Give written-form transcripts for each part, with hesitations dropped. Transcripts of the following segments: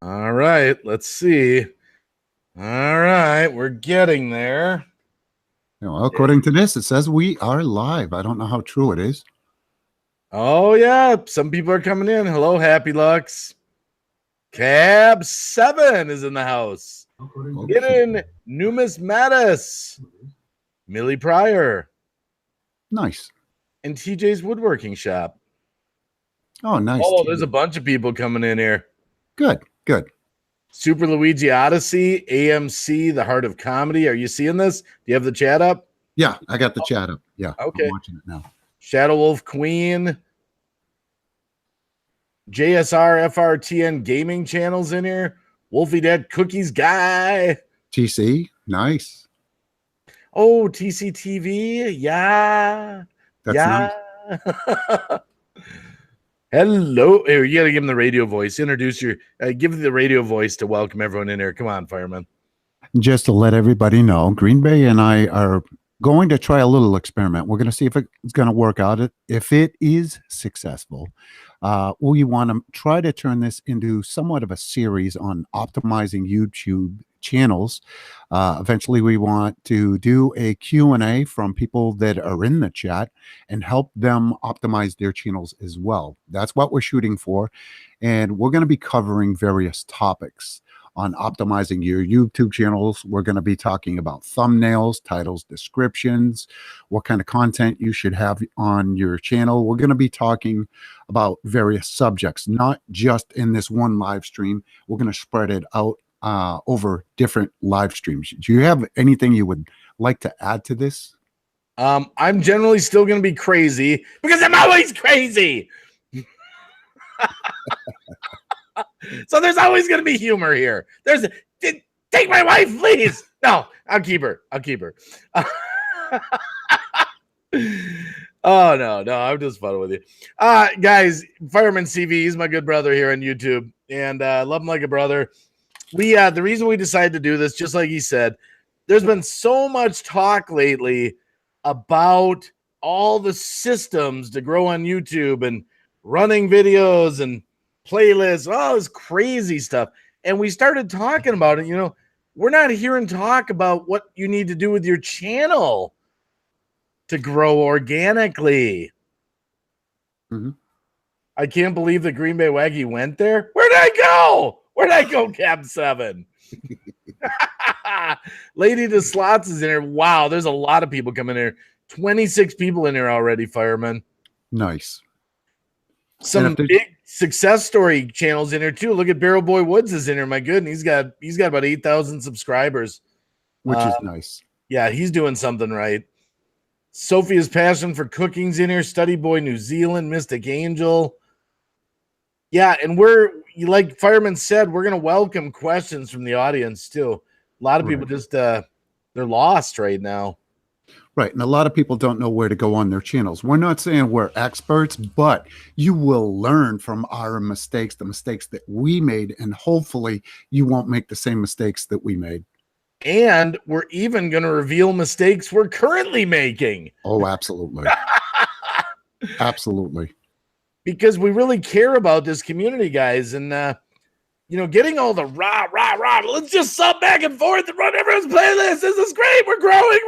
All right, let's see. All right, we're getting there. Well, according to this, it says we are live. I don't know how true it is. Oh, yeah. Some people are coming in. Hello, Happy Lux. Cab 7 is in the house. Okay. Hidden Numismatus. Millie Pryor. Nice. And TJ's Woodworking Shop. Oh, nice. Oh, there's a bunch of people coming in here. Good. Super Luigi Odyssey, AMC, The Heart of Comedy. Are you seeing this? Do you have the chat up? Yeah, I got the chat up. Yeah, okay. I'm watching it now. Shadow Wolf Queen. JSR FRTN Gaming Channel's in here. Wolfie Dead Cookies Guy. TC, nice. Oh, TCTV. Yeah. That's nice. Hello. Here, you got to give him the radio voice. Introduce your, give the radio voice to welcome everyone in here. Come on, fireman. Just to let everybody know, Green Bay and I are going to try a little experiment. We're going to see if it's going to work out. If it is successful, we want to try to turn this into somewhat of a series on optimizing YouTube channels. Eventually, we want to do a Q&A from people that are in the chat and help them optimize their channels as well. That's what we're shooting for. And we're going to be covering various topics on optimizing your YouTube channels. We're going to be talking about thumbnails, titles, descriptions, what kind of content you should have on your channel. We're going to be talking about various subjects, not just in this one live stream. We're going to spread it out over different live streams. Do you have anything you would like to add to this? I'm generally still going to be crazy because I'm always crazy. So there's always going to be humor here. Take my wife, please. No, I'll keep her. Oh, no, I'm just fun with you. Guys, FiremanCV, he's my good brother here on YouTube, and love him like a brother. The reason we decided to do this, just like he said, there's been so much talk lately about all the systems to grow on YouTube and running videos and playlists, all this crazy stuff. And we started talking about it. You know, we're not hearing talk about what you need to do with your channel to grow organically. Mm-hmm. I can't believe that GreenBayWacky went there. Where'd I go, Cab 7? Lady to Slots is in here. Wow, there's a lot of people coming in here. 26 people in here already, fireman. Nice. Some big success story channels in here too. Look at Barrel Boy Woods is in here. My goodness, he's got about 8,000 subscribers, which is nice. Yeah, he's doing something right. Sophia's Passion for Cooking's in here. Study Boy New Zealand, Mystic Angel. Yeah, and like Fireman said, we're gonna welcome questions from the audience too. A lot of people just they're lost right now. Right. And a lot of people don't know where to go on their channels. We're not saying we're experts, but you will learn from our mistakes, the mistakes that we made, and hopefully you won't make the same mistakes that we made. And we're even going to reveal mistakes we're currently making. Oh, absolutely. Absolutely. Because we really care about this community, guys. And, getting all the rah, let's just sub back and forth and run everyone's playlist. This is great. We're growing.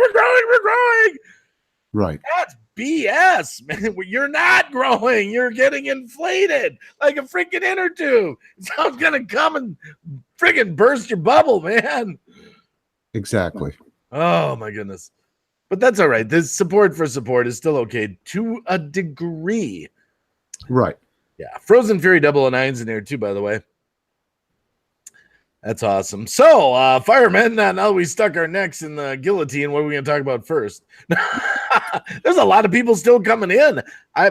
Right. That's BS, man. You're not growing. You're getting inflated like a freaking inner tube. Someone's going to come and freaking burst your bubble, man. Exactly. Oh, my goodness. But that's all right. This support for support is still okay to a degree. Right. Yeah. Frozen Fury 009's in there too, by the way. That's awesome. So, firemen, now we stuck our necks in the guillotine. What are we going to talk about first? There's a lot of people still coming in.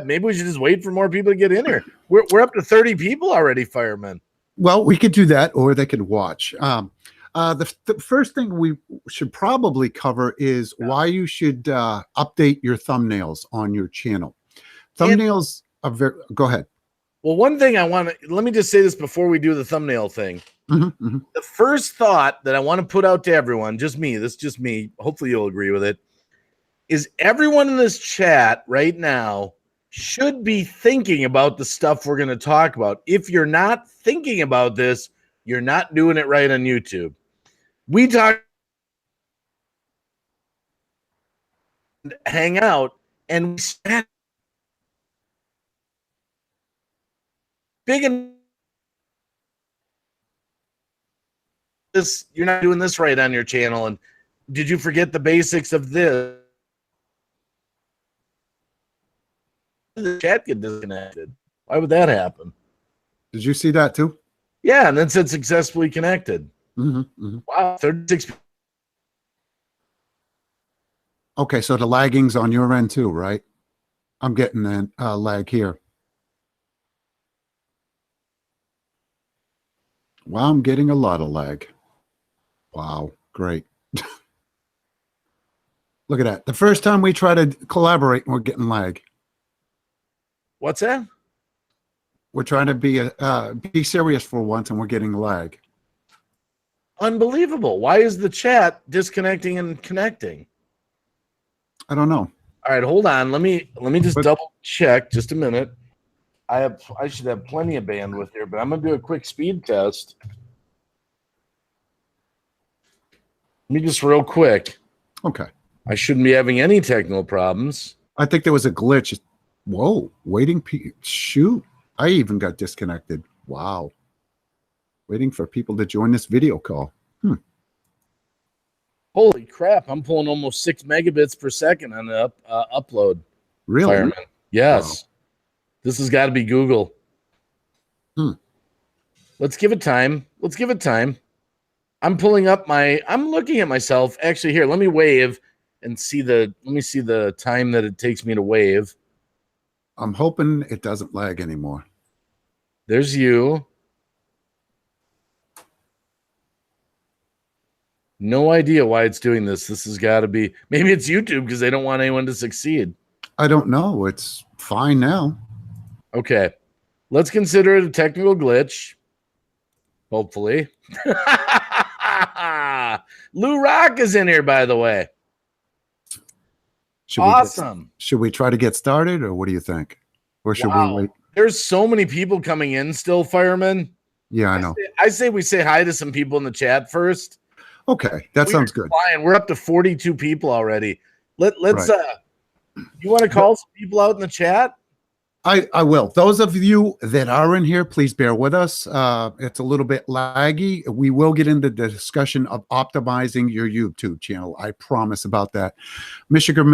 Maybe we should just wait for more people to get in here. We're up to 30 people already, firemen. Well, we could do that, or they could watch. The first thing we should probably cover is why you should update your thumbnails on your channel. Thumbnails are very... Go ahead. Well, one thing let me just say this before we do the thumbnail thing. Mm-hmm. The first thought that I want to put out to everyone, this is just me, hopefully you'll agree with it, is everyone in this chat right now should be thinking about the stuff we're going to talk about. If you're not thinking about this, You're not doing it right on YouTube. We talk, hang out, and we spend big and this. You're not doing this right on your channel. And did you forget the basics of this? The chat get disconnected. Why would that happen? Did you see that too? Yeah, and then said successfully connected. Wow, 36. Okay, so the lagging's on your end too, right? I'm getting a lag here. Wow, I'm getting a lot of lag. Wow, great. Look at that. The first time we try to collaborate, we're getting lag. What's that? We're trying to be serious for once, and we're getting lag. Unbelievable. Why is the chat disconnecting and connecting? I don't know. All right, hold on. Let me just double check. Just a minute. I should have plenty of bandwidth here, but I'm gonna do a quick speed test. Let me just real quick. Okay. I shouldn't be having any technical problems. I think there was a glitch. Whoa, waiting. Shoot. I even got disconnected. Wow. Waiting for people to join this video call. Holy crap. I'm pulling almost 6 megabits per second on the upload. Really? Fireman. Yes. Wow. This has got to be Google. Let's give it time. Let's give it time. I'm looking at myself. Actually, here, let me wave and let me see the time that it takes me to wave. I'm hoping it doesn't lag anymore. There's you. No idea why it's doing this. This has got to be, maybe it's YouTube because they don't want anyone to succeed. I don't know. It's fine now. Okay. Let's consider it a technical glitch. Hopefully. Lou Rock is in here, by the way. Should we try to get started, or what do you think? Or should we wait? There's so many people coming in still, Fireman. Yeah, I know. I say we say hi to some people in the chat first. Okay, that sounds good. Flying. We're up to 42 people already. Let's you want to call some people out in the chat? I will. Those of you that are in here, please bear with us. It's a little bit laggy. We will get into the discussion of optimizing your YouTube channel. I promise about that. Michigan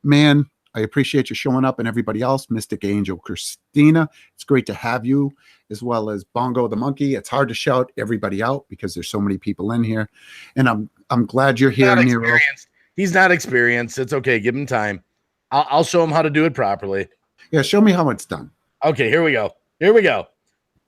man, I appreciate you showing up, and everybody else. Mystic Angel Christina, it's great to have you, as well as Bongo the Monkey. It's hard to shout everybody out because there's so many people in here, and I'm glad you're here, Nero. He's not experienced. It's okay. Give him time. I'll show him how to do it properly. Yeah, show me how it's done. Okay, here we go. Here we go.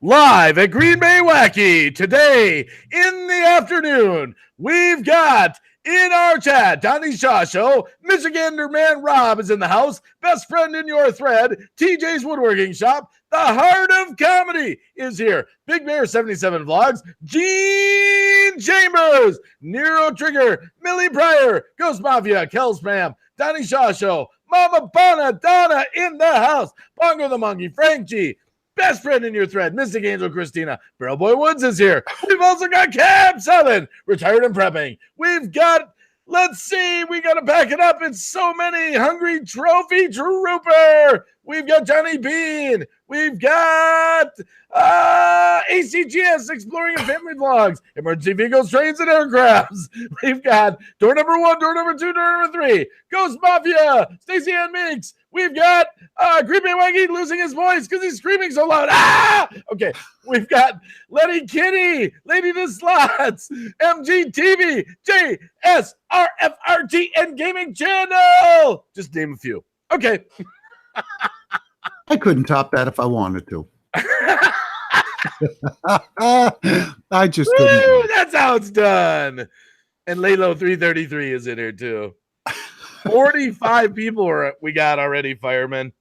Live at Green Bay Wacky today in the afternoon, we've got in our chat, Donnie Shaw Show, Michigander Man Rob is in the house, best friend in your thread, TJ's Woodworking Shop, the Heart of Comedy is here, Big Bear 77 Vlogs, Gene Chambers, Nero Trigger, Millie Pryor, Ghost Mafia, Kel Spam, Donnie Shaw Show, Mama Donna in the house, Bongo the Monkey, Frank G, best friend in your thread, Mystic Angel Christina, Barrel Boy Woods is here. We've also got Cab 7, retired and prepping. We've got, let's see, we got to back it up. It's so many. Hungry Trophy Trooper. We've got Johnny Bean. We've got ACGS Exploring and Family Vlogs, Emergency Vehicles, Trains, and Aircrafts. We've got door number 1, door number 2, door number 3, Ghost Mafia, Stacey Ann Meeks. We've got GreenBayWacky losing his voice because he's screaming so loud. Ah! Okay. We've got Letty Kitty, Lady the Slots, MGTV, JSRFRT, and Gaming Channel. Just name a few. Okay. I couldn't top that if I wanted to. I just couldn't. That's how it's done. And Laylo 333 is in here too. 45 people we got already, Fireman.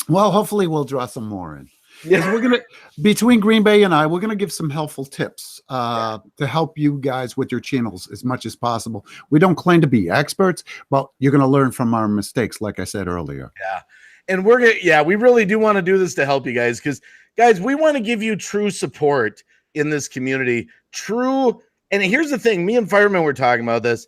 Well, hopefully we'll draw some more in. Yeah. We're gonna, between Green Bay and I, we're gonna give some helpful tips to help you guys with your channels as much as possible. We don't claim to be experts, but you're gonna learn from our mistakes, like I said earlier. Yeah. And we're gonna, yeah, we really do want to do this to help you guys, because guys, we want to give you true support in this community. True. And here's the thing, me and Fireman were talking about this.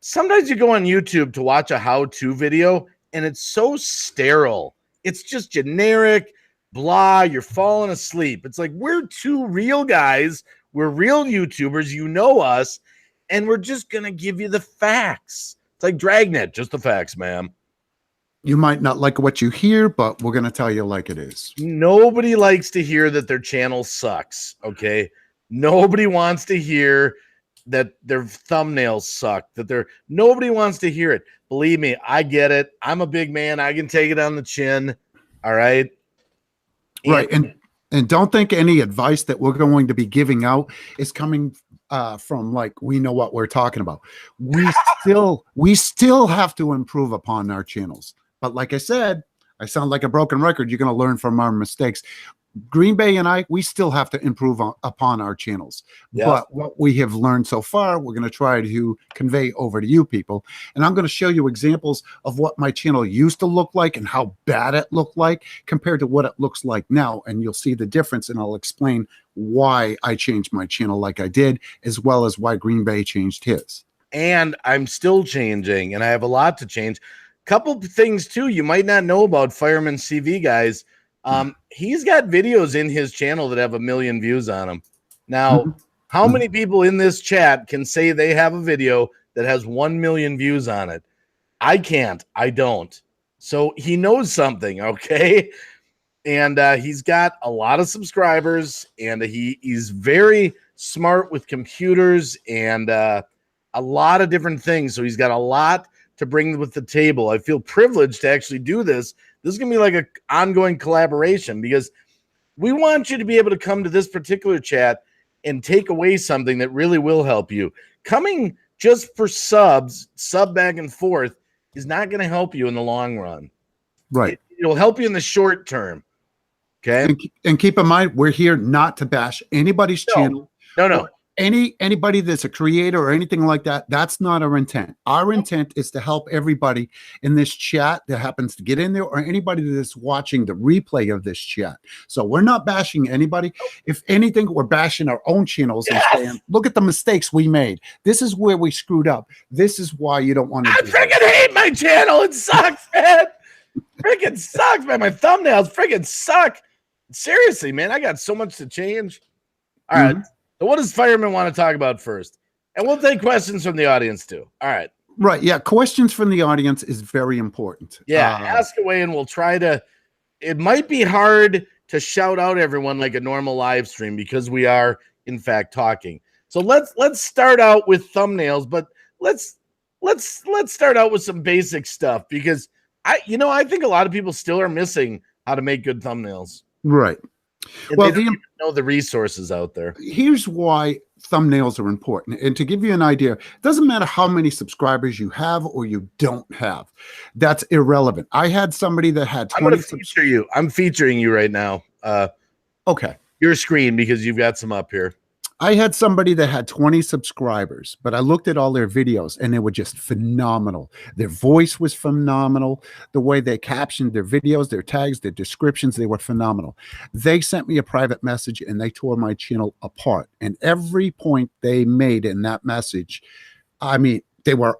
Sometimes you go on YouTube to watch a how-to video and it's so sterile. It's just generic, blah, you're falling asleep. It's like, we're two real guys. We're real YouTubers. You know us. And we're just going to give you the facts. It's like Dragnet, just the facts, ma'am. You might not like what you hear, but we're going to tell you like it is. Nobody likes to hear that their channel sucks, okay? Nobody wants to hear that their thumbnails suck, nobody wants to hear it. Believe me, I get it. I'm a big man. I can take it on the chin. All right. Right. And don't think any advice that we're going to be giving out is coming from like, we know what we're talking about. We still have to improve upon our channels. But like I said, I sound like a broken record. You're going to learn from our mistakes. Green Bay and I, we still have to improve upon our channels. Yeah. But what we have learned so far, we're going to try to convey over to you people. And I'm going to show you examples of what my channel used to look like and how bad it looked like compared to what it looks like now. And you'll see the difference, and I'll explain why I changed my channel like I did, as well as why Green Bay changed his. And I'm still changing, and I have a lot to change. Couple things too you might not know about FiremanCV, guys. He's got videos in his channel that have 1 million views on them. Now, how many people in this chat can say they have a video that has 1 million views on it? I can't. I don't. So he knows something, okay? And he's got a lot of subscribers, and he's very smart with computers and a lot of different things. So he's got a lot to bring with the table. I feel privileged to actually do this. This is going to be like an ongoing collaboration, because we want you to be able to come to this particular chat and take away something that really will help you. Coming just for sub back and forth is not going to help you in the long run. Right. It'll help you in the short term. Okay. And keep in mind, we're here not to bash anybody's channel. No. Anybody that's a creator or anything like that, that's not our intent. Our intent is to help everybody in this chat that happens to get in there, or anybody that's watching the replay of this chat. So we're not bashing anybody. If anything, we're bashing our own channels and saying, look at the mistakes we made. This is where we screwed up. This is why you don't want to. I freaking hate my channel. It sucks, man. Freaking sucks, man. My thumbnails freaking suck. Seriously, man. I got so much to change. All right. So what does Fireman want to talk about first? And we'll take questions from the audience too. All right. Right. Yeah. Questions from the audience is very important. Yeah. Ask away, and we'll try to. It might be hard to shout out everyone like a normal live stream, because we are in fact talking. So let's start out with thumbnails, but let's start out with some basic stuff, because I think a lot of people still are missing how to make good thumbnails. Right. And well, they don't even know the resources out there. Here's why thumbnails are important. And to give you an idea, it doesn't matter how many subscribers you have or you don't have. That's irrelevant. I had somebody that had 20. I'm featuring you right now. Okay. Your screen, because you've got some up here. I had somebody that had 20 subscribers, but I looked at all their videos and they were just phenomenal. Their voice was phenomenal. The way they captioned their videos, their tags, their descriptions, they were phenomenal. They sent me a private message and they tore my channel apart. And every point they made in that message, I mean, they were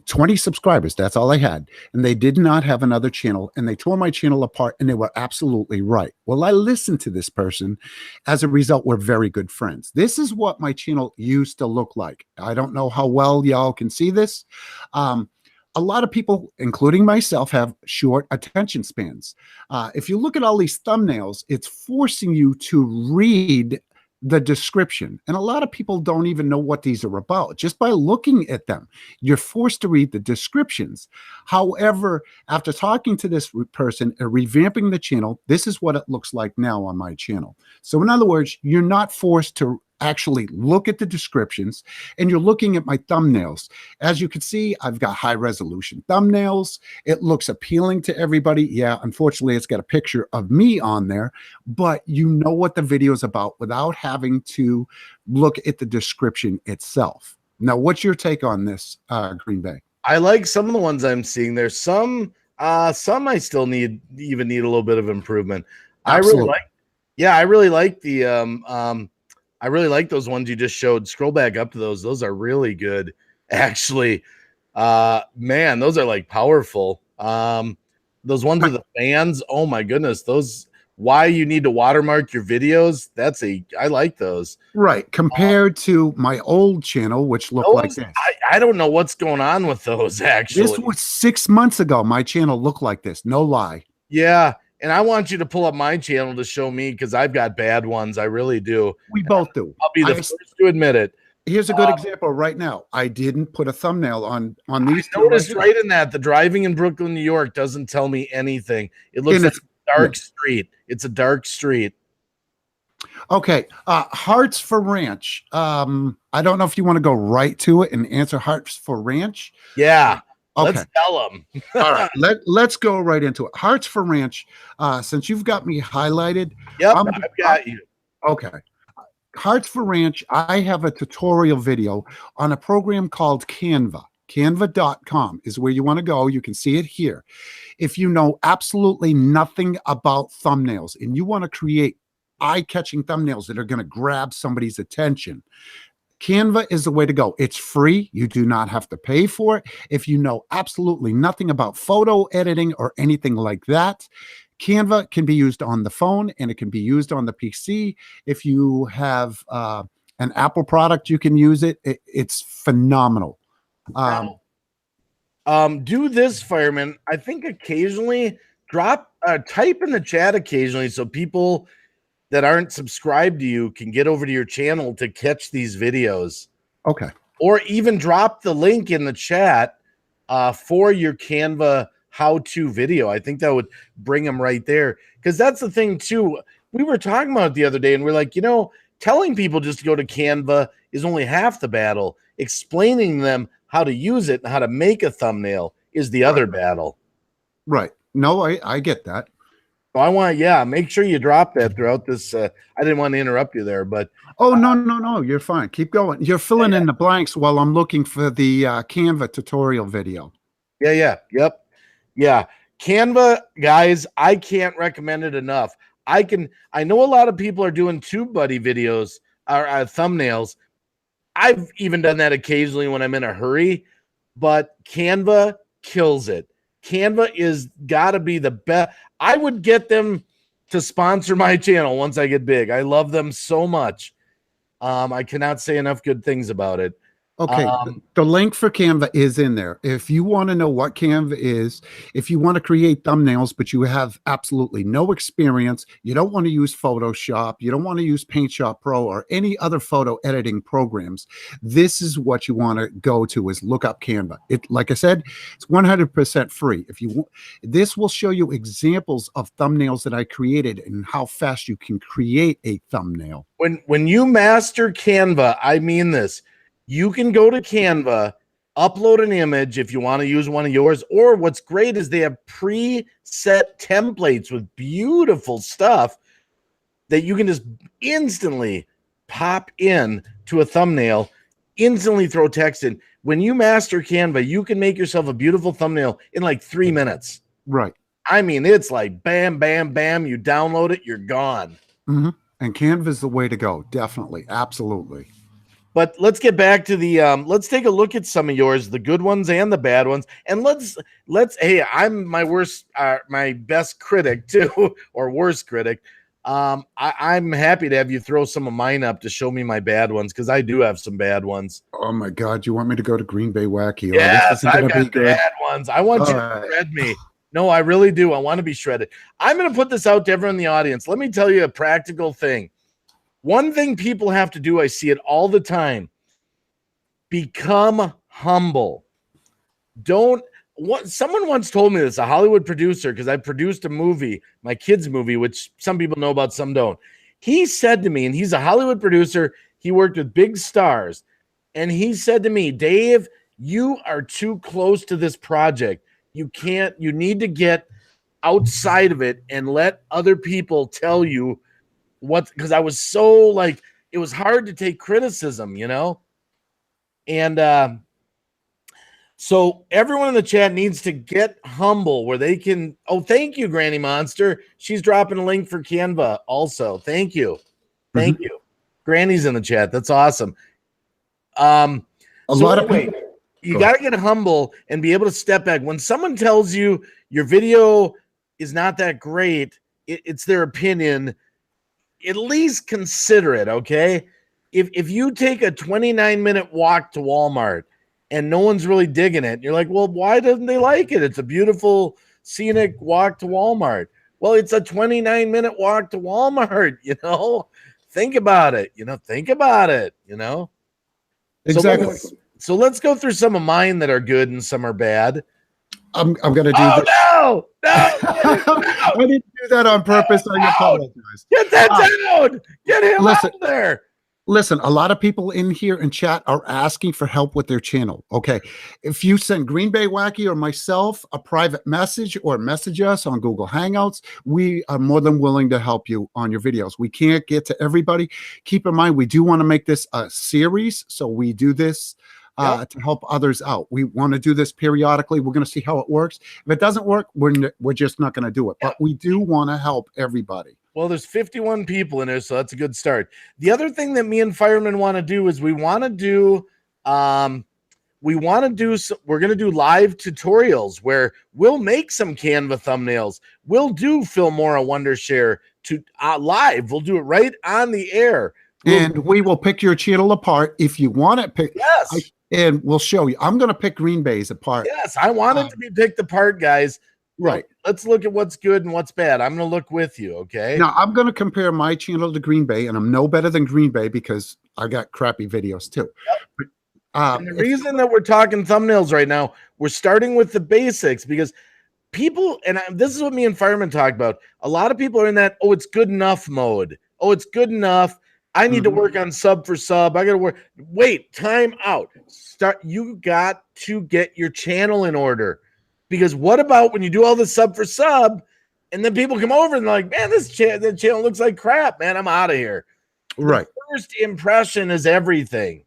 20 subscribers. That's all I had. And they did not have another channel, and they tore my channel apart, and they were absolutely right. Well, I listened to this person. As a result, we're very good friends. This is what my channel used to look like. I don't know how well y'all can see this. A lot of people, including myself, have short attention spans. If you look at all these thumbnails, it's forcing you to read the description. And a lot of people don't even know what these are about. Just by looking at them, you're forced to read the descriptions. However, after talking to this person and revamping the channel, this is what it looks like now on my channel. So in other words, you're not forced to actually look at the descriptions, and you're looking at my thumbnails. As you can see, I've got high resolution thumbnails. It looks appealing to everybody. Yeah, unfortunately, it's got a picture of me on there, but you know what the video is about without having to look at the description itself. Now, what's your take on this, Green Bay? I like some of the ones I'm seeing. There's some Some I still need a little bit of improvement. Absolutely. I really like the I really like those ones you just showed. Scroll back up to those. Those are really good, actually. Man, those are like powerful. Those ones with the fans, oh my goodness, those why you need to watermark your videos. I like those. Right. Compared to my old channel, which looked like Those this. I don't know what's going on with those actually. This was 6 months ago. My channel looked like this. No lie. Yeah. And I want you to pull up my channel to show me because I've got bad ones. I really do. We both do. I'll be the first to admit it. Here's a good example right now. I didn't put a thumbnail on these. I noticed right in that the driving in Brooklyn, New York doesn't tell me anything. It looks like a dark street. It's a dark street. Okay. Hearts for Ranch. I don't know if you want to go right to it and answer Hearts for Ranch. Yeah. Okay. Let's tell them. All right. Let's go right into it. Hearts for Ranch. Since you've got me highlighted. Yep, I've got you. Okay. Hearts for Ranch. I have a tutorial video on a program called Canva. Canva.com is where you want to go. You can see it here. If you know absolutely nothing about thumbnails and you want to create eye-catching thumbnails that are going to grab somebody's attention, Canva is the way to go. It's free. You do not have to pay for it. If you know absolutely nothing about photo editing or anything like that, Canva can be used on the phone and it can be used on the PC. If you have an Apple product, you can use it. It's phenomenal. Do this, Fireman. I think occasionally type in the chat occasionally so people that aren't subscribed to you can get over to your channel to catch these videos. Okay. Or even drop the link in the chat for your Canva how-to video. I think that would bring them right there. Because that's the thing, too. We were talking about it the other day, and we're like, telling people just to go to Canva is only half the battle. Explaining them how to use it and how to make a thumbnail is the other battle. Right. No, I get that. So I want, make sure you drop that throughout this. I didn't want to interrupt you there, but. Oh, no. You're fine. Keep going. You're filling in the blanks while I'm looking for the Canva tutorial video. Yeah. Canva, guys, I can't recommend it enough. I know a lot of people are doing TubeBuddy videos or thumbnails. I've even done that occasionally when I'm in a hurry, but Canva kills it. Canva is got to be the best. I would get them to sponsor my channel once I get big. I love them so much. I cannot say enough good things about it. Okay, the link for Canva is in there. If you want to know what Canva is, if you want to create thumbnails, but you have absolutely no experience, you don't want to use Photoshop, you don't want to use PaintShop Pro or any other photo editing programs, this is what you want to go to is look up Canva. Like I said, it's 100% free. This will show you examples of thumbnails that I created and how fast you can create a thumbnail. When you master Canva, I mean this. You can go to Canva, upload an image if you want to use one of yours, or what's great is they have preset templates with beautiful stuff that you can just instantly pop in to a thumbnail, instantly throw text in. When you master Canva, you can make yourself a beautiful thumbnail in like 3 minutes. Right. I mean, it's like bam, bam, bam. You download it, you're gone. Mm-hmm. And Canva is the way to go. Definitely. Absolutely. But let's get back to the let's take a look at some of yours, the good ones and the bad ones. And let's hey, I'm my best critic too, or worst critic. I'm happy to have you throw some of mine up to show me my bad ones, because I do have some bad ones. Oh my God, you want me to go to GreenBayWacky? Yes, I've got bad ones. I want you to shred me. No, I really do. I want to be shredded. I'm going to put this out to everyone in the audience. Let me tell you a practical thing. One thing people have to do, I see it all the time, become humble. Someone once told me this, a Hollywood producer, because I produced a movie, my kids' movie, which some people know about, some don't. He said to me, and he's a Hollywood producer, he worked with big stars, and he said to me, Dave, you are too close to this project. You need to get outside of it and let other people tell you because I was so it was hard to take criticism, and So everyone in the chat needs to get humble where they can. Oh, thank you, Granny Monster. She's dropping a link for Canva also. Thank you. Thank you. Granny's in the chat. That's awesome. A lot of people. You got to get humble and be able to step back. When someone tells you your video is not that great, it's their opinion. At least consider it, okay? If you take a 29-minute walk to Walmart and no one's really digging it, you're like, well, why doesn't they like it? It's a beautiful scenic walk to Walmart. Well, it's a 29-minute walk to Walmart, you know? Think about it, think about it, Exactly. So let's go through some of mine that are good and some are bad. I'm going to do this. No! I didn't do that on purpose. I apologize. Get that down! Get him out there! Listen, a lot of people in here in chat are asking for help with their channel. Okay. If you send GreenBayWacky or myself a private message or message us on Google Hangouts, we are more than willing to help you on your videos. We can't get to everybody. Keep in mind, we do want to make this a series. So we do this to help others out. We want to do this periodically. We're going to see how it works. If it doesn't work, we're just not going to do it. But we do want to help everybody. Well, there's 51 people in there, so that's a good start. The other thing that me and Fireman want to do is we're going to do live tutorials where we'll make some Canva thumbnails. We'll do Filmora Wondershare to live. We'll do it right on the air. And we will pick your channel apart if you want it picked. Yes. And we'll show you. I'm going to pick Green Bay's apart. Yes, I want it to be picked apart, guys. Right. Let's look at what's good and what's bad. I'm going to look with you, okay? Now, I'm going to compare my channel to Green Bay, and I'm no better than Green Bay because I got crappy videos too. But, and the reason that we're talking thumbnails right now, we're starting with the basics because people, and this is what me and Fireman talk about, a lot of people are in that, oh, it's good enough mode. Oh, it's good enough. I need to work on sub for sub. I got to work. Wait, time out. You got to get your channel in order. Because what about when you do all the sub for sub and then people come over and they're like, man, this channel looks like crap, man. I'm out of here. Right. The first impression is everything.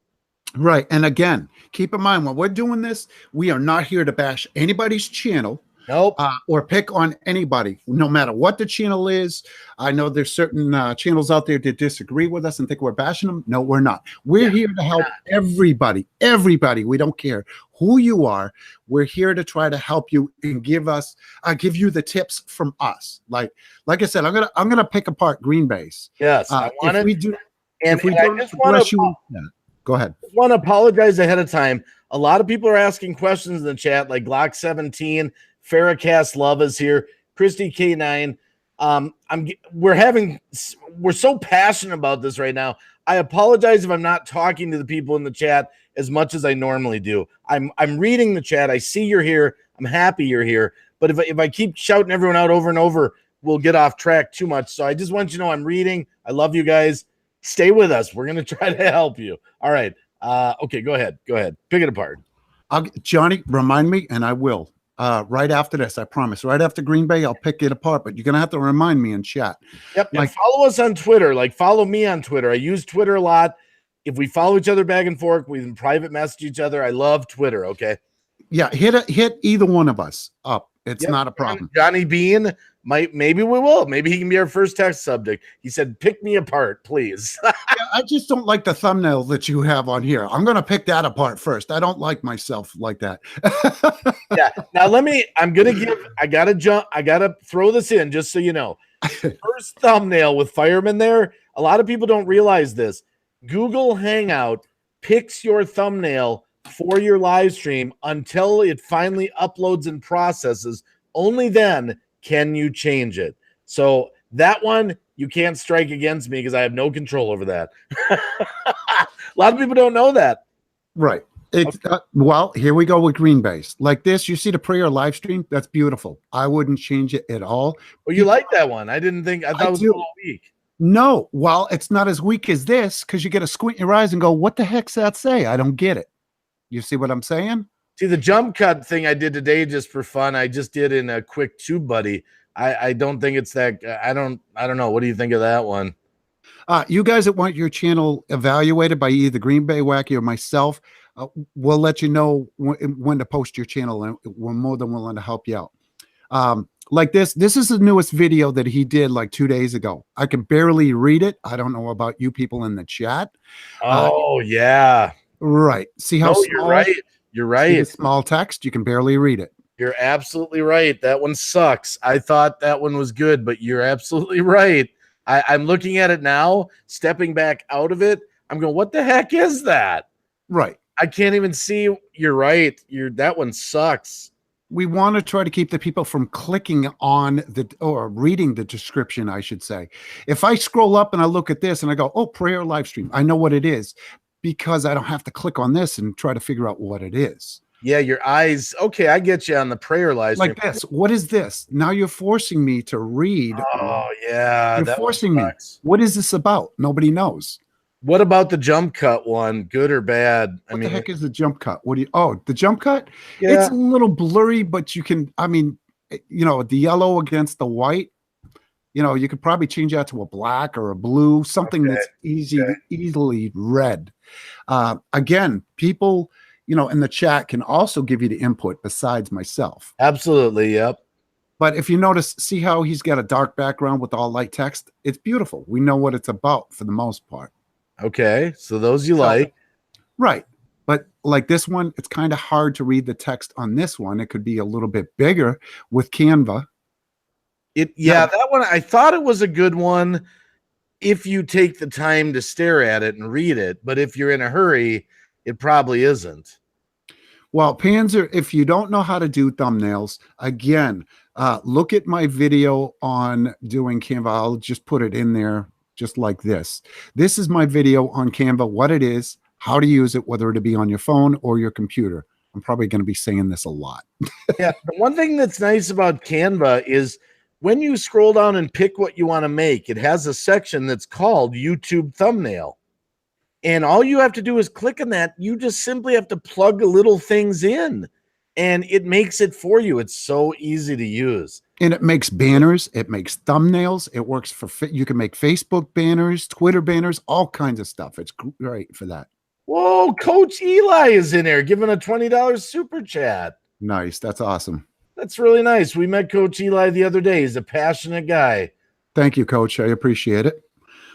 Right. And again, keep in mind when we're doing this, we are not here to bash anybody's channel. Nope. Or pick on anybody, no matter what the channel is. I know there's certain channels out there that disagree with us and think we're bashing them. No, we're not. We're here to help everybody. Everybody. We don't care who you are. We're here to try to help you and give you the tips from us. Like I said, I'm gonna pick apart Green Bay's. Yes, I want if it. we do, and if we I don't just want to go ahead. I want to apologize ahead of time. A lot of people are asking questions in the chat, like Glock 17. Farrahcast Love is here. Christy K9. We're so passionate about this right now. I apologize if I'm not talking to the people in the chat as much as I normally do. I'm reading the chat. I see you're here. I'm happy you're here. But if I keep shouting everyone out over and over, we'll get off track too much. So I just want you to know I'm reading. I love you guys. Stay with us. We're going to try to help you. All right. Okay, go ahead. Pick it apart. Johnny, remind me, and I will. Right after this, I promise. Right after Green Bay, I'll pick it apart, but you're going to have to remind me in chat. Yep. And follow us on Twitter. Follow me on Twitter. I use Twitter a lot. If we follow each other back and forth, we can private message each other. I love Twitter. Okay. Yeah. Hit either one of us up. It's not a problem. Johnny Bean maybe we will. Maybe he can be our first text subject. He said, pick me apart, please. Yeah, I just don't like the thumbnail that you have on here. I'm going to pick that apart first. I don't like myself like that. Yeah. Now I got to throw this in just so you know. First thumbnail with Fireman there. A lot of people don't realize this. Google Hangout picks your thumbnail for your live stream until it finally uploads and processes. Only then can you change it. So that one, you can't strike against me because I have no control over that. A lot of people don't know that. Right. Well, here we go with Green Bay's. Like this, you see the prayer live stream? That's beautiful. I wouldn't change it at all. Well, you like that one. I thought it was a little weak. No, well, it's not as weak as this because you get to squint your eyes and go, what the heck's that say? I don't get it. You see what I'm saying? See, the jump cut thing I did today just for fun. I just did in a quick tube buddy. I don't think it's that. I don't know. What do you think of that one? You guys that want your channel evaluated by either GreenBayWacky or myself, we'll let you know when to post your channel, and we're more than willing to help you out. Like this is the newest video that he did like 2 days ago. I can barely read it. I don't know about you people in the chat. Oh, yeah. Right. See how No, small? you're right. You're See the right. small text? You can barely read it. You're absolutely right. That one sucks. I thought that one was good, but you're absolutely right. I'm looking at it now, stepping back out of it. I'm going, what the heck is that? Right. I can't even see. You're right. That one sucks. We want to try to keep the people from clicking on or reading the description, I should say. If I scroll up and I look at this and I go, oh, prayer live stream, I know what it is because I don't have to click on this and try to figure out what it is. Yeah, your eyes. Okay, I get you on the prayer live stream. Like this. What is this? Now you're forcing me to read. Oh, yeah. You're forcing me. What is this about? Nobody knows. What about the jump cut one? Good or bad? What the heck is the jump cut? What do you? Oh, the jump cut. Yeah. It's a little blurry, but you can. I mean, you know, the yellow against the white. You know, you could probably change that to a black or a blue, something that's easily read. Again, people, you know, in the chat can also give you the input besides myself. Absolutely. Yep. But if you notice, see how he's got a dark background with all light text? It's beautiful. We know what it's about for the most part. Okay. So those you like. Right. But like this one, it's kind of hard to read the text on this one. It could be a little bit bigger with Canva. That one, I thought it was a good one if you take the time to stare at it and read it. But if you're in a hurry, it probably isn't. Well, Panzer, if you don't know how to do thumbnails, again, look at my video on doing Canva. I'll just put it in there just like this. This is my video on Canva, what it is, how to use it, whether it be on your phone or your computer. I'm probably going to be saying this a lot. Yeah. The one thing that's nice about Canva is when you scroll down and pick what you want to make, it has a section that's called YouTube thumbnail. And all you have to do is click on that. You just simply have to plug little things in and it makes it for you. It's so easy to use. And it makes banners. It makes thumbnails. It works for, you can make Facebook banners, Twitter banners, all kinds of stuff. It's great for that. Whoa, Coach Eli is in there giving a $20 super chat. Nice. That's awesome. That's really nice. We met Coach Eli the other day. He's a passionate guy. Thank you, Coach. I appreciate it.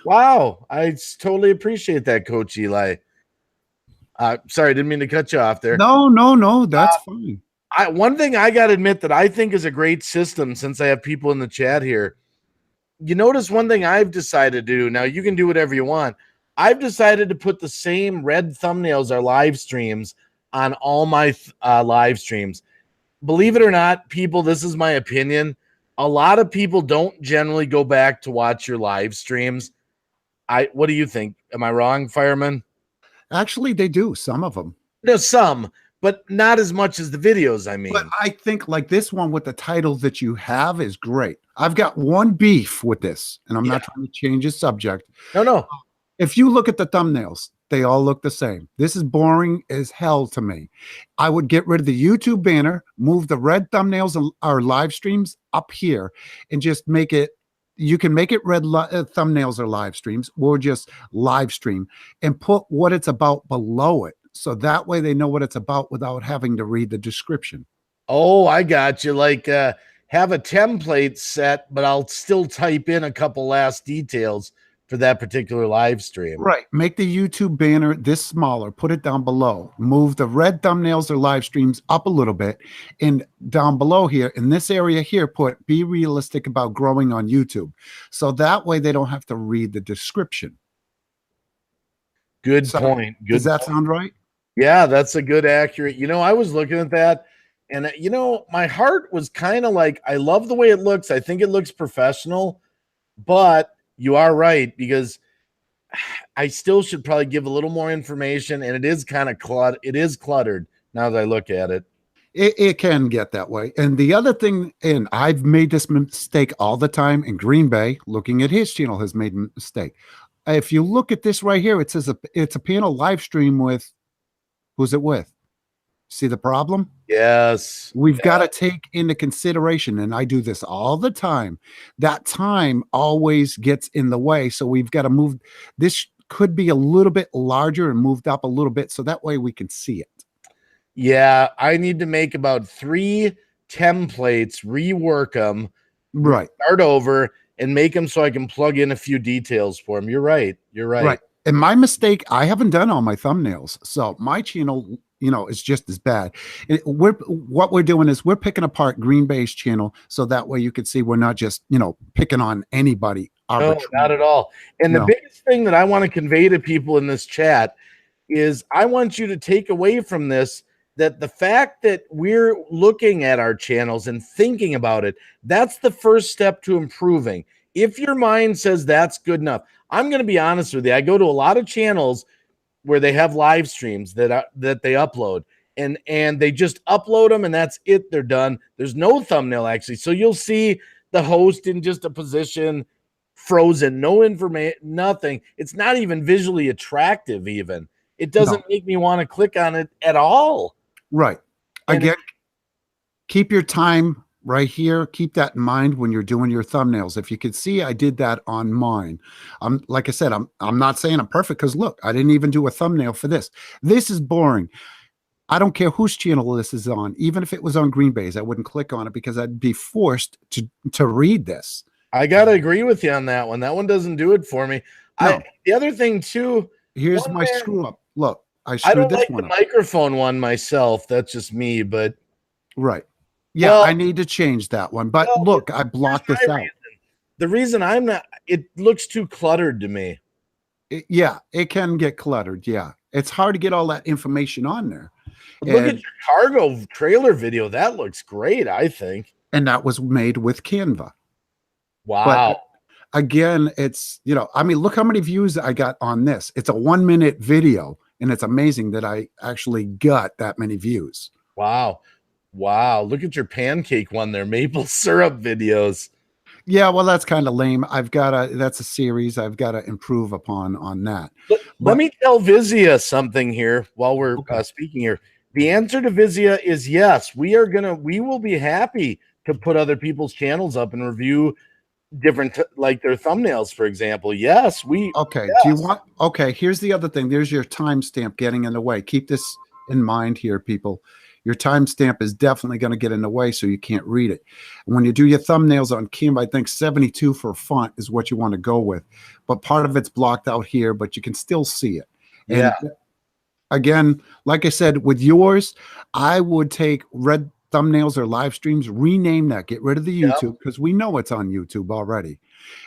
Wow. I totally appreciate that, Coach Eli. Sorry, didn't mean to cut you off there. No. That's fine. One thing I got to admit that I think is a great system, since I have people in the chat here. You notice one thing I've decided to do. Now, you can do whatever you want. I've decided to put the same red thumbnails or live streams on all my live streams. Believe it or not, people, this is my opinion. A lot of people don't generally go back to watch your live streams. What do you think? Am I wrong, Fireman? Actually, they do. Some of them. No, some, but not as much as the videos, I mean. But I think like this one with the title that you have is great. I've got one beef with this, and I'm not trying to change the subject. No. If you look at the thumbnails, they all look the same. This is boring as hell to me. I would get rid of the YouTube banner, move the red thumbnails and our live streams up here, and just make it, you can make it red thumbnails or live streams, or just live stream, and put what it's about below it. So that way they know what it's about without having to read the description. Oh, I got you. Like have a template set, but I'll still type in a couple last details for that particular live stream. Right. Make the YouTube banner this smaller, put it down below, move the red thumbnails or live streams up a little bit, and down below here in this area here, put be realistic about growing on YouTube. So that way they don't have to read the description. Good point. Does that sound right? Yeah, that's a good, accurate. You know, I was looking at that and, you know, my heart was kind of like, I love the way it looks. I think it looks professional, but you are right, because I still should probably give a little more information, and it is kind of cluttered. It is cluttered now that I look at it. It can get that way. And the other thing, and I've made this mistake all the time, and Green Bay, looking at his channel, has made a mistake. If you look at this right here, it says it's a panel live stream with, who's it with? See the problem? Yes. We've got to take into consideration, and I do this all the time, that time always gets in the way. So we've got to move. This could be a little bit larger and moved up a little bit so that way we can see it. Yeah, I need to make about 3 templates, rework them, Right. start over, and make them so I can plug in a few details for them. You're right. You're right. Right. And my mistake, I haven't done all my thumbnails. So my channel, is just as bad. What we're doing is we're picking apart Green Bay's channel so that way you can see we're not just, picking on anybody. No, not at all. And the biggest thing that I want to convey to people in this chat is I want you to take away from this that the fact that we're looking at our channels and thinking about it, that's the first step to improving. If your mind says that's good enough, I'm going to be honest with you. I go to a lot of channels where they have live streams that they upload, and they just upload them and that's it. They're done. There's no thumbnail actually. So you'll see the host in just a position, frozen, no information, nothing. It's not even visually attractive even. It doesn't make me want to click on it at all. Right. Again, keep your time right here. Keep that in mind when you're doing your thumbnails. If you could see, I did that on mine. Like I said, I'm not saying I'm perfect because look, I didn't even do a thumbnail for this. This is boring. I don't care whose channel this is on. Even if it was on Green Bay's, I wouldn't click on it because I'd be forced to read this. I got to agree with you on that one. That one doesn't do it for me. No. The other thing too. Here's my screw up. Look, I don't like the microphone one myself. That's just me, but right. Yeah, well, I need to change that one. But look, I blocked this out. The reason I'm not, it looks too cluttered to me. It can get cluttered. Yeah. It's hard to get all that information on there. Look at your cargo trailer video. That looks great, I think. And that was made with Canva. Wow. But again, it's, look how many views I got on this. It's a 1-minute video. And it's amazing that I actually got that many views. Wow. Wow. Look at your pancake one there. Maple syrup videos. Yeah, well, that's kind of lame. That's a series I've got to improve upon on that. Let me tell Vizia something here while we're speaking here. The answer to Vizia is yes. We will be happy to put other people's channels up and review different like their thumbnails, for example. Yes, okay. Do you want here's the other thing. There's your timestamp getting in the way. Keep this in mind here, people. Your timestamp is definitely going to get in the way, so you can't read it. And when you do your thumbnails on Canva, I think 72 for font is what you want to go with. But part of it's blocked out here, but you can still see it. And again, like I said, with yours, I would take red thumbnails or live streams, rename that, get rid of the YouTube because we know it's on YouTube already,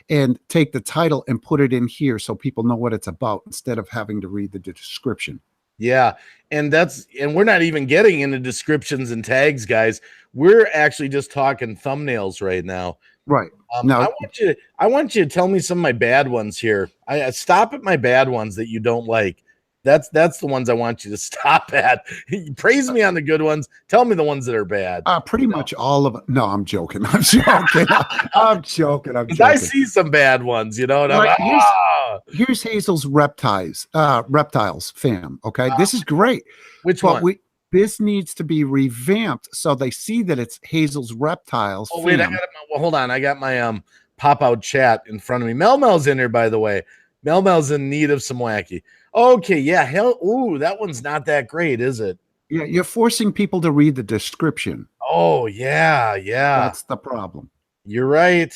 and take the title and put it in here so people know what it's about instead of having to read the description. Yeah. And we're not even getting into descriptions and tags, guys. We're actually just talking thumbnails right now. Right. Now I want you to tell me some of my bad ones here. I stop at my bad ones that you don't like. That's the ones I want you to stop at. Praise me on the good ones. Tell me the ones that are bad. Pretty much all of it. No, I'm joking. I'm joking. I'm joking. I see some bad ones, and here's Hazel's reptiles fam. Okay, this is great. Which one? This needs to be revamped so they see that it's Hazel's reptiles. Oh wait, hold on. I got my pop out chat in front of me. Mel's in here, by the way. Mel's in need of some wacky. Okay, yeah, that one's not that great, is it? Yeah, you're forcing people to read the description. Oh, yeah. That's the problem. You're right.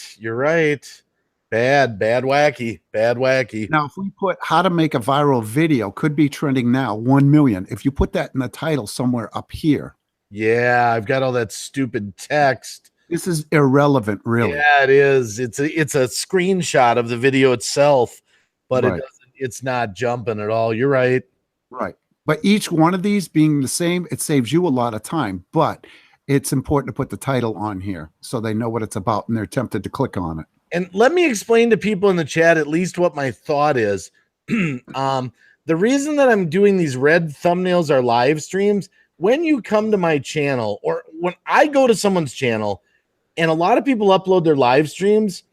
Bad wacky. Now, if we put how to make a viral video, could be trending now, 1 million. If you put that in the title somewhere up here. Yeah, I've got all that stupid text. This is irrelevant, really. Yeah, it is. It's a screenshot of the video itself, but it's not jumping at all. You're right. Right. But each one of these being the same, it saves you a lot of time. But it's important to put the title on here so they know what it's about and they're tempted to click on it. And let me explain to people in the chat at least what my thought is. The reason that I'm doing these red thumbnails are live streams. When you come to my channel or when I go to someone's channel, and a lot of people upload their live streams,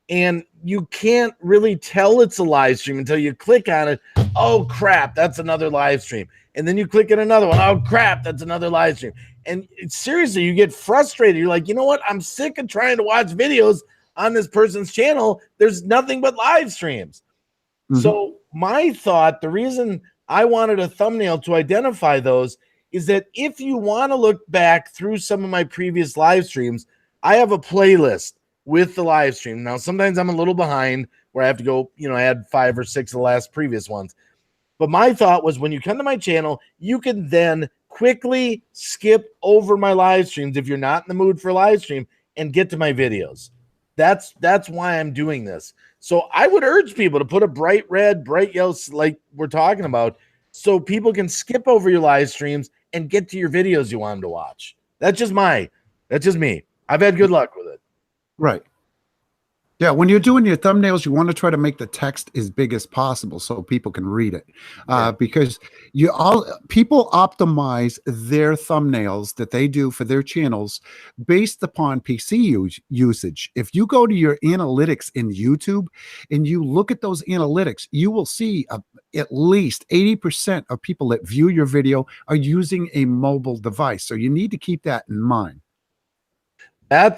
and you can't really tell it's a live stream until you click on it. Oh, crap, that's another live stream. And then you click on another one. Oh, crap, that's another live stream. And seriously, you get frustrated. You're like, you know what? I'm sick of trying to watch videos on this person's channel. There's nothing but live streams. Mm-hmm. So my thought, the reason I wanted a thumbnail to identify those is that if you want to look back through some of my previous live streams, I have a playlist with the live stream. Now, sometimes I'm a little behind where I have to go, add 5 or 6 of the last previous ones. But my thought was when you come to my channel, you can then quickly skip over my live streams if you're not in the mood for a live stream and get to my videos. That's why I'm doing this. So I would urge people to put a bright red, bright yellow, like we're talking about, so people can skip over your live streams and get to your videos you want them to watch. That's just me. I've had good luck with it. Right. Yeah, when you're doing your thumbnails, you want to try to make the text as big as possible so people can read it, because people optimize their thumbnails that they do for their channels based upon PC usage. If you go to your analytics in YouTube and you look at those analytics, you will see at least 80% of people that view your video are using a mobile device. So you need to keep that in mind.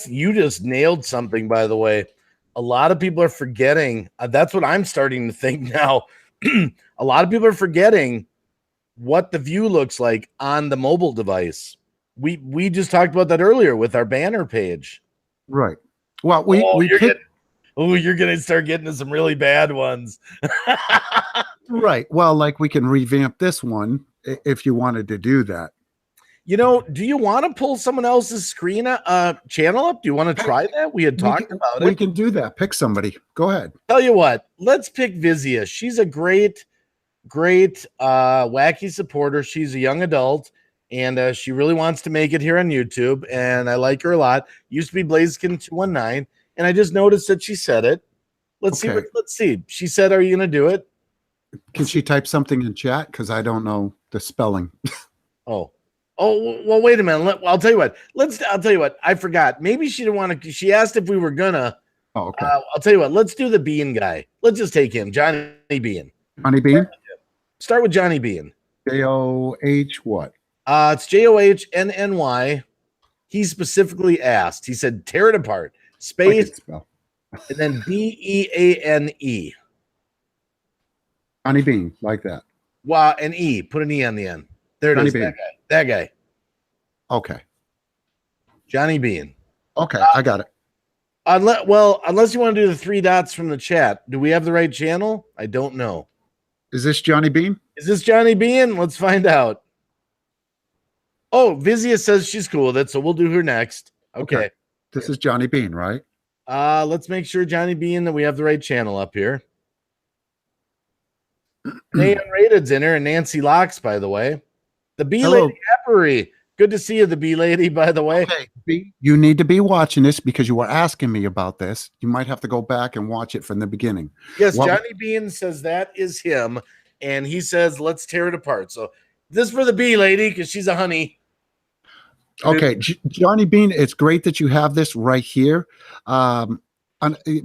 You just nailed something, by the way. A lot of people are forgetting. That's what I'm starting to think now. A lot of people are forgetting what the view looks like on the mobile device. We just talked about that earlier with our banner page. Right. Well, you're gonna start getting to some really bad ones. Right. Well, like we can revamp this one if you wanted to do that. Do you want to pull someone else's screen channel up? Do you want to try that? We had talked about it. We can do that. Pick somebody. Go ahead. Tell you what, let's pick Vizia. She's a great wacky supporter. She's a young adult, and she really wants to make it here on YouTube, and I like her a lot. Used to be Blaziken219, and I just noticed that she said it. Let's see. She said, "Are you going to do it?" Can she type something in chat? Because I don't know the spelling. Oh, well, wait a minute. I'll tell you what. I'll tell you what. I forgot. Maybe she didn't want to. She asked if we were gonna. Oh, okay. I'll tell you what. Let's do the Bean guy. Let's just take him, Johnny Bean. Johnny Bean. Start with Johnny Bean. J-O-H what? It's Johnnny. He specifically asked. He said, "Tear it apart." Space and then BEANE. Johnny Bean, like that. Wow, an E. Put an E on the end. There it Johnny is. Bean. That guy. Okay. Johnny Bean. Okay, I got it. Unless you want to do the 3 dots from the chat. Do we have the right channel? I don't know. Is this Johnny Bean? Is this Johnny Bean? Let's find out. Oh, Vizia says she's cool with it, so we'll do her next. Okay. This is Johnny Bean, right? Let's make sure, Johnny Bean, that we have the right channel up here. Nay Unrated's in her, and Nancy Locks, by the way. The B Lady Eppery. Good to see you, the B Lady, by the way. Okay, B, you need to be watching this because you were asking me about this. You might have to go back and watch it from the beginning. Yes, Johnny Bean says that is him, and he says, let's tear it apart. So this is for the B Lady because she's a honey. Okay, Johnny Bean, it's great that you have this right here.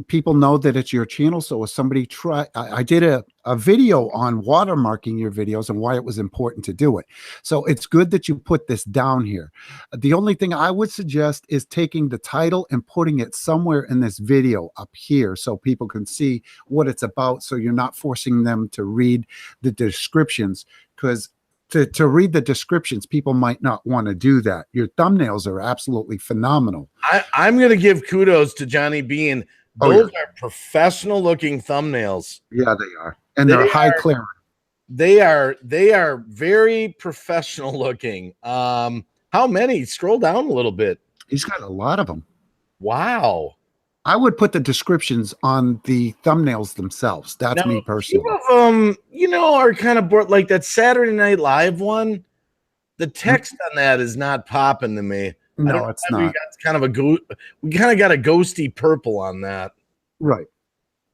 People know that it's your channel, so if somebody I did a video on watermarking your videos and why it was important to do it. So it's good that you put this down here. The only thing I would suggest is taking the title and putting it somewhere in this video up here so people can see what it's about, so you're not forcing them to read the descriptions, because to read the descriptions, people might not want to do that. Your thumbnails are absolutely phenomenal. I'm going to give kudos to Johnny Bean. Those are professional looking thumbnails. Yeah, they are. And they're high clearance. They are very professional looking. How many? Scroll down a little bit. He's got a lot of them. Wow. I would put the descriptions on the thumbnails themselves. That's me personally. Some of them, are kind of bored. Like that Saturday Night Live one, the text on that is not popping to me. No, it's not. We kind of got a ghosty purple on that. Right.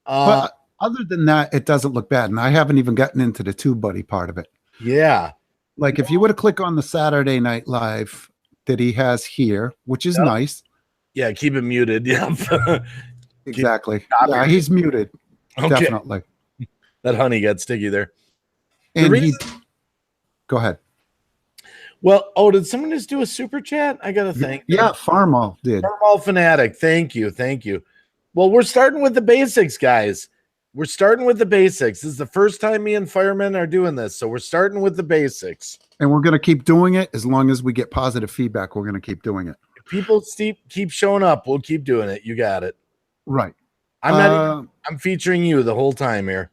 But other than that, it doesn't look bad. And I haven't even gotten into the TubeBuddy part of it. Yeah. Like if you were to click on the Saturday Night Live that he has here, which is nice. Yeah, keep it muted. Yeah. Exactly. Yeah, he's muted. Okay. Definitely. That honey got sticky there. And go ahead. Well, did someone just do a super chat? I got to thank them. Yeah, Farmall did. Farmall Fanatic. Thank you. Well, we're starting with the basics, guys. We're starting with the basics. This is the first time me and firemen are doing this, so we're starting with the basics. And we're going to keep doing it as long as we get positive feedback. We're going to keep doing it. If people keep showing up, we'll keep doing it. You got it. Right. I'm featuring you the whole time here.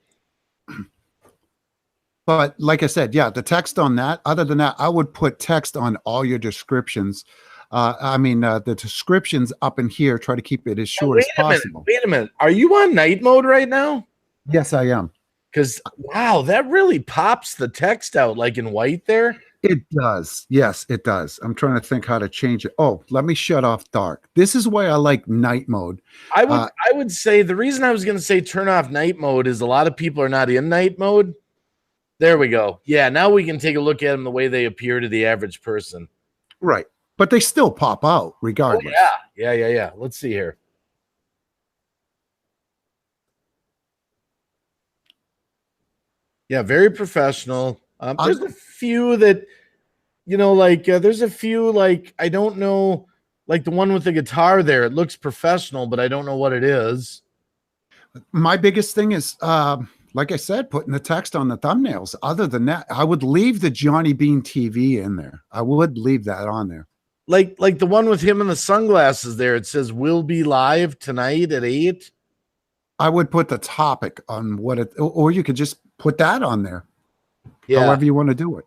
But like I said, yeah, the text on that, other than that, I would put text on all your descriptions. The descriptions up in here, try to keep it as short as possible. Wait a minute. Are you on night mode right now? Yes, I am. Because, wow, that really pops the text out like in white there. It does. Yes, it does. I'm trying to think how to change it. Oh, let me shut off dark. This is why I like night mode. I would say the reason I was going to say turn off night mode is a lot of people are not in night mode. There we go. Yeah, now we can take a look at them the way they appear to the average person. Right. But they still pop out regardless. Oh, yeah. Let's see here. Yeah, very professional. There's a few that, there's a few, like, I don't know, like the one with the guitar there. It looks professional, but I don't know what it is. My biggest thing is, like I said, putting the text on the thumbnails. Other than that, I would leave the Johnny Bean TV in there. I would leave that on there. Like the one with him and the sunglasses there. It says, "We'll be live tonight at 8." I would put the topic on what it, or you could just put that on there. Yeah. However you want to do it.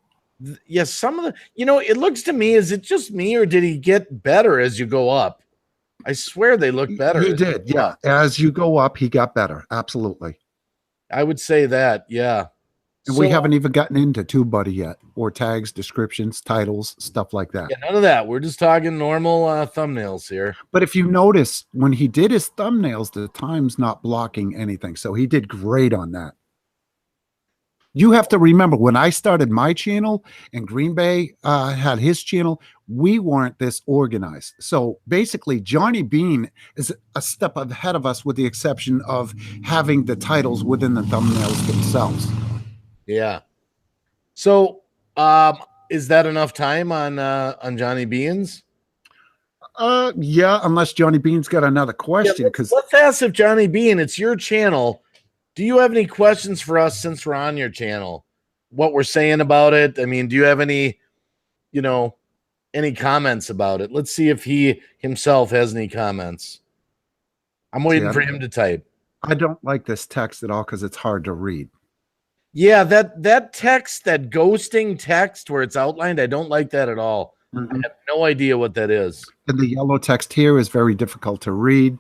Yes, some of the, it looks to me, is it just me or did he get better as you go up? I swear they look better. He did, yeah. As you go up, he got better. Absolutely. I would say that, yeah. And we haven't even gotten into TubeBuddy yet, or tags, descriptions, titles, stuff like that. Yeah, none of that. We're just talking normal thumbnails here. But if you notice, when he did his thumbnails, the time's not blocking anything. So he did great on that. You have to remember, when I started my channel and Green Bay had his channel, we weren't this organized. So basically, Johnny Bean is a step ahead of us, with the exception of having the titles within the thumbnails themselves. Yeah. So, is that enough time on Johnny Bean's? Yeah, unless Johnny Bean's got another question. Because let's ask if Johnny Bean, it's your channel. Do you have any questions for us since we're on your channel? What we're saying about it? I mean, do you have any, any comments about it? Let's see if he himself has any comments. I'm waiting for him to type. I don't like this text at all because it's hard to read. Yeah, that text, that ghosting text where it's outlined, I don't like that at all. I have no idea what that is. And the yellow text here is very difficult to read.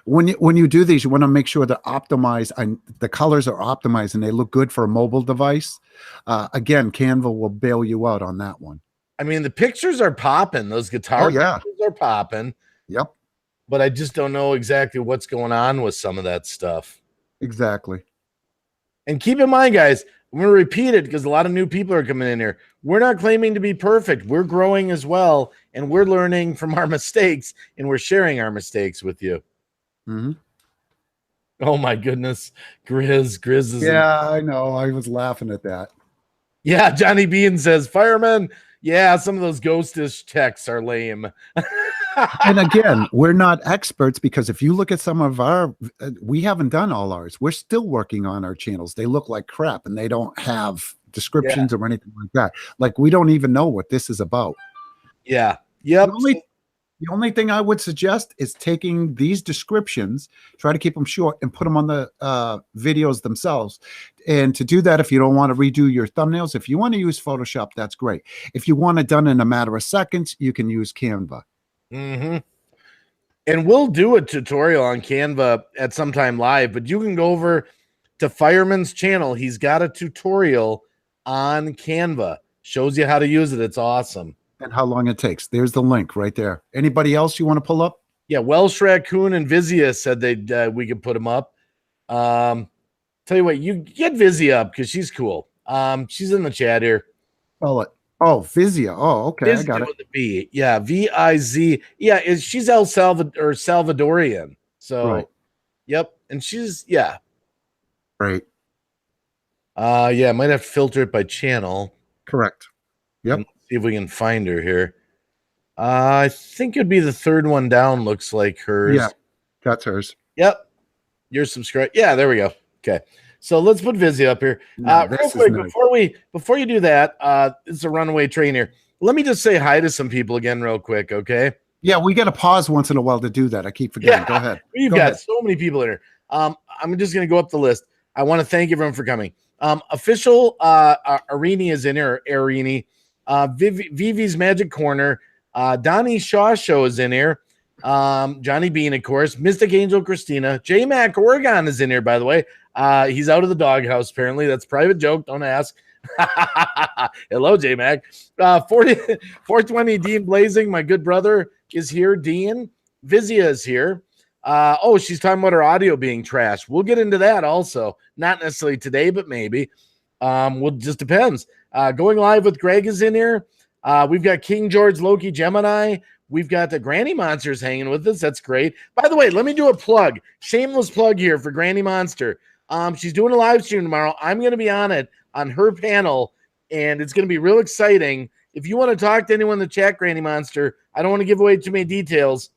When you do these, you want to make sure they're optimized and the colors are optimized and they look good for a mobile device. Again, Canva will bail you out on that one. I mean, the pictures are popping. Those guitar pictures are popping. Yep. But I just don't know exactly what's going on with some of that stuff. Exactly. And keep in mind, guys, I'm going to repeat it because a lot of new people are coming in here. We're not claiming to be perfect. We're growing as well, and we're learning from our mistakes, and we're sharing our mistakes with you. Mm-hmm. Oh, my goodness. Grizz is... Yeah, I know. I was laughing at that. Yeah, Johnny Bean says, fireman, yeah, some of those ghostish texts are lame. And again, we're not experts, because if you look at some of our, we haven't done all ours. We're still working on our channels. They look like crap and they don't have descriptions or anything like that. Like, we don't even know what this is about. Yeah. Yep. The only thing I would suggest is taking these descriptions, try to keep them short, and put them on the videos themselves. And to do that, if you don't want to redo your thumbnails, if you want to use Photoshop, that's great. If you want it done in a matter of seconds, you can use Canva. Mm-hmm. And we'll do a tutorial on Canva at some time live, but you can go over to Fireman's channel. He's got a tutorial on Canva. Shows you how to use it. It's awesome. And how long it takes. There's the link right there. Anybody else you want to pull up? Yeah, Welsh Raccoon and Vizia said we could put them up. Tell you what, you get Vizia up because she's cool. She's in the chat here. Oh, Vizia. Oh, okay. Vizia, I got it. With a V. Yeah, V-I-Z. Yeah, she's El Salvador or Salvadorian. So, right. Yep. And she's, yeah. Right. Yeah, I might have to filter it by channel. Correct. Yep. See if we can find her here. I think it'd be the third one down. Looks like hers. Yeah, that's hers. Yep. You're subscribed. Yeah, there we go. Okay. So let's put Vizzy up here. No, Real quick, before you do that, it's a runaway train here. Let me just say hi to some people again real quick, okay? Yeah, we got to pause once in a while to do that. I keep forgetting. Go ahead. We've got so many people in here. I'm just going to go up the list. I want to thank everyone for coming. Official Arini is in here, Arini. Vivi's Magic Corner. Donnie Shaw Show is in here. Johnny Bean, of course. Mystic Angel Christina. J Mac Oregon is in here, by the way. He's out of the doghouse, apparently. That's a private joke. Don't ask. Hello, J Mac. 420 Dean Blazing, my good brother, is here. Dean. Vizia is here. She's talking about her audio being trashed. We'll get into that also. Not necessarily today, but maybe. Just depends. Going live with Greg is in here. We've got King George, Loki, Gemini. We've got the Granny Monsters hanging with us. That's great. By the way, let me do a plug. Shameless plug here for Granny Monster. She's doing a live stream tomorrow. I'm going to be on it on her panel, and it's going to be real exciting. If you want to talk to anyone in the chat, Granny Monster, I don't want to give away too many details.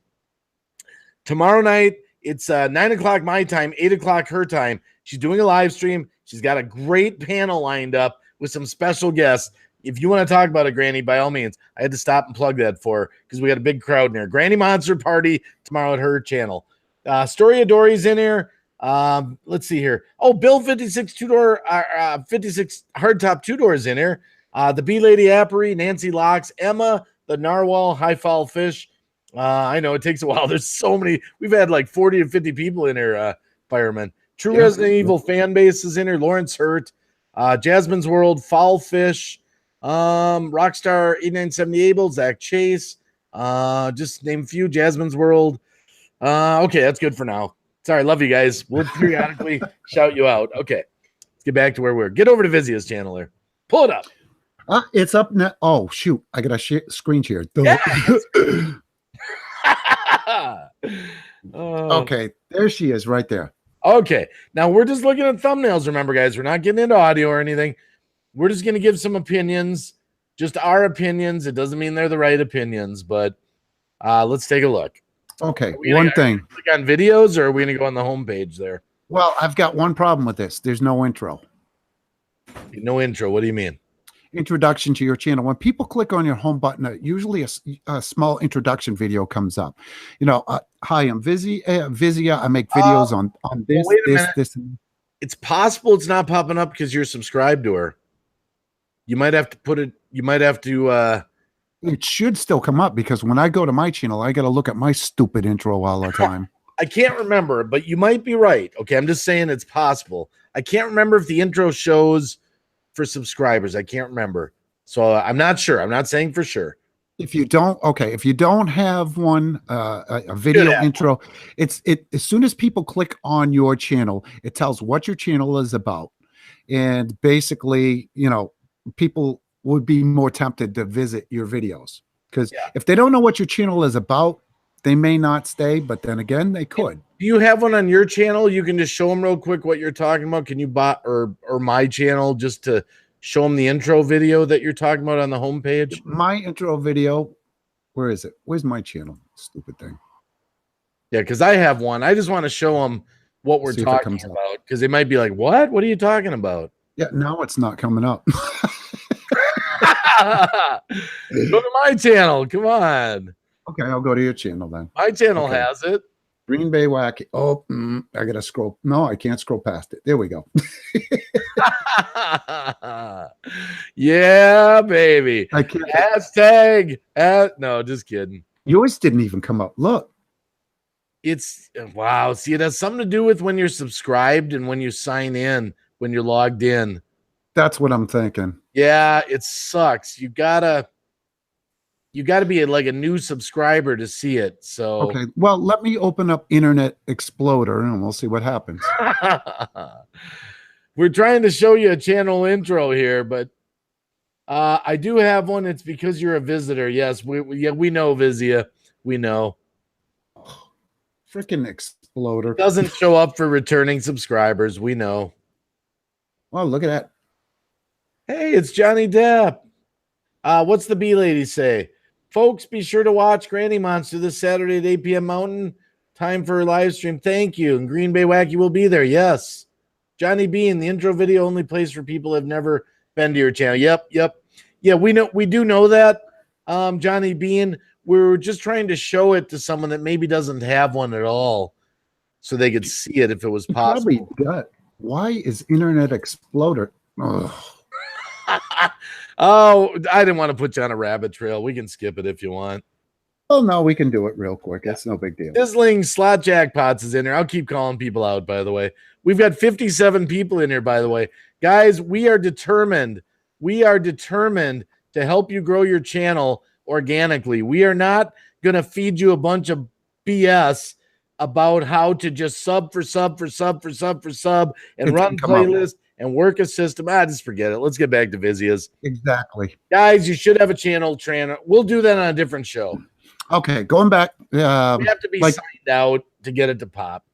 Tomorrow night, it's 9 o'clock my time, 8 o'clock her time. She's doing a live stream. She's got a great panel lined up with some special guests. If you want to talk about it, Granny, by all means, I had to stop and plug that for her because we got a big crowd in here. Granny Monster Party tomorrow at her channel. Story of Dory's in here. Let's see here. Oh, Bill 56 two-door, 56 hardtop two-doors in here. The Bee Lady Appery, Nancy Locks, Emma, the Narwhal, High Fall Fish. I know it takes a while. There's so many. We've had like 40 to 50 people in here, Fireman. True Resident Evil fan base is in here. Lawrence Hurt, Jasmine's World, Foul Fish, Rockstar 8970 Able, Zach Chase. Just name a few. Jasmine's World. Okay, that's good for now. Sorry, love you guys. We'll periodically shout you out. Okay, let's get back to where we're. Get over to Vizia's channel there. Pull it up. It's up now. Oh, shoot. I got a screen share. Yes. Okay, there she is right there. Okay, now we're just looking at thumbnails. Remember, guys, we're not getting into audio or anything. We're just going to give some opinions, just our opinions. It doesn't mean they're the right opinions, but let's take a look. Okay, one thing. Click on videos, or are we going to go on the homepage there? Well, I've got one problem with this. There's no intro. No intro. What do you mean? Introduction to your channel. When people click on your home button, usually a small introduction video comes up. You know, hi, I'm Vizia. I make videos on this, this. It's possible it's not popping up because you're subscribed to her. You might have to put it. You might have to. It should still come up because when I go to my channel, I got to look at my stupid intro all the time. I can't remember, but you might be right. Okay, I'm just saying it's possible. I can't remember if the intro shows for subscribers. I can't remember. So I'm not sure. I'm not saying for sure. If you don't, okay, if you don't have one, a video intro, it as soon as people click on your channel, it tells what your channel is about. And basically, you know, people would be more tempted to visit your videos because if they don't know what your channel is about, they may not stay, but then again, they could. Do you have one on your channel? You can just show them real quick what you're talking about. Can you buy or my channel just to show them the intro video that you're talking about on the homepage? My intro video, where is it? Where's my channel? Stupid thing. Yeah, because I have one. I just want to show them what we're talking about because they might be like, "What? What are you talking about?" Yeah, now it's not coming up. Go to my channel. Come on. Okay, I'll go to your channel then. My channel has it. GreenBayWacky. Oh, I got to scroll. No, I can't scroll past it. There we go. Yeah, baby. I can't. Hashtag. No, just kidding. Yours didn't even come up. Look. It's wow. See, it has something to do with when you're subscribed and when you sign in, when you're logged in. That's what I'm thinking. Yeah, it sucks. You gotta be like a new subscriber to see it. So okay, well, let me open up Internet Explorer and we'll see what happens. We're trying to show you a channel intro here, but I do have one. It's because you're a visitor. Yes, we know, Vizia. We know. Freaking Exploder doesn't show up for returning subscribers. We know. Oh, look at that. Hey, it's Johnny Depp. What's the bee lady say? Folks, be sure to watch Granny Monster this Saturday at 8 p.m. Mountain Time for a live stream. Thank you. And Green Bay Wacky will be there. Yes. Johnny Bean, the intro video only plays for people who have never been to your channel. Yep. Yeah, we do know that. Johnny Bean, we're just trying to show it to someone that maybe doesn't have one at all, so they could see it if it was possible. Probably does. Why is Internet Exploder? Oh, I didn't want to put you on a rabbit trail. We can skip it if you want. Oh no, we can do it real quick. That's no big deal. Sizzling Slot Jackpots is in here. I'll keep calling people out, by the way. We've got 57 people in here, by the way. Guys, we are determined. We are determined to help you grow your channel organically. We are not going to feed you a bunch of BS about how to just sub and run playlists and work a system. Just forget it. Let's get back to Vizia's. Exactly. Guys, you should have a channel trainer. We'll do that on a different show. Okay, going back. We have to be signed out to get it to pop.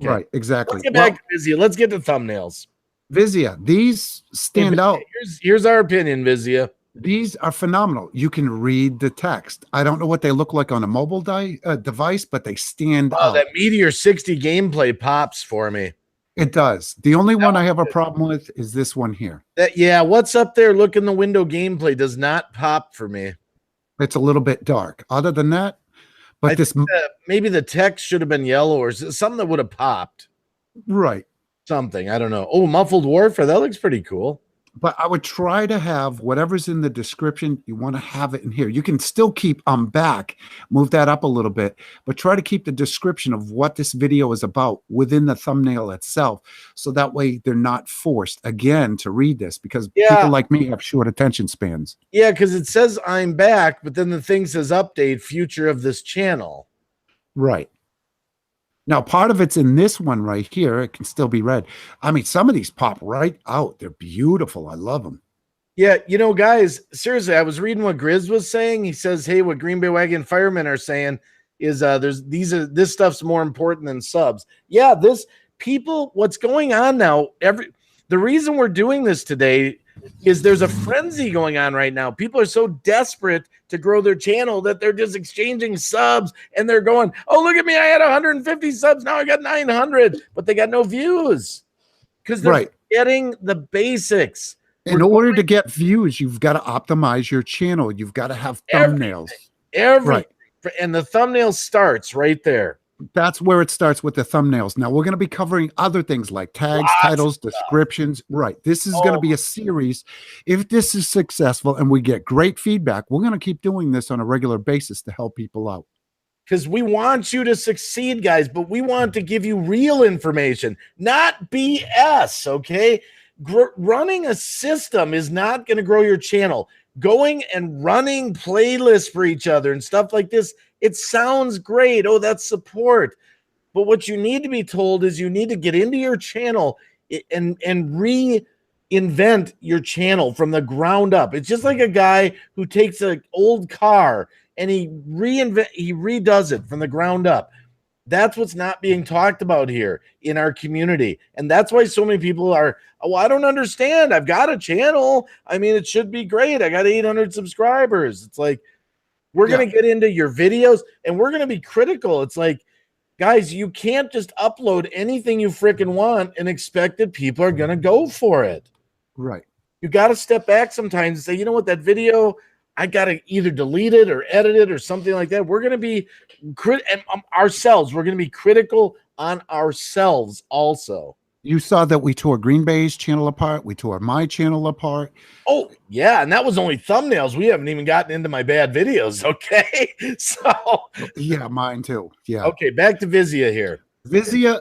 Okay. Right, exactly. Let's get back to Vizia. Let's get to thumbnails. Vizia, these stand out. Here's our opinion, Vizia. These are phenomenal. You can read the text. I don't know what they look like on a mobile device, but they stand out. That Meteor 60 gameplay pops for me. It does. The only one I have a problem with is this one here. Yeah, what's up there? Look in the window gameplay does not pop for me. It's a little bit dark. Other than that, but maybe the text should have been yellow or something that would have popped. Right. Something. I don't know. Oh, Muffled Warfare. That looks pretty cool. But I would try to have whatever's in the description. You want to have it in here. You can still keep back, move that up a little bit, but try to keep the description of what this video is about within the thumbnail itself. So that way they're not forced again to read this, because people like me have short attention spans. Yeah, because it says I'm back, but then the thing says update future of this channel. Right. Now, part of it's in this one right here. It can still be read. I mean, some of these pop right out. They're beautiful. I love them. Yeah, you know, guys, seriously, I was reading what Grizz was saying. He says, hey, what Green Bay Wacky and Fireman are saying is this stuff's more important than subs. Yeah, what's going on now, the reason we're doing this today is there's a frenzy going on right now. People are so desperate to grow their channel that they're just exchanging subs, and they're going, oh, look at me, I had 150 subs, now I got 900, but they got no views because they're getting the basics. In order to get views, you've got to optimize your channel. You've got to have thumbnails. Everything. And the thumbnail starts right there. That's where it starts, with the thumbnails. Now we're going to be covering other things like tags, titles, descriptions. Right. This is going to be a series. If this is successful and we get great feedback, we're going to keep doing this on a regular basis to help people out. Because we want you to succeed, guys, but we want to give you real information, not BS, okay? Running a system is not going to grow your channel. Going and running playlists for each other and stuff like this, it sounds great. Oh, that's support. But what you need to be told is you need to get into your channel and reinvent your channel from the ground up. It's just like a guy who takes an old car and he redoes it from the ground up. That's what's not being talked about here in our community. And that's why so many people are, oh, I don't understand. I've got a channel. I mean, it should be great. I got 800 subscribers. It's like, we're going to get into your videos and we're going to be critical. It's like, guys, you can't just upload anything you freaking want and expect that people are going to go for it. Right. You got to step back sometimes and say, you know what, that video, I got to either delete it or edit it or something like that. We're going to be ourselves. We're going to be critical on ourselves also. You saw that we tore Green Bay's channel apart. We tore my channel apart. Oh, yeah. And that was only thumbnails. We haven't even gotten into my bad videos. Okay. So, yeah, mine too. Yeah. Okay. Back to Vizia here. Vizia,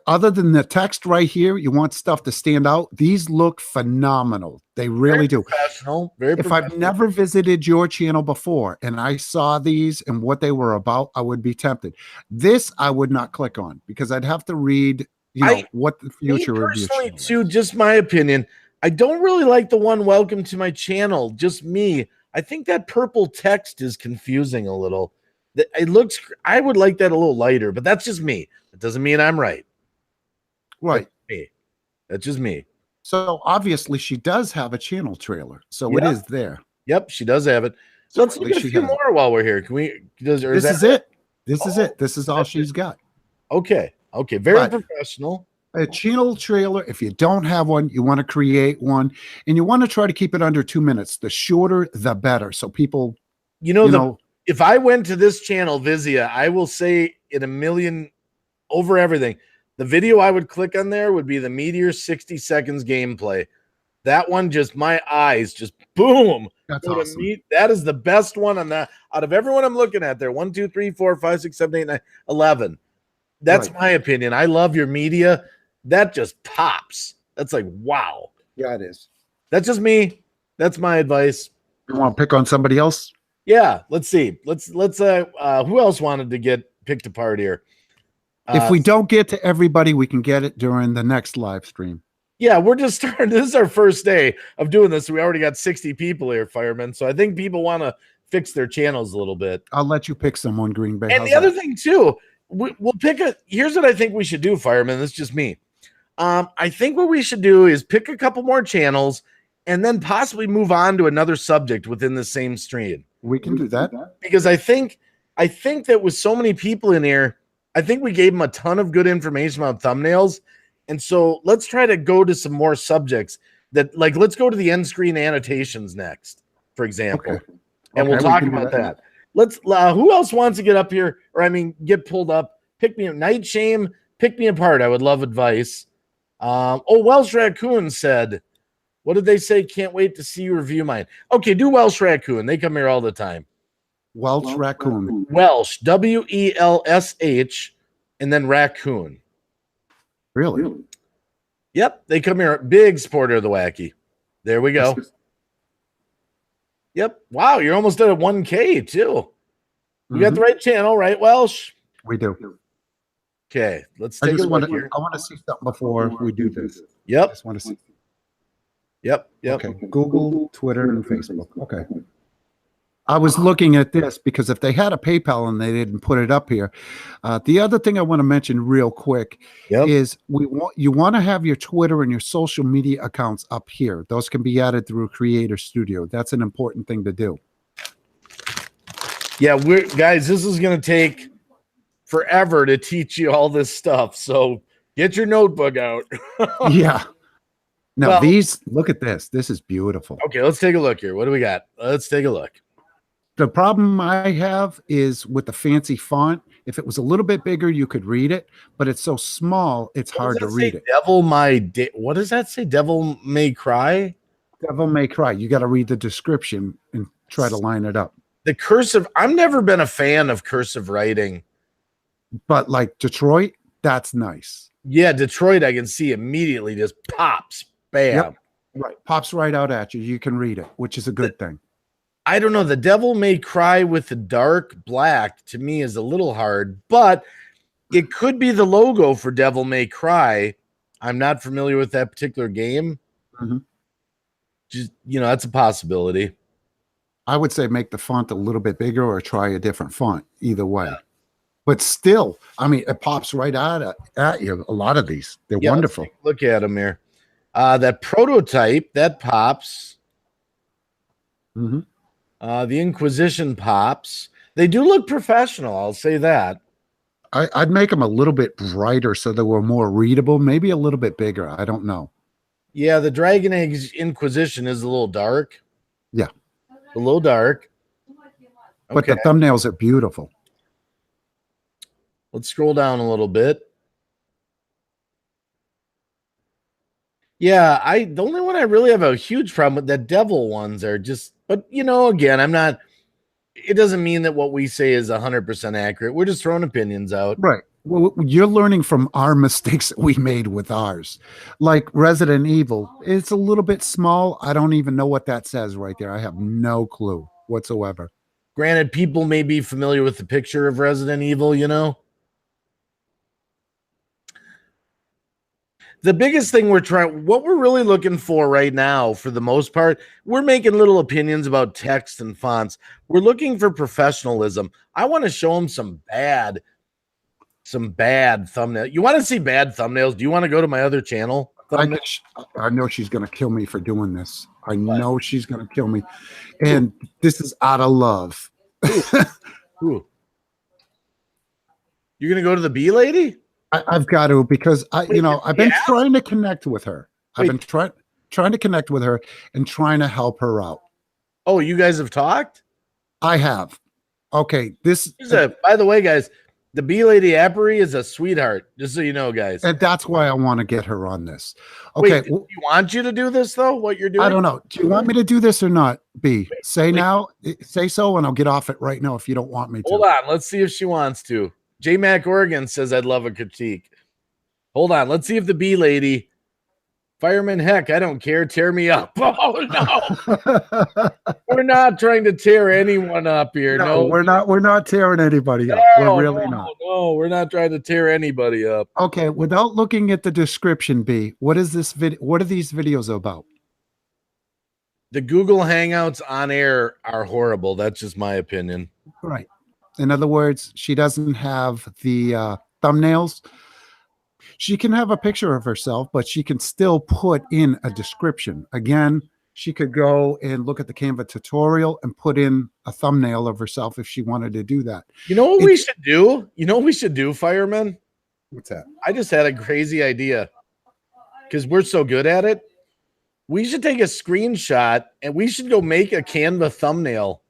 other than the text right here, you want stuff to stand out. These look phenomenal. They really do. Professional. Very professional. If I've never visited your channel before and I saw these and what they were about, I would be tempted. This I would not click on because I'd have to read, what the future of your channel is. Too, just my opinion, I don't really like the one welcome to my channel. Just me. I think that purple text is confusing a little. It looks, I would like that a little lighter, but that's just me. It doesn't mean I'm right. Right. That's just me. So obviously she does have a channel trailer. So it is there. Yep, she does have it. So let's look at a few more while we're here. Can we? This is it. This is it. This is all she's got. Okay. Very But professional. a channel trailer, if you don't have one, you want to create one, and you want to try to keep it under 2 minutes. The shorter, the better. So people, if I went to this channel, Vizia, I will say in a million over everything, the video I would click on there would be the Meteor 60 seconds gameplay. That one, just my eyes, just boom. That's awesome. That is the best one on that out of everyone I'm looking at there. 1, 2, 3, 4, 5, 6, 7, 8, 9, 11. That's my opinion. I love your media. That just pops. That's like, wow. Yeah, it is. That's just me. That's my advice. You want to pick on somebody else? Yeah, let's see. Let's who else wanted to get picked apart here? If we don't get to everybody, we can get it during the next live stream. Yeah, we're just starting. This is our first day of doing this. We already got 60 people here, firemen. So I think people want to fix their channels a little bit. I'll let you pick someone, Green Bay. And the other thing too, we'll pick here's what I think we should do, firemen. This is just me. I think what we should do is pick a couple more channels and then possibly move on to another subject within the same stream. We can do that. Because I think that with so many people in here, I think we gave them a ton of good information about thumbnails. And so let's try to go to some more subjects that, like, let's go to the end screen annotations next, for example. Okay. And we'll talk about that. Let's, who else wants to get up here? Or, I mean, get pulled up, pick me, Night Shame, pick me apart. I would love advice. Welsh Raccoon said, what did they say? Can't wait to see you review mine. Okay, do Welsh Raccoon. They come here all the time. Welsh Raccoon. Welsh, WELSH, and then Raccoon. Really? Yep, they come here. Big supporter of the Wacky. There we go. Yep. Wow, you're almost at a 1K too. You got the right channel, right, Welsh? We do. Okay, let's take a look here. I want to see something before we do this. Yep. I just want to see. Yep. Okay. Google, Twitter, and Facebook. Okay. I was looking at this because if they had a PayPal and they didn't put it up here, the other thing I want to mention real quick is you want to have your Twitter and your social media accounts up here. Those can be added through Creator Studio. That's an important thing to do. Yeah, guys, this is going to take forever to teach you all this stuff. So get your notebook out. Yeah. Now look at this. This is beautiful. Okay, let's take a look here. What do we got? Let's take a look. The problem I have is with the fancy font. If it was a little bit bigger, you could read it, but it's so small, it's hard to read it. What does that say? Devil May Cry? Devil May Cry. You got to read the description and try to line it up. The cursive, I've never been a fan of cursive writing. But like Detroit, that's nice. Yeah, Detroit, I can see immediately just pops. Bam. Yep. Right. Pops right out at you. You can read it, which is a good thing. I don't know. The Devil May Cry with the dark black to me is a little hard, but it could be the logo for Devil May Cry. I'm not familiar with that particular game. Just, that's a possibility. I would say make the font a little bit bigger or try a different font. Either way. Yeah. But still, I mean, it pops right out at you. A lot of these, they're wonderful. Look at them here. That prototype, that pops. The Inquisition pops. They do look professional. I'll say that. I'd make them a little bit brighter so they were more readable. Maybe a little bit bigger. I don't know. Yeah, the Dragon Age Inquisition is a little dark. Yeah. A little dark. But the thumbnails are beautiful. Let's scroll down a little bit. Yeah, the only one I really have a huge problem with, that devil ones are just, but again, it doesn't mean that what we say is 100% accurate. We're just throwing opinions out. Right. Well, you're learning from our mistakes that we made with ours. Like Resident Evil, it's a little bit small. I don't even know what that says right there. I have no clue whatsoever. Granted, people may be familiar with the picture of Resident Evil, The biggest thing what we're really looking for right now, for the most part, we're making little opinions about text and fonts. We're looking for professionalism. I want to show them some bad thumbnails. You want to see bad thumbnails? Do you want to go to my other channel? I know she's going to kill me for doing this. I know she's going to kill me. And this is out of love. Ooh. You're gonna go to the bee lady? I've got to, because Wait, I've been yeah? trying to connect with her. I've Wait. been trying to connect with her and trying to help her out. Oh, you guys have talked? I have. Okay, By the way, guys, the bee lady Apery is a sweetheart. Just so you know, guys. and that's why I want to get her on this. Wait, Okay, do you want you to do this though? What you're doing? I don't know. Do you want me to do this or not? B, say now, say so, and I'll get off it right now if you don't want me to. Hold on. Let's see if she wants to. J Mac Oregon says I'd love a critique. Hold on. Let's see if the bee lady, fireman, heck, I don't care. Tear me up. Oh no. We're not trying to tear anyone up here. No, we're not. We're not tearing anybody up. No, We're really not. No, we're not trying to tear anybody up. Okay, without looking at the description, B, what is this video? What are these videos about? The Google Hangouts on air are horrible. That's just my opinion. Right. In other words, she doesn't have the thumbnails. She can have a picture of herself, but she can still put in a description. Again, she could go and look at the Canva tutorial and put in a thumbnail of herself if she wanted to do that. You know what we should do? You know what we should do, firemen? What's that? I just had a crazy idea because we're so good at it. We should take a screenshot and we should go make a Canva thumbnail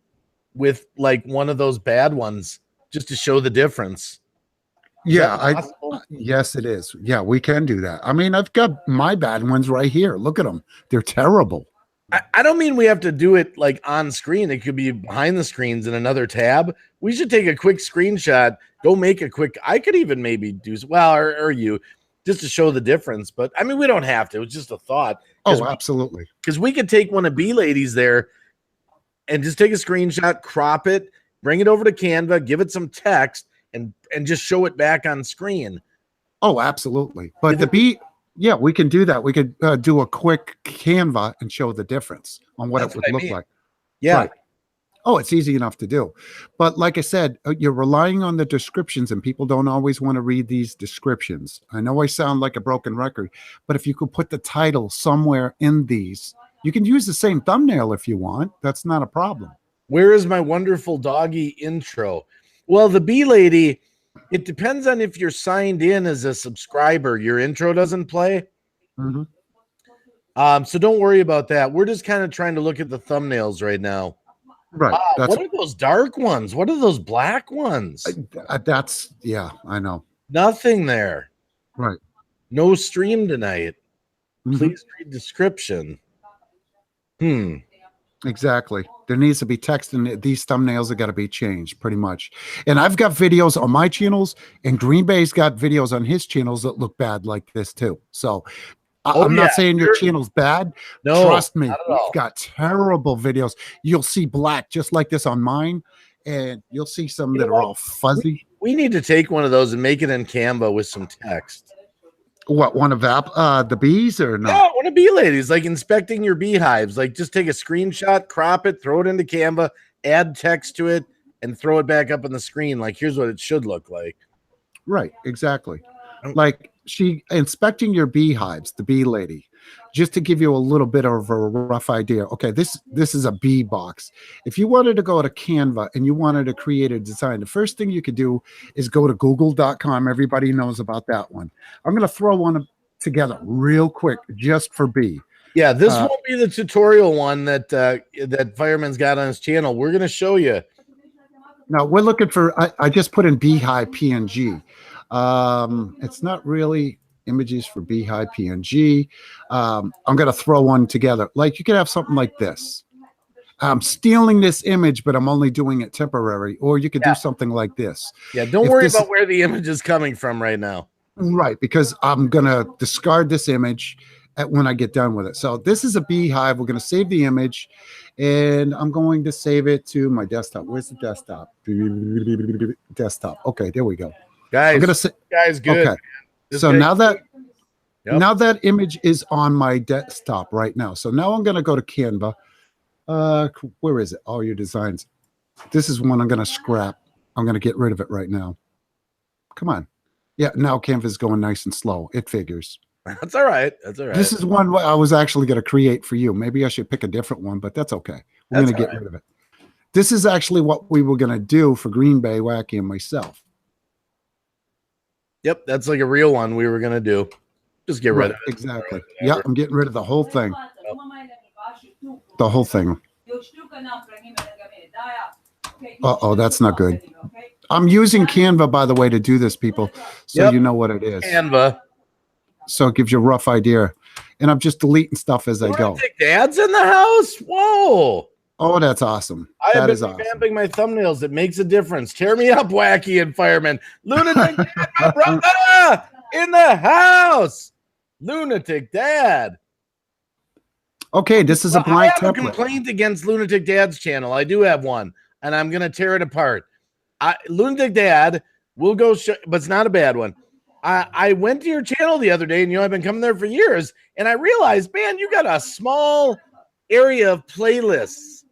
with like one of those bad ones just to show the difference. Yeah, yes, it is. Yeah, we can do that. I mean, I've got my bad ones right here. Look at them. They're terrible. I don't mean we have to do it like on screen. It could be behind the screens in another tab. We should take a quick screenshot, go make a quick, I could even maybe do, well, or you, just to show the difference. But I mean, we don't have to. It was just a thought. Oh, absolutely. Because we could take one of B ladies there and just take a screenshot, crop it, bring it over to Canva, give it some text, and just show it back on screen. Oh, absolutely. But the B, yeah, we can do that. We could do a quick Canva and show the difference on what it would look like. Yeah. Right. Oh, it's easy enough to do. But like I said, you're relying on the descriptions, and people don't always want to read these descriptions. I know I sound like a broken record, but if you could put the title somewhere in these, you can use the same thumbnail if you want. That's not a problem. Where is my wonderful doggy intro? Well, the bee lady, it depends on if you're signed in as a subscriber. Your intro doesn't play. Mm-hmm. So don't worry about that. We're just kind of trying to look at the thumbnails right now. Right. What are those dark ones? What are those black ones? Yeah, I know. Nothing there. Right. No stream tonight. Mm-hmm. Please read description. Exactly. There needs to be text, and these thumbnails have got to be changed pretty much. And I've got videos on my channels, and Green Bay's got videos on his channels that look bad like this too. So I'm not saying your channel's bad. No, trust me, we've got terrible videos. You'll see black just like this on mine, and you'll see some that are all fuzzy. We need to take one of those and make it in Canva with some text. What, one of the bees or not? Yeah, one of bee ladies, like inspecting your beehives. Like just take a screenshot, crop it, throw it into Canva, add text to it, and throw it back up on the screen. Like, here's what it should look like. Right, exactly. Like she inspecting your beehives, the bee lady, just to give you a little bit of a rough idea. Okay, this is a bee box. If you wanted to go to Canva and you wanted to create a design, the first thing you could do is go to google.com. Everybody knows about that one. I'm going to throw one together real quick just for bee. Yeah, this won't be the tutorial one that Fireman's got on his channel. We're going to show you. Now we're looking for, I just put in beehive PNG. It's not really images for beehive PNG. I'm going to throw one together. Like you could have something like this. I'm stealing this image, but I'm only doing it temporary. Or you could do something like this. Yeah, don't worry about where the image is coming from right now. Right, because I'm going to discard this image when I get done with it. So this is a beehive. We're going to save the image, and I'm going to save it to my desktop. Where's the desktop? Desktop. Okay, there we go. Guys, I'm gonna say, guys, good. Okay. So now that image is on my desktop right now. So now I'm going to go to Canva. Where is it? All your designs. This is one I'm going to scrap. I'm going to get rid of it right now. Come on. Yeah, now Canva is going nice and slow. It figures. That's all right. That's all right. This is one I was actually going to create for you. Maybe I should pick a different one, but that's okay. We're going to get rid of it. This is actually what we were going to do for GreenBayWacky and myself. Yep, that's like a real one we were gonna do. Just get rid of it. Exactly. Yeah, I'm getting rid of the whole thing. The whole thing. Uh-oh, that's not good. I'm using Canva, by the way, to do this, people, so you know what it is. Canva. So it gives you a rough idea. And I'm just deleting stuff as I go. Dad's in the house? Whoa. Oh, that's awesome. I have been revamping my thumbnails. It makes a difference. Tear me up, Wacky and Fireman. Lunatic Dad, my brother, in the house. Lunatic Dad. Okay, this is a blank template. I have a complaint against Lunatic Dad's channel. I do have one, and I'm going to tear it apart. Lunatic Dad will go, but it's not a bad one. I went to your channel the other day, and I've been coming there for years, and I realized, man, you got a small area of playlists.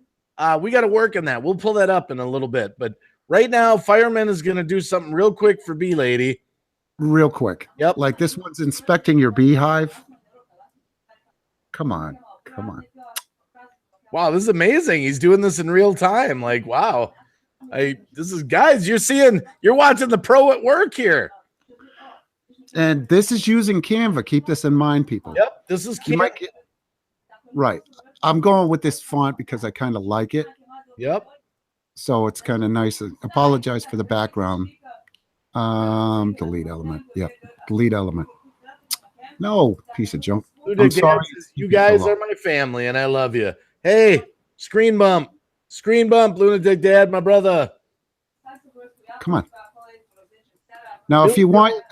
We got to work on that. We'll pull that up in a little bit, but right now, Fireman is going to do something real quick for Bee Lady. Real quick. Yep. Like this one's inspecting your beehive. Come on. Come on. Wow, this is amazing. He's doing this in real time. Like, wow. This is, guys, you're watching the pro at work here. And this is using Canva. Keep this in mind, people. Yep, this is Canva. Right. I'm going with this font because I kind of like it. Yep. So it's kind of nice. Apologize for the background. Delete element. Yep. Delete element. No, piece of junk. I'm sorry. You guys are my family, and I love you. Hey, screen bump. Screen bump, Lunatic Dad, my brother. Come on. Now, if you want...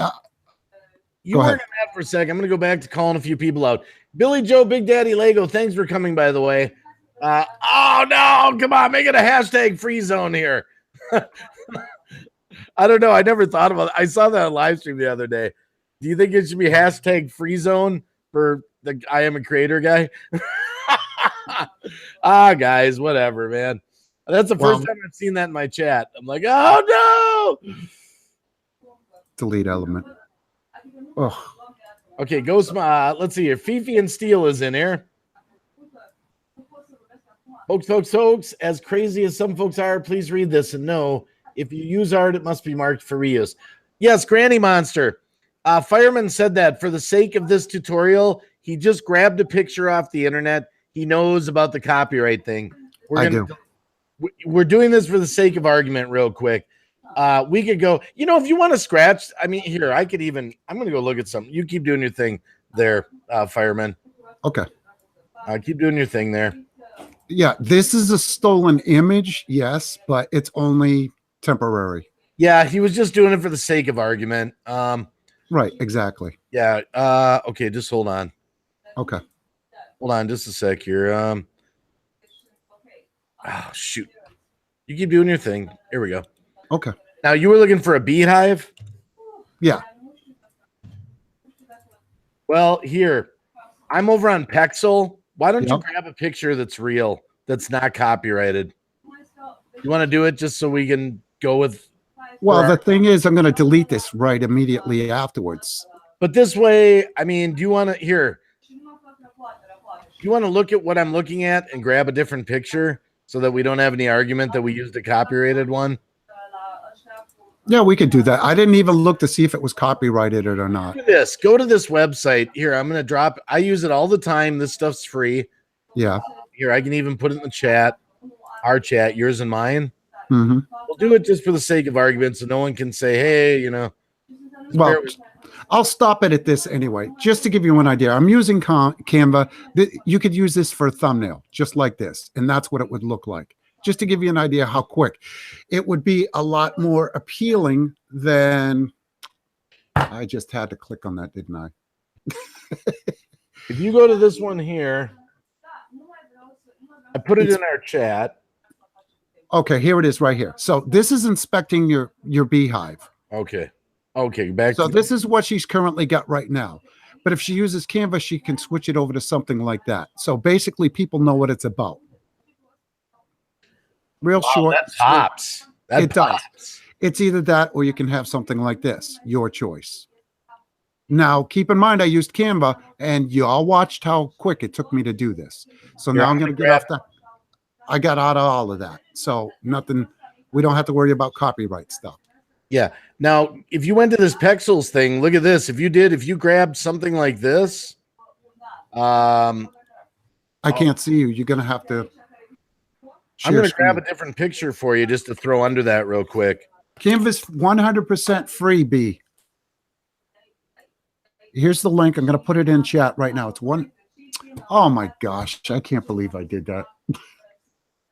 You work on that for a second. I'm going to go back to calling a few people out. Billy Joe, Big Daddy Lego, thanks for coming, by the way. Oh, no, come on, make it a hashtag free zone here. I don't know. I never thought about it. I saw that on live stream the other day. Do you think it should be hashtag free zone for the I am a creator guy? Guys, whatever, man. That's the first time I've seen that in my chat. I'm like, oh, no. Delete element. Oh. Okay, Ghost. Let's see here. Fifi and Steel is in here. Folks, as crazy as some folks are, please read this and know if you use art, it must be marked for reuse. Yes, Granny Monster. Fireman said that for the sake of this tutorial, he just grabbed a picture off the internet. He knows about the copyright thing. We're doing this for the sake of argument real quick. We could go, if you want to scratch, I mean, here, I'm going to go look at something. You keep doing your thing there, Fireman. Okay. Keep doing your thing there. Yeah, this is a stolen image, yes, but it's only temporary. Yeah, he was just doing it for the sake of argument. Right, exactly. Yeah, okay, just hold on. Okay. Hold on just a sec here. Oh, shoot. You keep doing your thing. Here we go. Okay. Now, you were looking for a beehive? Yeah. Well, here. I'm over on Pexel. Why don't you grab a picture that's real, that's not copyrighted? You want to do it just so we can go with... Well, the thing is, I'm going to delete this right immediately afterwards. But this way, I mean, do you want to... Here. Do you want to look at what I'm looking at and grab a different picture so that we don't have any argument that we used a copyrighted one? Yeah, we could do that. I didn't even look to see if it was copyrighted or not. Do this. Go to this website. Here, I'm going to drop. I use it all the time. This stuff's free. Yeah. Here, I can even put it in the chat. Our chat, yours and mine. Mm-hmm. We'll do it just for the sake of argument so no one can say, hey, Well, I'll stop it at this anyway, just to give you an idea. I'm using Canva. You could use this for a thumbnail, just like this, and that's what it would look like. Just to give you an idea how quick. It would be a lot more appealing than... I just had to click on that, didn't I? If you go to this one here, I put it in our chat. Okay, here it is right here. So this is inspecting your beehive. Okay, So this is what she's currently got right now. But if she uses Canva, she can switch it over to something like that. So basically, people know what it's about. Real short. That pops. It does. It's either that or you can have something like this. Your choice. Now, keep in mind, I used Canva, and you all watched how quick it took me to do this. So now I'm going to get off that. I got out of all of that. So nothing. We don't have to worry about copyright stuff. Yeah. Now, if you went to this Pexels thing, look at this. If you grabbed something like this, I can't see you. You're going to have to I'm going to screen. grab a different picture for you just to throw under that real quick. Canvas 100% free, B. Here's the link. I'm going to put it in chat right now. It's one. Oh my gosh. I can't believe I did that.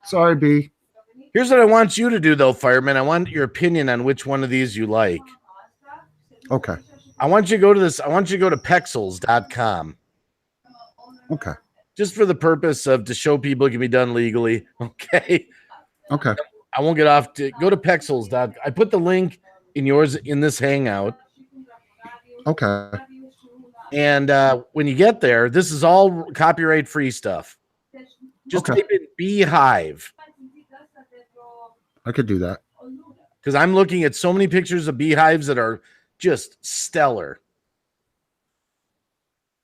Sorry, B. Here's what I want you to do, though, Fireman. I want your opinion on which one of these you like. Okay. I want you to go to this. I want you to go to pexels.com. Okay. Just for the purpose of to show people it can be done legally. Okay. Okay. I won't get off to go to Pexels. I put the link in yours in this hangout. Okay. And when you get there, this is all copyright free stuff. Just type in beehive. I could do that. Because I'm looking at so many pictures of beehives that are just stellar.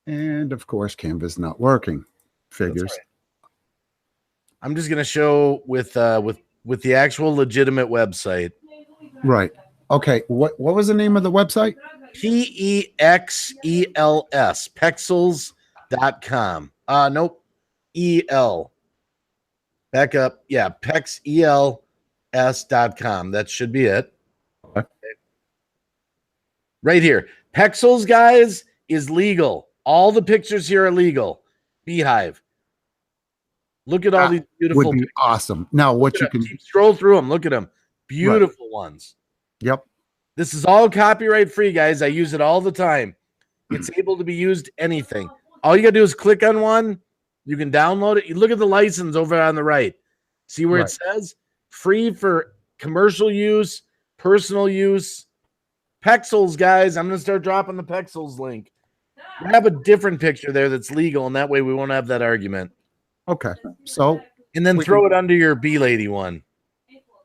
And of course, Canva's not working. Figures. Right. I'm just gonna show with the actual legitimate website. Right. Okay. What was the name of the website? Pexels. Pexels.com. Nope. EL. Back up. Yeah, PexELS.com. That should be it. Okay. Right here. Pexels, guys, is legal. All the pictures here are legal. Beehive. Look at all these beautiful would be pictures. Awesome. Now, what you can scroll through them. Look at them. Beautiful ones. Yep. This is all copyright free, guys. I use it all the time. It's able to be used anything. All you got to do is click on one. You can download it. You look at the license over on the right. See where it says free for commercial use, personal use. Pexels, guys. I'm going to start dropping the Pexels link. We have a different picture there that's legal, and that way we won't have that argument. Okay. So, and then throw it under your bee lady one.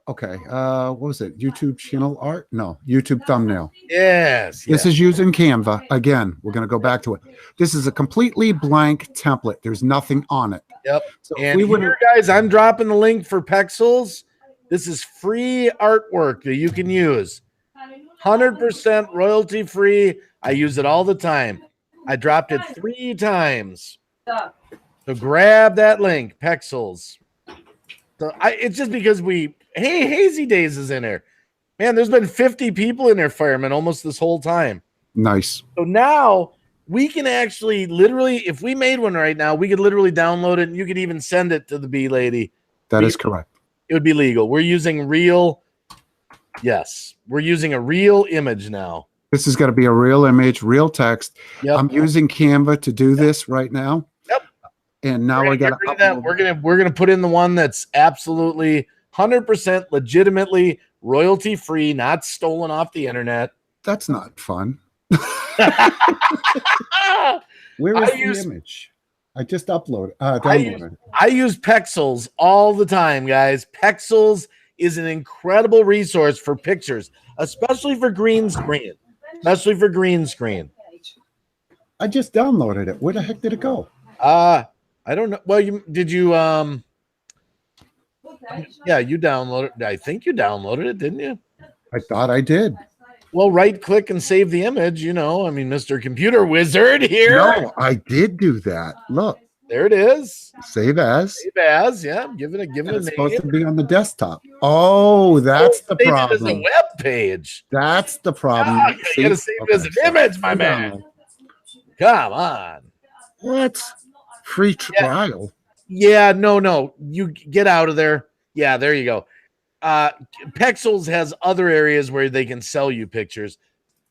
Okay. What was it? YouTube channel art? No, YouTube thumbnail. Yes. This is using Canva. Again, we're going to go back to it. This is a completely blank template. There's nothing on it. Yep. So and here, guys, I'm dropping the link for Pexels. This is free artwork that you can use. 100% royalty free. I use it all the time. I dropped it 3 times. So grab that link, Pexels. So it's just because hey, Hazy Days is in there. Man, there's been 50 people in there, Fireman, almost this whole time. Nice. So now we can actually literally, if we made one right now, we could literally download it and you could even send it to the bee lady. That is correct. It would be legal. We're using real. Yes, we're using a real image now. This is going to be a real image, real text. Yep. I'm using Canva to do this right now. Yep. And now I got to we're gonna put in the one that's absolutely 100% legitimately royalty free, not stolen off the internet. That's not fun. Where is the image? I just uploaded. I use Pexels all the time, guys. Pexels is an incredible resource for pictures, especially for green screen. I just downloaded it. Where the heck did it go? I don't know. Well, you yeah, you downloaded it. I think you downloaded it, didn't you? I thought I did. Well, right click and save the image, I mean, Mr. Computer Wizard here. No, I did do that. Look. There it is. Save as. Save as, yeah. Give it a name. It's supposed to be on the desktop. Oh, that's the problem. Save it as a web page. That's the problem. You gotta save it as an image, my man. Come on. What? Free trial? Yeah, no. You get out of there. Yeah, there you go. Pexels has other areas where they can sell you pictures.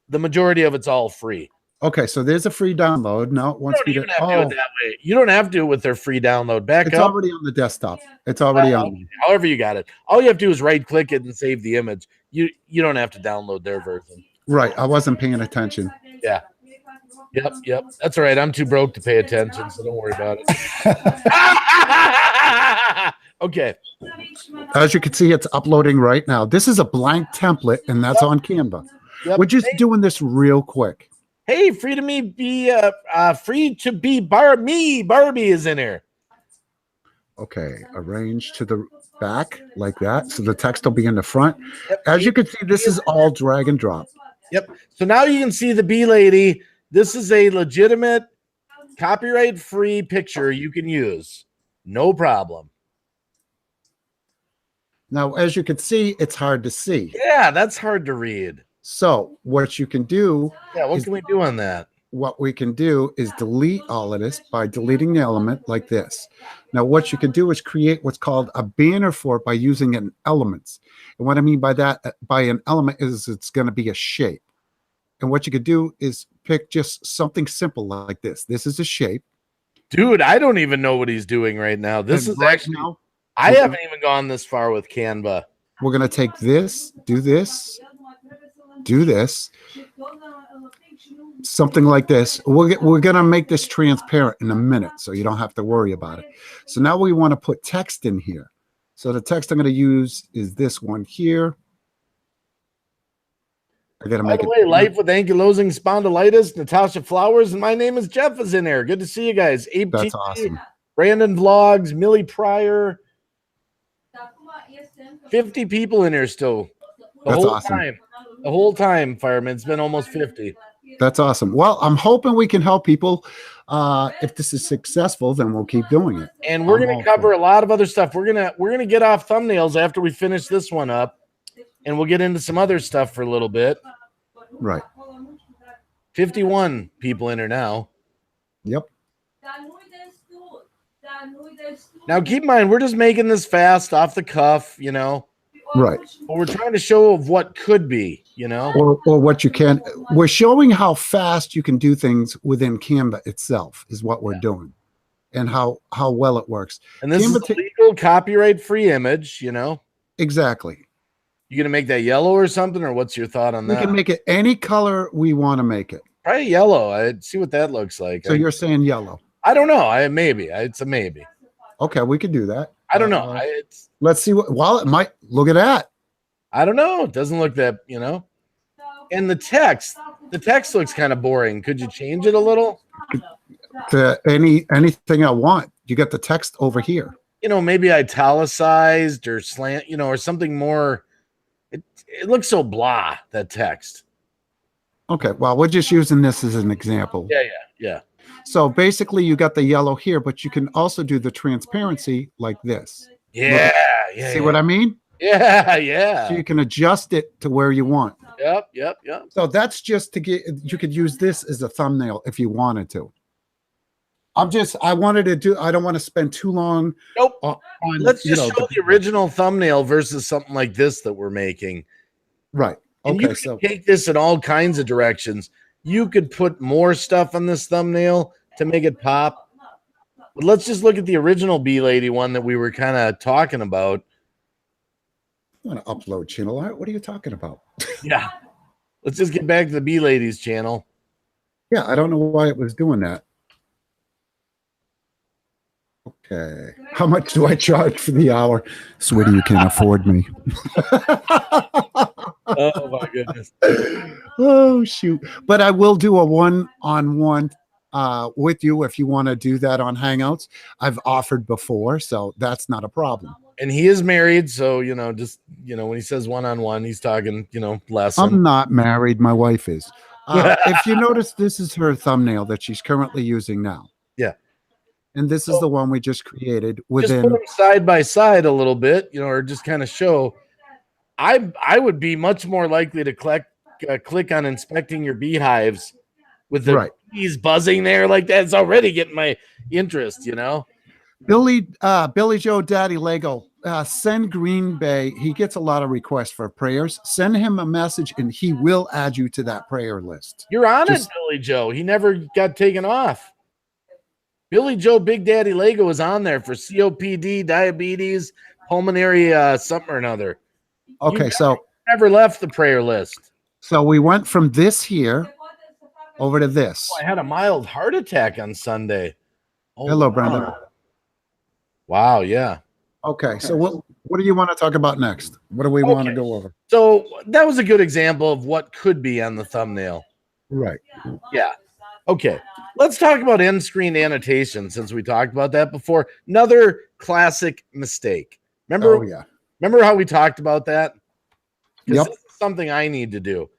The majority of it's all free. Okay, so there's a free download. No, once you don't even have to do it that way. You don't have to do it with their free download. It's already on the desktop. It's already on. However you got it. All you have to do is right click it and save the image. You don't have to download their version. Right. I wasn't paying attention. Yeah. Yep. That's all right. I'm too broke to pay attention, so don't worry about it. Okay. As you can see, it's uploading right now. This is a blank template, and that's on Canva. Yep. We're just doing this real quick. Hey, free to be Barbie is in here. Okay, arrange to the back like that. So the text will be in the front. Yep. As you can see, this is all drag and drop. Yep. So now you can see the bee lady. This is a legitimate copyright-free picture you can use. No problem. Now, as you can see, it's hard to see. Yeah, that's hard to read. So what you can do, Yeah, what can we do on that? what we can do is delete all of this by deleting the element like this. Now, what you can do is create what's called a banner for it by using an elements. And what I mean by that, by an element, is it's going to be a shape. And what you could do is pick just something simple like this. This is a shape. Dude, I don't even know what he's doing right now. This is right actually, now, I haven't even gone this far with Canva. we're going to take this, do this, something like this. We're going to make this transparent in a minute, so you don't have to worry about it. So now we want to put text in here. So the text I'm going to use is this one here. I got to make By the way, Life with Ankylosing Spondylitis, Natasha Flowers, and my name is Jeff is in there. Good to see you guys. Abe That's TV, awesome. Brandon Vlogs, Millie Pryor. 50 people in here still. That's whole awesome. time. The whole time, fireman. It's been almost 50. That's awesome. Well, I'm hoping we can help people. If this is successful, then we'll keep doing it. And we're I'm going all to cover for a lot of other stuff. We're gonna get off thumbnails after we finish this one up, and we'll get into some other stuff for a little bit. Right. 51 people in here now. Yep. Now keep in mind, we're just making this fast off the cuff, you know. Right. But we're trying to show of what could be, you know. Or what you can. We're showing how fast you can do things within Canva itself is what we're doing, and how well it works. And this Canva is a legal copyright-free image, you know. Exactly. You gonna make that yellow or something, or what's your thought on We that? can make it any color we want to make it. Probably yellow. I'd see what that looks like. So you're saying yellow? I don't know. It's a maybe. Okay, we could do that. I don't know. Let's see what. Well, it might. Look at that. I don't know. It doesn't look that, you know. And the text looks kind of boring. Could you change it a little? To anything I want. You got the text over here. You know, maybe italicized or slant, you know, or something more. It looks so blah, that text. Okay, well, we're just using this as an example. Yeah. So basically, you got the yellow here, but you can also do the transparency like this. Yeah. See what I mean? Yeah. So you can adjust it to where you want. Yep. So that's just to get, you could use this as a thumbnail if you wanted to. I wanted to do, I don't want to spend too long. Nope. On, Let's just show the original thumbnail versus something like this that we're making. Right. And Okay. you So can take this in all kinds of directions. You could put more stuff on this thumbnail to make it pop. But let's just look at the original Bee Lady one that we were kind of talking about. I want to upload channel art. What are you talking about? Yeah. Let's just get back to the Bee Lady's channel. Yeah. I don't know why it was doing that. Okay. How much do I charge for the hour? Sweetie, you can't afford me. Oh my goodness. Oh shoot. But I will do a one-on-one with you if you want to do that on Hangouts. I've offered before, so that's not a problem. And he is married, so just when he says one-on-one, he's talking, lesson. I'm not married, my wife is. If you notice, this is her thumbnail that she's currently using now. Yeah. And this is the one we just created within. Just put them side by side a little bit, or just kind of show. I would be much more likely to click on inspecting your beehives with the bees buzzing there like that. It's already getting my interest, Billy Joe Daddy Lego, send Green Bay. He gets a lot of requests for prayers. Send him a message and he will add you to that prayer list. You're on it, Billy Joe. He never got taken off. Billy Joe Big Daddy Lego is on there for COPD, diabetes, pulmonary something or another. Okay, so never left the prayer list. So we went from this here over to this. Oh, I had a mild heart attack on Sunday. Oh, hello, Brandon. Wow, yeah. Okay, so what do you want to talk about next? What do we want to go over? So that was a good example of what could be on the thumbnail. Right. Yeah. Okay. Let's talk about end screen annotation since we talked about that before. Another classic mistake. Remember? Oh yeah. Remember how we talked about that? Because Yep. this is something I need to do.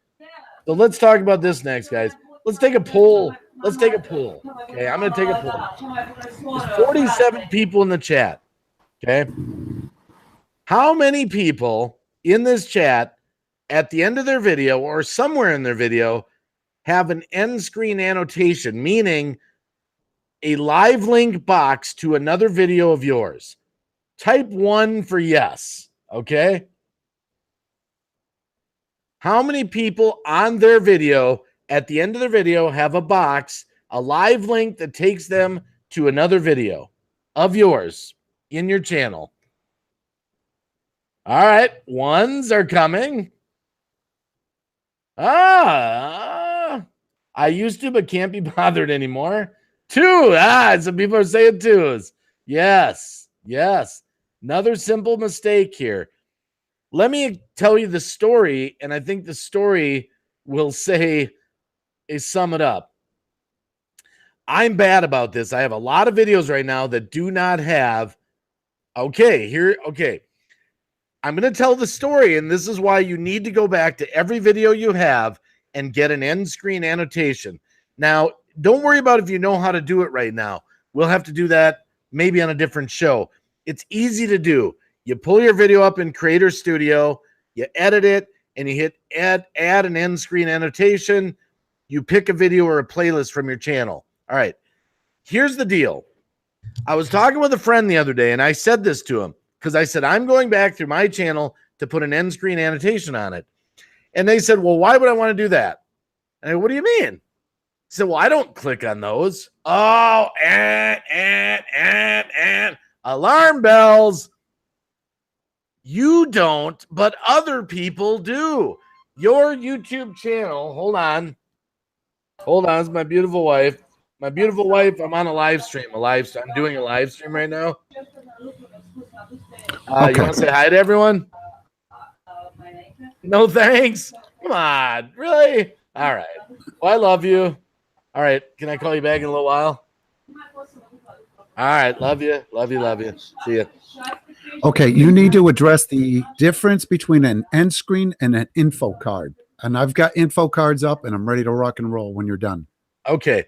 So let's talk about this next, guys. Let's take a poll. Let's take a poll. Okay, I'm going to take a poll. There's 47 people in the chat. Okay. How many people in this chat at the end of their video or somewhere in their video have an end screen annotation, meaning a live link box to another video of yours? Type 1 for yes. Okay. How many people on their video at the end of their video have a box, a live link that takes them to another video of yours in your channel? All right, ones are coming. I used to, but can't be bothered anymore. 2. Some people are saying 2s. Yes. Another simple mistake here. Let me tell you the story, and I think the story will sum it up. I'm bad about this. I have a lot of videos right now that do not have. Okay. I'm going to tell the story, and this is why you need to go back to every video you have and get an end screen annotation. Now, don't worry about if you know how to do it right now. We'll have to do that maybe on a different show. It's easy to do. You pull your video up in Creator Studio, you edit it, and you hit add an end screen annotation. You pick a video or a playlist from your channel. All right, here's the deal. I was talking with a friend the other day, and I said this to him because I said, I'm going back through my channel to put an end screen annotation on it. And they said, well, why would I want to do that? And I go, what do you mean? He said, well, I don't click on those. Oh, and alarm bells. You don't, but other people do. Your YouTube channel, hold on. It's my beautiful wife. I'm on a live stream. I'm doing a live stream right now. Okay. You want to say hi to everyone? No thanks. Come on, really? All right. Well, I love you. All right. Can I call you back in a little while? All right. Love you. See you. Okay, you need to address the difference between an end screen and an info card. And I've got info cards up, and I'm ready to rock and roll when you're done. Okay.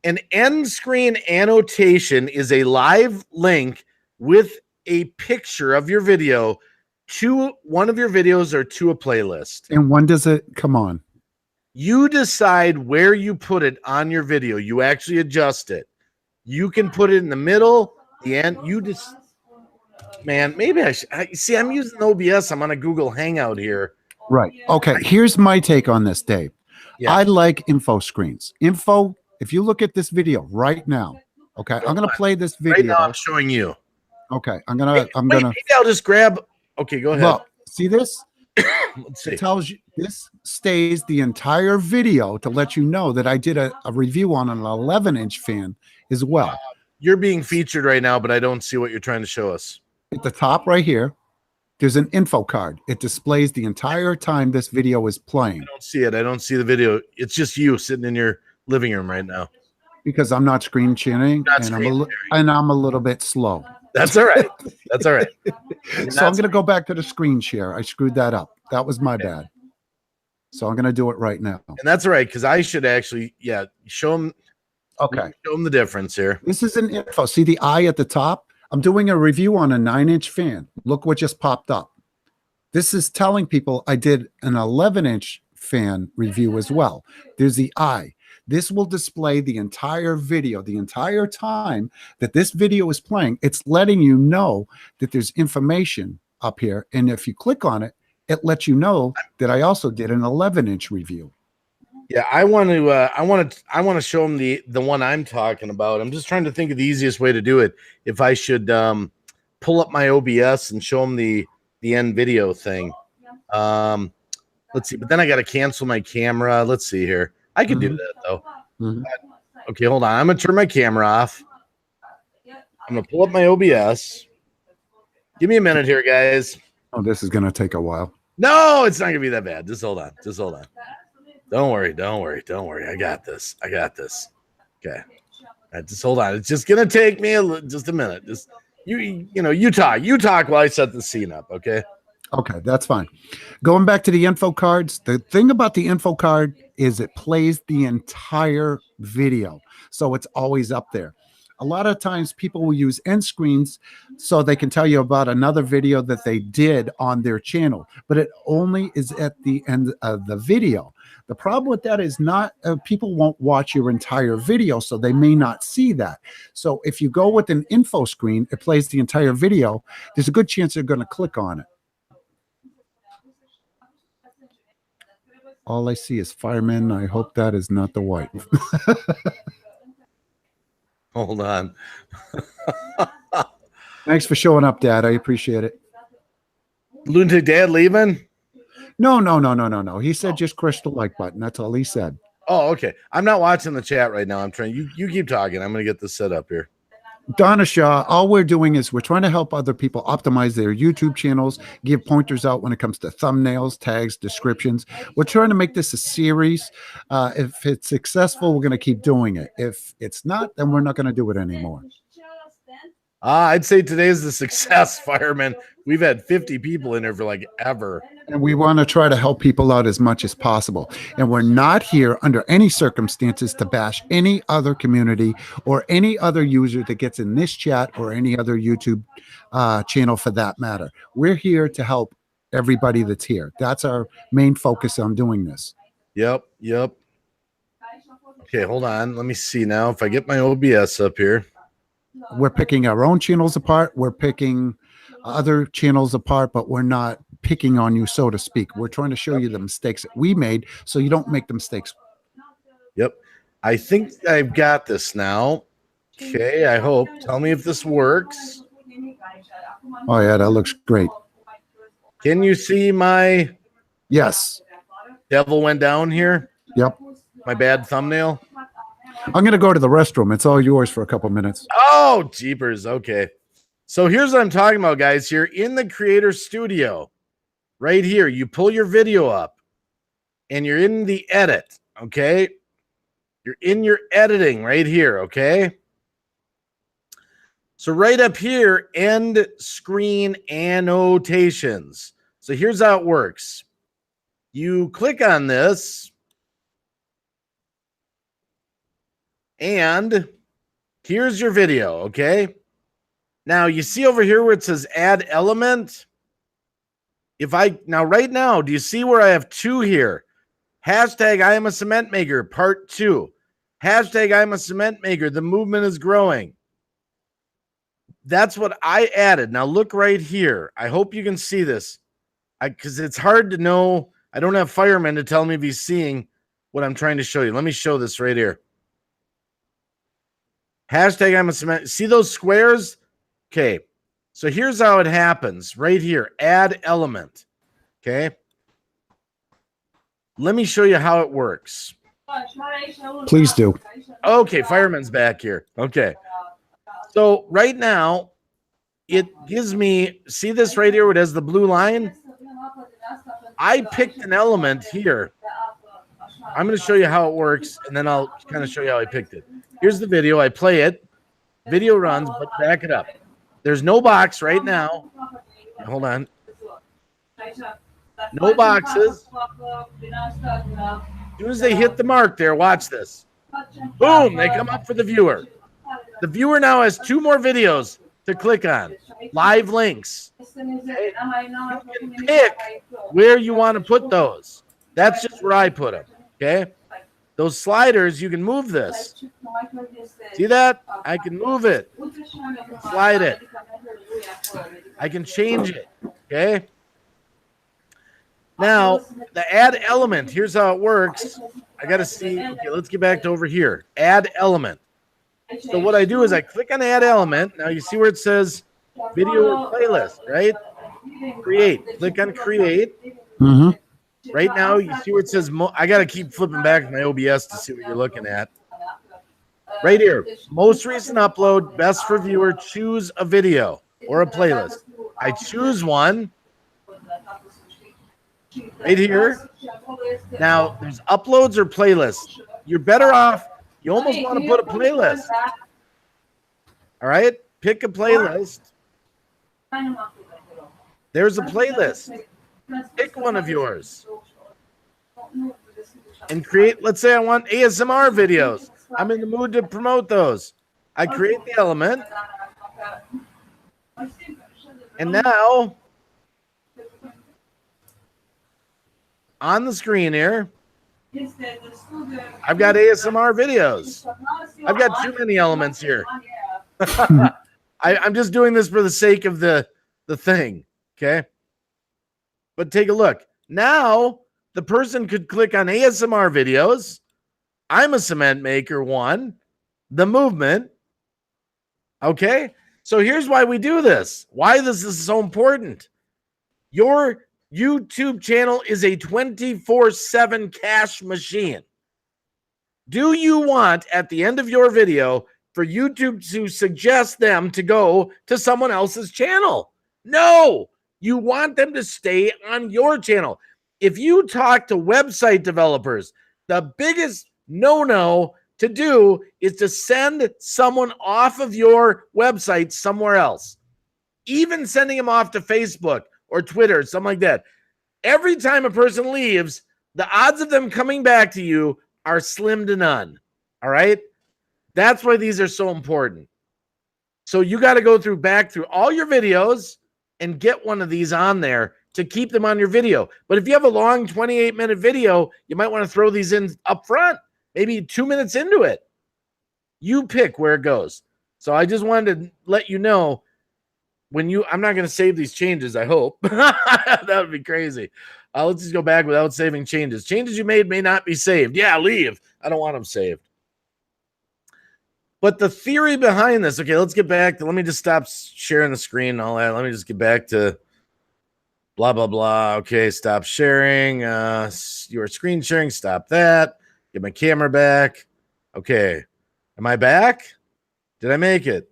An end screen annotation is a live link with a picture of your video to one of your videos or to a playlist. And when does it come on? You decide where you put it on your video. You actually adjust it. You can put it in the middle, the end. You just, man, maybe I should. See, I'm using OBS. I'm on a Google Hangout here. Right. Okay. Here's my take on this, Dave. Yeah. I like info screens. Info, if you look at this video right now, okay, I'm going to play this video. Right now I'm showing you. Okay. Maybe I'll just grab. Okay, go ahead. Look, see this? Let's see. It tells you this stays the entire video to let you know that I did a review on an 11-inch fan as well. You're being featured right now, but I don't see what you're trying to show us. At the top right here, there's an info card. It displays the entire time this video is playing. I don't see it. I don't see the video. It's just you sitting in your living room right now. Because I'm not screen sharing, and I'm a little bit slow. That's all right. That's all right. So I'm going to go back to the screen share. I screwed that up. That was my bad. So I'm going to do it right now. And that's all right, because I should actually, show them. Okay. Show them the difference here. This is an info. See the eye at the top? I'm doing a review on a 9-inch fan. Look what just popped up. This is telling people I did an 11-inch fan review as well. There's the eye. This will display the entire video, the entire time that this video is playing. It's letting you know that there's information up here. And if you click on it, it lets you know that I also did an 11-inch review. Yeah, I want to show them the one I'm talking about. I'm just trying to think of the easiest way to do it. If I should pull up my OBS and show them the end video thing. Let's see, but then I got to cancel my camera. Let's see here. I can do that though. Okay, hold on. I'm gonna turn my camera off. I'm gonna pull up my OBS. Give me a minute here, guys. Oh, this is gonna take a while. No, it's not gonna be that bad. Just hold on. Don't worry. I got this. Okay. All right, just hold on. It's just gonna take me just a minute. Just You talk while I set the scene up, okay? Okay, that's fine. Going back to the info cards, the thing about the info card is it plays the entire video. So it's always up there. A lot of times people will use end screens so they can tell you about another video that they did on their channel, but it only is at the end of the video. The problem with that is not people won't watch your entire video, so they may not see that. So if you go with an info screen, it plays the entire video. There's a good chance they're going to click on it. All I see is firemen. I hope that is not the wife. Hold on. Thanks for showing up, Dad. I appreciate it. Lunatic Dad leaving? No. He said just crush the like button. That's all he said. Oh, okay. I'm not watching the chat right now. I'm trying. You keep talking. I'm going to get this set up here. Donna Shaw, all we're doing is we're trying to help other people optimize their YouTube channels, give pointers out when it comes to thumbnails, tags, descriptions. We're trying to make this a series. If it's successful, we're going to keep doing it. If it's not, then we're not going to do it anymore. I'd say today's the success, fireman. We've had 50 people in there for like ever. And we want to try to help people out as much as possible. And we're not here under any circumstances to bash any other community or any other user that gets in this chat or any other YouTube channel for that matter. We're here to help everybody that's here. That's our main focus on doing this. Yep. Okay, hold on. Let me see now if I get my OBS up here. We're picking our own channels apart. We're picking other channels apart, but we're not picking on you, so to speak. We're trying to show you the mistakes that we made so you don't make the mistakes. Yep. I think I've got this now. Okay, I hope. Tell me if this works. Oh, yeah, that looks great. Can you see my... Yes. Devil went down here? Yep. My bad thumbnail? I'm going to go to the restroom. It's all yours for a couple minutes. Oh, jeepers. Okay. So here's what I'm talking about, guys. Here in the Creator Studio, right here, you pull your video up and you're in the edit, okay? You're in your editing right here, okay? So right up here, end screen annotations. So here's how it works. You click on this and here's your video, okay? Now you see over here where it says add element. Right now, do you see where I have two here? Hashtag I am a cement maker, part 2. Hashtag I am a cement maker, the movement is growing. That's what I added. Now look right here. I hope you can see this because it's hard to know. I don't have firemen to tell me if he's seeing what I'm trying to show you. Let me show this right here. Hashtag I'm a cement. See those squares? Okay. So here's how it happens right here. Add element. Okay. Let me show you how it works. Please do. Okay. Fireman's back here. Okay. So right now it gives me, see this right here where it has the blue line? I picked an element here. I'm going to show you how it works, and then I'll kind of show you how I picked it. Here's the video. I play it. Video runs, but back it up. There's no box right now. Hold on. No boxes. As soon as they hit the mark there, watch this. Boom, they come up for the viewer. The viewer now has 2 more videos to click on. Live links. Okay? You can pick where you want to put those. That's just where I put them. Okay? Those sliders, you can move this. See that? I can move it. Slide it. I can change it. Okay? Now, the add element, here's how it works. I got to see. Okay, let's get back to over here. Add element. So what I do is I click on add element. Now you see where it says video playlist, right? Create. Click on create. Mm-hmm. Right now, you see where it says, I got to keep flipping back to my OBS to see what you're looking at. Right here, most recent upload, best for viewer, choose a video or a playlist. I choose one. Right here. Now, there's uploads or playlists. You're better off, you almost want to put a playlist. All right? pick a playlist. There's a playlist. Pick one of yours and create. Let's say I want ASMR videos. I'm in the mood to promote those. I create the element. And now on the screen here, I've got ASMR videos. I've got too many elements here. I'm just doing this for the sake of the thing, okay? But take a look. Now, the person could click on ASMR videos. I'm a cement maker, one. The movement. Okay? So here's why we do this. Why this is so important. Your YouTube channel is a 24/7 cash machine. Do you want, at the end of your video, for YouTube to suggest them to go to someone else's channel? No. You want them to stay on your channel. If you talk to website developers, the biggest no-no to do is to send someone off of your website somewhere else. Even sending them off to Facebook or Twitter, something like that. Every time a person leaves, the odds of them coming back to you are slim to none. All right? That's why these are so important. So you got to go back through all your videos and get one of these on there to keep them on your video. But if you have a long 28-minute video, you might want to throw these in up front, maybe 2 minutes into it. You pick where it goes. So I just wanted to let you know I'm not going to save these changes, I hope. That would be crazy. Let's just go back without saving changes. Changes you made may not be saved. Yeah, leave. I don't want them saved. But the theory behind this, okay, let's get back to, let me just stop sharing the screen and all that. Let me just get back to blah, blah, blah. Okay, stop sharing. Your screen sharing, stop that. Get my camera back. Okay. Am I back? Did I make it?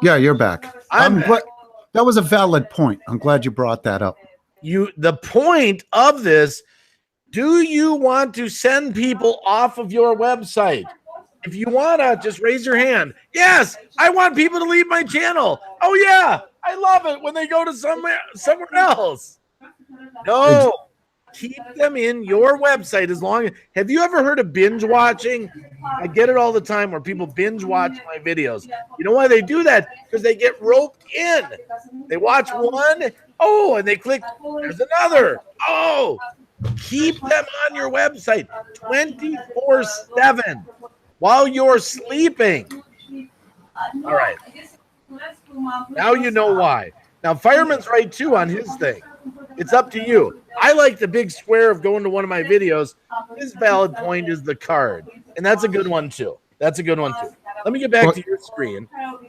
Yeah, you're back. That was a valid point. I'm glad you brought that up. The point of this, do you want to send people off of your website? If you want to, just raise your hand. Yes, I want people to leave my channel. Oh, yeah, I love it when they go to somewhere else. No, keep them in your website as long as. Have you ever heard of binge watching? I get it all the time where people binge watch my videos. You know why they do that? Because they get roped in. They watch one, oh, and they click, there's another. Oh, keep them on your website 24/7 while you're sleeping. All right. Now you know why. Now, Fireman's right, too, on his thing. It's up to you. I like the big square of going to one of my videos. His valid point is the card. And that's a good one, too. That's a good one, too. Let me get back to your screen.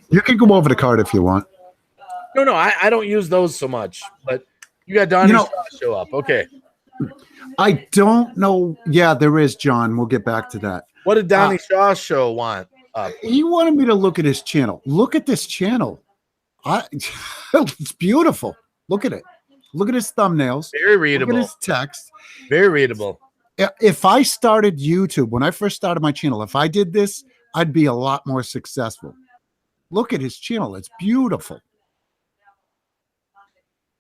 You can go over the card if you want. No, I don't use those so much. But you got Donnie Shaw show up. Okay. I don't know. Yeah, there is, John. We'll get back to that. What did Donnie Shaw show want? He wanted me to look at his channel. Look at this channel. It's beautiful. Look at it. Look at his thumbnails. Very readable. Look at his text. Very readable. If I started YouTube, when I first started my channel, if I did this, I'd be a lot more successful. Look at his channel. It's beautiful.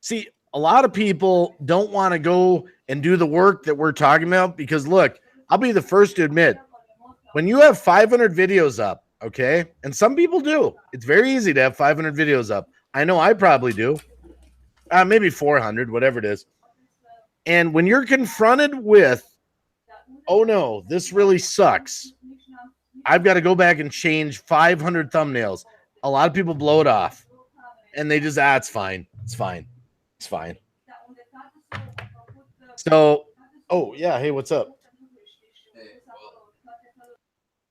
See, a lot of people don't want to go and do the work that we're talking about because, look, I'll be the first to admit, when you have 500 videos up, okay, and some people do, it's very easy to have 500 videos up. I know I probably do. Maybe 400, whatever it is. And when you're confronted with, oh no, this really sucks, I've got to go back and change 500 thumbnails. A lot of people blow it off. And they just, it's fine. It's fine. It's fine. So, oh, yeah, hey, what's up?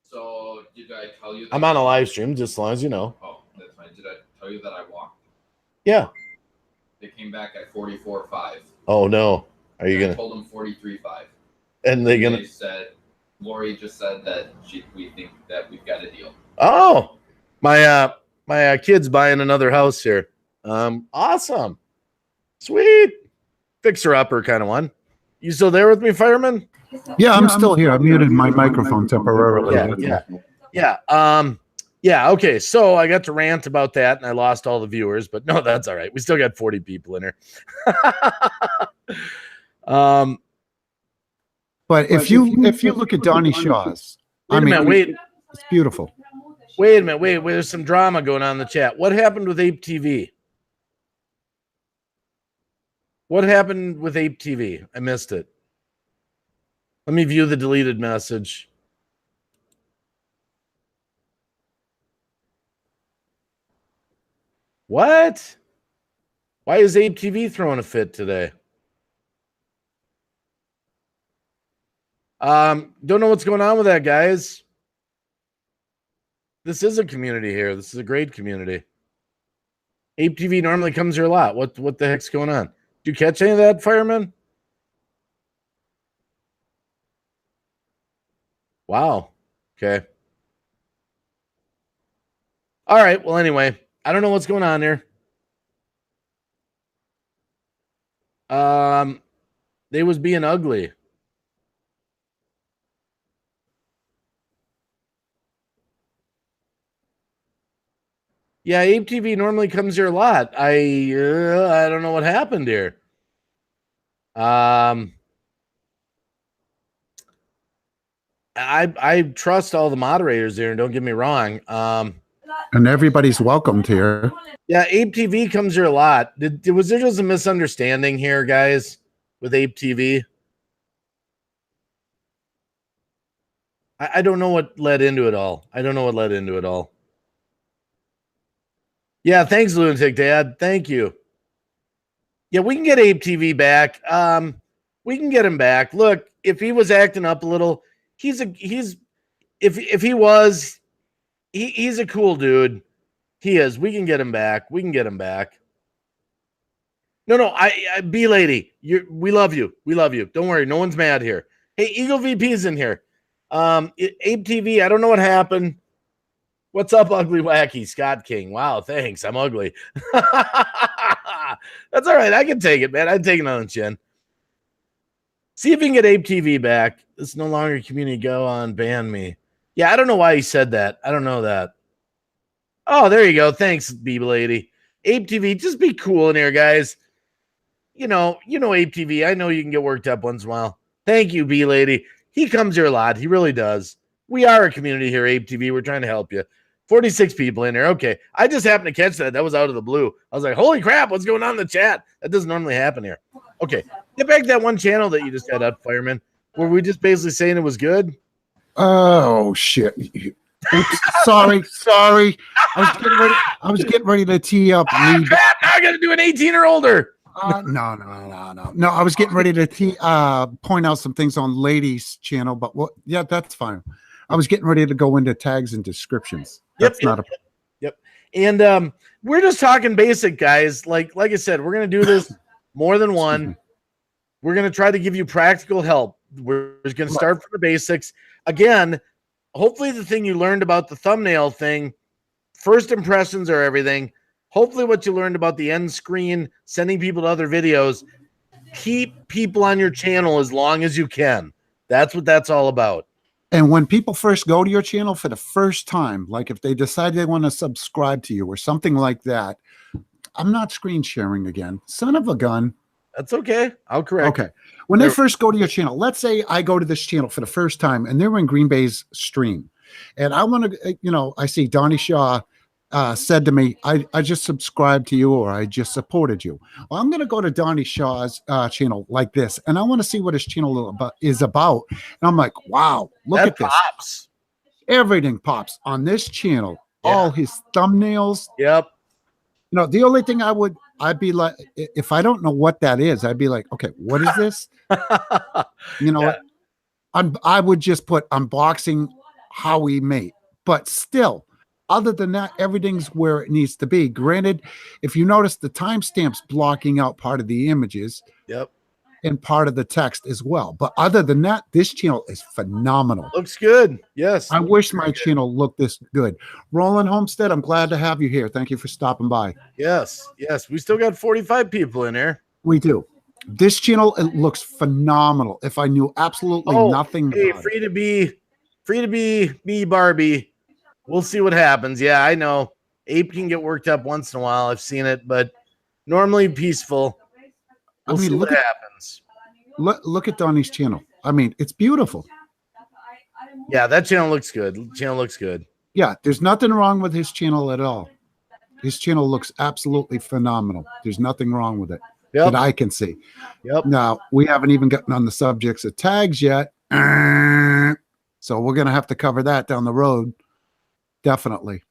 So, did I tell you that I'm on a live stream, just as long as you know. Oh, that's fine. Did I tell you that I walked? Yeah. They came back at 44.5. Oh, no. Are you going to? I told them 43.5. And they're going to? They said, Lori just said that we think that we've got a deal. Oh, my kid's buying another house here. Awesome. Sweet. Fixer-upper kind of one. You still there with me, Fireman? Yeah, I'm still here. I muted my microphone temporarily. Yeah. Yeah, okay. So I got to rant about that and I lost all the viewers, but no, that's all right. We still got 40 people in here. But if you look at Donnie Shaw's, Wait a minute, wait. it's beautiful. Wait a minute, wait. There's some drama going on in the chat. What happened with Ape TV? What happened with Ape TV? I missed it. Let me view the deleted message. What? Why is Ape TV throwing a fit today? Don't know what's going on with that, guys. This is a community here. This is a great community. Ape TV normally comes here a lot. What the heck's going on? Did you catch any of that, Fireman? Wow. Okay. All right. Well, anyway, I don't know what's going on here. They was being ugly. Yeah, Ape TV normally comes here a lot. I don't know what happened here. I trust all the moderators here, and don't get me wrong. And everybody's welcomed here. Yeah, Ape TV comes here a lot. Was there just a misunderstanding here, guys, with Ape TV? I don't know what led into it all. I don't know what led into it all. Yeah, thanks, Lunatic Dad. Thank you. Yeah, we can get Ape TV back. We can get him back. Look, if he was acting up a little, he's a cool dude. He is. We can get him back. We can get him back. No, I B lady, we love you. We love you. Don't worry, no one's mad here. Hey, Eagle VP's in here. Ape TV, I don't know what happened. What's up, Ugly Wacky? Scott King. Wow, thanks. I'm ugly. That's all right. I can take it, man. I'd take it on the chin. See if you can get Ape TV back. It's no longer community. Go on, ban me. Yeah, I don't know why he said that. I don't know that. Oh, there you go. Thanks, B lady. Ape TV, just be cool in here, guys. You know Ape TV. I know you can get worked up once in a while. Thank you, B lady. He comes here a lot. He really does. We are a community here, Ape TV. We're trying to help you. 46 people in there. Okay. I just happened to catch that. That was out of the blue. I was like, holy crap, what's going on in the chat? That doesn't normally happen here. Okay. Get back to that one channel that you just had up, Fireman. Were we just basically saying it was good? Oh, shit. Oops, sorry. I was getting ready to tee up. Crap, now I got to do an 18 or older. No. I was getting ready to point out some things on ladies' channel, but yeah, that's fine. I was getting ready to go into tags and descriptions. That's not a. Yep. And we're just talking basic, guys. Like I said, we're gonna do this more than one. We're gonna try to give you practical help. We're gonna start from the basics. Again, hopefully the thing you learned about the thumbnail thing, first impressions are everything. Hopefully what you learned about the end screen, sending people to other videos, keep people on your channel as long as you can. That's what that's all about. And when people first go to your channel for the first time, like if they decide they want to subscribe to you or something like that, I'm not screen sharing again. Son of a gun. That's okay. I'll correct. Okay. When they first go to your channel, let's say I go to this channel for the first time and they're in Green Bay's stream. And I want to, I see Donnie Shaw said to me, I just subscribed to you or I just supported you. Well, I'm going to go to Donnie Shaw's channel like this, and I want to see what his channel is about. And I'm like, wow, look at this. Pops. Everything pops on this channel. Yeah. All his thumbnails. Yep. The only thing I'd be like, if I don't know what that is, I'd be like, okay, what is this? What? I would just put unboxing Howie Mate, but still. Other than that, everything's where it needs to be. Granted, if you notice the timestamps blocking out part of the images, yep, and part of the text as well. But other than that, this channel is phenomenal. Looks good. Yes. I wish my channel looked this good. Roland Homestead, I'm glad to have you here. Thank you for stopping by. Yes. We still got 45 people in there. We do. This channel, it looks phenomenal. If I knew absolutely nothing. Hey, free to be me, Barbie. We'll see what happens. Yeah, I know. Ape can get worked up once in a while. I've seen it, but normally peaceful. We'll see what happens. Look at Donnie's channel. I mean, it's beautiful. Yeah, that channel looks good. Channel looks good. Yeah, there's nothing wrong with his channel at all. His channel looks absolutely phenomenal. There's nothing wrong with it that I can see. Yep. Now, we haven't even gotten on the subjects of tags yet. So we're going to have to cover that down the road. Definitely.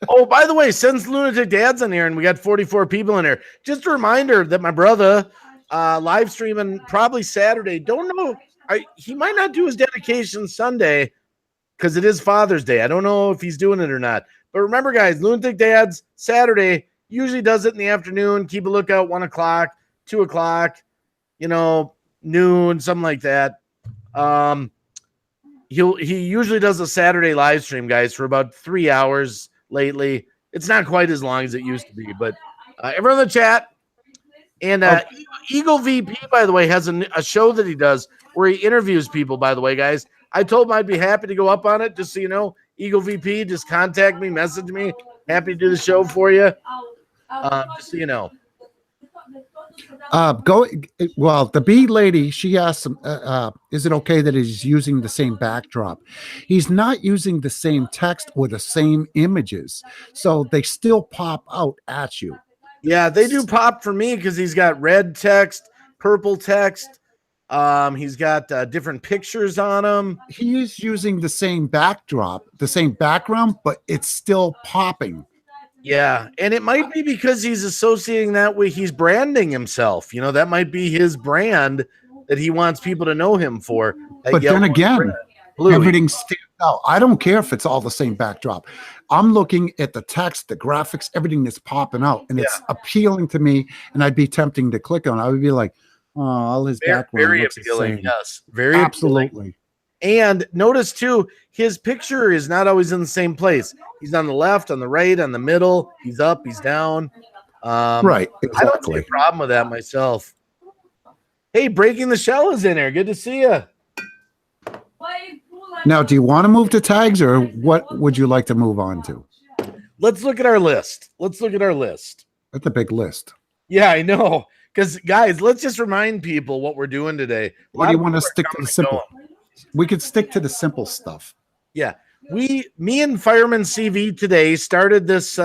Oh, by the way, since Lunatic Dad's in here and we got 44 people in here, just a reminder that my brother live streaming probably Saturday. Don't know. He might not do his dedication Sunday because it is Father's Day. I don't know if he's doing it or not. But remember, guys, Lunatic Dad's Saturday usually does it in the afternoon. Keep a lookout, 1 o'clock, 2 o'clock, noon, something like that. He usually does a Saturday live stream, guys, for about 3 hours lately. It's not quite as long as it used to be, but everyone in the chat. And Eagle VP, by the way, has a show that he does where he interviews people, by the way, guys. I told him I'd be happy to go up on it, just so you know. Eagle VP, just contact me, message me. Happy to do the show for you. Just so you know. Well, the bee lady, she asked him, is it okay that he's using the same backdrop? He's not using the same text or the same images, so they still pop out at you. Yeah, they do pop for me because he's got red text, purple text. He's got different pictures on him. He is using the same backdrop, the same background, but it's still popping. Yeah, and it might be because he's associating that with he's branding himself. That might be his brand that he wants people to know him for. But then again, everything stands out. I don't care if it's all the same backdrop. I'm looking at the text, the graphics, everything that's popping out, and it's appealing to me, and I'd be tempting to click on it. I would be like, oh, all his background very looks appealing. the same. Yes, very absolutely. Appealing. And notice too, his picture is not always in the same place. He's on the left, on the right, on the middle. He's up, he's down. Right. Exactly. I don't see a problem with that myself. Hey, Breaking the Shell is in here. Good to see you. Now, do you want to move to tags, or what would you like to move on to? Let's look at our list. That's a big list. Yeah, I know. Because, guys, let's just remind people what we're doing today. Or do you want to stick to the simple? We could stick to the simple stuff. Yeah. Me and FiremanCV today started this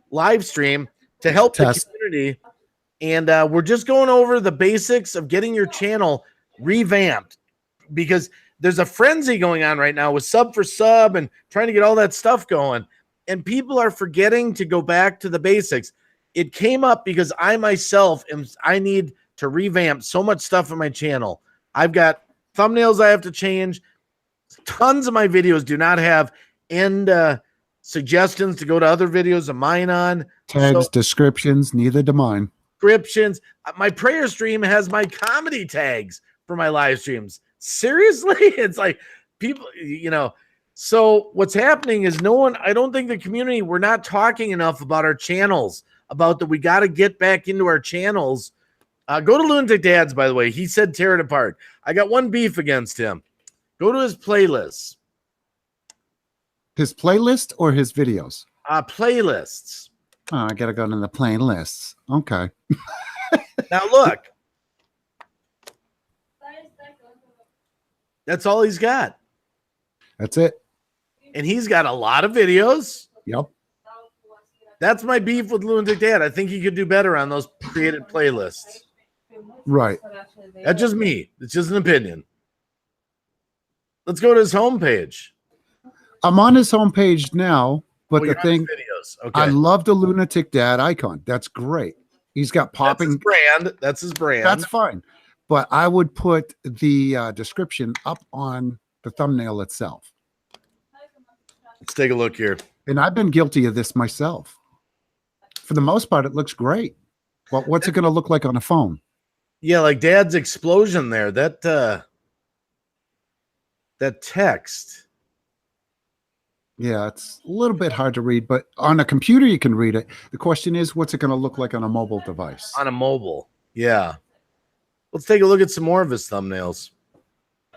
live stream to help the community. And we're just going over the basics of getting your channel revamped. Because there's a frenzy going on right now with sub for sub and trying to get all that stuff going. And people are forgetting to go back to the basics. It came up because I myself I need to revamp so much stuff on my channel. I've got thumbnails I have to change. Tons of my videos do not have end suggestions to go to other videos of mine on. Tags, descriptions, neither do mine. Descriptions. My prayer stream has my comedy tags for my live streams. Seriously? It's like people, So what's happening is I don't think the community, we're not talking enough about our channels, about that we got to get back into our channels. Go to Lunatic Dad's, by the way. He said tear it apart. I got one beef against him. Go to his playlists. His playlist or his videos? Playlists. Oh, I got to go to the playlists. Okay. Now look. That's all he's got. That's it. And he's got a lot of videos. Yep. That's my beef with Lunatic Dad. I think he could do better on those created playlists. Right. That's just me. It's just an opinion. Let's go to his homepage. I'm on his homepage now, but the thing, videos. Okay. I love the Lunatic Dad icon. That's great. He's got popping. That's his brand. That's fine. But I would put the description up on the thumbnail itself. Let's take a look here. And I've been guilty of this myself. For the most part, it looks great. Well, what's it going to look like on a phone? Yeah, like Dad's explosion there. That text. Yeah, it's a little bit hard to read, but on a computer you can read it. The question is, what's it going to look like on a mobile device? On a mobile, yeah. Let's take a look at some more of his thumbnails.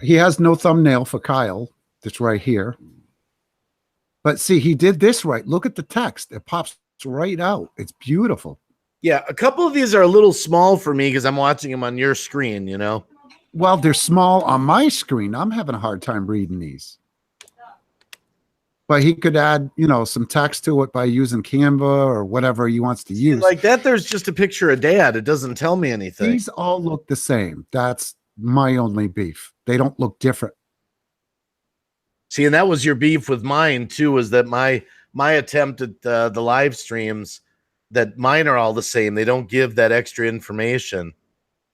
He has no thumbnail for Kyle. That's right here. But see, he did this right. Look at the text. It pops right out. It's beautiful. Yeah, a couple of these are a little small for me because I'm watching them on your screen, you know? Well, they're small on my screen. I'm having a hard time reading these. But he could add, you know, some text to it by using Canva or whatever he wants to use. Like that, there's just a picture of Dad. It doesn't tell me anything. These all look the same. That's my only beef. They don't look different. See, and that was your beef with mine too, was that my attempt at the live streams, that mine are all the same. They don't give that extra information.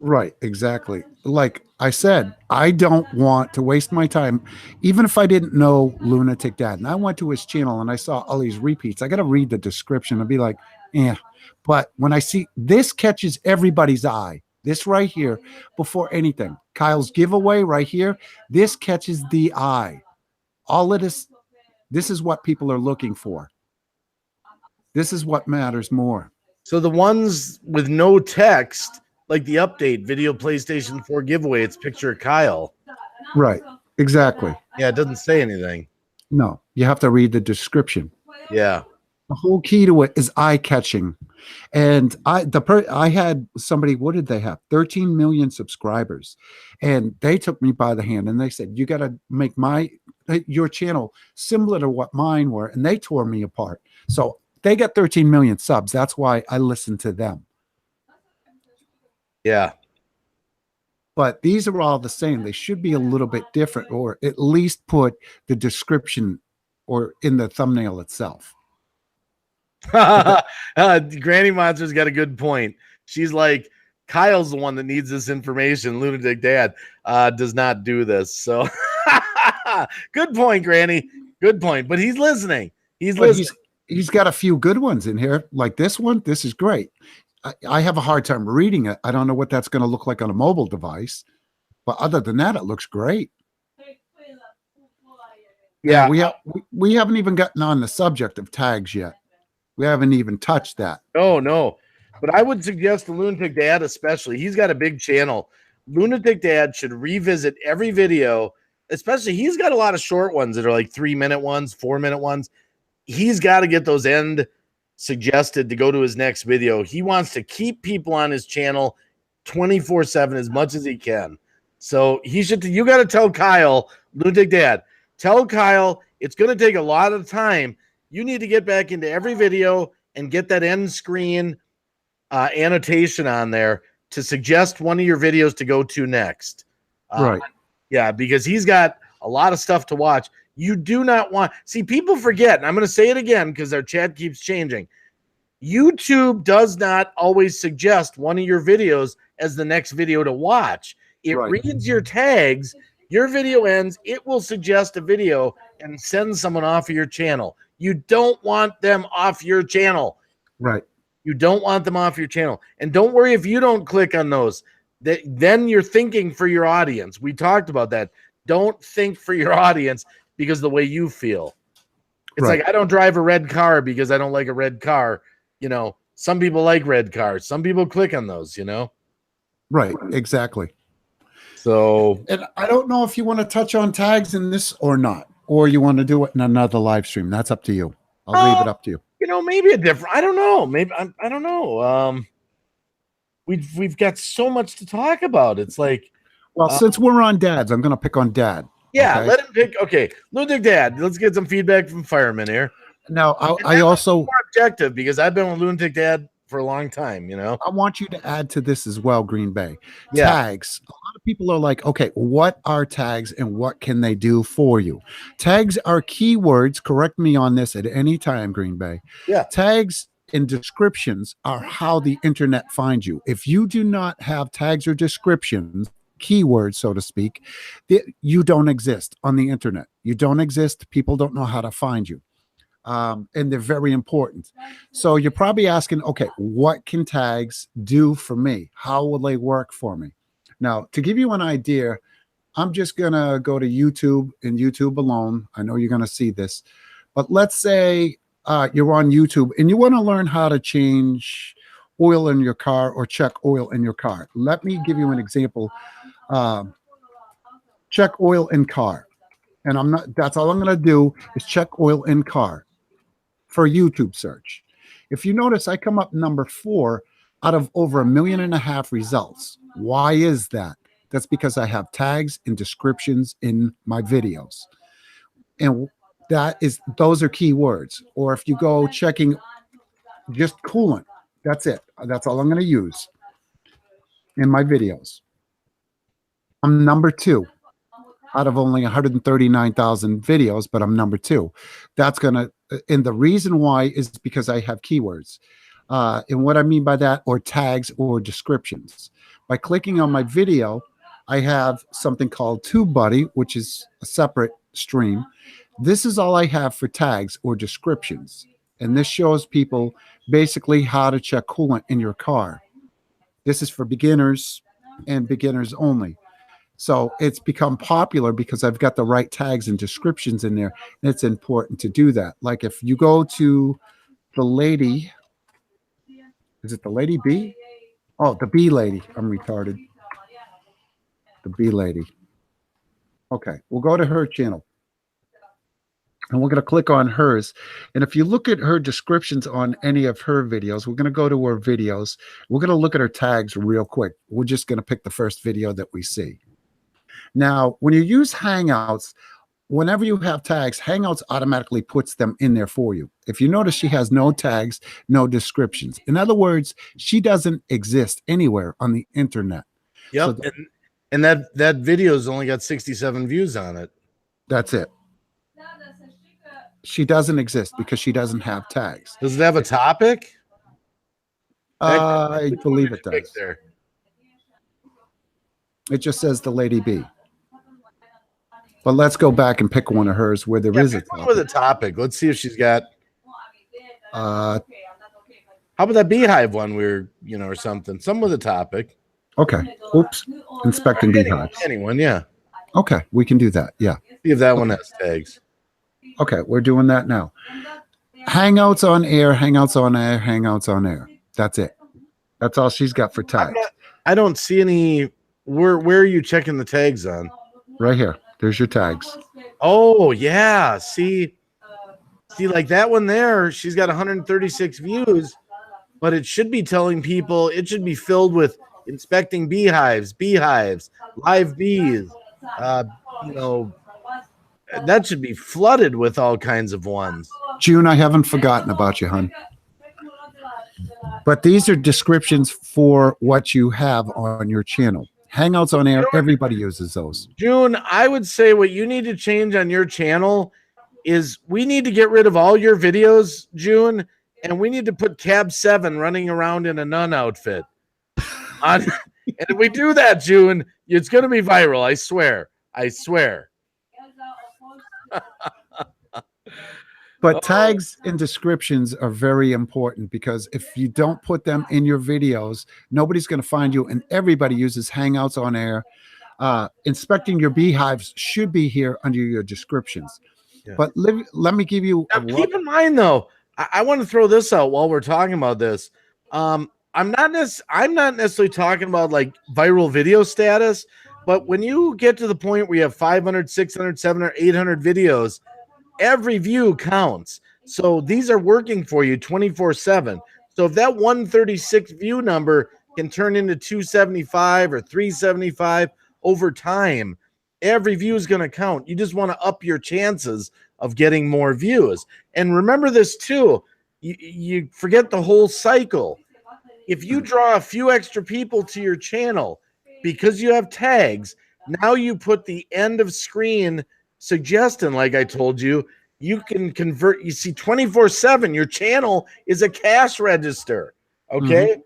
Right, exactly. Like I said, I don't want to waste my time, even if I didn't know Lunatic Dad. And I went to his channel and I saw all these repeats. I got to read the description and be like, yeah. But when I see this catches everybody's eye, this right here, before anything, Kyle's giveaway right here, this catches the eye. All it is, this is what people are looking for. This is what matters more. So the ones with no text, like the update video PlayStation 4 giveaway, it's picture of Kyle. Right, exactly. Yeah, it doesn't say anything. No, you have to read the description. Yeah. The whole key to it is eye-catching. And I had somebody, what did they have? 13 million subscribers. And they took me by the hand and they said, you got to make your channel similar to what mine were. And they tore me apart. So they got 13 million subs. That's why I listened to them. Yeah. But these are all the same. They should be a little bit different, or at least put the description or in the thumbnail itself. Granny Monster's got a good point. She's like, Kyle's the one that needs this information. Lunatic Dad does not do this. So good point, Granny. Good point. But he's listening. He's listening. He's got a few good ones in here, like this one. This is great. I have a hard time reading it. I don't know what that's going to look like on a mobile device. But other than that, it looks great. Yeah. We haven't even gotten on the subject of tags yet. We haven't even touched that. No. But I would suggest the Lunatic Dad, especially. He's got a big channel. Lunatic Dad should revisit every video, especially he's got a lot of short ones that are like 3-minute ones, 4-minute ones. He's got to get those end suggested to go to his next video. He wants to keep people on his channel 24/7 as much as he can. So you got to tell Kyle, Lunatic Dad, tell Kyle it's going to take a lot of time. You need to get back into every video and get that end screen annotation on there to suggest one of your videos to go to next. Right. Yeah, because he's got a lot of stuff to watch. You do not want – see, people forget, and I'm going to say it again because our chat keeps changing. YouTube does not always suggest one of your videos as the next video to watch. It reads your tags. Your video ends. It will suggest a video and send someone off of your channel. You don't want them off your channel. Right. You don't want them off your channel. And don't worry if you don't click on those. Then you're thinking for your audience. We talked about that. Don't think for your audience because of the way you feel. It's like, I don't drive a red car because I don't like a red car. You know, some people like red cars. Some people click on those, you know? Right, exactly. So, and I don't know if you want to touch on tags in this or not, or you want to do it in another live stream. That's up to you. I'll leave it up to you. You know, maybe a different, I don't know. Maybe, I don't know. We've got so much to talk about. It's like, well, since we're on dads, I'm going to pick on Dad. Yeah, okay? let him pick. Okay, Lunatic Dad. Let's get some feedback from Fireman here. Now, I also more objective because I've been with Lunatic Dad for a long time. You know, I want you to add to this as well, Green Bay. Yeah. Tags. A lot of people are like, okay, what are tags and what can they do for you? Tags are keywords. Correct me on this at any time, Green Bay. Yeah. Tags and descriptions are how the internet finds you. If you do not have tags or descriptions, keywords, so to speak, you don't exist on the internet. You don't exist. People don't know how to find you. And they're very important. So you're probably asking, okay, what can tags do for me? How will they work for me? Now, to give you an idea, I'm just going to go to YouTube and YouTube alone. I know you're going to see this, but let's say you're on YouTube and you want to learn how to change oil in your car or check oil in your car. Let me give you an example. Check oil in car. And I'm not, that's all I'm going to do is check oil in car for YouTube search. If you notice, I come up number 4 out of over 1.5 million results. Why is that? That's because I have tags and descriptions in my videos. And those are keywords. Or if you go checking just coolant, that's it. That's all I'm going to use in my videos. I'm number 2 out of only 139,000 videos, but I'm number 2. That's going to, and the reason why is because I have keywords. And what I mean by that, or tags or descriptions. By clicking on my video, I have something called TubeBuddy, which is a separate stream. This is all I have for tags or descriptions. And this shows people basically how to check coolant in your car. This is for beginners and beginners only. So it's become popular because I've got the right tags and descriptions in there. And it's important to do that. Like if you go to the lady, is it the Lady B? Oh, the B lady. I'm retarded. The B lady. Okay, we'll go to her channel. And we're going to click on hers. And if you look at her descriptions on any of her videos, we're going to go to her videos. We're going to look at her tags real quick. We're just going to pick the first video that we see. Now, when you use Hangouts, whenever you have tags, Hangouts automatically puts them in there for you. If you notice, she has no tags, no descriptions. In other words, she doesn't exist anywhere on the internet. Yep. So and that video's only got 67 views on it. That's it. She doesn't exist because she doesn't have tags. Does it have a topic? I believe it does. There. It just says the Lady B. But let's go back and pick one of hers where there is a topic. With a topic. Let's see if she's got. How about that beehive one? Or something. Some with a topic. Okay. Oops. Inspecting beehives. Anyone, yeah. Okay, we can do that. Yeah. See if that one has tags. Okay, we're doing that now. Hangouts on air, Hangouts on air, Hangouts on air. That's it. That's all she's got for tags. I don't see any. Where are you checking the tags on? Right here. There's your tags. Oh, yeah. See, like that one there, she's got 136 views, but it should be telling people, it should be filled with inspecting beehives, live bees. That should be flooded with all kinds of ones. June, I haven't forgotten about you, hon. But these are descriptions for what you have on your channel. Hangouts on air, everybody uses those. June, I would say what you need to change on your channel is we need to get rid of all your videos, June, and we need to put Cab 7 running around in a nun outfit. And if we do that, June, it's going to be viral. I swear. But tags and descriptions are very important because if you don't put them in your videos, nobody's going to find you, and everybody uses Hangouts on air. Inspecting your beehives should be here under your descriptions. Yeah. But let me give you. Now, keep in mind, though, I want to throw this out while we're talking about this. I'm not necessarily talking about like viral video status, but when you get to the point where you have 500, 600, 700, 800 videos, every view counts. So these are working for you 24/7. So if that 136 view number can turn into 275 or 375 over time, every view is going to count. You just want to up your chances of getting more views. And remember this too, you forget the whole cycle. If you draw a few extra people to your channel because you have tags, now you put the end of screen suggestion, like I told you, you can convert. You see, 24/7, your channel is a cash register. Okay. Mm-hmm.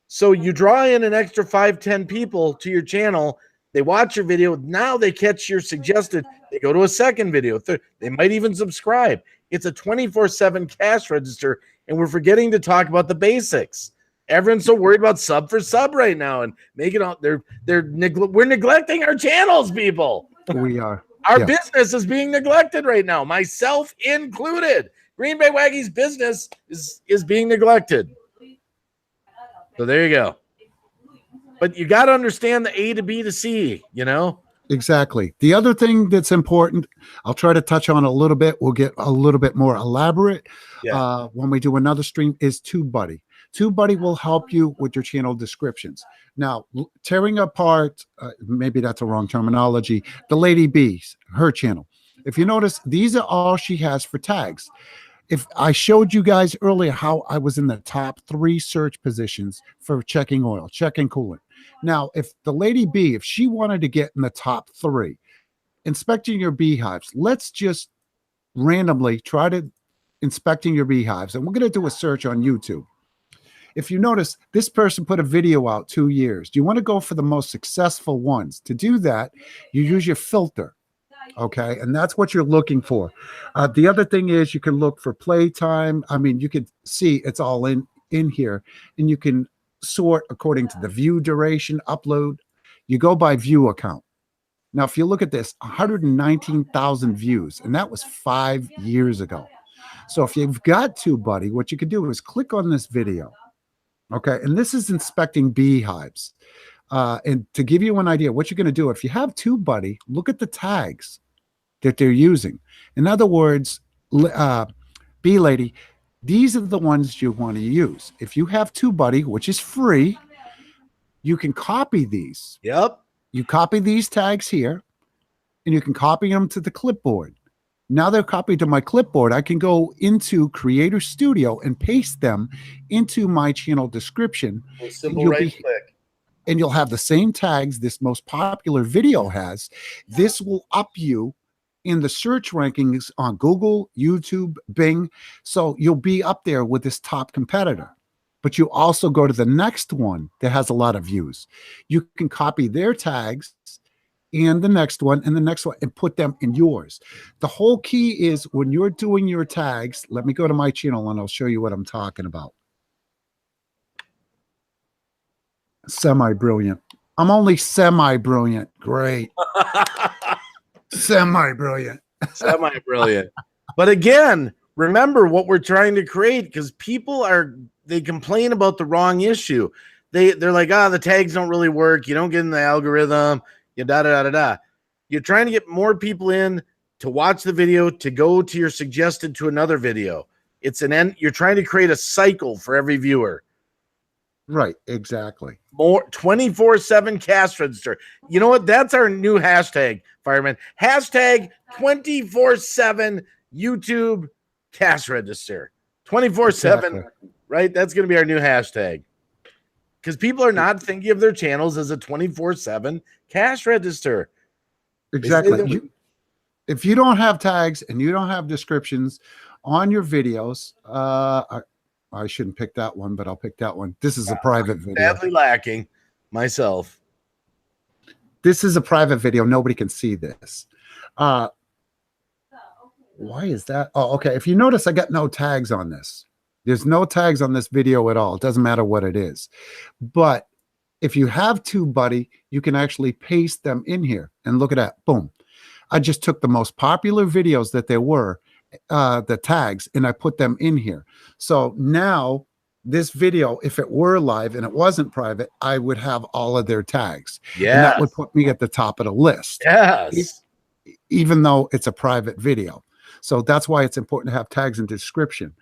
So you draw in an extra 5-10 people to your channel. They watch your video. Now they catch your suggested. They go to a second video. They might even subscribe. It's a 24/7 cash register. And we're forgetting to talk about the basics. Everyone's so worried about sub for sub right now and making out we're neglecting our channels, people. We are. Our business is being neglected right now, myself included. GreenBayWacky's business is being neglected. So there you go. But you got to understand the A to B to C, you know? Exactly. The other thing that's important, I'll try to touch on a little bit. We'll get a little bit more elaborate when we do another stream, is TubeBuddy. TubeBuddy will help you with your channel descriptions. Now, tearing apart, maybe that's a wrong terminology, the Lady B's, her channel. If you notice, these are all she has for tags. If I showed you guys earlier how I was in the top 3 search positions for checking oil, checking coolant. Now, if the Lady B, if she wanted to get in the top 3, inspecting your beehives, let's just randomly try to inspecting your beehives. And we're going to do a search on YouTube. If you notice, this person put a video out 2 years. Do you want to go for the most successful ones? To do that, you use your filter. Okay, and that's what you're looking for. The other thing is you can look for playtime. I mean, you can see it's all in here, and you can sort according to the view duration, upload. You go by view account. Now, if you look at this, 119,000 views, and that was 5 years ago. So if you've got TubeBuddy, what you can do is click on this video. Okay, and this is inspecting beehives. And to give you an idea, what you're going to do, if you have TubeBuddy, look at the tags that they're using. In other words, bee lady, these are the ones you want to use. If you have TubeBuddy, which is free, you can copy these. Yep. You copy these tags here, and you can copy them to the clipboard. Now they're copied to my clipboard. I can go into Creator Studio and paste them into my channel description. A simple right click. And you'll have the same tags this most popular video has. This will up you in the search rankings on Google, YouTube, Bing. So you'll be up there with this top competitor. But you also go to the next one that has a lot of views. You can copy their tags and the next one and the next one and put them in yours. The whole key is when you're doing your tags, let me go to my channel and I'll show you what I'm talking about. Semi-brilliant. I'm only semi-brilliant. Great. Semi-brilliant. Semi-brilliant. But again, remember what we're trying to create, because people they complain about the wrong issue. They're like, the tags don't really work. You don't get in the algorithm. You da-da-da-da-da. You're trying to get more people in to watch the video, to go to your suggested to another video. It's an end. You're trying to create a cycle for every viewer. Right, exactly. More 24/7 cash register. You know what? That's our new hashtag, fireman. Hashtag 24/7 YouTube cash register. 24/7, right? That's going to be our new hashtag. Because people are not thinking of their channels as a 24/7 cash register. Exactly. If you don't have tags and you don't have descriptions on your videos, I shouldn't pick that one, but I'll pick that one. This is a private video. Badly lacking myself. This is a private video. Nobody can see this. Why is that? Oh, okay. If you notice, I got no tags on this. There's no tags on this video at all. It doesn't matter what it is. But if you have TubeBuddy, you can actually paste them in here. And look at that. Boom. I just took the most popular videos that there were, the tags, and I put them in here. So now this video, if it were live and it wasn't private, I would have all of their tags. Yeah. And that would put me at the top of the list. Yes. Even though it's a private video. So that's why it's important to have tags and description.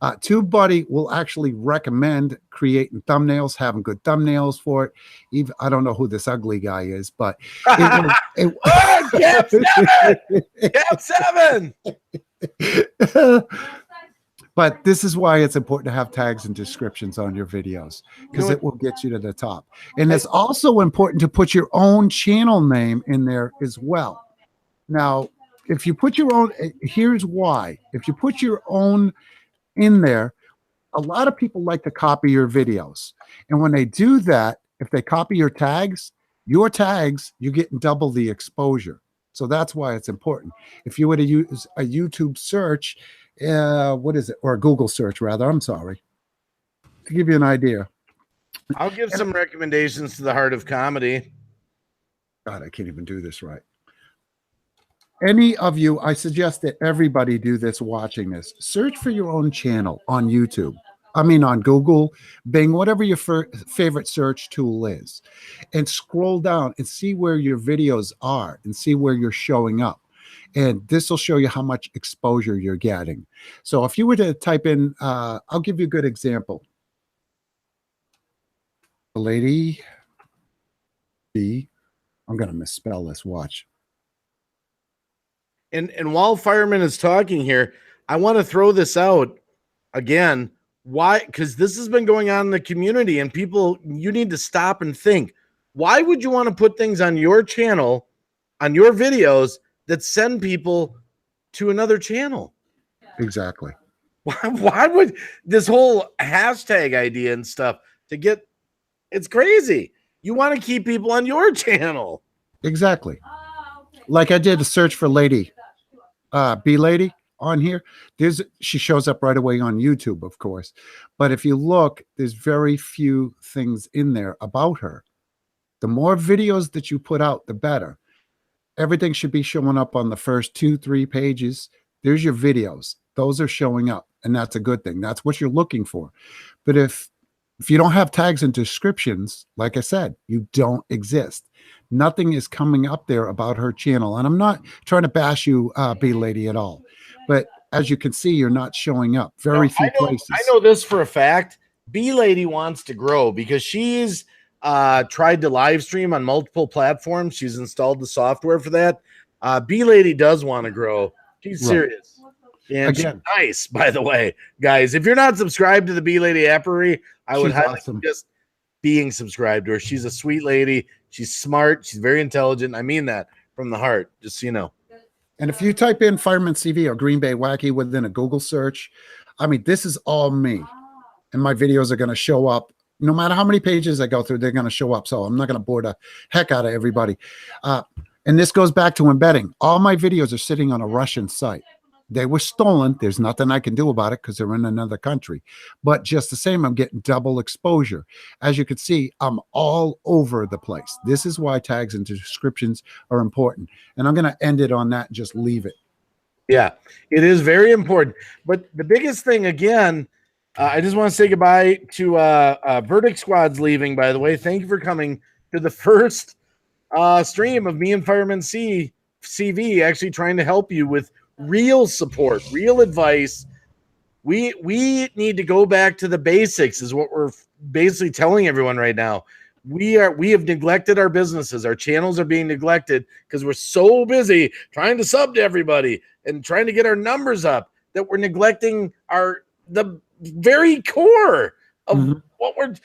TubeBuddy will actually recommend creating thumbnails, having good thumbnails for it. Even I don't know who this ugly guy is, but Cap 7! But this is why it's important to have tags and descriptions on your videos, because it will get you to the top. And it's also important to put your own channel name in there as well. Now, if you put your own, here's why. If you put your own in there, a lot of people like to copy your videos. And when they do that, if they copy your tags, you're getting double the exposure. So that's why it's important. If you were to use a YouTube search, what is it? Or a Google search, rather. I'm sorry. To give you an idea. I'll give some recommendations to the Heart of Comedy. God, I can't even do this right. Any of you, I suggest that everybody do this watching this. Search for your own channel on YouTube. I mean, on Google, Bing, whatever your favorite search tool is, and scroll down and see where your videos are and see where you're showing up. And this will show you how much exposure you're getting. So if you were to type in, I'll give you a good example. Lady B, I'm going to misspell this, watch. And while Fireman is talking here, I want to throw this out again. Why? Because this has been going on in the community, and people, you need to stop and think. Why would you want to put things on your channel, on your videos, that send people to another channel? Exactly. Why would this whole hashtag idea and stuff to get, it's crazy. You want to keep people on your channel. Exactly. Like I did a search for lady, B lady on here. She shows up right away on YouTube, of course. But if you look, there's very few things in there about her. The more videos that you put out, the better. Everything should be showing up on the first 2-3 pages. There's your videos. Those are showing up, and that's a good thing. That's what you're looking for. But if you don't have tags and descriptions, like I said, you don't exist. Nothing is coming up there about her channel. And I'm not trying to bash you, B lady, at all. But as you can see, you're not showing up. Very few places. I know this for a fact. B lady wants to grow because she's tried to live stream on multiple platforms. She's installed the software for that. B lady does want to grow. She's serious. And again, she's nice, by the way, guys. If you're not subscribed to the B Lady Appery, I would highly suggest being subscribed to her. She's a sweet lady. She's smart. She's very intelligent. I mean that from the heart, just so you know. And if you type in FiremanCV or GreenBayWacky within a Google search, I mean, this is all me. And my videos are going to show up. No matter how many pages I go through, they're going to show up. So I'm not going to bore the heck out of everybody. And this goes back to embedding. All my videos are sitting on a Russian site. They were stolen. There's nothing I can do about it because they're in another country. But just the same, I'm getting double exposure. As you can see, I'm all over the place. This is why tags and descriptions are important. And I'm going to end it on that and just leave it. Yeah, it is very important. But the biggest thing, again, I just want to say goodbye to Verdict Squad's leaving, by the way. Thank you for coming to the first stream of me and FiremanCV actually trying to help you with real support, real advice. We need to go back to the basics is what we're basically telling everyone right now. We have neglected our businesses. Our channels are being neglected because we're so busy trying to sub to everybody and trying to get our numbers up that we're neglecting the very core of what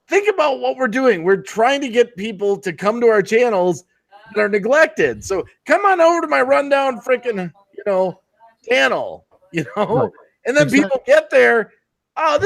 think about what we're doing. We're trying to get people to come to our channels that are neglected. So come on over to my rundown freaking channel, and then people get there. Oh,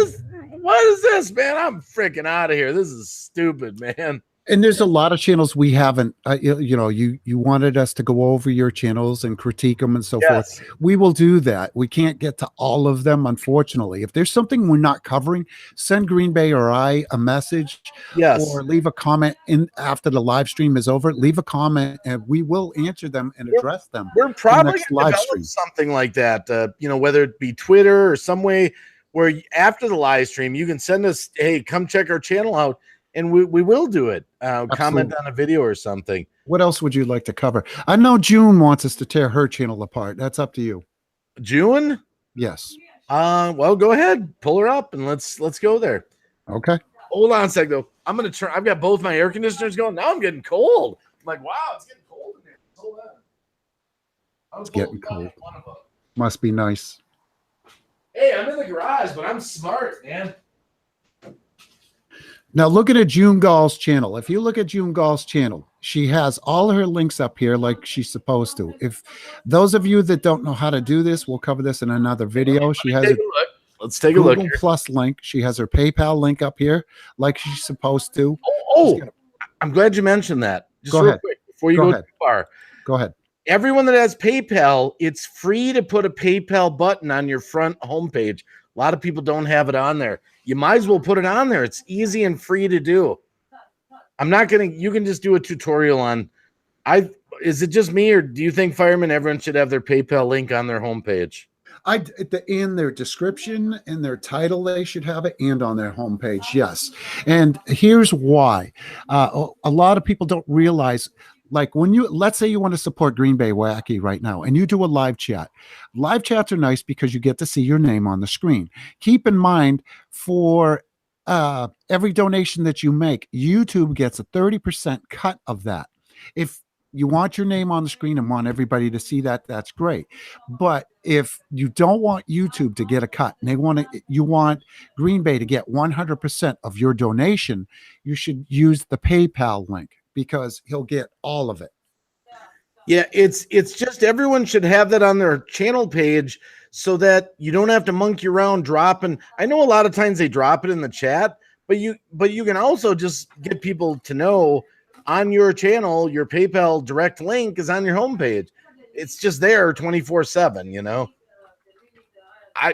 what is this, man? I'm freaking out of here. This is stupid, man. And there's a lot of channels we haven't, you wanted us to go over your channels and critique them and so forth. We will do that. We can't get to all of them, unfortunately. If there's something we're not covering, send Green Bay or I a message, or leave a comment in after the live stream is over. Leave a comment and we will answer them and address them. We're probably going to develop something like that, whether it be Twitter or some way where after the live stream, you can send us, hey, come check our channel out. And we will do it. Comment on a video or something. What else would you like to cover? I know June wants us to tear her channel apart. That's up to you. June? Yes. Well, go ahead. Pull her up and let's go there. Okay. Hold on a sec, though. I'm going to turn. I've got both my air conditioners going. Now I'm getting cold. I'm like, wow, it's getting cold in here. Hold on. It's getting cold. Must be nice. Hey, I'm in the garage, but I'm smart, man. Now look at June Gall's channel. If you look at June Gall's channel, she has all her links up here like she's supposed to. If those of you that don't know how to do this, we'll cover this in another video. She has let's take a look. Google Plus link. She has her PayPal link up here like she's supposed to. I'm glad you mentioned that. Just go ahead. Quick, before you go too far. Go ahead. Everyone that has PayPal, it's free to put a PayPal button on your front homepage. A lot of people don't have it on there. You might as well put it on there. It's easy and free to do. You can just do a tutorial on, is it just me or do you think everyone should have their PayPal link on their homepage? In their description, in their title, they should have it, and on their homepage. Yes. And here's why. A lot of people don't realize, like let's say you want to support Green Bay Wacky right now and you do a live chat. Live chats are nice because you get to see your name on the screen. Keep in mind, for every donation that you make, YouTube gets a 30% cut of that. If you want your name on the screen and want everybody to see that, that's great. But if you don't want YouTube to get a cut and you want Green Bay to get 100% of your donation, you should use the PayPal link because he'll get all of it. Yeah, it's just everyone should have that on their channel page so that you don't have to monkey around dropping. I know a lot of times they drop it in the chat, but you can also just get people to know on your channel, your PayPal direct link is on your homepage. It's just there 24/7, you know.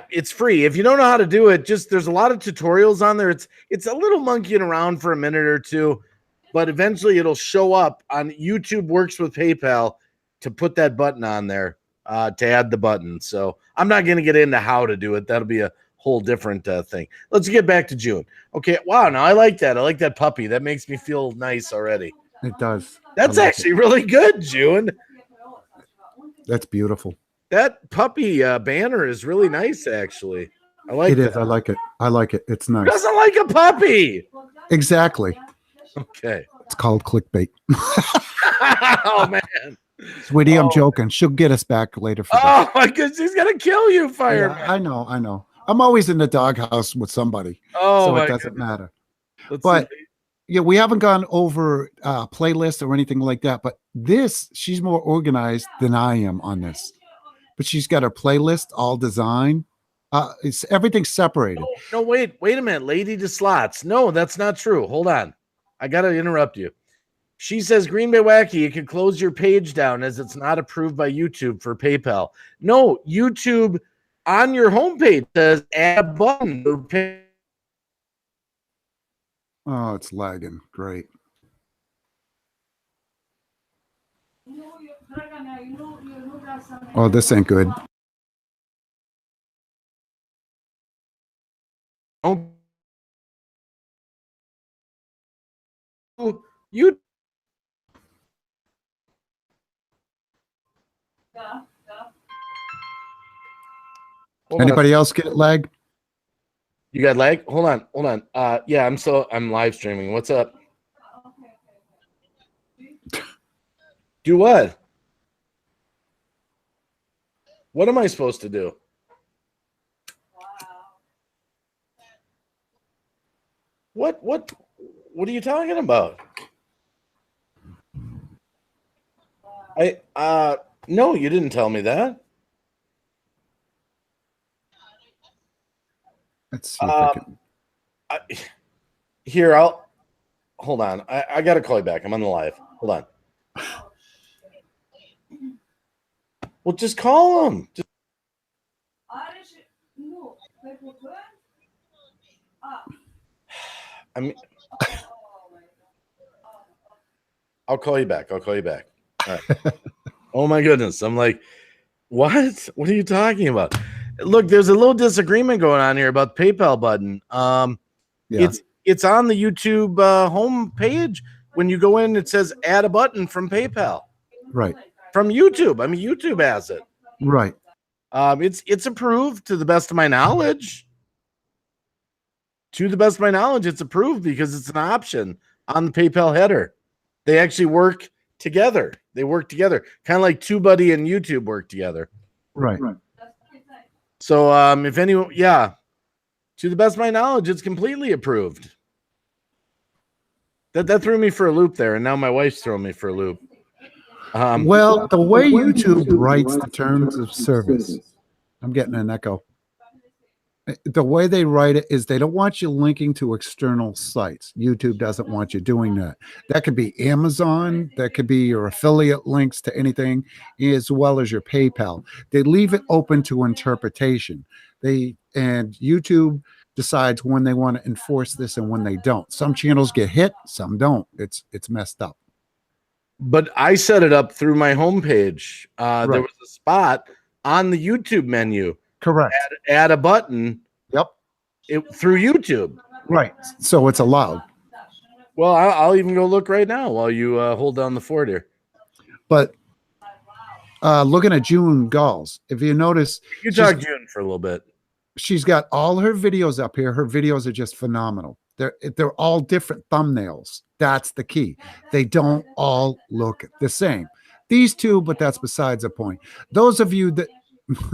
It's free. If you don't know how to do it, there's a lot of tutorials on there. It's a little monkeying around for a minute or two, but eventually it'll show up on YouTube. Works with PayPal to put that button on there, to add the button. So I'm not going to get into how to do it. That'll be a whole different thing. Let's get back to June. Okay. Wow. Now I like that. I like that puppy. That makes me feel nice already. It does. That's actually really good, June. That's beautiful. That puppy banner is really nice, actually. I like it. I like it. I like it. It's nice. Who doesn't like a puppy? Exactly. Okay. It's called clickbait. Oh, man. Sweetie, I'm joking. She'll get us back later for this. My goodness. She's going to kill you, fireman. Yeah, I know. I'm always in the doghouse with somebody. So it doesn't matter. But yeah, we haven't gone over playlists or anything like that. But she's more organized than I am on this. But she's got her playlist all designed. Everything's separated. No, wait a minute. Lady to slots. No, that's not true. Hold on. I got to interrupt you. She says, Green Bay Wacky, you can close your page down as it's not approved by YouTube for PayPal. No, YouTube on your homepage says add a button. Oh, it's lagging. Great. Oh, this ain't good. Oh, you. Anybody else get lag? You got lag? Hold on. Yeah, I'm live streaming. What's up? Do what? What am I supposed to do? What are you talking about? No, you didn't tell me that. Let's see if I can. Here, hold on. I got to call you back. I'm on the live. Hold on. Well, just call him. I'll call you back. All right. Oh my goodness. I'm like, what? What are you talking about? Look, there's a little disagreement going on here about the PayPal button. It's on the YouTube home page. When you go in, it says add a button from PayPal. Right. From YouTube. I mean, YouTube has it. Right. It's approved to the best of my knowledge. To the best of my knowledge, it's approved because it's an option on the PayPal header. They actually work together. They work together. Kind of like TubeBuddy and YouTube work together. Right. So if anyone, to the best of my knowledge, it's completely approved. That threw me for a loop there, and now my wife's throwing me for a loop. Well, the way YouTube writes the terms of service, I'm getting an echo. The way they write it is they don't want you linking to external sites. YouTube doesn't want you doing that. That could be Amazon. That could be your affiliate links to anything, as well as your PayPal. They leave it open to interpretation. And YouTube decides when they want to enforce this and when they don't. Some channels get hit, some don't. It's messed up. But I set it up through my homepage. There was a spot on the YouTube menu Correct. add a button Yep. through YouTube. Right. So it's allowed. Well, I'll even go look right now while you hold down the fort here. But looking at June Galls, if you notice, You talk June for a little bit. she's got all her videos up here. Her videos are just phenomenal. They're all different thumbnails. That's the key. They don't all look the same. These two, but that's besides the point. Those of you that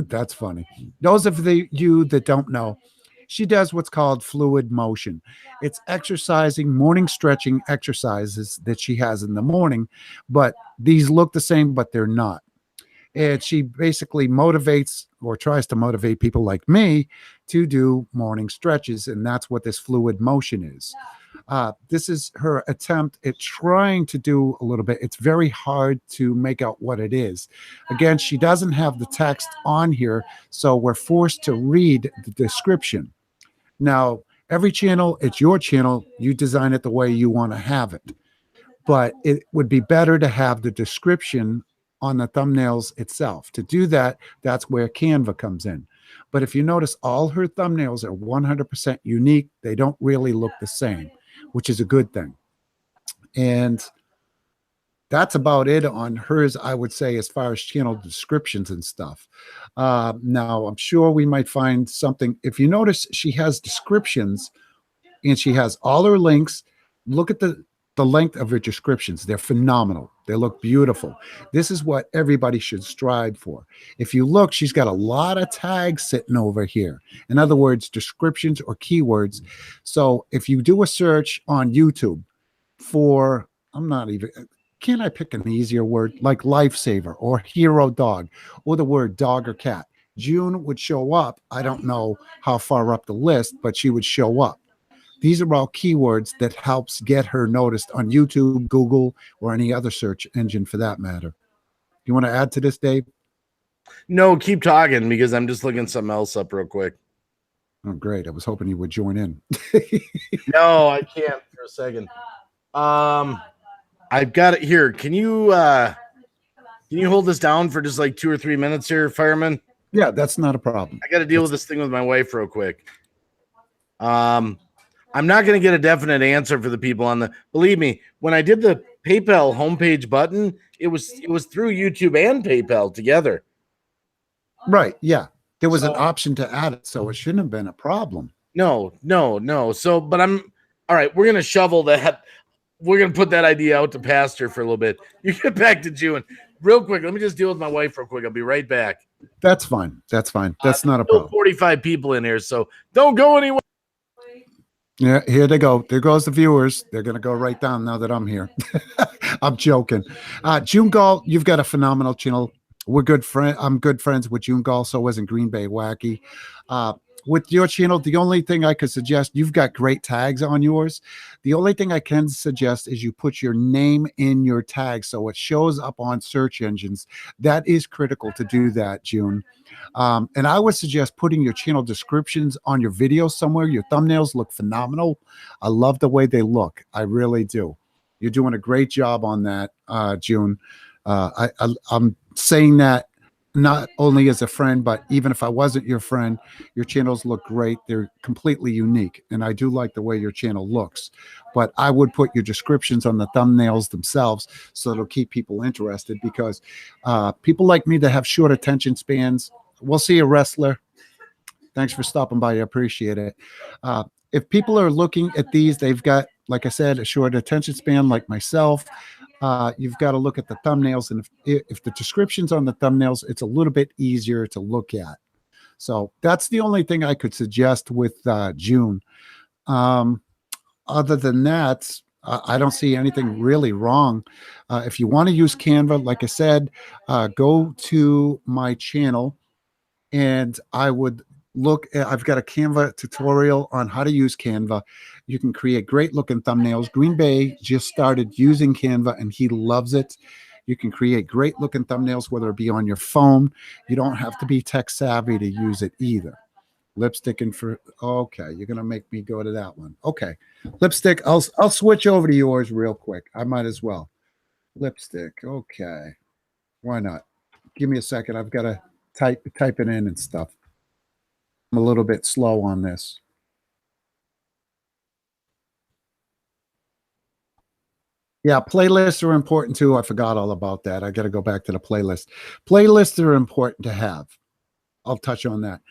that's funny. Those of you that don't know, she does what's called fluid motion. It's exercising, morning stretching exercises that she has in the morning, but these look the same, but they're not. And she basically motivates or tries to motivate people like me to do morning stretches. And that's what this fluid motion is. This is her attempt at trying to do a little bit. It's very hard to make out what it is. Again, she doesn't have the text on here, so we're forced to read the description. Now, every channel, it's your channel. You design it the way you want to have it. But it would be better to have the description on the thumbnails itself. To do that, that's where Canva comes in. But if you notice, all her thumbnails are 100% unique. They don't really look the same, which is a good thing. And that's about it on hers, I would say, as far as channel descriptions and stuff. Now, I'm sure we might find something. If you notice, she has descriptions and she has all her links. Look at the length of her descriptions. They're phenomenal. They look beautiful. This is what everybody should strive for. If you look, she's got a lot of tags sitting over here. In other words, descriptions or keywords. So if you do a search on YouTube for, can I pick an easier word like lifesaver or hero dog or the word dog or cat? June would show up. I don't know how far up the list, but she would show up. These are all keywords that helps get her noticed on YouTube, Google, or any other search engine for that matter. You want to add to this, Dave? No, keep talking because I'm just looking something else up real quick. Oh, great. I was hoping you would join in. No, I can't for a second. I've got it here. Can you hold this down for just like 2 or 3 minutes here, fireman? Yeah, that's not a problem. I got to deal with this thing with my wife real quick. I'm not going to get a definite answer for the people on the. Believe me, when I did the PayPal homepage button, it was through YouTube and PayPal together. Right. Yeah, there was an option to add it, so it shouldn't have been a problem. No. So, but I'm all right. We're gonna shovel that. We're gonna put that idea out to pasture for a little bit. You get back to June real quick. Let me just deal with my wife real quick. I'll be right back. That's fine. That's fine. That's not a problem. 45 people in here, so don't go anywhere. Yeah, here they go. There goes the viewers. They're going to go right down now that I'm here. I'm joking. June Gall, you've got a phenomenal channel. We're good friends. I'm good friends with June Gall, so wasn't GreenBayWacky. With your channel, the only thing I could suggest, you've got great tags on yours. The only thing I can suggest is you put your name in your tag so it shows up on search engines. That is critical to do that, June. And I would suggest putting your channel descriptions on your videos somewhere. Your thumbnails look phenomenal. I love the way they look. I really do. You're doing a great job on that, June. I'm saying that not only as a friend, but even if I wasn't your friend, your channels look great. They're completely unique. And I do like the way your channel looks. But I would put your descriptions on the thumbnails themselves so it'll keep people interested, because people like me that have short attention spans. We'll see you, wrestler. Thanks for stopping by. I appreciate it. If people are looking at these, they've got, like I said, a short attention span like myself. You've got to look at the thumbnails, and if the description's on the thumbnails, it's a little bit easier to look at. So that's the only thing I could suggest with June. Other than that, I don't see anything really wrong. If you want to use Canva, like I said, go to my channel, and I would look at, I've got a Canva tutorial on how to use Canva. You can create great looking thumbnails. Green Bay just started using Canva and he loves it. You can create great looking thumbnails, whether it be on your phone. You don't have to be tech savvy to use it either. Lipstick and for, okay, you're going to make me go to that one. Okay. Lipstick. I'll switch over to yours real quick. I might as well. Lipstick. Okay. Why not? Give me a second. I've got to type it in and stuff. I'm a little bit slow on this. Yeah, playlists are important too. I forgot all about that. I got to go back to the playlist. Playlists are important to have. I'll touch on that.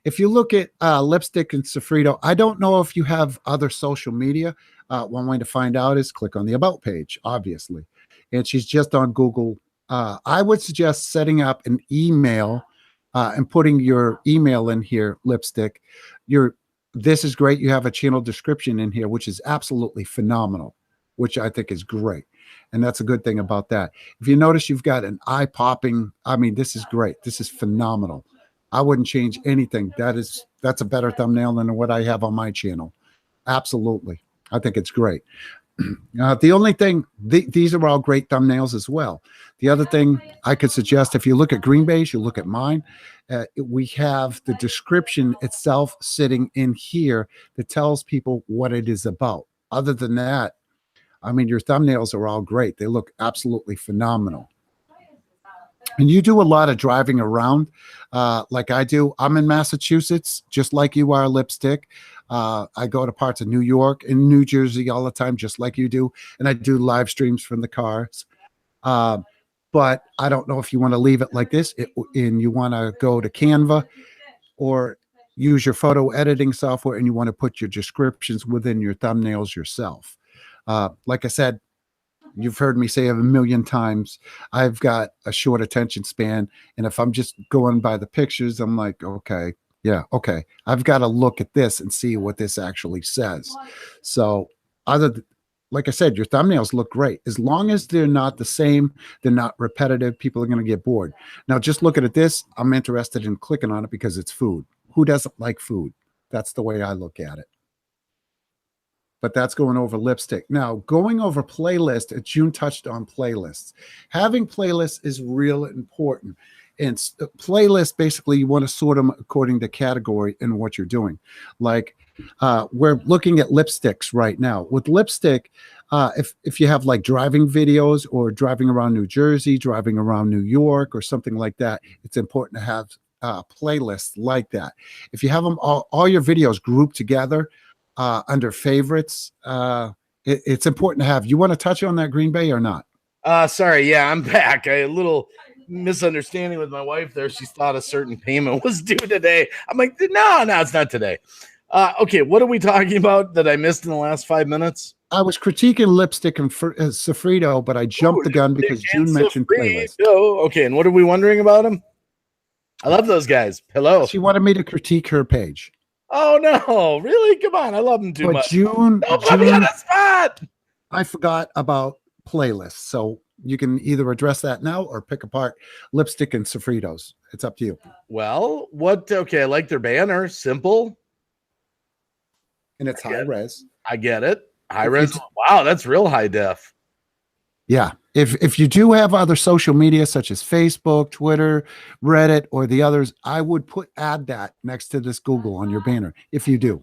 If you look at Lipstick and Sofrito, I don't know if you have other social media. One way to find out is click on the About page, obviously. And she's just on Google. I would suggest setting up an email and putting your email in here, Lipstick. This is great. You have a channel description in here, which is absolutely phenomenal, which I think is great. And that's a good thing about that. If you notice, you've got an eye-popping, I mean, this is great. This is phenomenal. I wouldn't change anything. That's a better thumbnail than what I have on my channel. Absolutely. I think it's great. The only thing, these are all great thumbnails as well. The other thing I could suggest, if you look at Green Bay's, you look at mine, we have the description itself sitting in here that tells people what it is about. Other than that, I mean, your thumbnails are all great. They look absolutely phenomenal. And you do a lot of driving around like I do. I'm in Massachusetts, just like you are, Lipstick. I go to parts of New York and New Jersey all the time, just like you do. And I do live streams from the cars. But I don't know if you want to leave it like this and you want to go to Canva or use your photo editing software and you want to put your descriptions within your thumbnails yourself. Like I said, you've heard me say it a million times, I've got a short attention span. And if I'm just going by the pictures, I'm like, okay, yeah, okay. I've got to look at this and see what this actually says. So like I said, your thumbnails look great. As long as they're not the same, they're not repetitive, people are going to get bored. Now, just looking at this, I'm interested in clicking on it because it's food. Who doesn't like food? That's the way I look at it. But that's going over Lipstick. Now, going over playlist, June touched on playlists. Having playlists is real important. And playlists, basically, you want to sort them according to category and what you're doing. Like, we're looking at lipsticks right now. With Lipstick, if you have like driving videos or driving around New Jersey, driving around New York or something like that, it's important to have playlists like that. If you have them all your videos grouped together, under favorites, it's important to have. You want to touch on that, Green Bay, or not? Sorry, yeah, I'm back. I had a little misunderstanding with my wife there. She thought a certain payment was due today. I'm like, no, it's not today. Okay, what are we talking about that I missed in the last 5 minutes? I was critiquing Lipstick and Sofrito, but I jumped the gun because June mentioned playlist. Okay, and what are we wondering about them? I love those guys. Hello. She wanted me to critique her page. Oh no, really? Come on, I love them too much. June, don't put me on the spot. I forgot about playlists, so you can either address that now or pick apart Lipstick and Sofritos. It's up to you. Well, okay, I like their banner, simple. And it's high res. I get it. High res. Wow, that's real high def. Yeah. If you do have other social media such as Facebook, Twitter, Reddit, or the others, I would add that next to this Google on your banner if you do.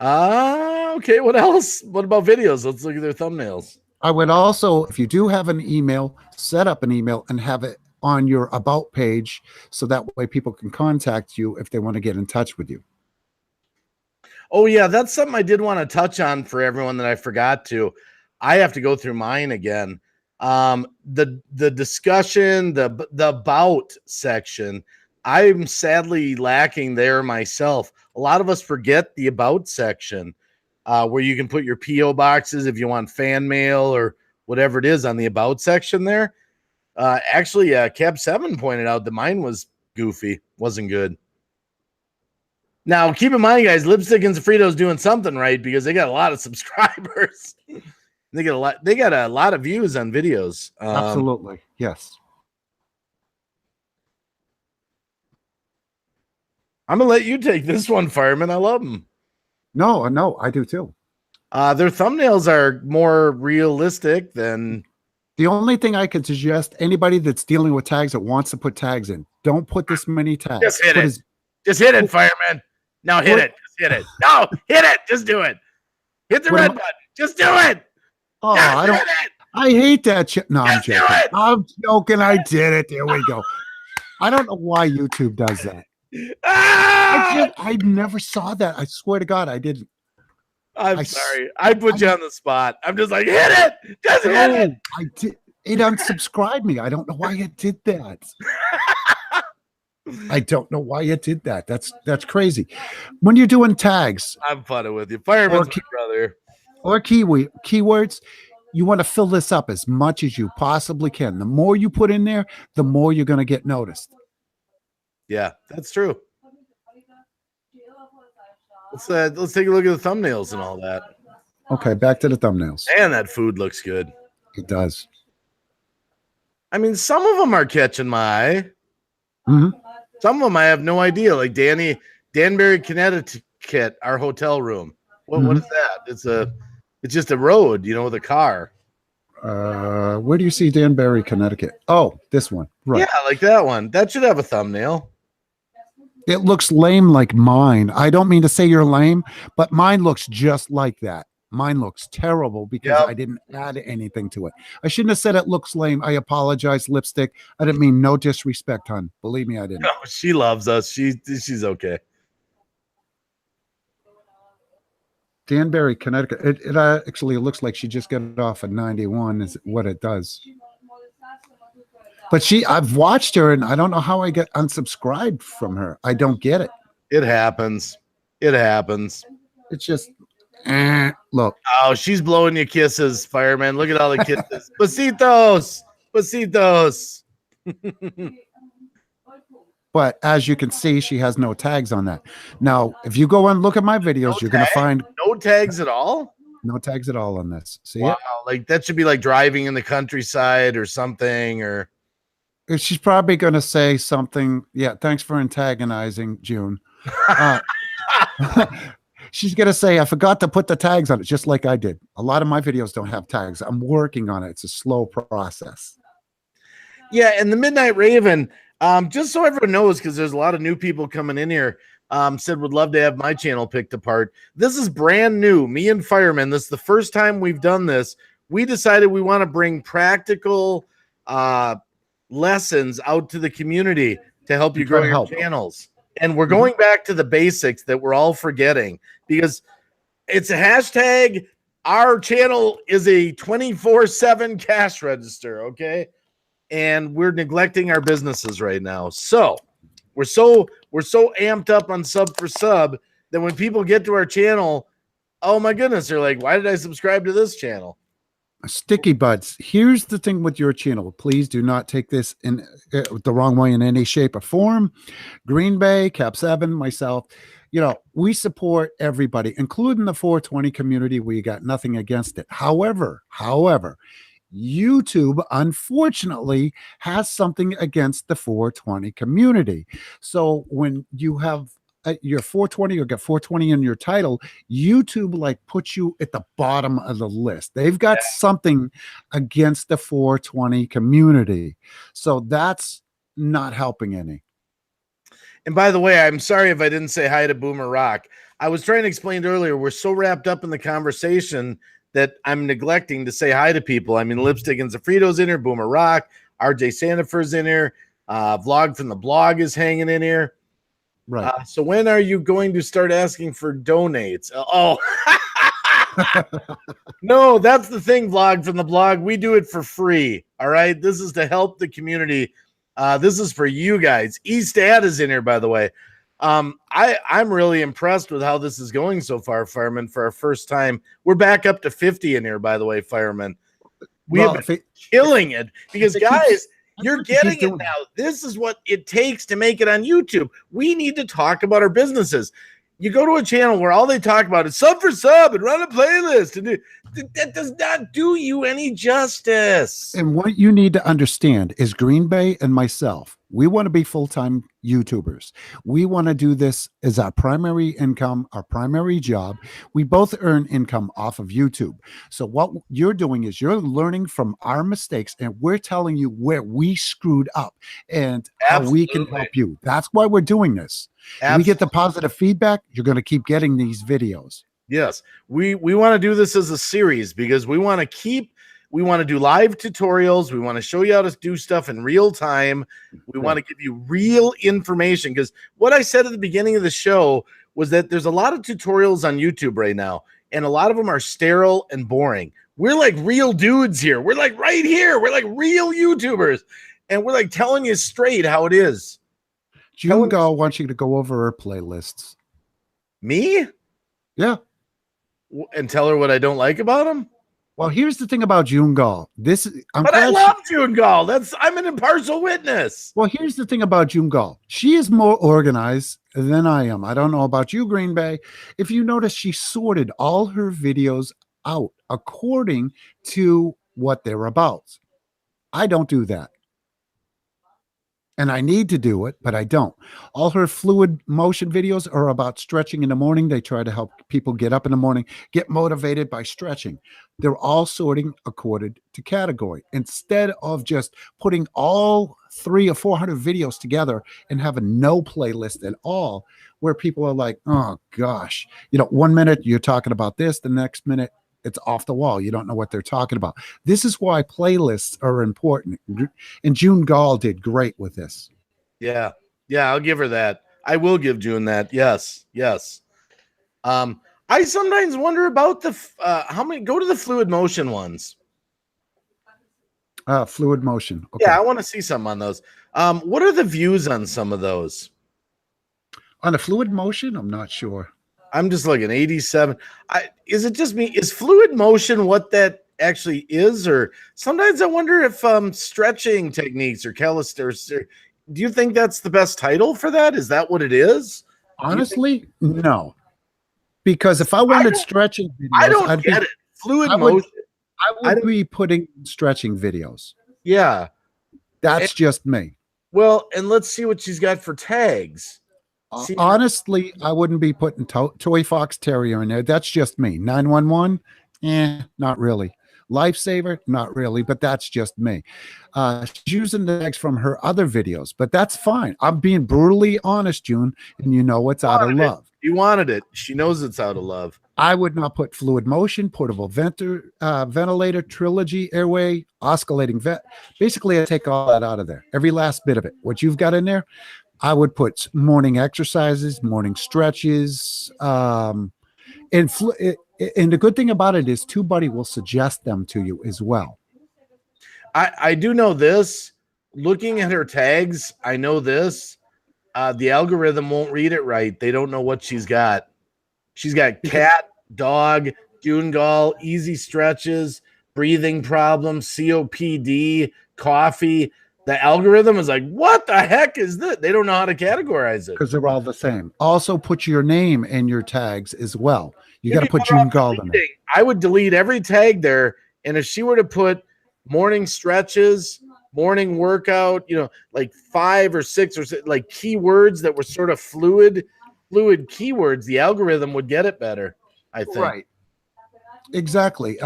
Okay. What else? What about videos? Let's look at their thumbnails. I would also, if you do have an email, set up an email and have it on your About page so that way people can contact you if they want to get in touch with you. Oh, yeah. That's something I did want to touch on for everyone that I forgot to. I have to go through mine again. The discussion, the about section, I'm sadly lacking there myself. A lot of us forget the about section, where you can put your PO boxes if you want fan mail or whatever it is on the about section there. Actually, Cab 7 pointed out that mine was goofy, wasn't good. Now, keep in mind, guys, Lipstick and Sofrito's doing something right because they got a lot of subscribers. They got a lot of views on videos. Absolutely. Yes. I'm going to let you take this one, Fireman. I love them. No, I do too. Their thumbnails are more realistic than... The only thing I could suggest, anybody that's dealing with tags that wants to put tags in, don't put this many tags. Just hit it. Just hit it, Fireman. No, hit it. Just hit it. No, hit it. Just do it. Hit the red button. Just do it. Oh, I hate that shit. No, I'm joking. I'm joking. I did it. There we go. I don't know why YouTube does that. Ah! I never saw that. I swear to God, I didn't. I'm sorry. I put you on the spot. I'm just like, hit it. Just hit it. I did. It unsubscribed me. I don't know why it did that. I don't know why it did that. That's crazy. When you're doing tags, I'm funning with you. Fireman's my brother. Or keywords, you want to fill this up as much as you possibly can. The more you put in there, the more you're going to get noticed. Yeah, that's true. Let's take a look at the thumbnails and all that. Okay, back to the thumbnails. And that food looks good. It does. I mean, some of them are catching my eye. Mm-hmm. Some of them I have no idea. Like Danbury, Connecticut, our hotel room. What is that? It's just a road, with a car. Where do you see Danbury, Connecticut? Oh, this one. Right. Yeah, like that one. That should have a thumbnail. It looks lame like mine. I don't mean to say you're lame, but mine looks just like that. Mine looks terrible because I didn't add anything to it. I shouldn't have said it looks lame. I apologize, lipstick. I didn't mean no disrespect, hon. Believe me, I didn't. No, she loves us. She's okay. Danbury, Connecticut. It actually looks like she just got off at 91 is what it does. But I've watched her and I don't know how I get unsubscribed from her. I don't get it. It happens. It happens. It's just, look. Oh, she's blowing you kisses, fireman. Look at all the kisses. Besitos. Besitos. But as you can see, she has no tags on that. Now, if you go and look at my videos, you're going to find no tags at all. No tags at all on this. See wow, it? Like that should be like driving in the countryside or something. Or she's probably going to say something. Yeah, thanks for antagonizing June. She's going to say, I forgot to put the tags on it, just like I did. A lot of my videos don't have tags. I'm working on it. It's a slow process. Yeah, and the Midnight Raven. Just so everyone knows, because there's a lot of new people coming in here, said would love to have my channel picked apart. This is brand new. Me and Fireman, this is the first time we've done this. We decided we want to bring practical lessons out to the community to help you grow your channels. And we're going back to the basics that we're all forgetting because it's a hashtag. Our channel is a 24/7 cash register, okay? And we're neglecting our businesses right now. So we're so amped up on sub for sub that when people get to our channel, oh my goodness, they're like, why did I subscribe to this channel? Sticky butts. Here's the thing with your channel. Please do not take this in the wrong way in any shape or form. Green Bay, Cap 7, myself, we support everybody, including the 420 community. We got nothing against it. However, YouTube, unfortunately, has something against the 420 community. So when you have your 420 or got 420 in your title, YouTube puts you at the bottom of the list. They've got something against the 420 community. So that's not helping any. And by the way, I'm sorry if I didn't say hi to Boomer Rock. I was trying to explain earlier, we're so wrapped up in the conversation that I'm neglecting to say hi to people. I mean, Lipstick and Zafrito's in here, Boomer Rock, RJ Sandifer's in here, Vlog from the Blog is hanging in here. Right. So when are you going to start asking for donates? No, that's the thing, Vlog from the Blog. We do it for free. All right. This is to help the community. This is for you guys. Eastad is in here, by the way. I'm really impressed with how this is going so far, Fireman, for our first time. We're back up to 50 in here, by the way, Fireman. We have been killing it because, guys, you're getting it now. This is what it takes to make it on YouTube. We need to talk about our businesses. You go to a channel where all they talk about is sub for sub and run a playlist, and that does not do you any justice. And what you need to understand is Green Bay and myself, we want to be full-time YouTubers. We want to do this as our primary income, our primary job. We both earn income off of YouTube. So what you're doing is you're learning from our mistakes, and we're telling you where we screwed up and how we can help you. That's why we're doing this. We get the positive feedback. You're going to keep getting these videos. Yes, we want to do this as a series because we want to keep We want to do live tutorials. We want to show you how to do stuff in real time. We want to give you real information, because what I said at the beginning of the show was that there's a lot of tutorials on YouTube right now, and a lot of them are sterile and boring. We're like real dudes here. We're like right here. We're like real YouTubers, and we're like telling you straight how it is. June Gall wants you to go over her playlists. Me? Yeah. And tell her what I don't like about them? Well, here's the thing about June Gall. I love June Gall. I'm an impartial witness. Well, here's the thing about June Gall. She is more organized than I am. I don't know about you, Green Bay. If you notice, she sorted all her videos out according to what they're about. I don't do that. And I need to do it, but I don't. All her fluid motion videos are about stretching in the morning. They try to help people get up in the morning, get motivated by stretching. They're all sorting according to category, instead of just putting all 300 or 400 videos together and having no playlist at all, where people are like, oh gosh, 1 minute you're talking about this, the next minute it's off the wall. You don't know what they're talking about. This is why playlists are important. And June Gall did great with this. Yeah. Yeah, I'll give her that. I will give June that. Yes. Yes. I sometimes wonder about how many go to the fluid motion ones. Fluid motion. Okay. Yeah, I want to see some on those. What are the views on some of those? On the fluid motion? I'm not sure. I'm just looking 87. Is it just me? Is fluid motion what that actually is? Or sometimes I wonder if stretching techniques or calisthenics. Do you think that's the best title for that? Is that what it is? Honestly, no. Because if I wanted stretching videos, I don't get it. Fluid motion. I would be putting stretching videos. Yeah. That's just me. Well, and let's see what she's got for tags. Honestly, I wouldn't be putting Toy Fox Terrier in there. That's just me. 911, not really. Lifesaver, not really, but that's just me. She's using the tags from her other videos, but that's fine. I'm being brutally honest, June, and it's out of love. She wanted it. She knows it's out of love. I would not put fluid motion, portable ventilator, trilogy, airway, oscillating vet. Basically, I take all that out of there. Every last bit of it. What you've got in there, I would put morning exercises, morning stretches, and the good thing about it is TubeBuddy will suggest them to you as well. I do know this. Looking at her tags, I know this. The algorithm won't read it right. They don't know what she's got. She's got cat, dog, June Gall, easy stretches, breathing problems, COPD, coffee. The algorithm is like, what the heck is this? They don't know how to categorize it. Because they're all the same. Also put your name in your tags as well. You got to put June Gall in there. I would delete every tag there. And if she were to put morning stretches, morning workout, like 5 or 6 or like keywords that were sort of fluid keywords, the algorithm would get it better, I think. Right. Exactly.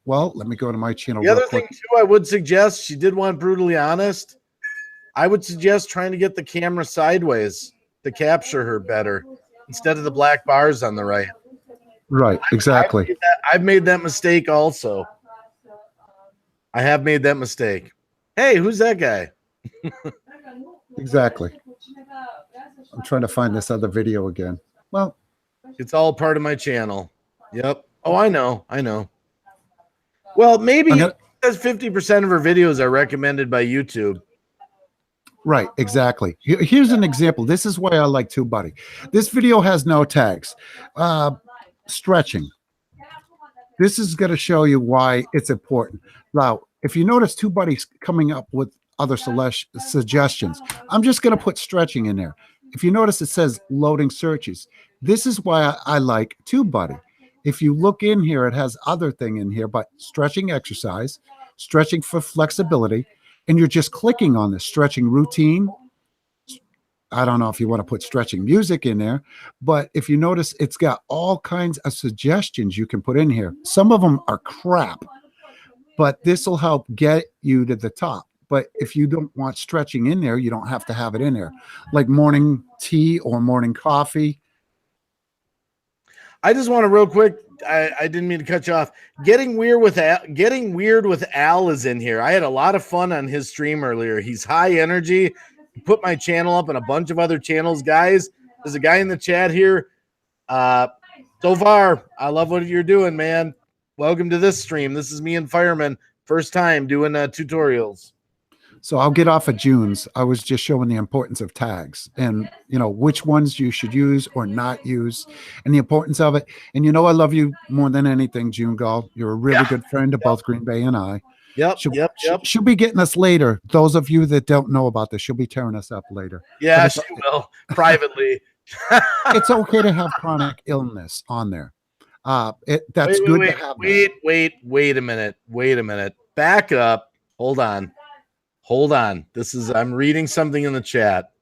Well, let me go to my channel. The other thing too, I would suggest, she did want brutally honest. I would suggest trying to get the camera sideways to capture her better instead of the black bars on the right. Right. Exactly. I've made that mistake also. I have made that mistake. Hey, who's that guy? Exactly. I'm trying to find this other video again. Well, it's all part of my channel. Yep. Oh, I know. Well, maybe because 50% of her videos are recommended by YouTube. Right, exactly. Here's an example. This is why I like TubeBuddy. This video has no tags. Stretching. This is going to show you why it's important. Now, if you notice, TubeBuddy's coming up with other suggestions. I'm just going to put stretching in there. If you notice, it says loading searches. This is why I like TubeBuddy. If you look in here, it has other thing in here, but stretching exercise, stretching for flexibility, and you're just clicking on the stretching routine. I don't know if you want to put stretching music in there, but if you notice, it's got all kinds of suggestions you can put in here. Some of them are crap, but this will help get you to the top. But if you don't want stretching in there, you don't have to have it in there. Like morning tea or morning coffee. I just want to real quick. I didn't mean to cut you off. Getting weird with Al is in here. I had a lot of fun on his stream earlier. He's high energy. He put my channel up and a bunch of other channels. Guys, there's a guy in the chat here. So far, I love what you're doing, man. Welcome to this stream. This is me and Fireman. First time doing tutorials. So I'll get off of June's. I was just showing the importance of tags and, you know, which ones you should use or not use and the importance of it. And, you know, I love you more than anything, June Gall. You're a really good friend of both Green Bay and I. Yep. She'll be getting us later. Those of you that don't know about this, she'll be tearing us up later. Yeah, she will privately. It's okay to have chronic illness on there. That's good to have. Wait a minute. Back up. Hold on. I'm reading something in the chat.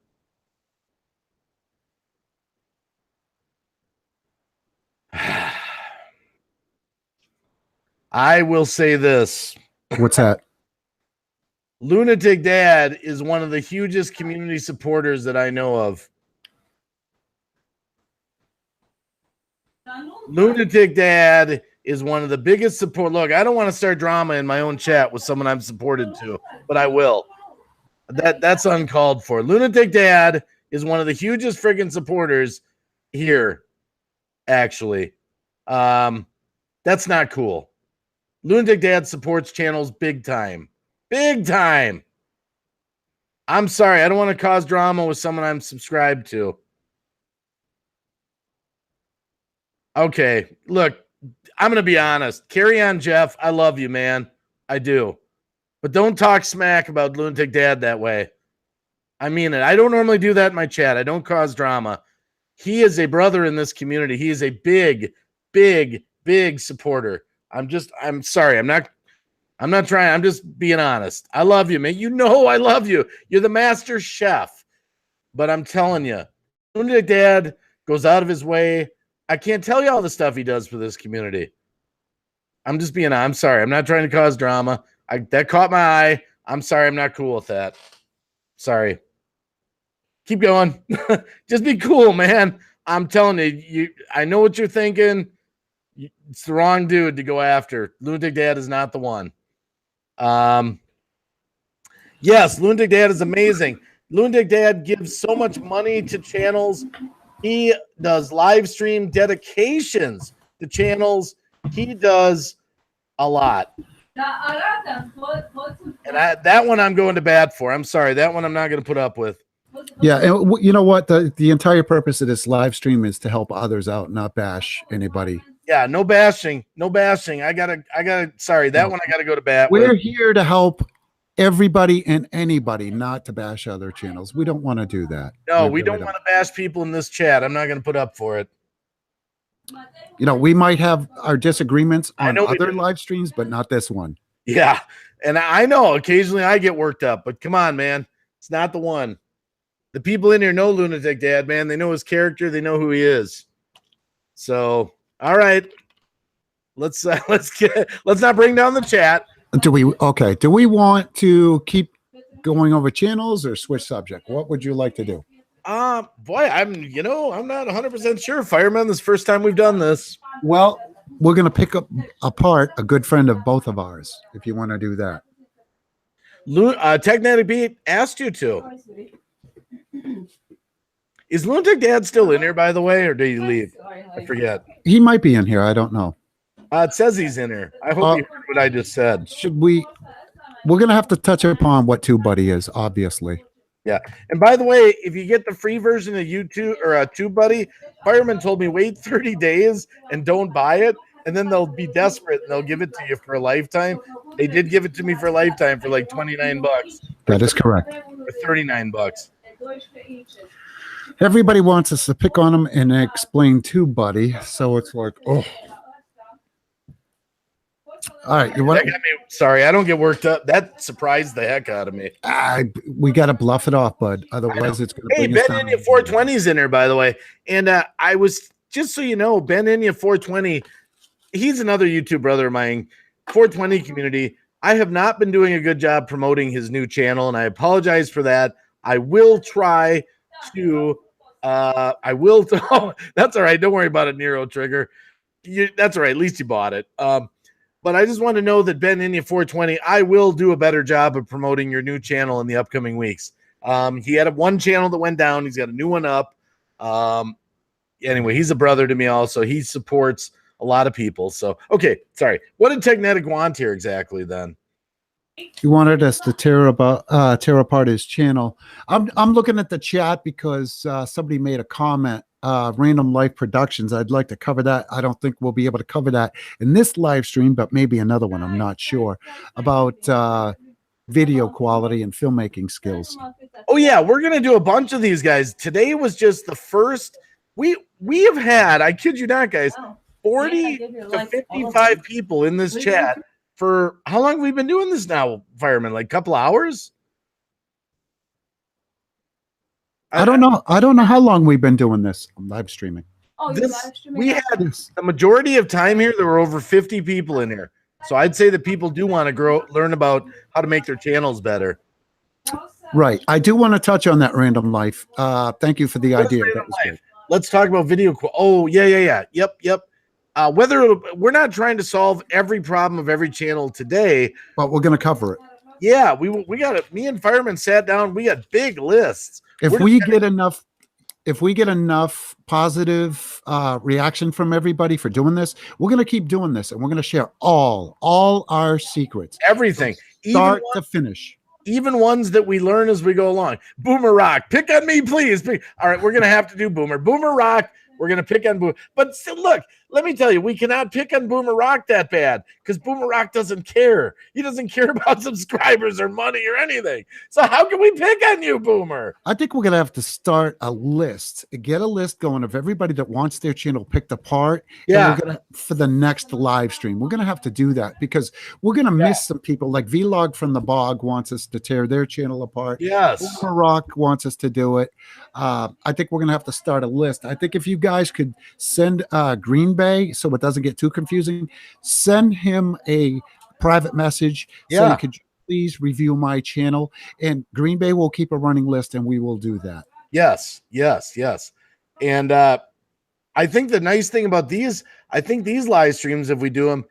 I will say this. What's that? Lunatic Dad is one of the hugest community supporters that I know of. Lunatic Dad is one of the biggest support. Look, I don't want to start drama in my own chat with someone I'm supported to, but I will. That's uncalled for. Lunatic Dad is one of the hugest friggin' supporters here, actually. That's not cool. Lunatic Dad supports channels big time. Big time. I'm sorry. I don't want to cause drama with someone I'm subscribed to. Okay, look, I'm going to be honest. Carry on, Jeff. I love you, man. I do. But don't talk smack about Lunatic Dad that way. I mean it. I don't normally do that in my chat. I don't cause drama. He is a brother in this community. He is a big, big, big supporter. I'm sorry. I'm not trying. I'm just being honest. I love you, man. You know I love you. You're the master chef. But I'm telling you, Lunatic Dad goes out of his way. I can't tell you all the stuff he does for this community. I'm sorry. I'm not trying to cause drama. That caught my eye. I'm sorry. I'm not cool with that. Sorry. Keep going. Just be cool, man. I'm telling you, I know what you're thinking. It's the wrong dude to go after. Lunatic Dad is not the one. Yes, Lunatic Dad is amazing. Lunatic Dad gives so much money to channels. He does live stream dedications to channels. He does a lot. And that one I'm going to bat for. I'm sorry. That one I'm not going to put up with. Yeah. And you know what? The entire purpose of this live stream is to help others out, not bash anybody. Yeah. No bashing. No bashing. I gotta, sorry. That one I got to go to bat We're with. here to help everybody and anybody, not to bash other channels. We don't want to do that. No, we don't want to bash people in this chat. I'm not going to put up for it. You know, we might have our disagreements on other do. live streams, but not this one. Yeah. And I know occasionally I get worked up, but come on, man. It's not the one. The people in here know Lunatic Dad, man. They know his character. They know who he is. So, all right. Let's not bring down the chat. Do we want to keep going over channels or switch subject? What would you like to do? Boy, I'm not 100% sure. Fireman, this is the first time we've done this. Well, we're going to pick up apart a good friend of both of ours, if you want to do that. Technetic Beat asked you to. Is Lunatic Dad still in here, by the way, or did he leave? I forget. He might be in here. I don't know. It says he's in here. I hope you heard what I just said. We're going to have to touch upon what TubeBuddy is, obviously. Yeah. And by the way, if you get the free version of YouTube or TubeBuddy, Fireman told me wait 30 days and don't buy it. And then they'll be desperate and they'll give it to you for a lifetime. They did give it to me for a lifetime for like $29. That is correct. For $39. Everybody wants us to pick on them and explain TubeBuddy. So it's like, oh. All right. Sorry, I don't get worked up. That surprised the heck out of me. We got to bluff it off, bud. Otherwise, it's going to bring us down. Ben India 420 is in there, by the way. And I was, just so you know, Ben India 420, he's another YouTube brother of mine. 420 community. I have not been doing a good job promoting his new channel, and I apologize for that. I will try to I will. Oh, that's all right. Don't worry about it, Nero Trigger. That's all right. At least you bought it. But I just want to know that Ben India 420, I will do a better job of promoting your new channel in the upcoming weeks. He had one channel that went down. He's got a new one up. Anyway, he's a brother to me also. He supports a lot of people. So, okay, sorry. What did Technetic want here exactly then? He wanted us to tear apart his channel. I'm looking at the chat because somebody made a comment. Random Life Productions. I'd like to cover that. I don't think we'll be able to cover that in this live stream, but maybe another one. I'm not sure about video quality and filmmaking skills. Oh yeah, we're gonna do a bunch of these, guys. Today was just the first. We have had, I kid you not, guys, 40 to 55 people in this chat. For how long have we been doing this now, Fireman? Like a couple hours? I don't know. I don't know how long we've been doing this. I'm live streaming. Oh, you're live streaming? We had the majority of time here. There were over 50 people in here. So I'd say that people do want to learn about how to make their channels better. Right. I do want to touch on that Random Life. Thank you for the idea. That was great. Let's talk about video. Oh, yeah. Yep. Whether we're not trying to solve every problem of every channel today, but we're going to cover it. Yeah, we got it. Me and Fireman sat down. We got big lists. If we get enough positive reaction from everybody for doing this, we're going to keep doing this, and we're going to share all our secrets, everything, start to finish. Even ones that we learn as we go along. Boomer Rock, pick on me, please. All right, we're going to have to do Boomer Rock. We're going to pick on Boomer. But still, look, let me tell you, we cannot pick on Boomer Rock that bad because Boomer Rock doesn't care. He doesn't care about subscribers or money or anything. So how can we pick on you, Boomer? I think we're going to have to start a list, get a list going of everybody that wants their channel picked apart. Yeah. And we're gonna, for the next live stream, we're going to have to do that because we're going to miss some people. Like Vlog from the Bog wants us to tear their channel apart. Yes. Boomer Rock wants us to do it. I think we're going to have to start a list. I think if you guys could send Green Bay, so it doesn't get too confusing, send him a private message. Yeah. So could you please review my channel, and Green Bay will keep a running list, and we will do that. Yes. And I think the nice thing about these, I think these live streams, if we do them,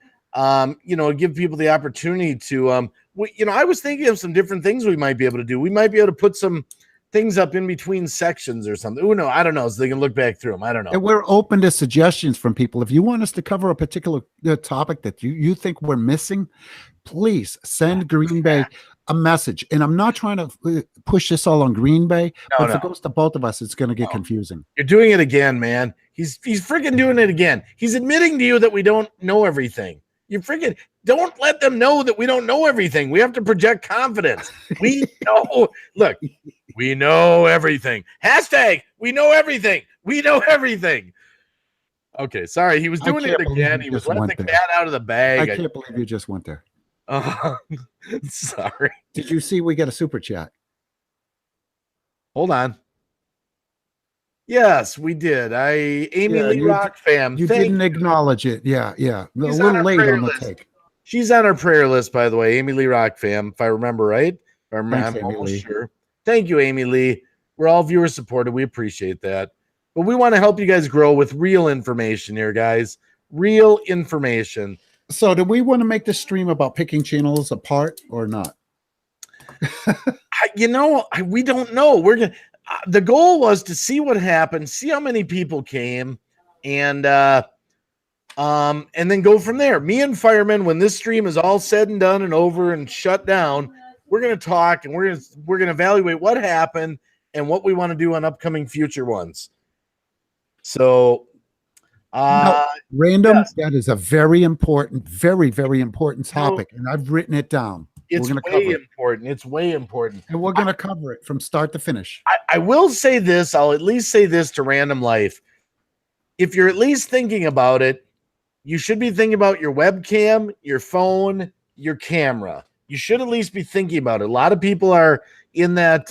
give people the opportunity to, I was thinking of some different things we might be able to do. We might be able to put some things up in between sections or something. Oh, no, I don't know. So they can look back through them. I don't know. And we're open to suggestions from people. If you want us to cover a particular topic that you think we're missing, please send Green Bay a message. And I'm not trying to push this all on Green Bay, but if it goes to both of us, it's going to get confusing. You're doing it again, man. He's freaking doing it again. He's admitting to you that we don't know everything. You freaking don't let them know that we don't know everything. We have to project confidence. We know. Look, we know everything. Hashtag, we know everything. We know everything. Okay, sorry. He was doing it again. He was letting the cat out of the bag. I can't believe you just went there. Sorry. Did you see we get a super chat? Hold on. Yes, we did. Amy Lee Rock fam. You didn't acknowledge it. Yeah. A little late on the take. She's on our prayer list, by the way. Amy Lee Rock fam, if I remember right. I'm almost sure. Thank you, Amy Lee. We're all viewer supported. We appreciate that. But we want to help you guys grow with real information here, guys. Real information. So do we want to make this stream about picking channels apart or not? We don't know. We're gonna. The goal was to see what happened, see how many people came, and then go from there. Me and Fireman, when this stream is all said and done and over and shut down, we're gonna talk and we're gonna evaluate what happened and what we want to do on upcoming future ones. So, random. Yes. That is a very important, very, very important topic, and I've written it down. It's way important. It's way important. And we're going to cover it from start to finish. I will say this. I'll at least say this to Random Life. If you're at least thinking about it, you should be thinking about your webcam, your phone, your camera. You should at least be thinking about it. A lot of people are in that.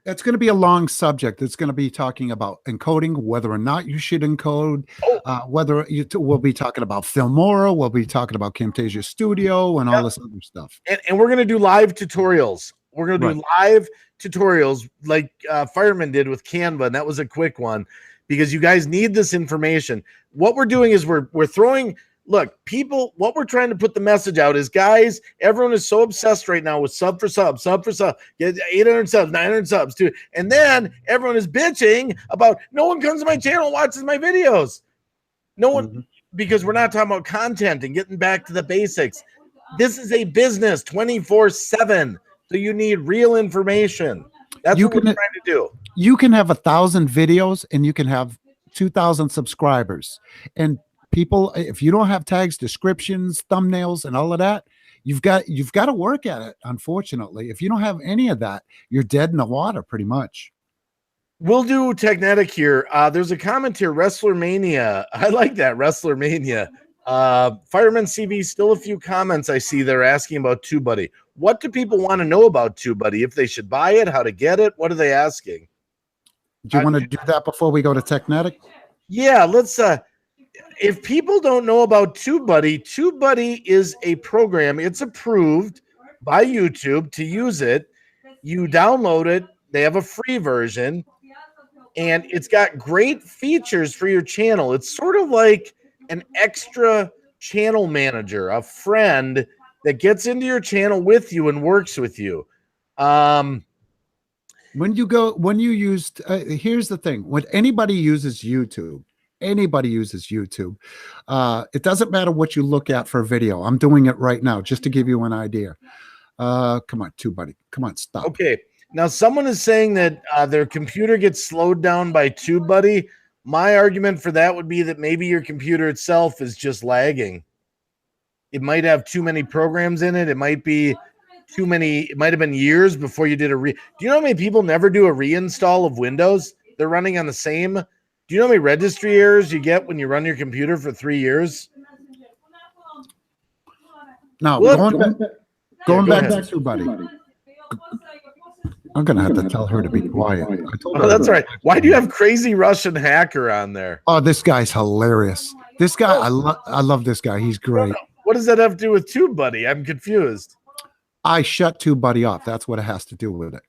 That's going to be a long subject. It's going to be talking about encoding, whether or not you should encode, whether we'll be talking about Filmora, we'll be talking about Camtasia Studio and all this other stuff. And we're going to do live tutorials We're going to do live tutorials like Fireman did with Canva, and that was a quick one because you guys need this information. What we're doing is we're throwing, look, people, what we're trying to put the message out is, guys, everyone is so obsessed right now with sub for sub, get 800 subs, 900 subs too. And then everyone is bitching about no one comes to my channel and watches my videos. No one, because we're not talking about content and getting back to the basics. This is a business 24/7. So you need real information. That's what we're trying to do. You can have 1,000 videos and you can have 2,000 subscribers. And people, if you don't have tags, descriptions, thumbnails, and all of that, you've got to work at it. Unfortunately, if you don't have any of that, you're dead in the water pretty much. We'll do Technetic here. There's a comment here, Wrestler Mania. I like that, Wrestler Mania. FiremanCV, still a few comments I see they're asking about TubeBuddy. What do people want to know about TubeBuddy? If they should buy it, how to get it? What are they asking? Do you want to do that before we go to Technetic? Yeah, let's if people don't know about TubeBuddy, TubeBuddy is a program. It's approved by YouTube to use it. You download it. They have a free version, and it's got great features for your channel. It's sort of like an extra channel manager, a friend that gets into your channel with you and works with you. When you used, here's the thing, when anybody uses YouTube, it doesn't matter what you look at for a video. I'm doing it right now just to give you an idea. Come on, TubeBuddy. Come on, stop. Okay. Now, someone is saying that their computer gets slowed down by TubeBuddy. My argument for that would be that maybe your computer itself is just lagging. It might have too many programs in it. It might be too many. It might have been years before you did do you know how many people never do a reinstall of Windows? They're running on the same. Do you know how many registry errors you get when you run your computer for 3 years? Now, going back to TubeBuddy. I'm going to have to tell her to be quiet. I told her that's right. Why do you have crazy Russian hacker on there? Oh, this guy's hilarious. This guy, I love this guy. He's great. What does that have to do with TubeBuddy? I'm confused. I shut TubeBuddy off. That's what it has to do with it.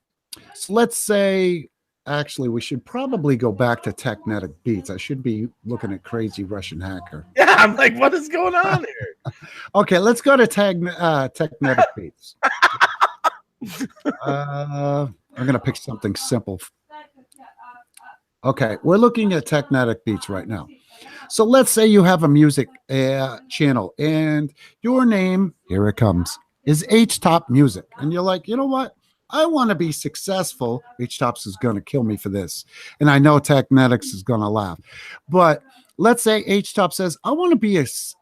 So let's say, actually, we should probably go back to Technetic Beats. I should be looking at crazy Russian hacker. Yeah, I'm like, what is going on here? Okay, let's go to Technetic Beats. I'm going to pick something simple. Okay, we're looking at Technetic Beats right now. So let's say you have a music channel and your name, here it comes, is H-Top Music. And you're like, you know what? I want to be successful. H-Tops is going to kill me for this. And I know Technetics is going to laugh. But let's say H-Top says, I want to be as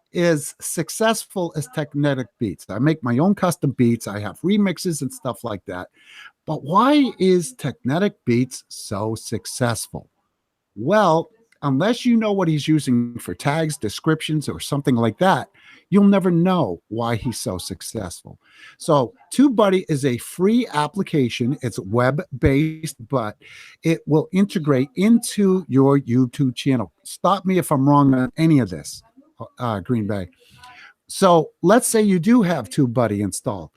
successful as Technetic Beats. I make my own custom beats. I have remixes and stuff like that. But why is Technetic Beats so successful? Well, unless you know what he's using for tags, descriptions, or something like that, you'll never know why he's so successful. So TubeBuddy is a free application. It's web-based, but it will integrate into your YouTube channel. Stop me if I'm wrong on any of this, Green Bay. So let's say you do have TubeBuddy installed.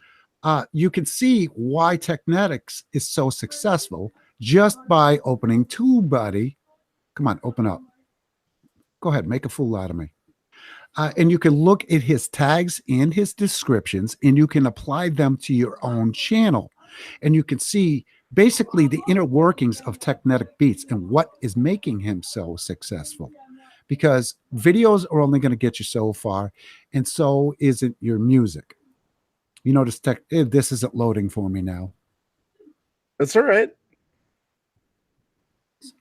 You can see why Technetics is so successful just by opening TubeBuddy. Come on, open up. Go ahead, make a fool out of me. And you can look at his tags and his descriptions, and you can apply them to your own channel. And you can see basically the inner workings of Technetic Beats and what is making him so successful. Because videos are only going to get you so far, and so isn't your music. You notice this isn't loading for me now. That's all right.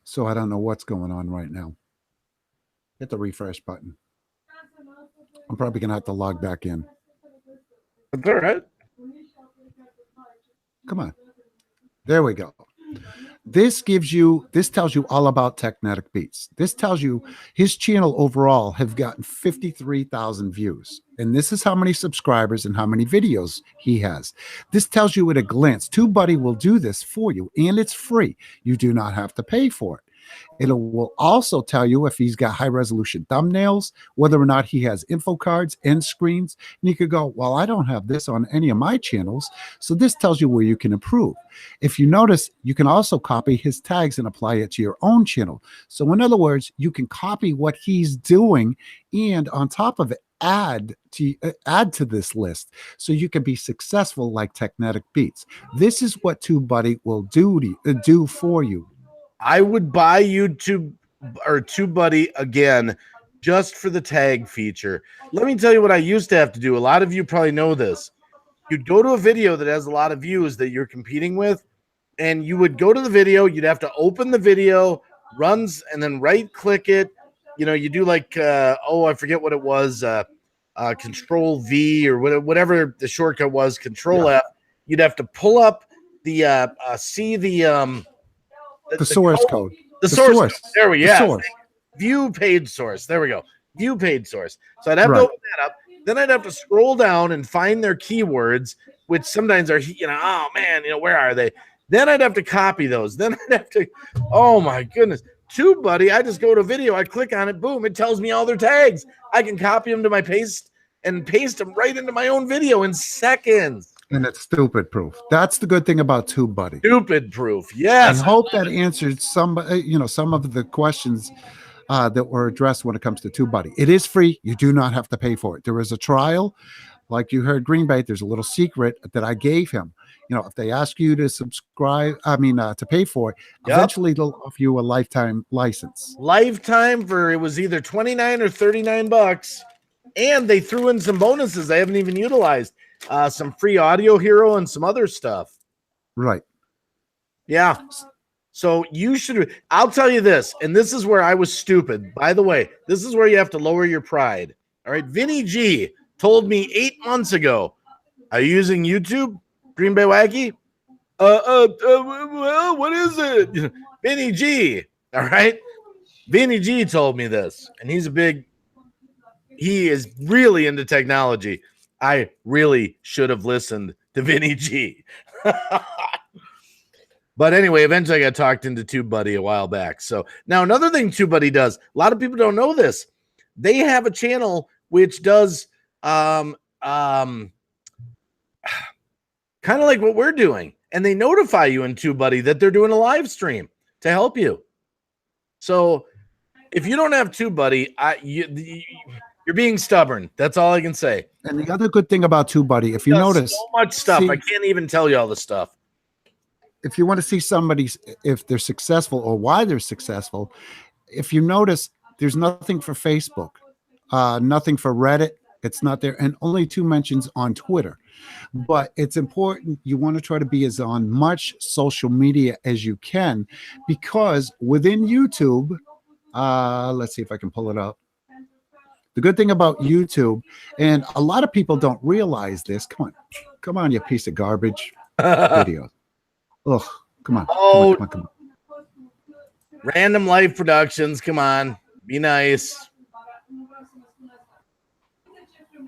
So I don't know what's going on right now. Hit the refresh button. I'm probably going to have to log back in. That's all right. Come on. There we go. This tells you all about Technetic Beats. This tells you his channel overall have gotten 53,000 views. And this is how many subscribers and how many videos he has. This tells you at a glance. TubeBuddy will do this for you, and it's free. You do not have to pay for it. It will also tell you if he's got high resolution thumbnails, whether or not he has info cards, end screens. And you could go, well, I don't have this on any of my channels. So this tells you where you can improve. If you notice, you can also copy his tags and apply it to your own channel. So in other words, you can copy what he's doing and on top of it, add to this list so you can be successful like Technetic Beats. This is what TubeBuddy will do for you. I would buy YouTube or TubeBuddy again just for the tag feature. Let me tell you what I used to have to do. A lot of you probably know this. You'd go to a video that has a lot of views that you're competing with, and you would go to the video. You'd have to open the video, runs, and then right-click it. You know, you do like, I forget what it was, Control V or whatever the shortcut was, Control F. You'd have to pull up the source code. The source. There we go. View page source. There we go. View page source. So I'd have to open that up. Then I'd have to scroll down and find their keywords, which sometimes are, oh man, where are they? Then I'd have to copy those. Then I'd have to, oh my goodness. TubeBuddy, I just go to video, I click on it, boom, it tells me all their tags. I can copy them to my paste them right into my own video in seconds. And it's stupid proof. That's the good thing about TubeBuddy. Stupid proof, yes. I hope that answered some of the questions that were addressed when it comes to TubeBuddy. It is free. You do not have to pay for it. There is a trial. Like you heard GreenBay, there's a little secret that I gave him. If they ask you to subscribe, to pay for it, eventually they'll offer you a lifetime license. Lifetime for, it was either 29 or 39 bucks. And they threw in some bonuses I haven't even utilized. Some free Audio Hero and some other stuff. Right. Yeah. So you should, I'll tell you this, and this is where I was stupid. By the way, this is where you have to lower your pride. All right. Vinny G told me 8 months ago, are you using YouTube? GreenBayWacky? Well, what is it? Vinny G. All right. Vinny G told me this, and he is really into technology. I really should have listened to Vinny G. But anyway, eventually I got talked into TubeBuddy a while back. So now another thing TubeBuddy does, a lot of people don't know this. They have a channel which does kind of like what we're doing. And they notify you in TubeBuddy that they're doing a live stream to help you. So if you don't have TubeBuddy, you're being stubborn. That's all I can say. And the other good thing about TubeBuddy, if you notice, so much stuff, I can't even tell you all the stuff. If you want to see somebody, if they're successful or why they're successful, if you notice, there's nothing for Facebook, nothing for Reddit. It's not there, and only 2 mentions on Twitter. But it's important. You want to try to be as on much social media as you can, because within YouTube, let's see if I can pull it up. The good thing about YouTube, and a lot of people don't realize this. Come on, you piece of garbage video. Ugh, come on. Oh, come on. Random Life Productions. Come on, be nice.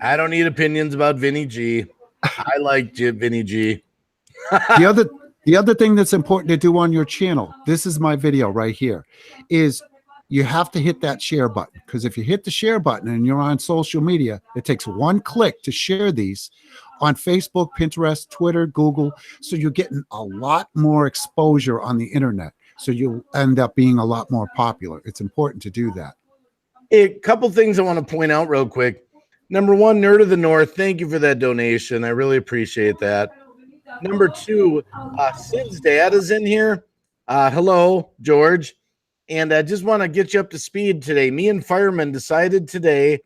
I don't need opinions about Vinny G. I like Vinny G. The other thing that's important to do on your channel, this is my video right here, is you have to hit that share button, because if you hit the share button and you're on social media, it takes 1 click to share these on Facebook, Pinterest, Twitter, Google. So you're getting a lot more exposure on the internet. So you'll end up being a lot more popular. It's important to do that. A couple things I want to point out real quick. Number 1, Nerd of the North, thank you for that donation. I really appreciate that. Number 2, Sid's dad is in here. Hello, George. And I just want to get you up to speed today. Me and Fireman decided today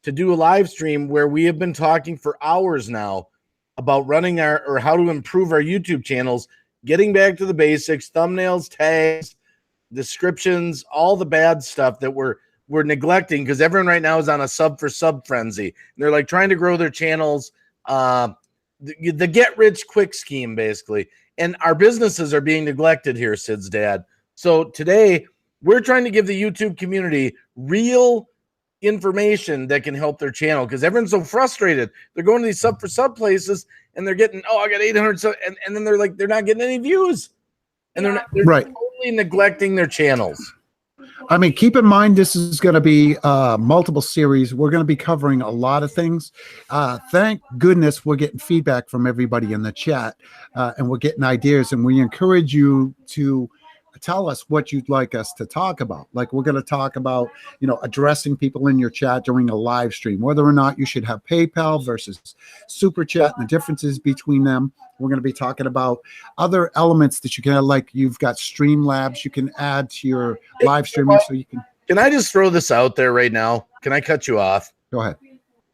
to do a live stream where we have been talking for hours now about running how to improve our YouTube channels, getting back to the basics, thumbnails, tags, descriptions, all the bad stuff that we're neglecting, because everyone right now is on a sub for sub frenzy. And they're like trying to grow their channels, the get rich quick scheme, basically. And our businesses are being neglected here, Sid's dad. So today we're trying to give the YouTube community real information that can help their channel, because everyone's so frustrated. They're going to these sub for sub places and they're getting, I got 800 sub, and then they're like, they're not getting any views, and they're right. totally neglecting their channels. I mean, keep in mind, this is going to be multiple series. We're going to be covering a lot of things. Thank goodness we're getting feedback from everybody in the chat, and we're getting ideas, and we encourage you to tell us what you'd like us to talk about. Like, we're going to talk about, addressing people in your chat during a live stream, whether or not you should have PayPal versus Super Chat and the differences between them. We're going to be talking about other elements that you can, like you've got Streamlabs you can add to your live streaming, so you can. Can I just throw this out there right now? Can I cut you off? Go ahead.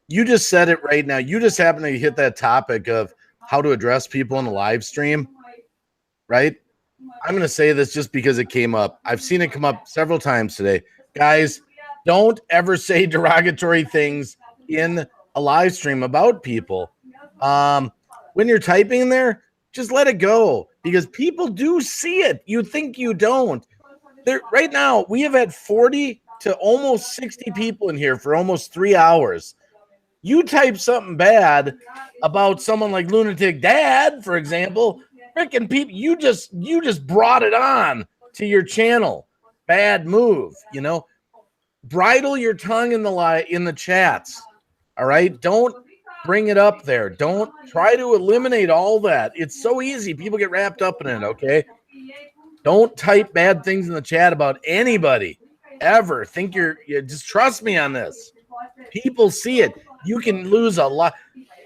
You just said it right now. You just happened to hit that topic of how to address people in the live stream, right? I'm going to say this just because it came up. I've seen it come up several times today. Guys, don't ever say derogatory things in a live stream about people. When you're typing there, just let it go, because people do see it. You think you don't. Right now, we have had 40 to almost 60 people in here for almost 3 hours. You type something bad about someone like Lunatic Dad, for example, freaking people, you just brought it on to your channel. Bad move, Bridle your tongue in the chats. All right, don't bring it up there. Don't try to eliminate all that. It's so easy. People get wrapped up in it. Okay, don't type bad things in the chat about anybody ever. Just trust me on this. People see it. You can lose a lot,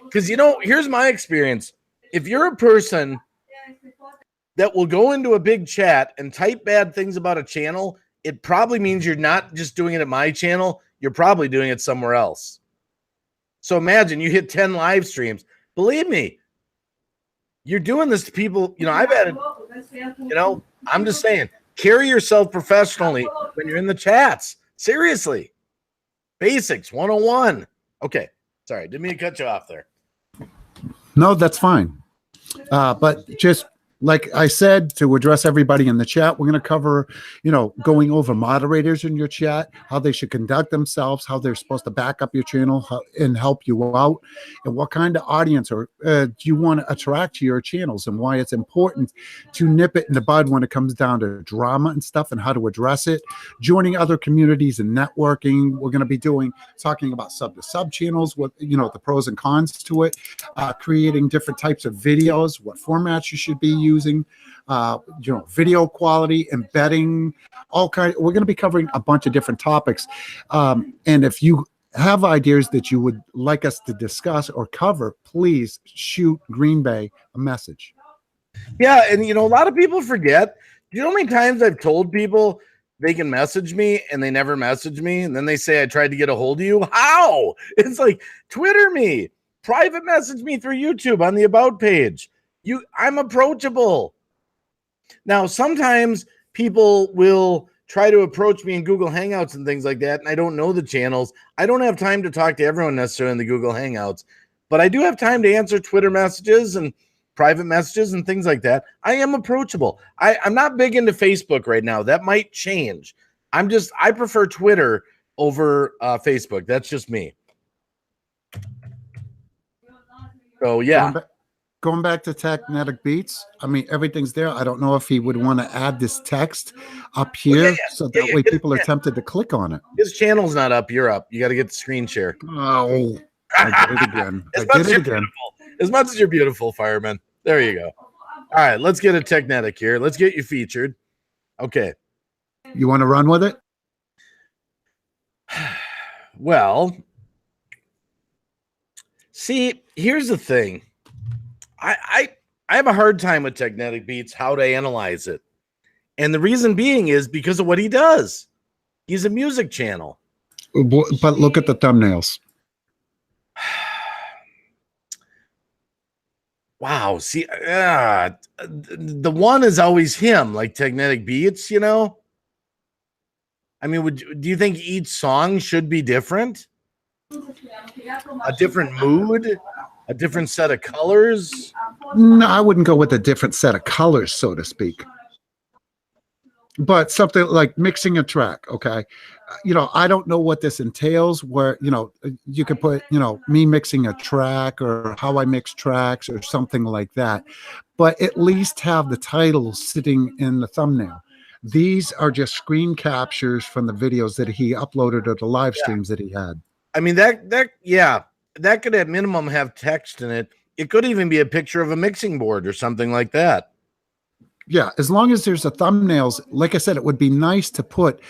because here's my experience. If you're a person that will go into a big chat and type bad things about a channel, it probably means you're not just doing it at my channel. You're probably doing it somewhere else. So imagine you hit 10 live streams. Believe me, you're doing this to people. I've had it, I'm just saying, carry yourself professionally when you're in the chats. Seriously. Basics 101. Okay. Sorry. Didn't mean to cut you off there. No, that's fine. But just like I said, to address everybody in the chat, we're going to cover, going over moderators in your chat, how they should conduct themselves, how they're supposed to back up your channel and help you out, and what kind of audience do you want to attract to your channels, and why it's important to nip it in the bud when it comes down to drama and stuff, and how to address it. Joining other communities and networking. We're going to be talking about sub-to-sub channels, what, the pros and cons to it, creating different types of videos, what formats you should be using, video quality, embedding, all kinds. We're going to be covering a bunch of different topics. And if you have ideas that you would like us to discuss or cover, please shoot Green Bay a message. Yeah, and a lot of people forget. Do you know how many times I've told people they can message me and they never message me, and then they say I tried to get a hold of you? How? It's like, Twitter me, private message me through YouTube on the About page. I'm approachable. Now, sometimes people will try to approach me in Google Hangouts and things like that, and I don't know the channels. I don't have time to talk to everyone necessarily in the Google Hangouts, but I do have time to answer Twitter messages and private messages and things like that. I am approachable. I'm not big into Facebook right now. That might change. I prefer Twitter over Facebook. That's just me. So, yeah. Going back to Technetic Beats, I mean, everything's there. I don't know if he would want to add this text up here, so that way people are tempted to click on it. His channel's not up. You're up. You got to get the screen share. Oh, I did it again. As much as you're beautiful, fireman. There you go. All right, let's get a Technetic here. Let's get you featured. Okay. You want to run with it? Well, see, here's the thing. I have a hard time with Technetic Beats, how to analyze it. And the reason being is because of what he does. He's a music channel. But look at the thumbnails. Wow. See, the one is always him, like Technetic Beats, I mean, do you think each song should be different? A different mood? A different set of colors? No, I wouldn't go with a different set of colors, so to speak. But something like mixing a track, okay? I don't know what this entails, where, you could put, me mixing a track or how I mix tracks or something like that. But at least have the title sitting in the thumbnail. These are just screen captures from the videos that he uploaded or the live streams that he had. I mean, that could at minimum have text in it. It could even be a picture of a mixing board or something like that. Yeah, as long as there's a thumbnails, like I said, it would be nice to put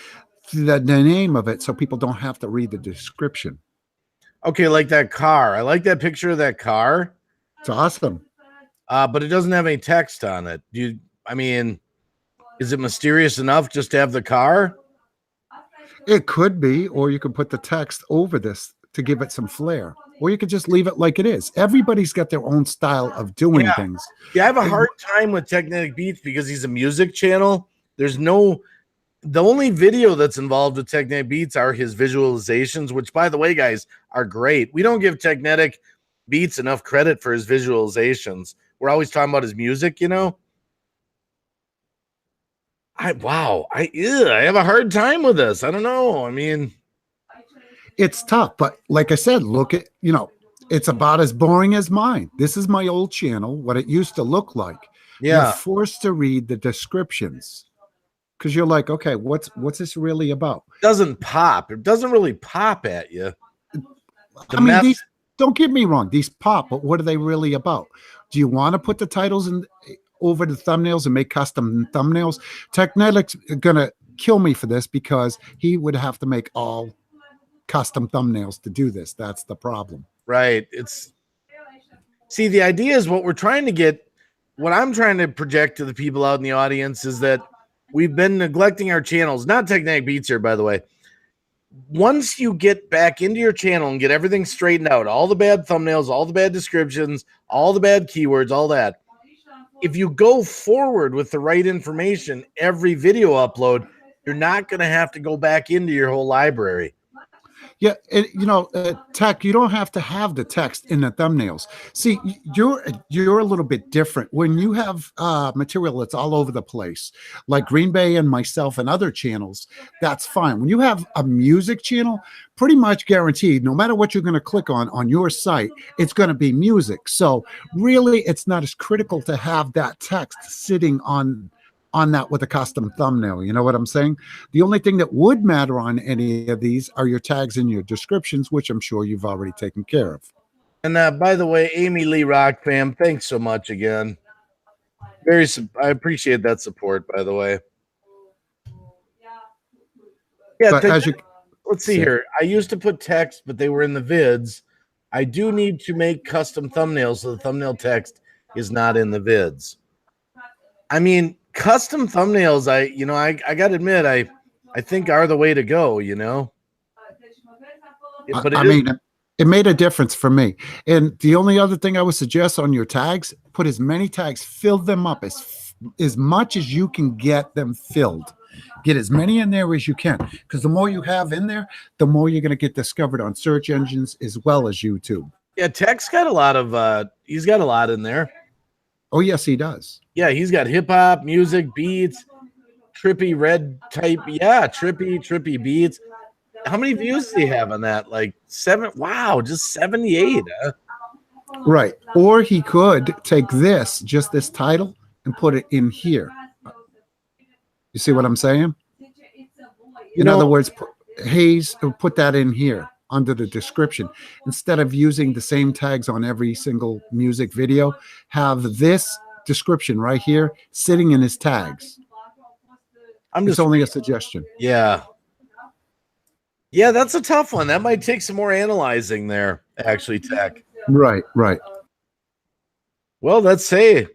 the name of it so people don't have to read the description. Okay, like that car. I like that picture of that car. It's awesome. But it doesn't have any text on it. I mean, is it mysterious enough just to have the car? It could be, or you could put the text over this to give it some flair. Or you could just leave it like it is. Everybody's got their own style of doing things. Yeah, I have a hard time with Technetic Beats because he's a music channel. The only video that's involved with Technetic Beats are his visualizations, which, by the way, guys, are great. We don't give Technetic Beats enough credit for his visualizations. We're always talking about his music, you know? I have a hard time with this. I don't know. I mean, it's tough, but like I said, look at, it's about as boring as mine. This is my old channel, what it used to look like. yeah. You're forced to read the descriptions because you're like, okay, what's this really about? It doesn't pop. It doesn't really pop at you. These, don't get me wrong, these pop, but what are they really about? Do you want to put the titles over the thumbnails and make custom thumbnails? Technetic's gonna kill me for this because he would have to make all custom thumbnails to do this. That's the problem. Right. See, the idea is what I'm trying to project to the people out in the audience is that we've been neglecting our channels. Not Technetic Beats here, by the way. Once you get back into your channel and get everything straightened out, all the bad thumbnails, all the bad descriptions, all the bad keywords, all that, if you go forward with the right information, every video upload, you're not going to have to go back into your whole library. Yeah, Tech, you don't have to have the text in the thumbnails. See, you're a little bit different. When you have material that's all over the place, like Green Bay and myself and other channels, that's fine. When you have a music channel, pretty much guaranteed, no matter what you're going to click on your site, it's going to be music. So really, it's not as critical to have that text sitting on that with a custom thumbnail. You know what I'm saying? The only thing that would matter on any of these are your tags and your descriptions, which I'm sure you've already taken care of. And by the way, Amy Lee Rock fam, thanks so much again. I appreciate that support, by the way. Yeah, but let's see here. I used to put text, but they were in the vids. I do need to make custom thumbnails so the thumbnail text is not in the vids. I mean, custom thumbnails, I gotta admit, I think are the way to go, But it made a difference for me. And the only other thing I would suggest on your tags, put as many tags, fill them up as much as you can get them filled. Get as many in there as you can, because the more you have in there, the more you're going to get discovered on search engines as well as YouTube. Yeah, Tech's got a lot of he's got a lot in there. Oh, yes, he does. Yeah, he's got hip hop, music, beats, trippy red type. Yeah, trippy beats. How many views do you have on that? Like 7? Wow, just 78. Huh? Right. Or he could take just this title, and put it in here. You see what I'm saying? In other words, Hayes, put that in here under the description. Instead of using the same tags on every single music video, have this description right here sitting in his tags. It's only a suggestion. Yeah, that's a tough one. That might take some more analyzing there, actually, Tech. Right. Well, that's what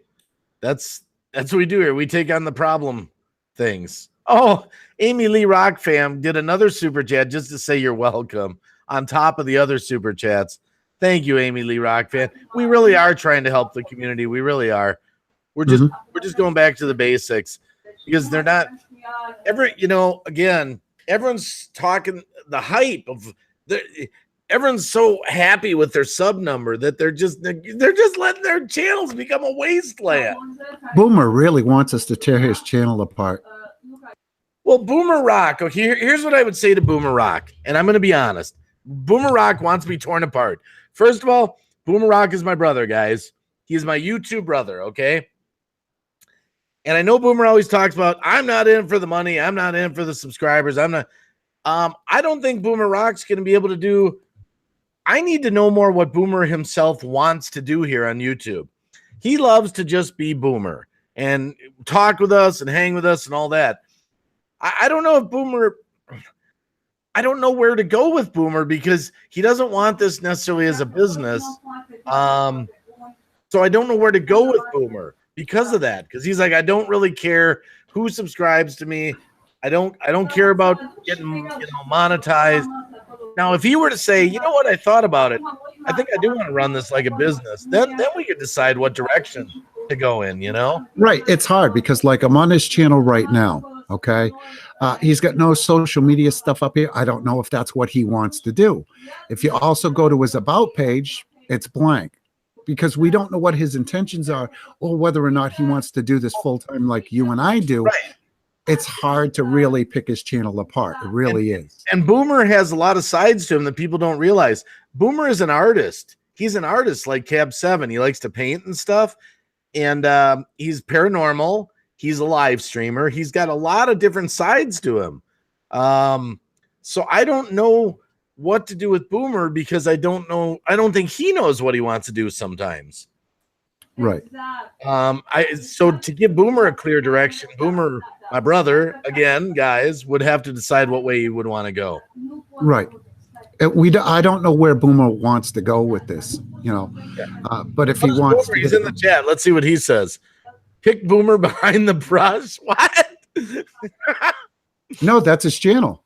we do here. We take on the problem things. Oh, Amy Lee Rock fam did another super chat just to say you're welcome on top of the other super chats. Thank you, Amy Lee Rock fan. We really are trying to help the community. We really are. We're just going back to the basics because they're not again, everyone's talking the hype of everyone's so happy with their sub number that they're just letting their channels become a wasteland. Boomer really wants us to tear his channel apart. Well, Boomer Rock, okay, here's what I would say to Boomer Rock, and I'm going to be honest. Boomer Rock wants me torn apart. First of all, Boomer Rock is my brother, guys. He's my YouTube brother, okay? And I know Boomer always talks about, I'm not in for the money. I'm not in for the subscribers. I'm not. I don't think Boomer Rock's going to be able to do. I need to know more what Boomer himself wants to do here on YouTube. He loves to just be Boomer and talk with us and hang with us and all that. I don't know if Boomer, I don't know where to go with Boomer because he doesn't want this necessarily as a business. So I don't know where to go with Boomer because of that. Because he's like, I don't really care who subscribes to me. I don't care about getting monetized. Now, if he were to say, you know what, I thought about it. I think I do want to run this like a business. Then we could decide what direction to go in, Right. It's hard because like I'm on his channel right now. Okay. He's got no social media stuff up here. I don't know if that's what he wants to do. If you also go to his about page, it's blank because we don't know what his intentions are or whether or not he wants to do this full time like you and I do. Right. It's hard to really pick his channel apart. It really is. And Boomer has a lot of sides to him that people don't realize. Boomer is an artist. He's an artist like Cab 7. He likes to paint and stuff. And he's paranormal. He's a live streamer. He's got a lot of different sides to him. So I don't know what to do with Boomer because I don't think he knows what he wants to do sometimes. Right. So to give Boomer a clear direction, Boomer, my brother, again, guys, would have to decide what way he would want to go. Right. I don't know where Boomer wants to go with this, but if he wants Boomer, he's in the chat. Let's see what he says. Pick Boomer behind the brush. What? No, that's his channel.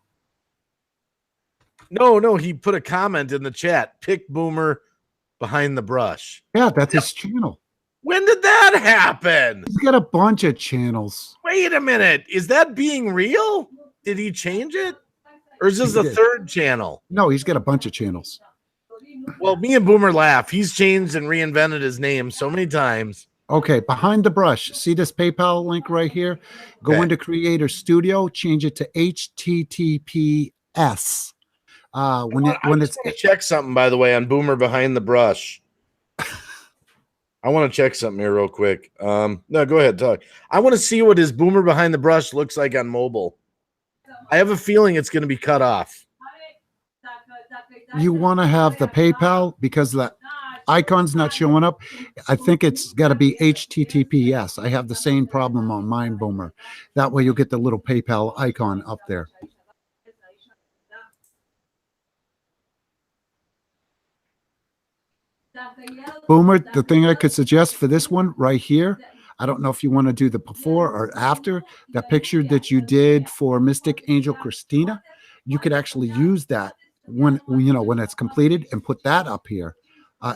No, he put a comment in the chat. Pick Boomer behind the brush. Yeah, that's his channel. When did that happen? He's got a bunch of channels. Wait a minute. Is that being real? Did he change it? Or is this the third channel? No, he's got a bunch of channels. Well, me and Boomer laugh. He's changed and reinvented his name so many times. Okay, behind the brush. See this PayPal link right here? Go into Creator Studio, change it to HTTPS. When it's check something, by the way, on Boomer behind the brush. I want to check something here real quick. No, go ahead, talk. I want to see what his Boomer behind the brush looks like on mobile. I have a feeling it's going to be cut off. You want to have the PayPal because the icon's not showing up. I think it's got to be HTTPS. I have the same problem on mine, Boomer. That way you'll get the little PayPal icon up there. Boomer, the thing I could suggest for this one right here, I don't know if you want to do the before or after, that picture that you did for Mystic Angel Christina, you could actually use that when it's completed and put that up here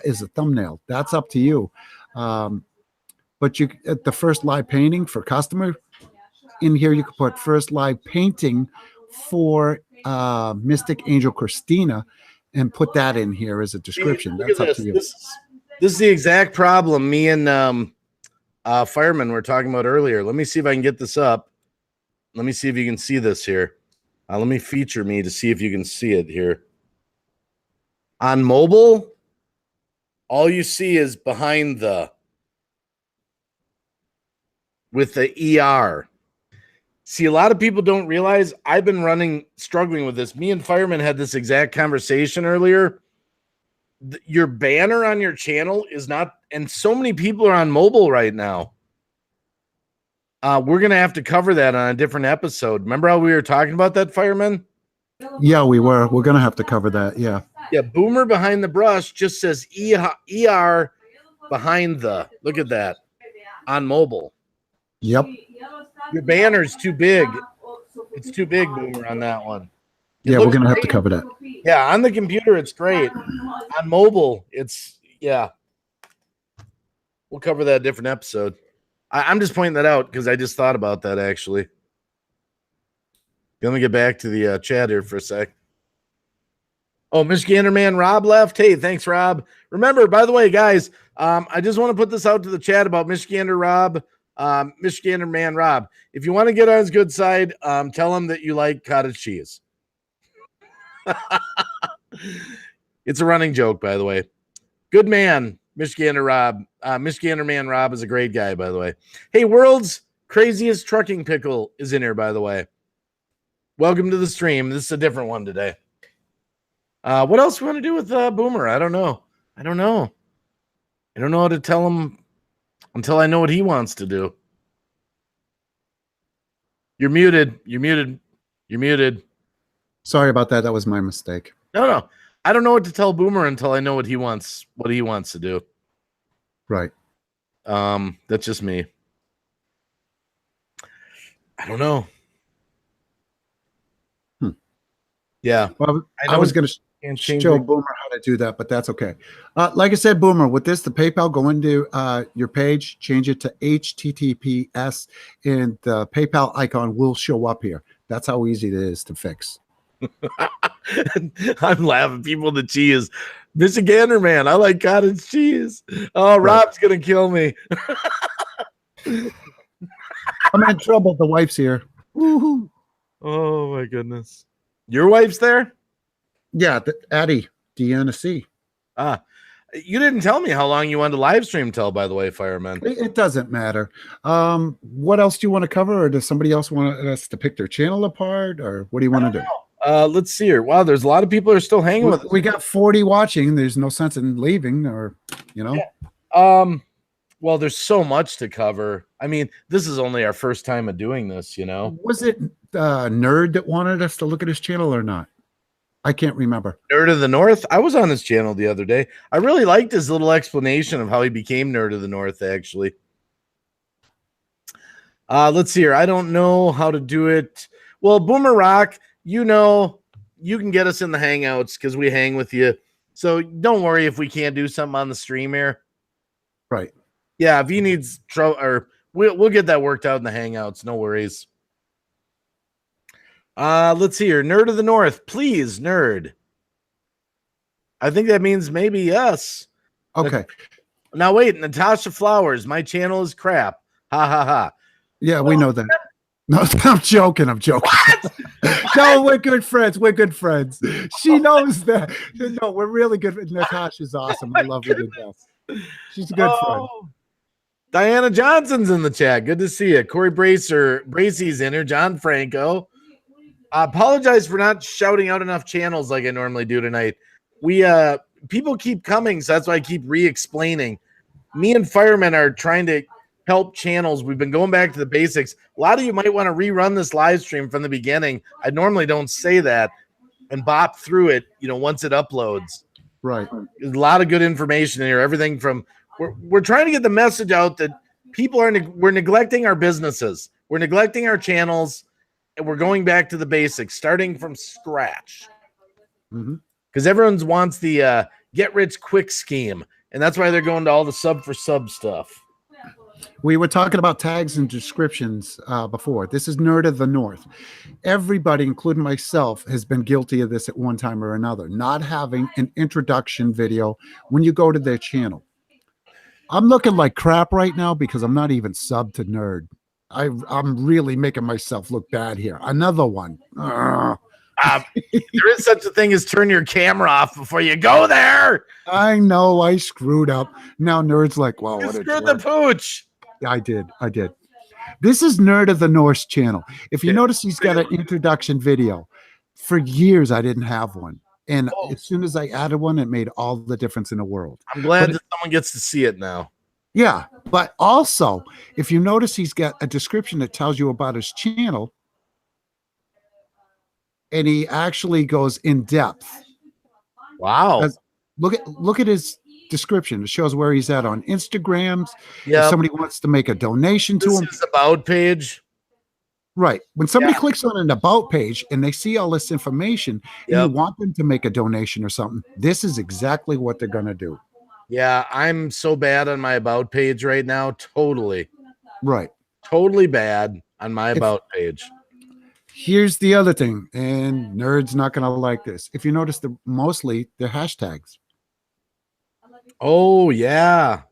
as a thumbnail. That's up to you. But you at the first live painting for customer, in here you could put first live painting for Mystic Angel Christina and put that in here as a description. That's up to you. This is the exact problem me and Fireman were talking about earlier. Let me see if I can get this up. Let me see if you can see this here. Let me feature me to see if you can see it here. On mobile, all you see is behind the with the ER. See, a lot of people don't realize I've been struggling with this. Me and Fireman had this exact conversation earlier. Your banner on your channel is not, and so many people are on mobile right now. We're going to have to cover that on a different episode. Remember how we were talking about that, Fireman? Yeah, we were. We're going to have to cover that. Yeah. Yeah. Boomer behind the brush just says ER behind the. Look at that on mobile. Yep. Your banner's too big. It's too big, Boomer, on that one. Yeah, we're going to have to cover that. Yeah, on the computer, it's great. On mobile, yeah. We'll cover that different episode. I'm just pointing that out because I just thought about that, actually. Let me get back to the chat here for a sec. Oh, Michigander Man Rob left. Hey, thanks, Rob. Remember, by the way, guys, I just want to put this out to the chat about Michigander Rob, Michigander Man Rob. If you want to get on his good side, tell him that you like cottage cheese. It's a running joke, by the way. Good man, Michigander Rob. Michigander Man Rob is a great guy, by the way. Hey, Worlds, Craziest trucking pickle is in here, by the way. Welcome to the stream. This is a different one today. What else we want to do with Boomer? I don't know. I don't know how to tell him until I know what he wants to do. You're muted. You're muted. You're muted. Sorry about that. That was my mistake. No. I don't know what to tell Boomer until I know what he wants to do. Right. That's just me. I don't know. Yeah. Well, I was going to show Boomer how to do that, but that's okay. Like I said, Boomer, with this, the PayPal, go into your page, change it to HTTPS, and the PayPal icon will show up here. That's how easy it is to fix. I'm laughing. People in the cheese. Michigander man, I like cottage cheese. Oh, Rob's going to kill me. I'm in trouble. The wife's here. Woohoo. Oh, my goodness. Your wife's there? Yeah, Addie, Deanna C. You didn't tell me how long you wanted to live stream till, by the way, Fireman. It doesn't matter. What else do you want to cover, or does somebody else want us to pick their channel apart, or what do you want to do? Let's see here. Wow, there's a lot of people who are still hanging with us. We got 40 watching. There's no sense in leaving, or, Yeah. Well, there's so much to cover. I mean, this is only our first time of doing this, you know. Was it Nerd that wanted us to look at his channel or not? I can't remember. Nerd of the North? I was on his channel the other day. I really liked his little explanation of how he became Nerd of the North, actually. Let's see here. I don't know how to do it. Well, Boomer Rock, you know, you can get us in the Hangouts because we hang with you. So don't worry if we can't do something on the stream here. Right. Yeah, if he needs trouble, or we'll get that worked out in the Hangouts. No worries. Let's see here. Nerd of the North, please, nerd. I think that means maybe us. Okay. Now wait, Natasha Flowers, my channel is crap. Ha ha ha. Yeah, we know that. No, I'm joking. No, we're good friends. We're good friends. She knows that. No, we're really good. Natasha's awesome. I love her to death. She's a good friend. Diana Johnson's in the chat. Good to see you. Corey Bracey's in here. John Franco. I apologize for not shouting out enough channels like I normally do tonight. People keep coming, so that's why I keep re-explaining. Me and Fireman are trying to help channels. We've been going back to the basics. A lot of you might want to rerun this live stream from the beginning. I normally don't say that and bop through it, you know, once it uploads. Right. There's a lot of good information in here. Everything from we're trying to get the message out that people we're neglecting our businesses. We're neglecting our channels, and we're going back to the basics, starting from scratch. Because everyone wants the get rich quick scheme, and that's why they're going to all the sub for sub stuff. We were talking about tags and descriptions before. This is Nerd of the North. Everybody, including myself, has been guilty of this at one time or another, not having an introduction video when you go to their channel. I'm looking like crap right now because I'm not even subbed to Nerd. I'm really making myself look bad here. Another one. There is such a thing as turn your camera off before you go there. I know I screwed up. Now Nerd's like, well, You what screwed the pooch. I did. This is Nerd of the North channel. If you notice, he's got an introduction video. For years, I didn't have one. And as soon as I added one, it made all the difference in the world. I'm glad that someone gets to see it now. Yeah. But also, if you notice, he's got a description that tells you about his channel. And he actually goes in depth. Wow. Look at his description. It shows where he's at on Instagrams. Yeah. If somebody wants to make a donation to him. This is about page. Right. When somebody clicks on an about page and they see all this information and you want them to make a donation or something, this is exactly what they're going to do. Yeah, I'm so bad on my about page right now. Totally. Right. Totally bad on my about page. Here's the other thing, and Nerd's not going to like this. If you notice, mostly they're hashtags. Oh, yeah.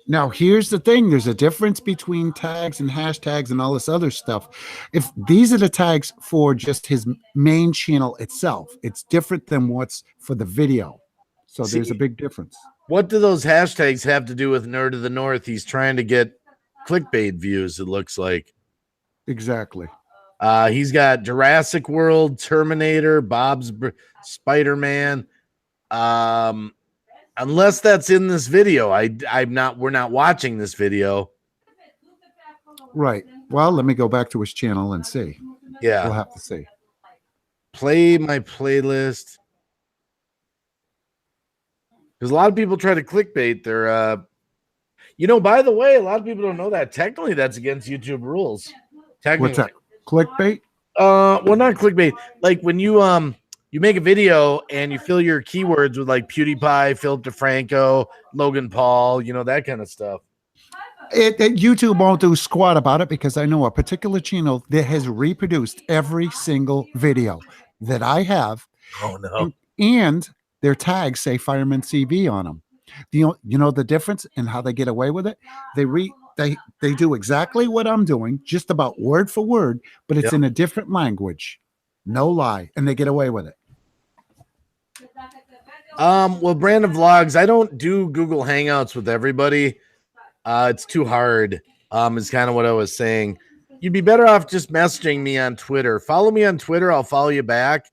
Now, here's the thing. There's a difference between tags and hashtags and all this other stuff. If these are the tags for just his main channel itself, it's different than what's for the video. So there's a big difference. What do those hashtags have to do with Nerd of the North? He's trying to get clickbait views, it looks like. Exactly. He's got Jurassic World, Terminator, Spider-Man. Unless that's in this video, we're not watching this video. Right. Well, let me go back to his channel and see. Yeah. We'll have to see. Play my playlist. Because a lot of people try to clickbait their by the way, a lot of people don't know that technically that's against YouTube rules. What's that? Clickbait? Well, not clickbait. Like when you make a video and you fill your keywords with like PewDiePie, Philip DeFranco, Logan Paul, that kind of stuff. YouTube won't do squat about it because I know a particular channel that has reproduced every single video that I have. Oh no! And their tags say FiremanCV on them. You know the difference in how they get away with it? They do exactly what I'm doing, just about word for word, but it's in a different language. No lie, and they get away with it. Well, Brand of Vlogs, I don't do Google Hangouts with everybody. It's too hard. Is kind of what I was saying. You'd be better off just messaging me on Twitter. Follow me on Twitter. I'll follow you back.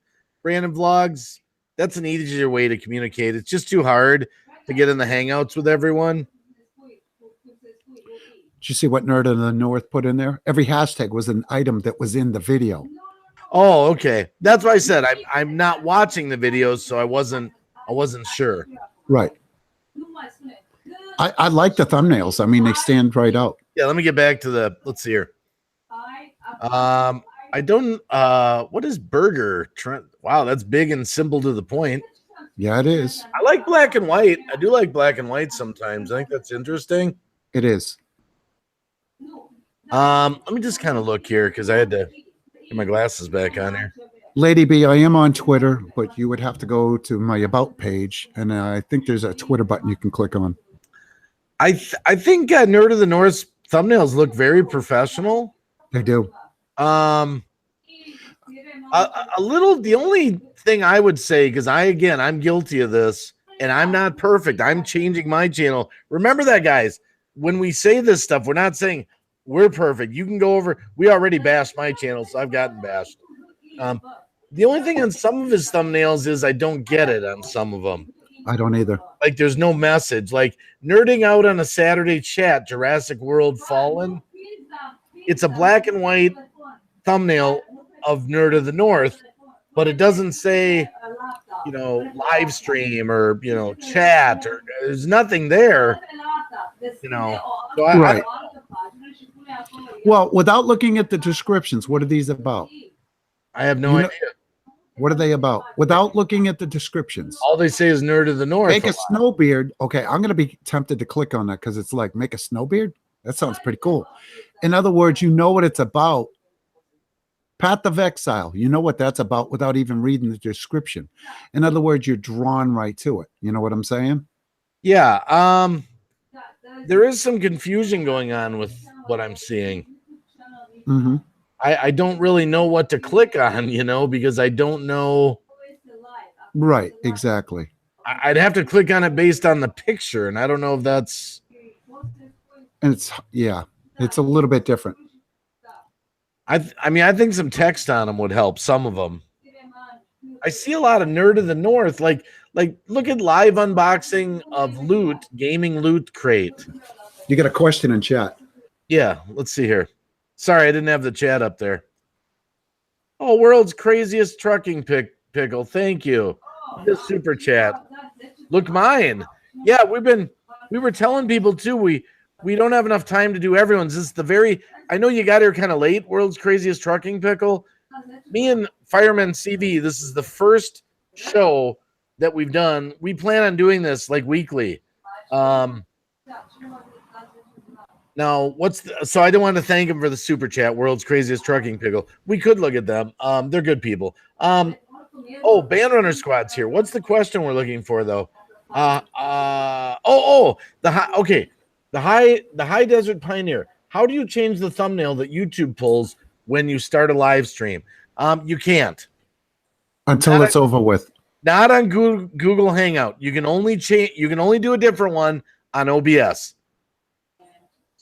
Brand of Vlogs, that's an easier way to communicate. It's just too hard to get in the Hangouts with everyone. Did you see what Nerd of the North put in there? Every hashtag was an item that was in the video. Oh, okay. That's why I said I'm not watching the videos, so I wasn't sure. Right. I like the thumbnails. I mean, they stand right out. Yeah, let me get back to let's see here. I don't what is burger? Wow, that's big and simple to the point. Yeah, it is. I like black and white. I do like black and white sometimes. I think that's interesting. It is. Let me just kind of look here because I had to get my glasses back on here. Lady B, I am on Twitter, but you would have to go to my About page, and I think there's a Twitter button you can click on. I think Nerd of the North's thumbnails look very professional. They do. A little. The only thing I would say, because I'm guilty of this, and I'm not perfect. I'm changing my channel. Remember that, guys. When we say this stuff, we're not saying we're perfect. You can go over. We already bashed my channel, so I've gotten bashed. The only thing on some of his thumbnails is I don't get it on some of them. I don't either. Like there's no message. Like nerding out on a Saturday chat, Jurassic World Fallen. It's a black and white thumbnail of Nerd of the North, but it doesn't say, live stream or, chat, or there's nothing there, So right. Well, without looking at the descriptions, what are these about? I have no idea. What are they about? Without looking at the descriptions. All they say is Nerd of the North. Make a snow beard. Okay, I'm going to be tempted to click on that because it's like, make a snow beard? That sounds pretty cool. In other words, you know what it's about. Path of Exile. You know what that's about without even reading the description. In other words, you're drawn right to it. You know what I'm saying? Yeah. There is some confusion going on with what I'm seeing. Mm-hmm. I don't really know what to click on, because I don't know. Right, exactly. I'd have to click on it based on the picture, and I don't know if that's. And it's a little bit different. I think some text on them would help. Some of them. I see a lot of Nerd of the North, like look at live unboxing of loot, gaming loot crate. You got a question in chat. Yeah, let's see here. Sorry, I didn't have the chat up there. Oh, world's craziest trucking pickle. Thank you. The super chat. Look, mine. Yeah, we were telling people too. We don't have enough time to do everyone's. This is I know you got here kind of late. World's craziest trucking pickle. Me and FiremanCV. This is the first show that we've done. We plan on doing this like weekly. Now, so I don't want to thank him for the super chat, world's craziest trucking pickle. We could look at them. They're good people. Oh, Band Runner Squad's here. What's the question we're looking for, though? The High Desert Pioneer. How do you change the thumbnail that YouTube pulls when you start a live stream? You can't. Until it's over with. Not on Google Hangout. You can only do a different one on OBS.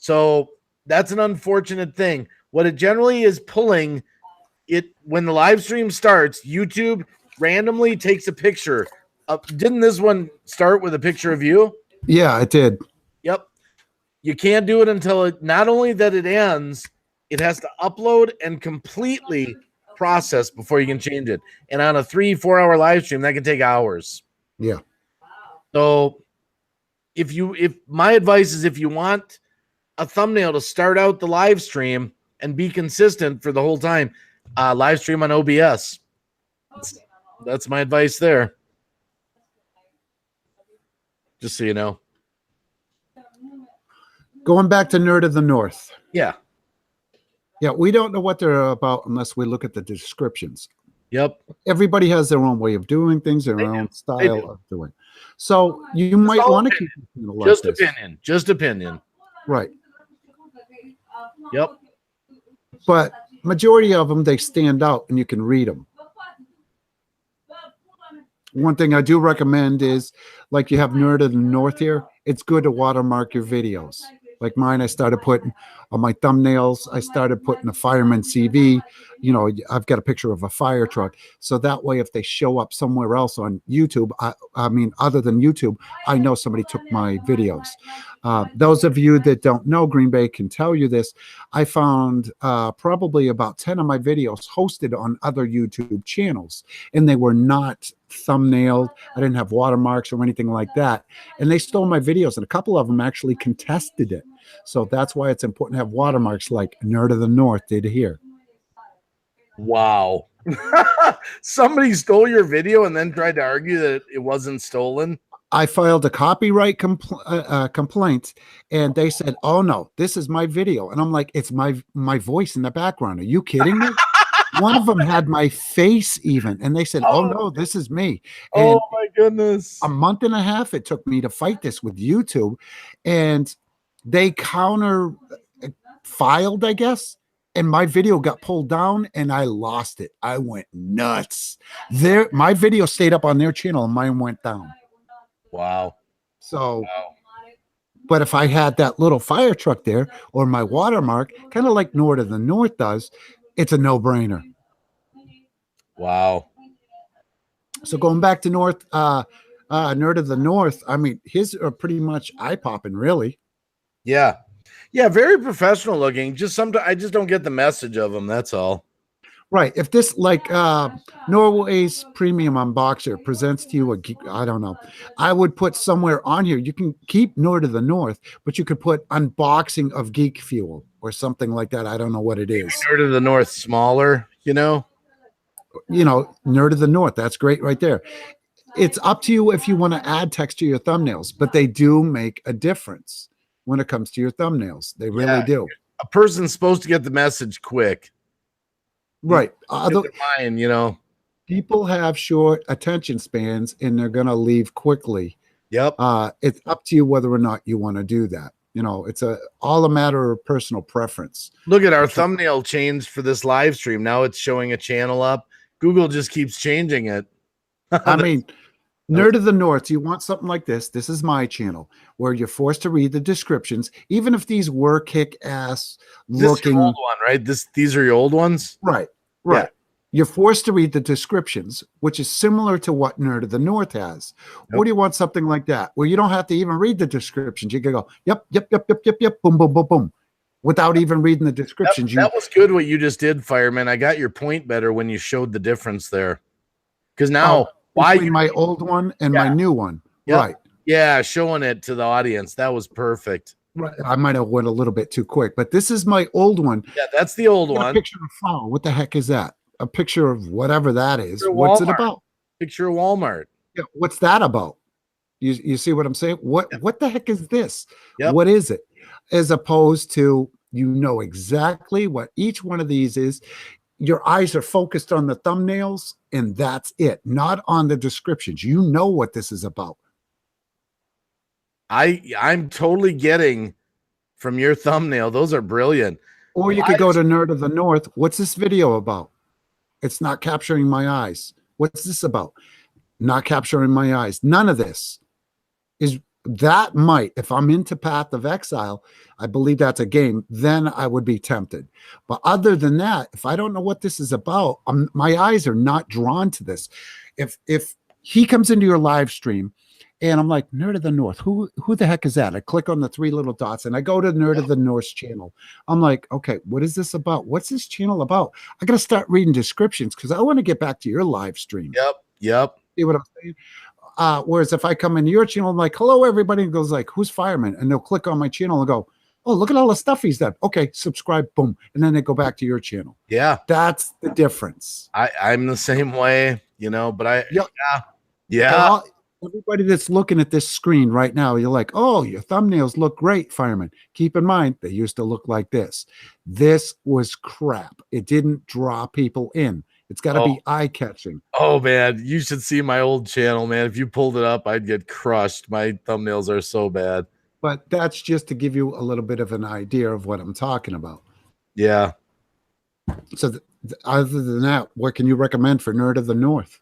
So That's an unfortunate thing. What it generally is pulling it when the live stream starts, YouTube randomly takes a picture. Didn't this one start with a picture of you? Yeah, it did. Yep. You can't do it until it not only that it ends, it has to upload and completely process before you can change it. And on a 3-4 hour live stream, that can take hours. Yeah. So if my advice is if you want a thumbnail to start out the live stream and be consistent for the whole time, live stream on OBS. That's my advice there. Just so you know. Going back to Nerd of the North. Yeah. Yeah, we don't know what they're about unless we look at the descriptions. Yep. Everybody has their own way of doing things, their own style of doing. So you might want to keep it like just this. opinion. Just opinion. Right. Yep. But majority of them, they stand out and you can read them. One thing I do recommend is, like you have Nerd of the North here, it's good to watermark your videos. Like mine, I started putting on my thumbnails, I started putting a FiremanCV. You know, I've got a picture of a fire truck. So that way, if they show up somewhere else on YouTube, I mean, other than YouTube, I know somebody took my videos. Those of you that don't know, Green Bay can tell you this. I found probably about 10 of my videos hosted on other YouTube channels, and they were not thumbnailed. I didn't have watermarks or anything like that. And they stole my videos, and a couple of them actually contested it. So that's why it's important to have watermarks like Nerd of the North did here. Wow. Somebody stole your video and then tried to argue that it wasn't stolen. I filed a copyright complaint, and they said, "Oh no, this is my video." And I'm like, "It's my voice in the background. Are you kidding me?" One of them had my face even, and they said, "Oh no, this is me." And oh my goodness! A month and a half it took me to fight this with YouTube, and they counter filed, I guess. And my video got pulled down and I lost it. I went nuts. My video stayed up on their channel and mine went down. Wow. So, but if I had that little fire truck there or my watermark, kind of like Nerd of the North does, it's a no-brainer. Wow. So going back to Nerd of the North, I mean, his are pretty much eye-popping, really. Yeah. Yeah, very professional looking. Just sometimes I just don't get the message of them. That's all. Right. If this, like Norway's Premium Unboxer presents to you I don't know, I would put somewhere on here. You can keep Nerd of the North, but you could put unboxing of Geek Fuel or something like that. I don't know what it is. Nerd of the North smaller, you know. Nerd of the North. That's great right there. It's up to you if you want to add text to your thumbnails, but they do make a difference when it comes to your thumbnails. They really do. A person's supposed to get the message quick. Right. Mind, people have short attention spans and they're going to leave quickly. Yep. It's up to you whether or not you want to do that. It's all a matter of personal preference. Look at our thumbnail changed for this live stream. Now it's showing a channel up. Google just keeps changing it. I mean, Nerd of the North, you want something like this. This is my channel where you're forced to read the descriptions, even if these were kick-ass looking. This is your old one, right? These are your old ones? Right. Yeah. You're forced to read the descriptions, which is similar to what Nerd of the North has. Yep. Or do you want something like that, where you don't have to even read the descriptions? You can go, yep, boom, boom, boom, boom, without even reading the descriptions. That was good what you just did, Fireman. I got your point better when you showed the difference there. Because now... between my old one and my new one. Yep. Right. Yeah, showing it to the audience. That was perfect. Right. I might have went a little bit too quick, but this is my old one. Yeah, that's the old one. A picture of a flower. What the heck is that? A picture of whatever that is. What's it about? Picture of Walmart. Yeah, what's that about? You see what I'm saying? What the heck is this? Yep. What is it? As opposed to exactly what each one of these is. Your eyes are focused on the thumbnails, and that's it, not on the descriptions. You know what this is about. I'm totally getting from your thumbnail. Those are brilliant. Or you could go to Nerd of the North. What's this video about? It's not capturing my eyes. What's this about? Not capturing my eyes. None of this is That might, if I'm into Path of Exile, I believe that's a game, then I would be tempted. But other than that, if I don't know what this is about, my eyes are not drawn to this. If he comes into your live stream and I'm like, Nerd of the North, who the heck is that? I click on the 3 little dots and I go to Nerd of the North's channel. I'm like, okay, what is this about? What's this channel about? I got to start reading descriptions because I want to get back to your live stream. Yep. See what I'm saying? Whereas if I come into your channel, I'm like, hello, everybody, and goes like, who's Fireman? And they'll click on my channel and go, oh, look at all the stuff he's done. Okay, subscribe, boom. And then they go back to your channel. Yeah. That's the difference. I'm the same way, but everybody that's looking at this screen right now, you're like, oh, your thumbnails look great, Fireman. Keep in mind, they used to look like this. This was crap. It didn't draw people in. It's got to be eye-catching. Oh, man, you should see my old channel, man. If you pulled it up, I'd get crushed. My thumbnails are so bad. But that's just to give you a little bit of an idea of what I'm talking about. Yeah. So other than that, what can you recommend for Nerd of the North?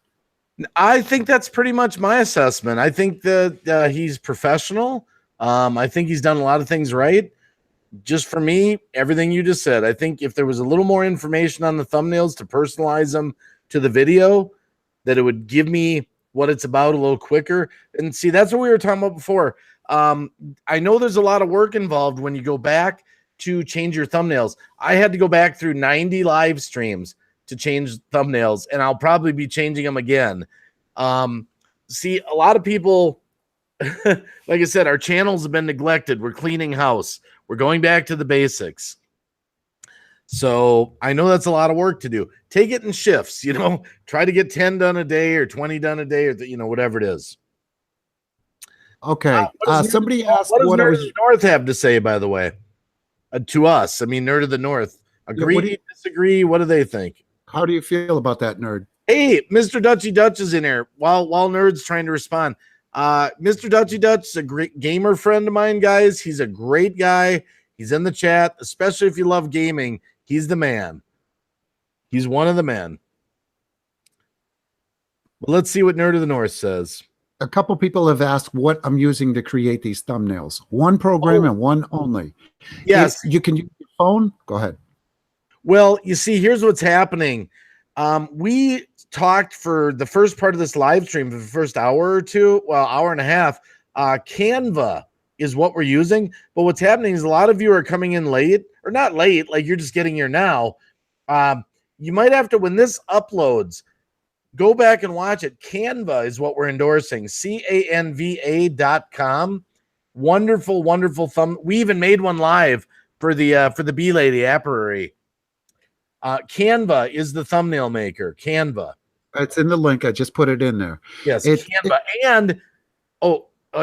I think that's pretty much my assessment. I think that he's professional. I think he's done a lot of things right. Just for me, everything you just said, I think if there was a little more information on the thumbnails to personalize them to the video, that it would give me what it's about a little quicker. And see, that's what we were talking about before. I know there's a lot of work involved when you go back to change your thumbnails. I had to go back through 90 live streams to change thumbnails, and I'll probably be changing them again. See, a lot of people, like I said, our channels have been neglected. We're cleaning house. We're going back to the basics. So I know that's a lot of work to do. Take it in shifts, try to get 10 done a day or 20 done a day or, whatever it is. Okay. Somebody asked what does Nerd of the North have to say, by the way, to us? I mean, Nerd of the North, agree, disagree? What do they think? How do you feel about that, Nerd? Hey, Mr. Dutchy Dutch is in here while Nerd's trying to respond. Mr. Dutchy Dutch is a great gamer friend of mine, guys. He's a great guy. He's in the chat, especially if you love gaming. He's the man. He's one of the men. Well, let's see what Nerd of the North says. A couple people have asked what I'm using to create these thumbnails. One program and one only. Yes. You can use your phone. Go ahead. Well, you see, here's what's happening. We talked for the first part of this live stream for the first hour or two, hour and a half. Canva is what we're using. But what's happening is a lot of you are coming in late, or not late, like you're just getting here now. You might have to, when this uploads, go back and watch it. Canva is what we're endorsing. CANVA.com. Wonderful, wonderful thumb. We even made one live for the Bee Lady Apiary. Canva is the thumbnail maker. Canva. It's in the link. I just put it in there. Yes, Canva. And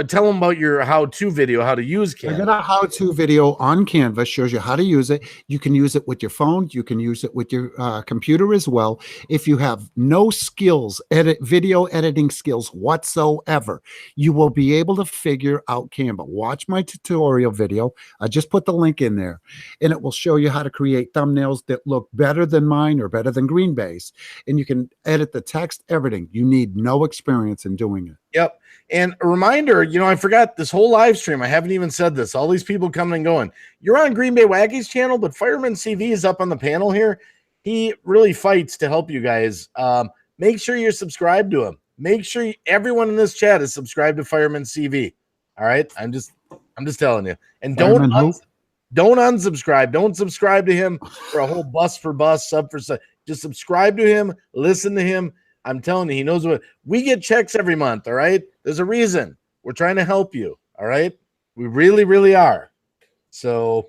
tell them about your how-to video, how to use Canva. I got a how-to video on Canva, shows you how to use it. You can use it with your phone. You can use it with your computer as well. If you have no skills, video editing skills whatsoever, you will be able to figure out Canva. Watch my tutorial video. I just put the link in there, and it will show you how to create thumbnails that look better than mine or better than GreenBay's. And you can edit the text, everything. You need no experience in doing it. Yep. And a reminder, I forgot this whole live stream. I haven't even said this. All these people coming and going. You're on GreenBayWacky's channel, but FiremanCV is up on the panel here. He really fights to help you guys. Make sure you're subscribed to him. Make sure everyone in this chat is subscribed to FiremanCV. All right? I'm just telling you. And don't unsubscribe. Don't subscribe to him for a whole bus for bus, sub for sub. Just subscribe to him. Listen to him. I'm telling you, he knows what we get checks every month. All right. There's a reason we're trying to help you. All right. We really, really are. So,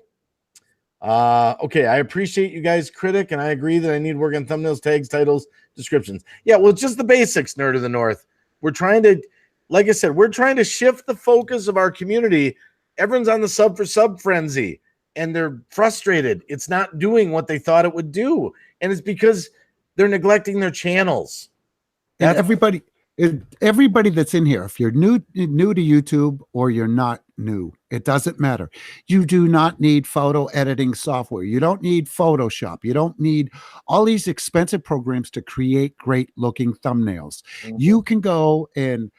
okay. I appreciate you guys, critic, and I agree that I need work on thumbnails, tags, titles, descriptions. Yeah. Well, it's just the basics, Nerd of the North. We're trying to, like I said, we're trying to shift the focus of our community. Everyone's on the sub for sub frenzy and they're frustrated. It's not doing what they thought it would do. And it's because they're neglecting their channels. And everybody that's in here, if you're new to YouTube or you're not new, it doesn't matter. You do not need photo editing software. You don't need Photoshop. You don't need all these expensive programs to create great looking thumbnails. Mm-hmm. You can go and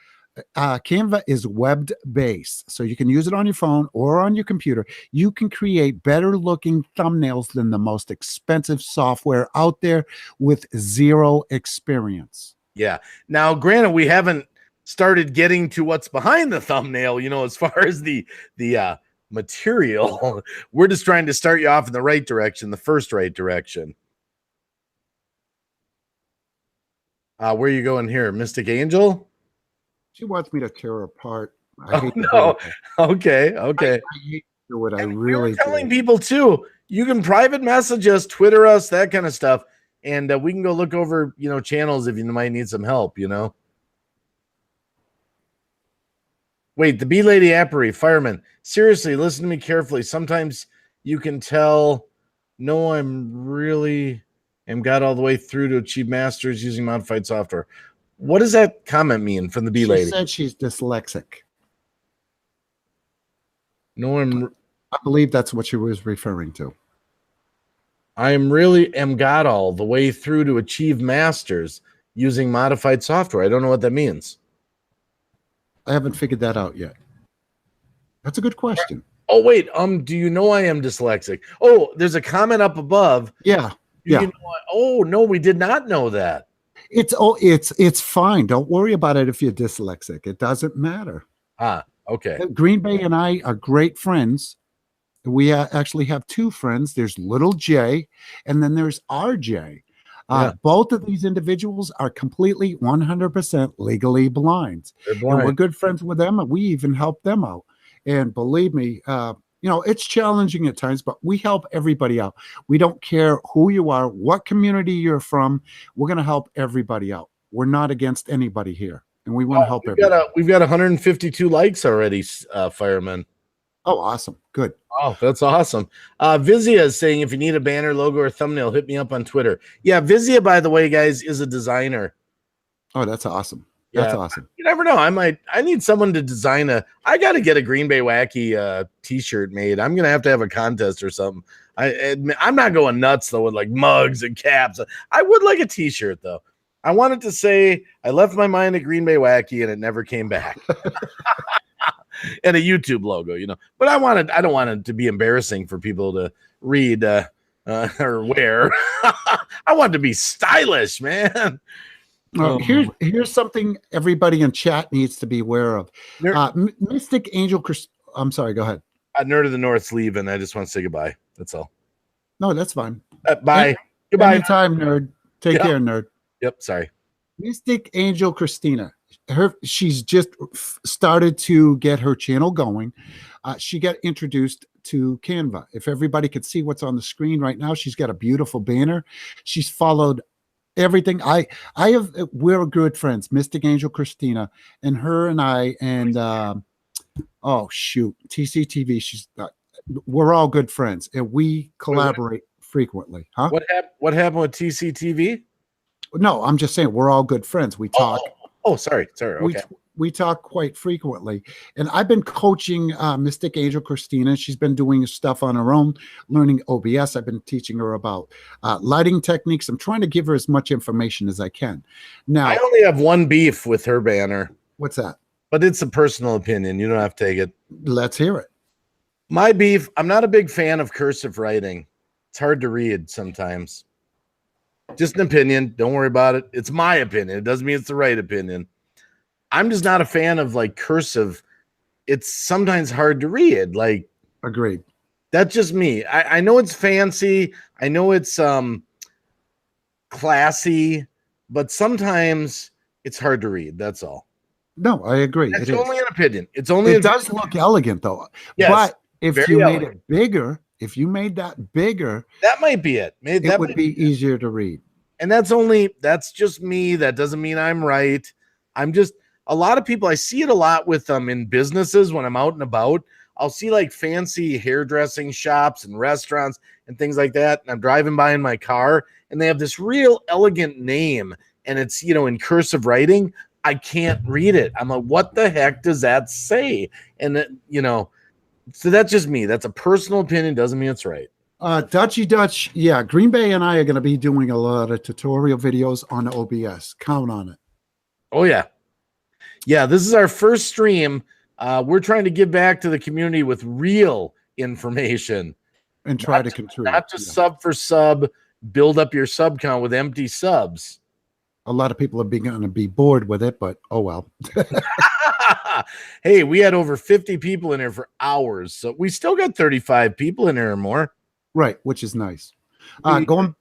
Canva is web-based, so you can use it on your phone or on your computer. You can create better looking thumbnails than the most expensive software out there with zero experience. Yeah. Now, granted, we haven't started getting to what's behind the thumbnail, as far as the material. We're just trying to start you off in the right direction, the first right direction. Where are you going here, Mystic Angel? She wants me to tear her apart. I hate no. Okay. I hate to do it. I really telling people too. You can private message us, Twitter us, that kind of stuff, and we can go look over, channels if you might need some help. Wait, the Bee Lady Apiary, fireman. Seriously, listen to me carefully. Sometimes you can tell. No, am got all the way through to achieve masters using modified software. What does that comment mean from the Bee Lady? She said she's dyslexic. No, I believe that's what she was referring to. am got all the way through to achieve masters using modified software. I don't know what that means. I haven't figured that out yet. That's a good question. Oh, wait. Do you know I am dyslexic? Oh, there's a comment up above. Yeah. Oh, no, we did not know that. It's fine. Don't worry about it if you're dyslexic. It doesn't matter. Okay. Green Bay and I are great friends. We actually have two friends. There's little J, and then there's RJ. Both of these individuals are completely 100% legally blind. They're blind. And we're good friends with them, and we even help them out. And believe me, it's challenging at times, but we help everybody out. We don't care who you are, what community you're from. We're going to help everybody out. We're not against anybody here, and we want to help everybody. We've got 152 likes already, fireman. Oh, awesome. Good. Oh, that's awesome. Vizia is saying, if you need a banner, logo, or thumbnail, hit me up on Twitter. Yeah, Vizia, by the way, guys, is a designer. Oh, that's awesome. That's awesome. You never know. I need someone to design I got to get a Green Bay Wacky t-shirt made. I'm going to have a contest or something. I'm not going nuts, though, with like mugs and caps. I would like a t-shirt, though. I wanted to say I left my mind at Green Bay Wacky and it never came back. And a YouTube logo, But I don't want it to be embarrassing for people to read or wear. I want it to be stylish, man. Here's something everybody in chat needs to be aware of. Mystic Angel, I'm sorry, go ahead. Nerd of the North's leaving. I just want to say goodbye. That's all. No, that's fine. Bye. Goodbye. Anytime, nerd. Take care, nerd. Yep, sorry. Mystic Angel Christina. She's just started to get her channel going. She got introduced to Canva. If everybody could see what's on the screen right now, she's got a beautiful banner. She's followed everything. We're good friends, Mystic Angel Christina, and her and I, and TCTV. We're all good friends, and we collaborate frequently. Huh? What happened with TCTV? No, I'm just saying we're all good friends. We talk. Oh, sorry. Okay. We talk quite frequently, and I've been coaching Mystic Angel Christina. She's been doing stuff on her own, learning OBS. I've been teaching her about lighting techniques. I'm trying to give her as much information as I can. Now, I only have one beef with her banner. What's that? But it's a personal opinion. You don't have to take it. Let's hear it. My beef, I'm not a big fan of cursive writing. It's hard to read sometimes. Just an opinion. Don't worry about it. It's my opinion. It doesn't mean it's the right opinion. I'm just not a fan of like cursive. It's sometimes hard to read. Like, agreed. That's just me. I know it's fancy. I know it's classy, but sometimes it's hard to read. That's all. No, I agree. It's only an opinion. It does look elegant though. Yes, but if you elegant. made it bigger, if you made that bigger, that might be it. It would be easier to read. And that's just me. That doesn't mean I'm right. A lot of people, I see it a lot with them in businesses when I'm out and about. I'll see like fancy hairdressing shops and restaurants and things like that. And I'm driving by in my car and they have this real elegant name and it's, in cursive writing. I can't read it. I'm like, what the heck does that say? And so that's just me. That's a personal opinion. Doesn't mean it's right. Dutchy Dutch. Yeah. Green Bay and I are going to be doing a lot of tutorial videos on OBS. Count on it. Oh yeah. Yeah, this is our first stream. We're trying to give back to the community with real information And try to contribute. not just sub for sub, build up your sub count with empty subs. A lot of people are going to be bored with it, but oh well. Hey, we had over 50 people in here for hours, so we still got 35 people in here or more. Right, which is nice. Going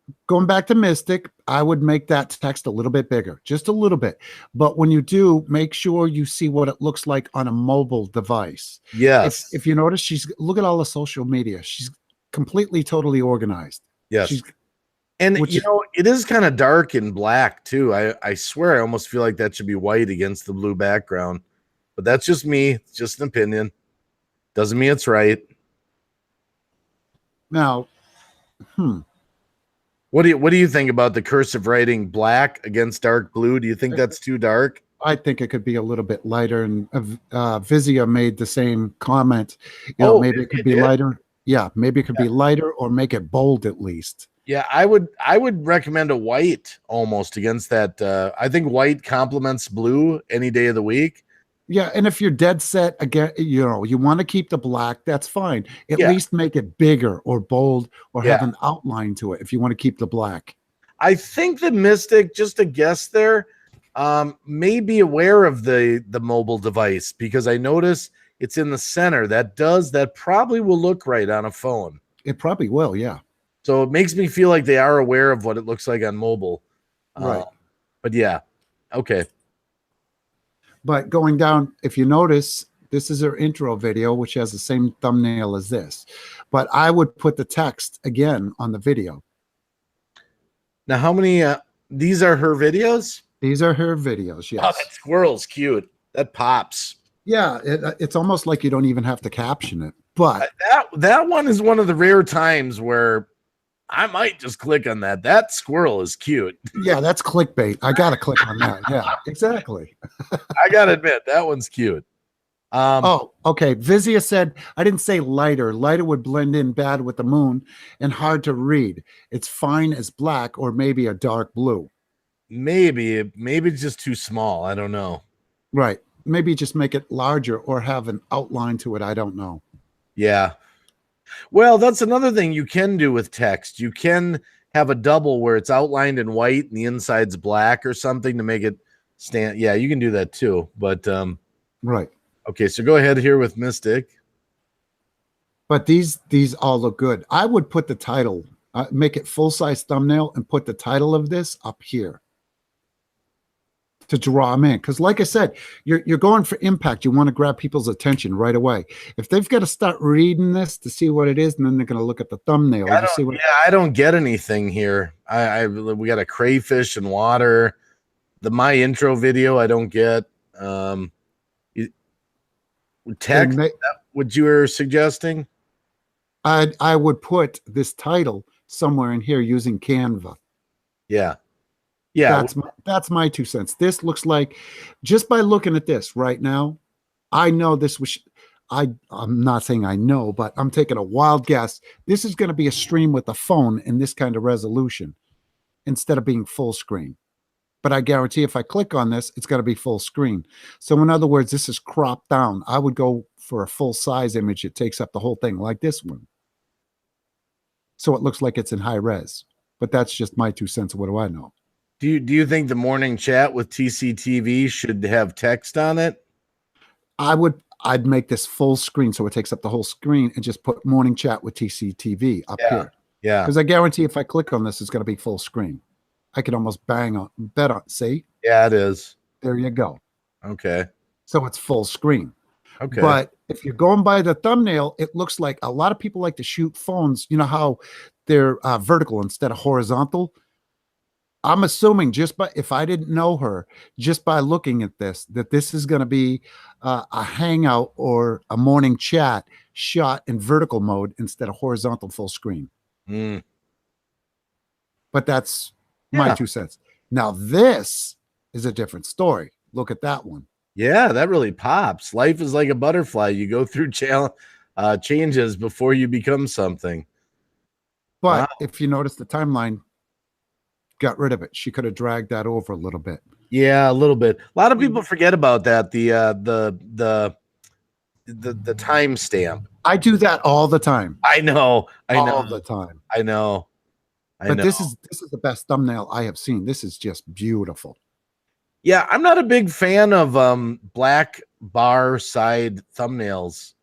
back to Mystic, I would make that text a little bit bigger, just a little bit. But when you do, make sure you see what it looks like on a mobile device. Yes. If you notice, look at all the social media. She's completely, totally organized. Yes. And it is kind of dark and black too. I swear I almost feel like that should be white against the blue background. But that's just me. It's just an opinion. Doesn't mean it's right. Now, What do you think about the cursive writing black against dark blue? Do you think that's too dark? I think it could be a little bit lighter. And Vizia made the same comment. Maybe it could be lighter. Yeah, maybe it could be lighter or make it bold at least. Yeah, I would recommend a white almost against that. I think white complements blue any day of the week. Yeah, and if you're dead set again, you want to keep the black, that's fine. At least make it bigger or bold or have an outline to it if you want to keep the black. I think the Mystic, just a guess there, may be aware of the mobile device because I notice it's in the center. That probably will look right on a phone. It probably will, yeah. So it makes me feel like they are aware of what it looks like on mobile. Right. But yeah, okay. But going down, if you notice, this is her intro video, which has the same thumbnail as this. But I would put the text again on the video. Now, how many? These are her videos? These are her videos, yes. Oh, that squirrel's cute. That pops. Yeah, it's almost like you don't even have to caption it. But that one is one of the rare times where I might just click on that. That squirrel is cute. Yeah, that's clickbait. I got to click on that. Yeah, exactly. I got to admit, that one's cute. Okay. Vizia said, I didn't say lighter. Lighter would blend in bad with the moon and hard to read. It's fine as black or maybe a dark blue. Maybe it's just too small. I don't know. Right. Maybe just make it larger or have an outline to it. I don't know. Yeah. Well, that's another thing you can do with text. You can have a double where it's outlined in white and the inside's black or something to make it stand. Yeah, you can do that too. But right. Okay, so go ahead here with Mystic. But these all look good. I would put the title, make it full-size thumbnail and put the title of this up here to draw them in. Because like I said, you're going for impact. You want to grab people's attention right away. If they've got to start reading this to see what it is, and then they're going to look at the thumbnail. I don't get anything here. We got a crayfish and water. My intro video, I don't get. Text, what you were suggesting? I would put this title somewhere in here using Canva. Yeah. That's my 2 cents. This looks like, just by looking at this right now, I know this was, I'm not saying I know, but I'm taking a wild guess. This is going to be a stream with a phone in this kind of resolution instead of being full screen. But I guarantee if I click on this, it's going to be full screen. So in other words, this is cropped down. I would go for a full size image. It takes up the whole thing like this one. So it looks like it's in high res, but that's just my 2 cents. What do I know? Do you think the morning chat with TCTV should have text on it? I'd make this full screen so it takes up the whole screen and just put morning chat with TCTV up here. Yeah. Because I guarantee if I click on this, it's going to be full screen. I could almost bet on. See? Yeah, it is. There you go. Okay. So it's full screen. Okay. But if you're going by the thumbnail, it looks like a lot of people like to shoot phones. You know how they're vertical instead of horizontal? I'm assuming if I didn't know her, just by looking at this, that this is going to be a hangout or a morning chat shot in vertical mode instead of horizontal full screen. But that's my 2 cents. Now, this is a different story. Look at that one. Yeah, that really pops. Life is like a butterfly. You go through changes before you become something. But if you notice the timeline, got rid of it. She could have dragged that over a little bit. Yeah, a little bit. A lot of people forget about that. The timestamp. I do that all the time. I know. All the time. I know. But this is the best thumbnail I have seen. This is just beautiful. Yeah, I'm not a big fan of black bar side thumbnails.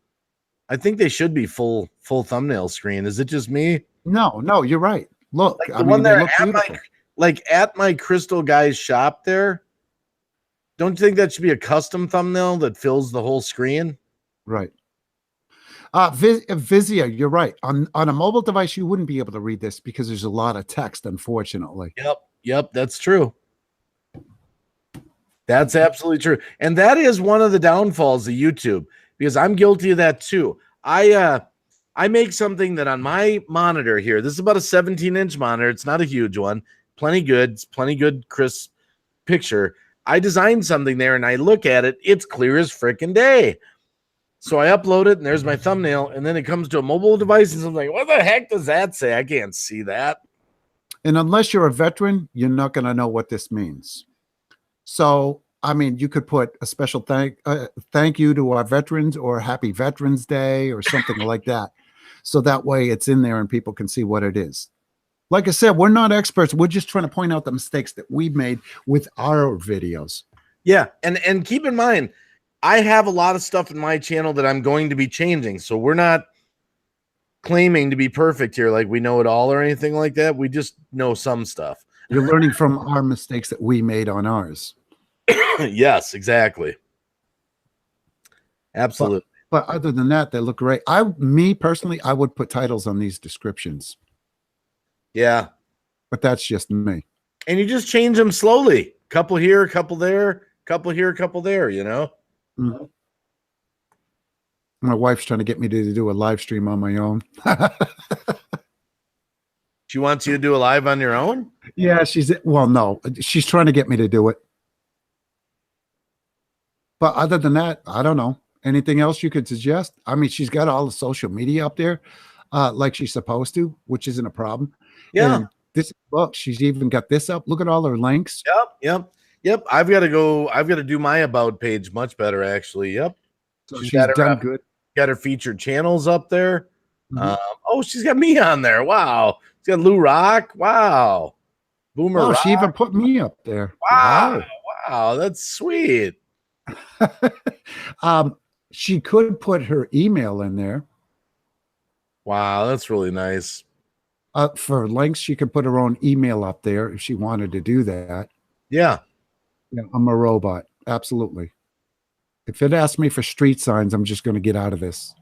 I think they should be full thumbnail screen. Is it just me? No, you're right. Look, Like I mean, they look beautiful. At my Crystal Guy's shop there. Don't you think that should be a custom thumbnail that fills the whole screen? Right. Vizia, you're right. On a mobile device, you wouldn't be able to read this because there's a lot of text, unfortunately. Yep, that's true. That's absolutely true. And that is one of the downfalls of YouTube, because I'm guilty of that too. I make something that on my monitor here, this is about a 17-inch monitor. It's not a huge one. Plenty good, crisp picture. I designed something there and I look at it. It's clear as freaking day. So I upload it and there's my thumbnail. And then it comes to a mobile device and I'm like, what the heck does that say? I can't see that. And unless you're a veteran, you're not going to know what this means. So, I mean, you could put a special thank you to our veterans or Happy Veterans Day or something like that. So that way it's in there and people can see what it is. Like I said, we're not experts. We're just trying to point out the mistakes that we've made with our videos. Yeah. And keep in mind, I have a lot of stuff in my channel that I'm going to be changing. So we're not claiming to be perfect here. Like we know it all or anything like that. We just know some stuff. You're learning from our mistakes that we made on ours. Yes, exactly. Absolutely. But other than that, they look great. Me personally, I would put titles on these descriptions. Yeah. But that's just me. And you just change them slowly. Couple here, couple there, couple here, couple there, you know? Mm-hmm. My wife's trying to get me to do a live stream on my own. She wants you to do a live on your own? Yeah, no, she's trying to get me to do it. But other than that, I don't know. Anything else you could suggest? I mean, she's got all the social media up there like she's supposed to, which isn't a problem. Yeah. And this book, she's even got this up. Look at all her links. Yep. I've got to do my about page much better, actually. Yep. So she's done good. Got her featured channels up there. Mm-hmm. Oh, she's got me on there. Wow. She's got Lou Rock. Wow. Boomer Rock. She even put me up there. Wow. That's sweet. She could put her email in there. Wow, that's really nice. For links, she could put her own email up there if she wanted to do that. Yeah. I'm a robot. Absolutely. If it asks me for street signs, I'm just going to get out of this.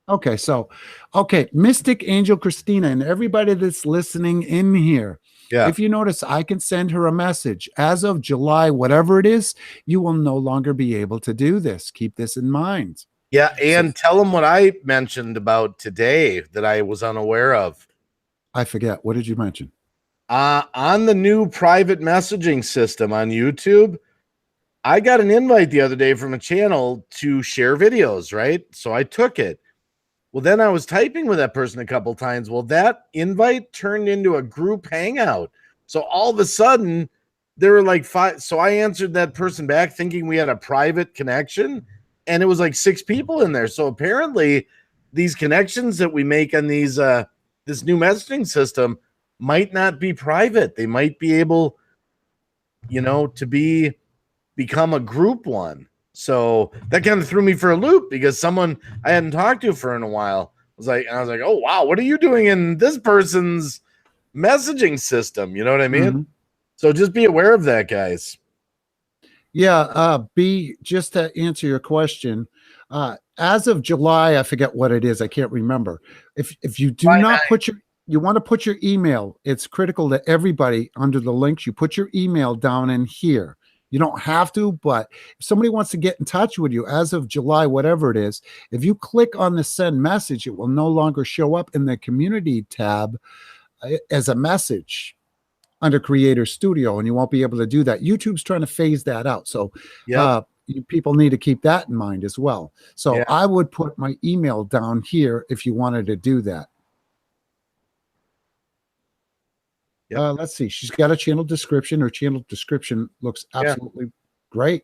Okay, Mystic Angel Christina and everybody that's listening in here. Yeah. If you notice, I can send her a message. As of July, whatever it is, you will no longer be able to do this. Keep this in mind. Yeah, and tell them what I mentioned about today that I was unaware of. I forget. What did you mention? On the new private messaging system on YouTube, I got an invite the other day from a channel to share videos, right? So I took it. Well, then I was typing with that person a couple times. Well, that invite turned into a group hangout. So all of a sudden, there were like 5. So I answered that person back thinking we had a private connection, and it was like 6 people in there. So apparently, these connections that we make on these this new messaging system might not be private. They might be able, to become a group one. So that kind of threw me for a loop because someone I hadn't talked to for in a while was like, oh wow, what are you doing in this person's messaging system? You know what I mean? Mm-hmm. So just be aware of that, guys. Yeah. Just to answer your question, as of July, I forget what it is. I can't remember. If you do not you want to put your email, it's critical that everybody under the links, you put your email down in here. You don't have to, but if somebody wants to get in touch with you as of July, whatever it is, if you click on the send message, it will no longer show up in the community tab as a message under Creator Studio, and you won't be able to do that. YouTube's trying to phase that out. So people need to keep that in mind as well. So I would put my email down here if you wanted to do that. Yep. Let's see. She's got a channel description. Her channel description looks absolutely great.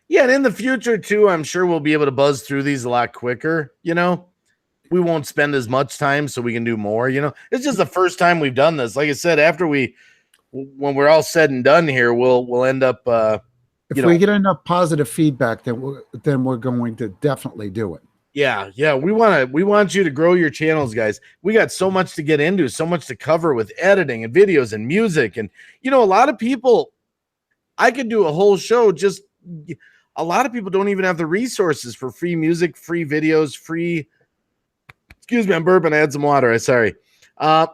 Yeah, and in the future too, I'm sure we'll be able to buzz through these a lot quicker. We won't spend as much time, so we can do more. It's just the first time we've done this. Like I said, when we're all said and done here, we'll end up. If we get enough positive feedback, then we're going to definitely do it. Yeah. We want you to grow your channels, guys. We got so much to get into, so much to cover with editing and videos and music. And a lot of people, I could do a whole show. Just a lot of people don't even have the resources for free music, free videos, free. Excuse me, I'm burping. I had some water. Sorry. They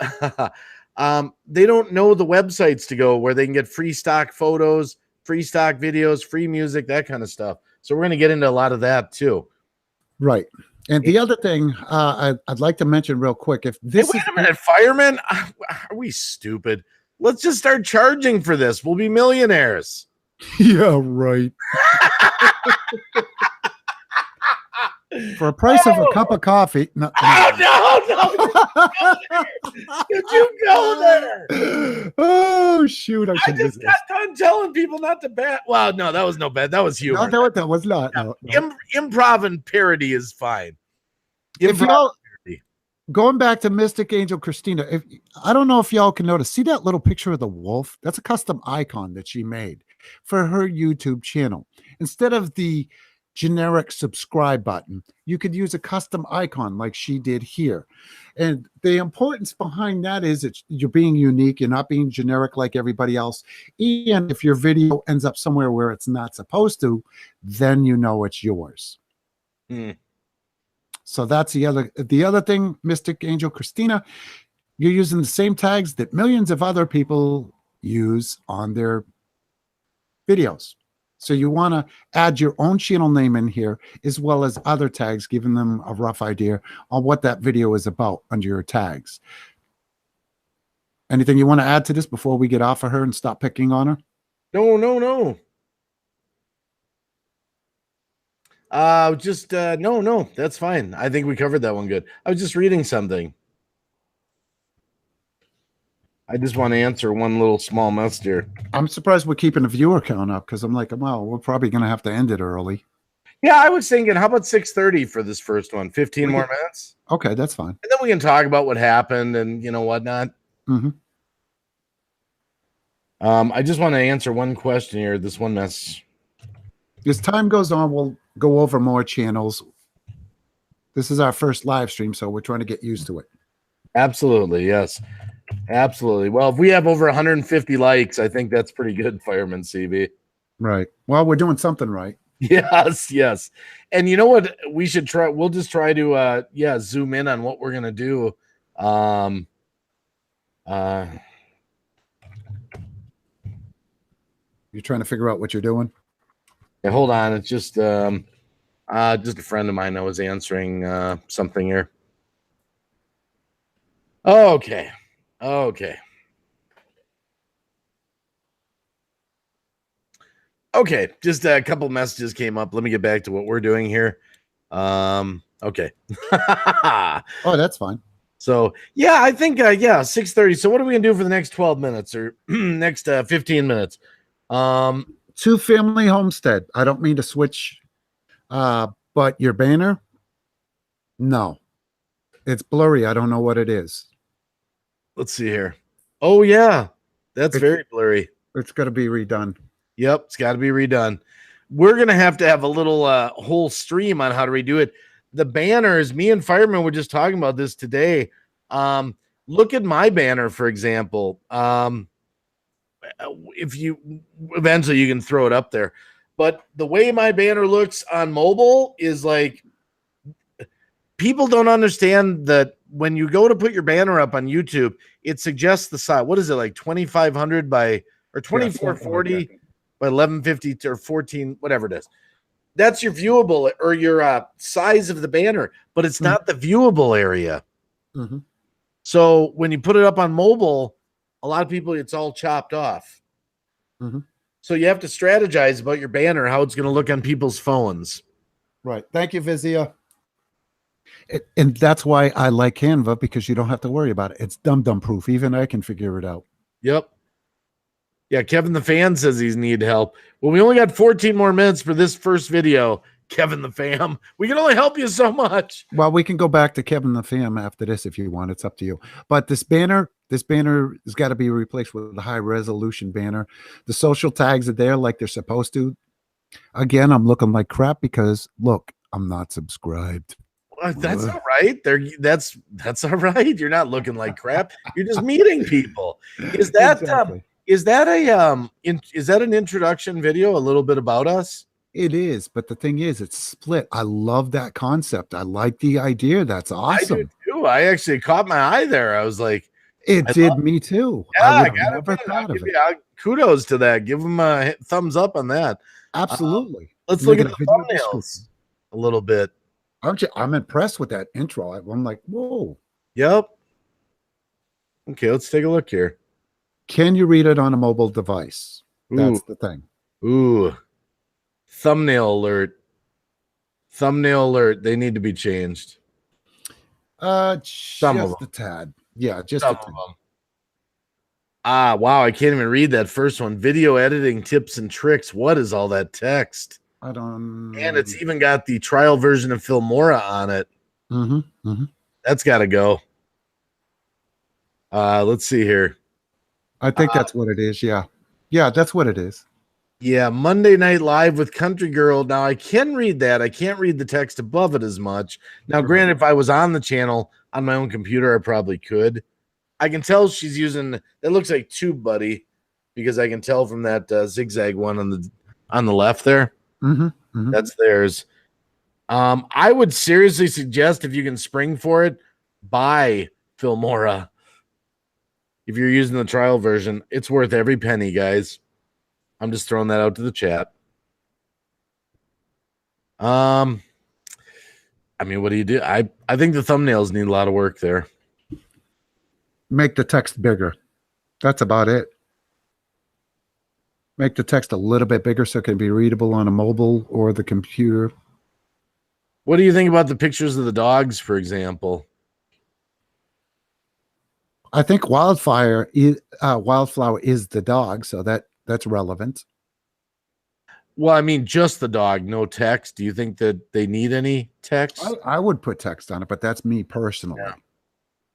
don't know the websites to go where they can get free stock photos, free stock videos, free music, that kind of stuff. So we're going to get into a lot of that too. Right. And the other thing I'd like to mention real quick, if this wait a minute, firemen, are we stupid? Let's just start charging for this. We'll be millionaires. Yeah, right. For a price of a cup of coffee. No. Did you go there? Oh, shoot. I just got done telling people not to bet. Well, no, that was no bet. That was humor. No, that was not. No. Improv and parody is fine. If y'all, going back to Mystic Angel Christina, I don't know if y'all can notice, see that little picture of the wolf? That's a custom icon that she made for her YouTube channel. Instead of the generic subscribe button, you could use a custom icon like she did here. And the importance behind that is you're being unique, you're not being generic like everybody else. And if your video ends up somewhere where it's not supposed to, then you know it's yours. So that's the other thing, Mystic Angel Christina, you're using the same tags that millions of other people use on their videos. So you want to add your own channel name in here, as well as other tags, giving them a rough idea on what that video is about under your tags. Anything you want to add to this before we get off of her and stop picking on her? No. No, that's fine. I think we covered that one good. I was just reading something. I just want to answer one little small mess here. I'm surprised we're keeping the viewer count up, because I'm like, well, we're probably going to have to end it early. Yeah, I was thinking, how about 6:30 for this first one? 15 more minutes? Okay, that's fine. And then we can talk about what happened and, whatnot. Mm-hmm. I just want to answer one question here, this one mess. As time goes on, we'll go over more channels. This is our first live stream, so we're trying to get used to it. Absolutely, yes. Absolutely. Well, if we have over 150 likes, I think that's pretty good, FiremanCV. Right. Well, we're doing something right. Yes. And you know what? We should try. We'll just try to, zoom in on what we're going to do. You're trying to figure out what you're doing? Yeah, hold on. It's just a friend of mine that was answering something here. Okay. Just a couple messages came up. Let me get back to what we're doing here. Okay. Oh, that's fine. So, yeah, I think 6:30. So what are we going to do for the next 12 minutes or next 15 minutes? Two-family homestead. I don't mean to switch, but your banner? No. It's blurry. I don't know what it is. Let's see here. Oh, yeah. That's very blurry. It's got to be redone. Yep, it's got to be redone. We're going to have a little whole stream on how to redo it. The banners, me and Fireman were just talking about this today. Look at my banner, for example. If you eventually you can throw it up there. But the way my banner looks on mobile is like people don't understand that when you go to put your banner up on YouTube, it suggests the size. What is it, like 2,500 by or 2,440 by 1150 or 14, whatever it is. That's your viewable or your size of the banner, but it's not the viewable area. Mm-hmm. So when you put it up on mobile, a lot of people, it's all chopped off. Mm-hmm. So you have to strategize about your banner, how it's going to look on people's phones. Right. Thank you, Vizia. And that's why I like Canva, because you don't have to worry about it. It's dum-dum proof. Even I can figure it out. Yep. Yeah, Kevin the Fan says he's need help. Well, we only got 14 more minutes for this first video. Kevin the Fam, we can only help you so much. Well, we can go back to Kevin the Fam after this if you want. It's up to you. But this banner has got to be replaced with a high resolution banner. The social tags are there like they're supposed to. Again, I'm looking like crap because look, I'm not subscribed. Well, that's all right. That's all right. You're not looking like crap. You're just meeting people. Is that Exactly. is that an introduction video? A little bit about us? It is, but the thing is, it's split. I love that concept. I like the idea. That's awesome. I do too. I actually caught my eye there. I was like, It did me too. yeah, I I would got never thought of it. Kudos to that. Give them a thumbs up on that. Absolutely. Let's look Make at it the a video thumbnails description. a little bit. I'm impressed with that intro. I'm like, whoa. Yep. Okay, let's take a look here. Can you read it on a mobile device? That's the thing. Ooh. Thumbnail alert. Thumbnail alert. They need to be changed. Just a tad. Yeah, just a tad. Ah, wow. I can't even read that first one. Video editing tips and tricks. What is all that text? I don't. And it's even got the trial version of Filmora on it. That's got to go. Let's see here. I think that's what it is. Yeah. Yeah, that's what it is. Yeah, Monday Night Live with Country Girl. Now, I can read that. I can't read the text above it as much. Now, granted, if I was on the channel on my own computer, I probably could. I can tell she's using, it looks like TubeBuddy, because I can tell from that zigzag one on the left there. That's theirs. I would seriously suggest, if you can spring for it, buy Filmora. If you're using the trial version, it's worth every penny, guys. I'm just throwing that out to the chat. I mean, what do you do? I think the thumbnails need a lot of work there. Make the text bigger. That's about it. Make the text a little bit bigger so it can be readable on a mobile or the computer. What do you think about the pictures of the dogs, for example? I think Wildflower is the dog, so that's relevant. Well, I mean, just the dog, no text. Do you think that they need any text? I would put text on it, but that's me personally. Yeah.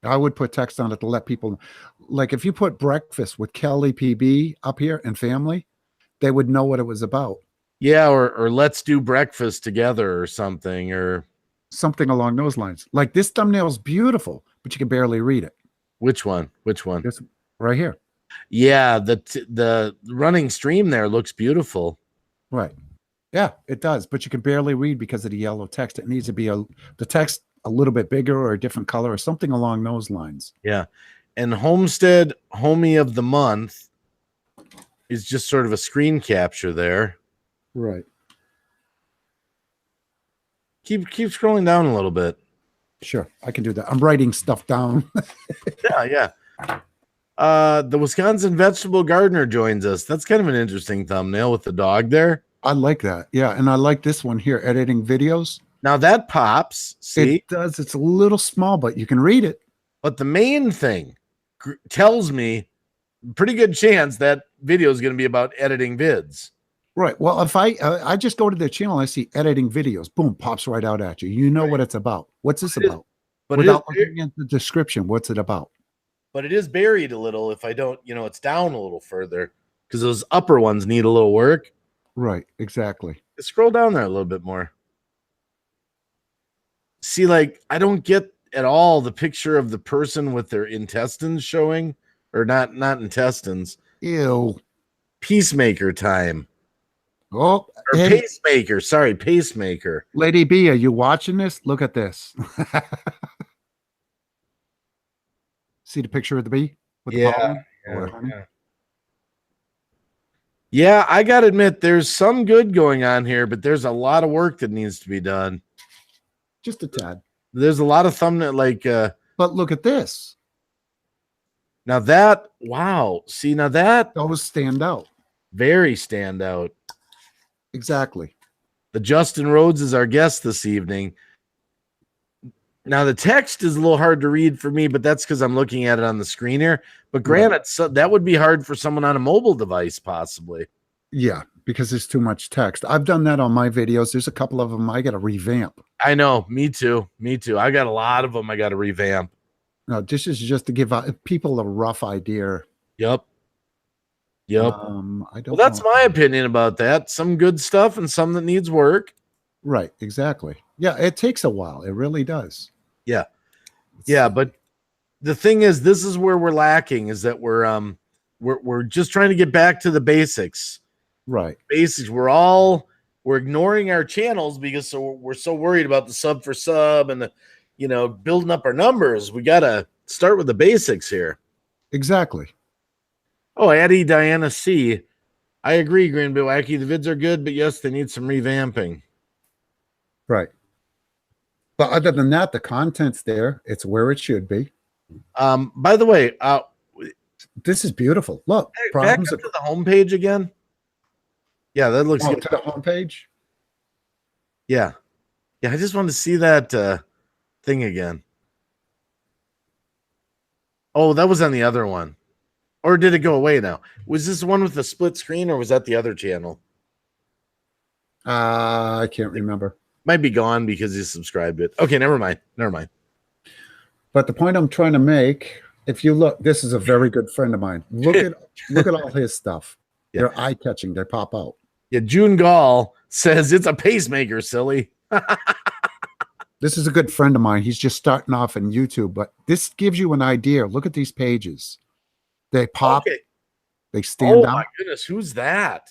I would put text on it to let people, like if you put breakfast with Kelly PB up here and family, they would know what it was about. Yeah, or let's do breakfast together or something, or something along those lines. Like this thumbnail is beautiful, but you can barely read it. Which one? Which one? This right here. Yeah, the running stream there looks beautiful. Right. Yeah, it does, but you can barely read because of the yellow text. It needs to be the text a little bit bigger or a different color or something along those lines. Yeah. And Homestead Homie of the Month is just sort of a screen capture there. Right. Keep scrolling down a little bit. Sure, I can do that. I'm writing stuff down. Yeah. The Wisconsin vegetable gardener joins us. That's kind of an interesting thumbnail with the dog there. I like that. Yeah, and I like this one here, editing videos. Now that pops. See? It does. It's a little small, but you can read it. But the main thing tells me pretty good chance that video is going to be about editing vids. Right. Well, if I just go to their channel, I see editing videos, boom, pops right out at you. You know what it's about. What's this about? But without looking at the description, what's it about? But it is buried a little. If I don't, it's down a little further because those upper ones need a little work. Right. Exactly. Scroll down there a little bit more. See, like, I don't get at all the picture of the person with their intestines showing, or not intestines. Ew. Peacemaker time. Oh, or hey, pacemaker. Sorry, pacemaker. Lady B, are you watching this? Look at this. See the picture of the bee? With the pollen? Yeah, I got to admit, there's some good going on here, but there's a lot of work that needs to be done. Just a tad. There's a lot of thumbnail, but look at this. Now that, wow. See, now that. Those stand out. Very stand out. Exactly. The Justin Rhodes is our guest this evening. Now the text is a little hard to read for me, but that's because I'm looking at it on the screen here. But granted, so that would be hard for someone on a mobile device, possibly. Yeah, because there's too much text. I've done that on my videos. There's a couple of them I got to revamp. I know. Me too. Me too. I got a lot of them I got to revamp. No, this is just to give people a rough idea. Yep. I don't. Well, that's know. my opinion about that. Some good stuff and some that needs work. Right. Exactly. Yeah, it takes a while. It really does. Yeah. Yeah, but the thing is, this is where we're lacking, is that we're just trying to get back to the basics. Right. Basics. We're ignoring our channels because we're so worried about the sub for sub and the, building up our numbers. We got to start with the basics here. Exactly. Oh, Addie Diana C. I agree, GreenBayWacky. The vids are good, but yes, they need some revamping. Right. But other than that, the content's there. It's where it should be. By the way, this is beautiful. Look, back up to the homepage again. Yeah, that looks good. To the homepage. Yeah. I just wanted to see that thing again. Oh, that was on the other one. Or did it go away now? Was this one with the split screen, or was that the other channel? I can't remember. Might be gone because you subscribed it. Okay, never mind. But the point I'm trying to make, if you look, this is a very good friend of mine. Look at all his stuff. Yeah. They're eye-catching. They pop out. Yeah, June Gall says it's a pacemaker, silly. This is a good friend of mine. He's just starting off in YouTube, but this gives you an idea. Look at these pages. They pop. Okay. They stand out. Oh my goodness, who's that?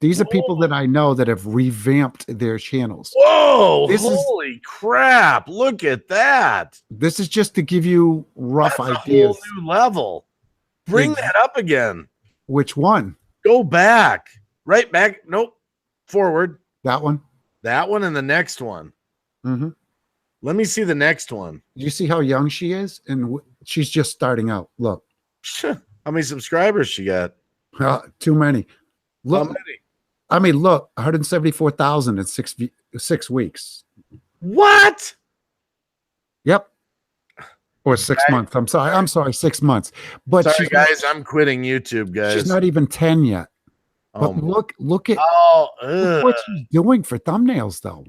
These are people that I know that have revamped their channels. Whoa! Holy crap! Look at that. This is just to give you rough ideas. A whole new level. Bring that up again. Which one? Go back. Right back. Nope. Forward. That one. That one and the next one. Mm-hmm. Let me see the next one. You see how young she is? And she's just starting out. Look. How many subscribers she got? Too many. Look. How many? I mean, look, 174,000 in 6 weeks. What? Yep. Or 6 months. I'm sorry, 6 months. But sorry, guys, I'm quitting YouTube, guys. She's not even 10 yet. But look at what she's doing for thumbnails, though.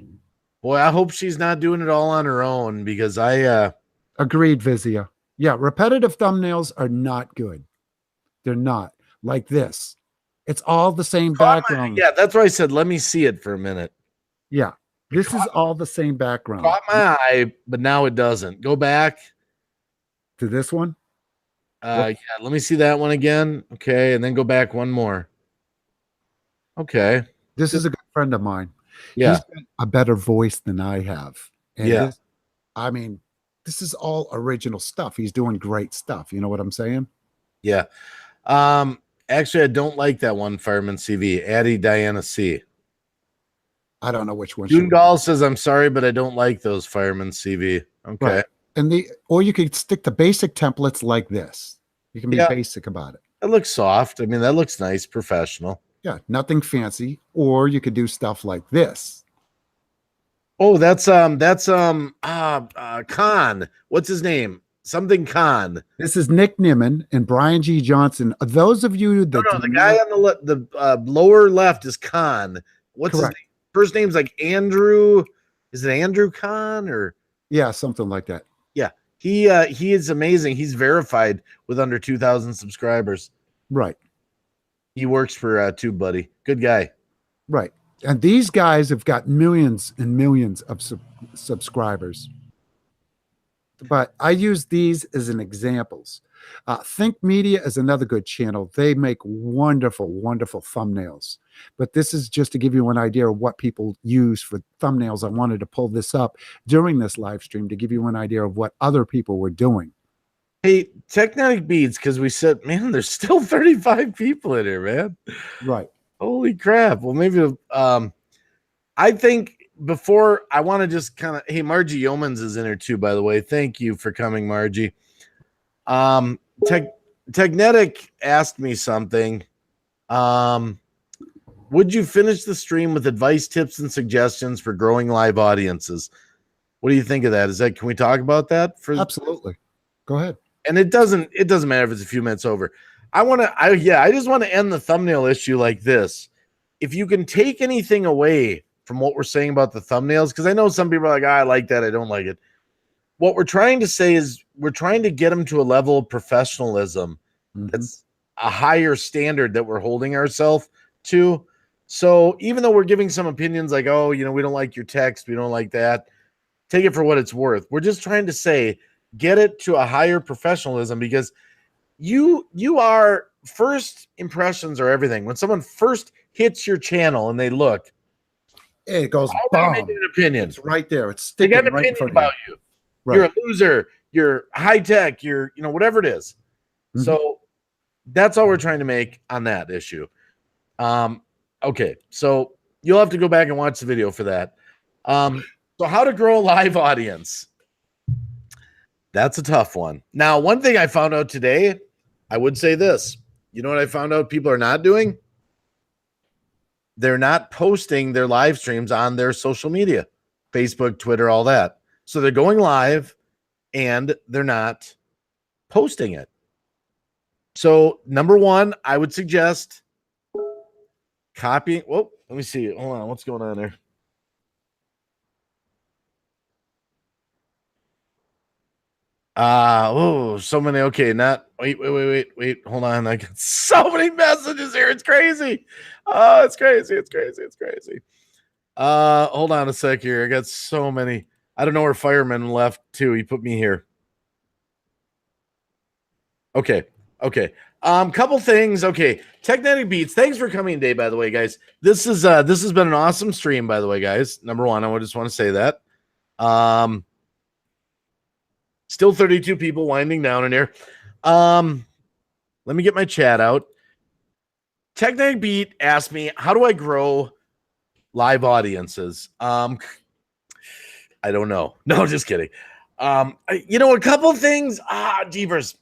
Boy, I hope she's not doing it all on her own, because I agreed, Vizia. Yeah, repetitive thumbnails are not good. They're not like this. It's all the same background. Yeah, that's why I said, let me see it for a minute. Yeah, this is all the same background. Caught my eye, but now it doesn't. Go back to this one. Yeah, let me see that one again. Okay, and then go back one more. Okay. This is a good friend of mine. Yeah. He's got a better voice than I have. And yeah. This is all original stuff. He's doing great stuff. You know what I'm saying? Yeah. Actually, I don't like that one, FiremanCV. Addie Diana C. I don't know which one. June Gall says, I'm sorry, but I don't like those FiremanCV. Okay. Right. And or you could stick to basic templates like this. You can be basic about it. It looks soft. I mean, that looks nice, professional. Yeah, nothing fancy. Or you could do stuff like this. Oh, that's Khan. What's his name? Something Khan. This is Nick Nimmin and Brian G. Johnson. Those of you that the guy on the lower left is Khan. What's his name? First name's like Andrew. Is it Andrew Khan or? Yeah, something like that. Yeah, he is amazing. He's verified with under 2,000 subscribers. Right. He works for TubeBuddy. Good guy. Right. And these guys have got millions and millions of subscribers. But I use these as an examples. Think Media is another good channel. They make wonderful, wonderful thumbnails. But this is just to give you an idea of what people use for thumbnails. I wanted to pull this up during this live stream to give you an idea of what other people were doing. Hey, Technetic Beats, because we said, man, there's still 35 people in here, man. Right. Holy crap. Well, maybe I think before I want to just kind of, hey, Margie Yeomans is in here too, by the way. Thank you for coming, Margie. Technetic asked me something. Would you finish the stream with advice, tips, and suggestions for growing live audiences? What do you think of that? Can we talk about that for Absolutely. Go ahead. And it doesn't matter if it's a few minutes over. I just want to end the thumbnail issue like this. If you can take anything away from what we're saying about the thumbnails, because I know some people are like, I like that, I don't like it. What we're trying to say is we're trying to get them to a level of professionalism that's a higher standard that we're holding ourselves to. So even though we're giving some opinions like, oh, we don't like your text, we don't like that, take it for what it's worth. We're just trying to say, get it to a higher professionalism, because you are, first impressions are everything. When someone first hits your channel and they look, it goes bomb. An opinion. It's right there. It's sticking sticking right in front about of you. Right. You're a loser. You're high tech. You're, whatever it is. So that's all we're trying to make on that issue. Okay. So you'll have to go back and watch the video for that. So how to grow a live audience. That's a tough one. Now, one thing I found out today, I would say this. You know what I found out people are not doing? They're not posting their live streams on their social media, Facebook, Twitter, all that. So they're going live and they're not posting it. So number one, I would suggest copying. Whoa, let me see. Hold on. What's going on there? So many. Okay, wait. Hold on. I got so many messages here. It's crazy. Oh, it's crazy. Hold on a sec here. I got so many. I don't know where Fireman left too. He put me here. Okay. Couple things. Okay. Technetic Beats. Thanks for coming today, by the way, guys. This has been an awesome stream, by the way, guys. Number one, I just want to say that. Still 32 people winding down in here. Let me get my chat out. Technetic Beat asked me, how do I grow live audiences? I don't know. No, just kidding. A couple things. Jeepers.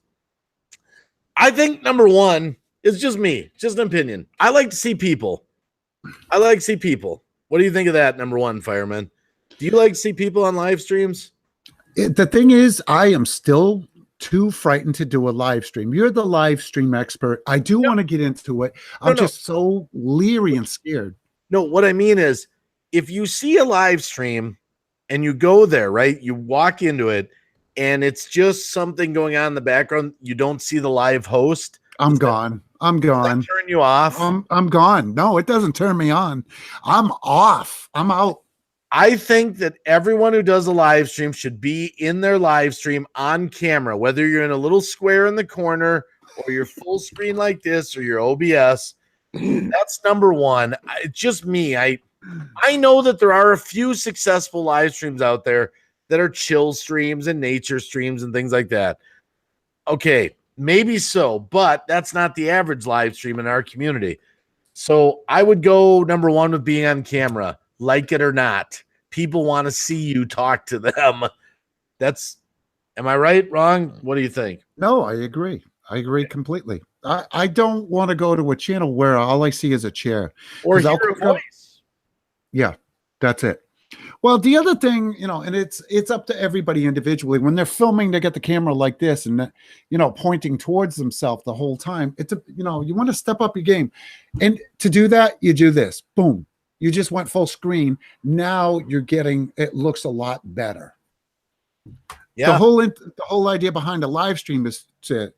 I think number one is just me, just an opinion. I like to see people. What do you think of that, number one, Fireman? Do you like to see people on live streams? The thing is, I am still too frightened to do a live stream. You're the live stream expert. I do want to get into it. I'm just so leery and scared. No, what I mean is, if you see a live stream and you go there, right? You walk into it and it's just something going on in the background. You don't see the live host. I'm gone. Does that turn you off? I'm gone. No, it doesn't turn me on. I'm off. I'm out. I think that everyone who does a live stream should be in their live stream on camera, whether you're in a little square in the corner or you're full screen like this or your OBS. That's number one. It's just me. I know that there are a few successful live streams out there that are chill streams and nature streams and things like that. Okay, maybe so, but that's not the average live stream in our community. So I would go number one with being on camera. Like it or not, people want to see you talk to them. Am I right? Wrong? What do you think? No, I agree. I agree completely. I don't want to go to a channel where all I see is a chair. Or hear a voice. Yeah, that's it. Well, the other thing, and it's up to everybody individually. When they're filming, they get the camera like this and, pointing towards themselves the whole time. You want to step up your game. And to do that, you do this. Boom. You just went full screen. Now it looks a lot better. Yeah. The whole idea behind a live stream is to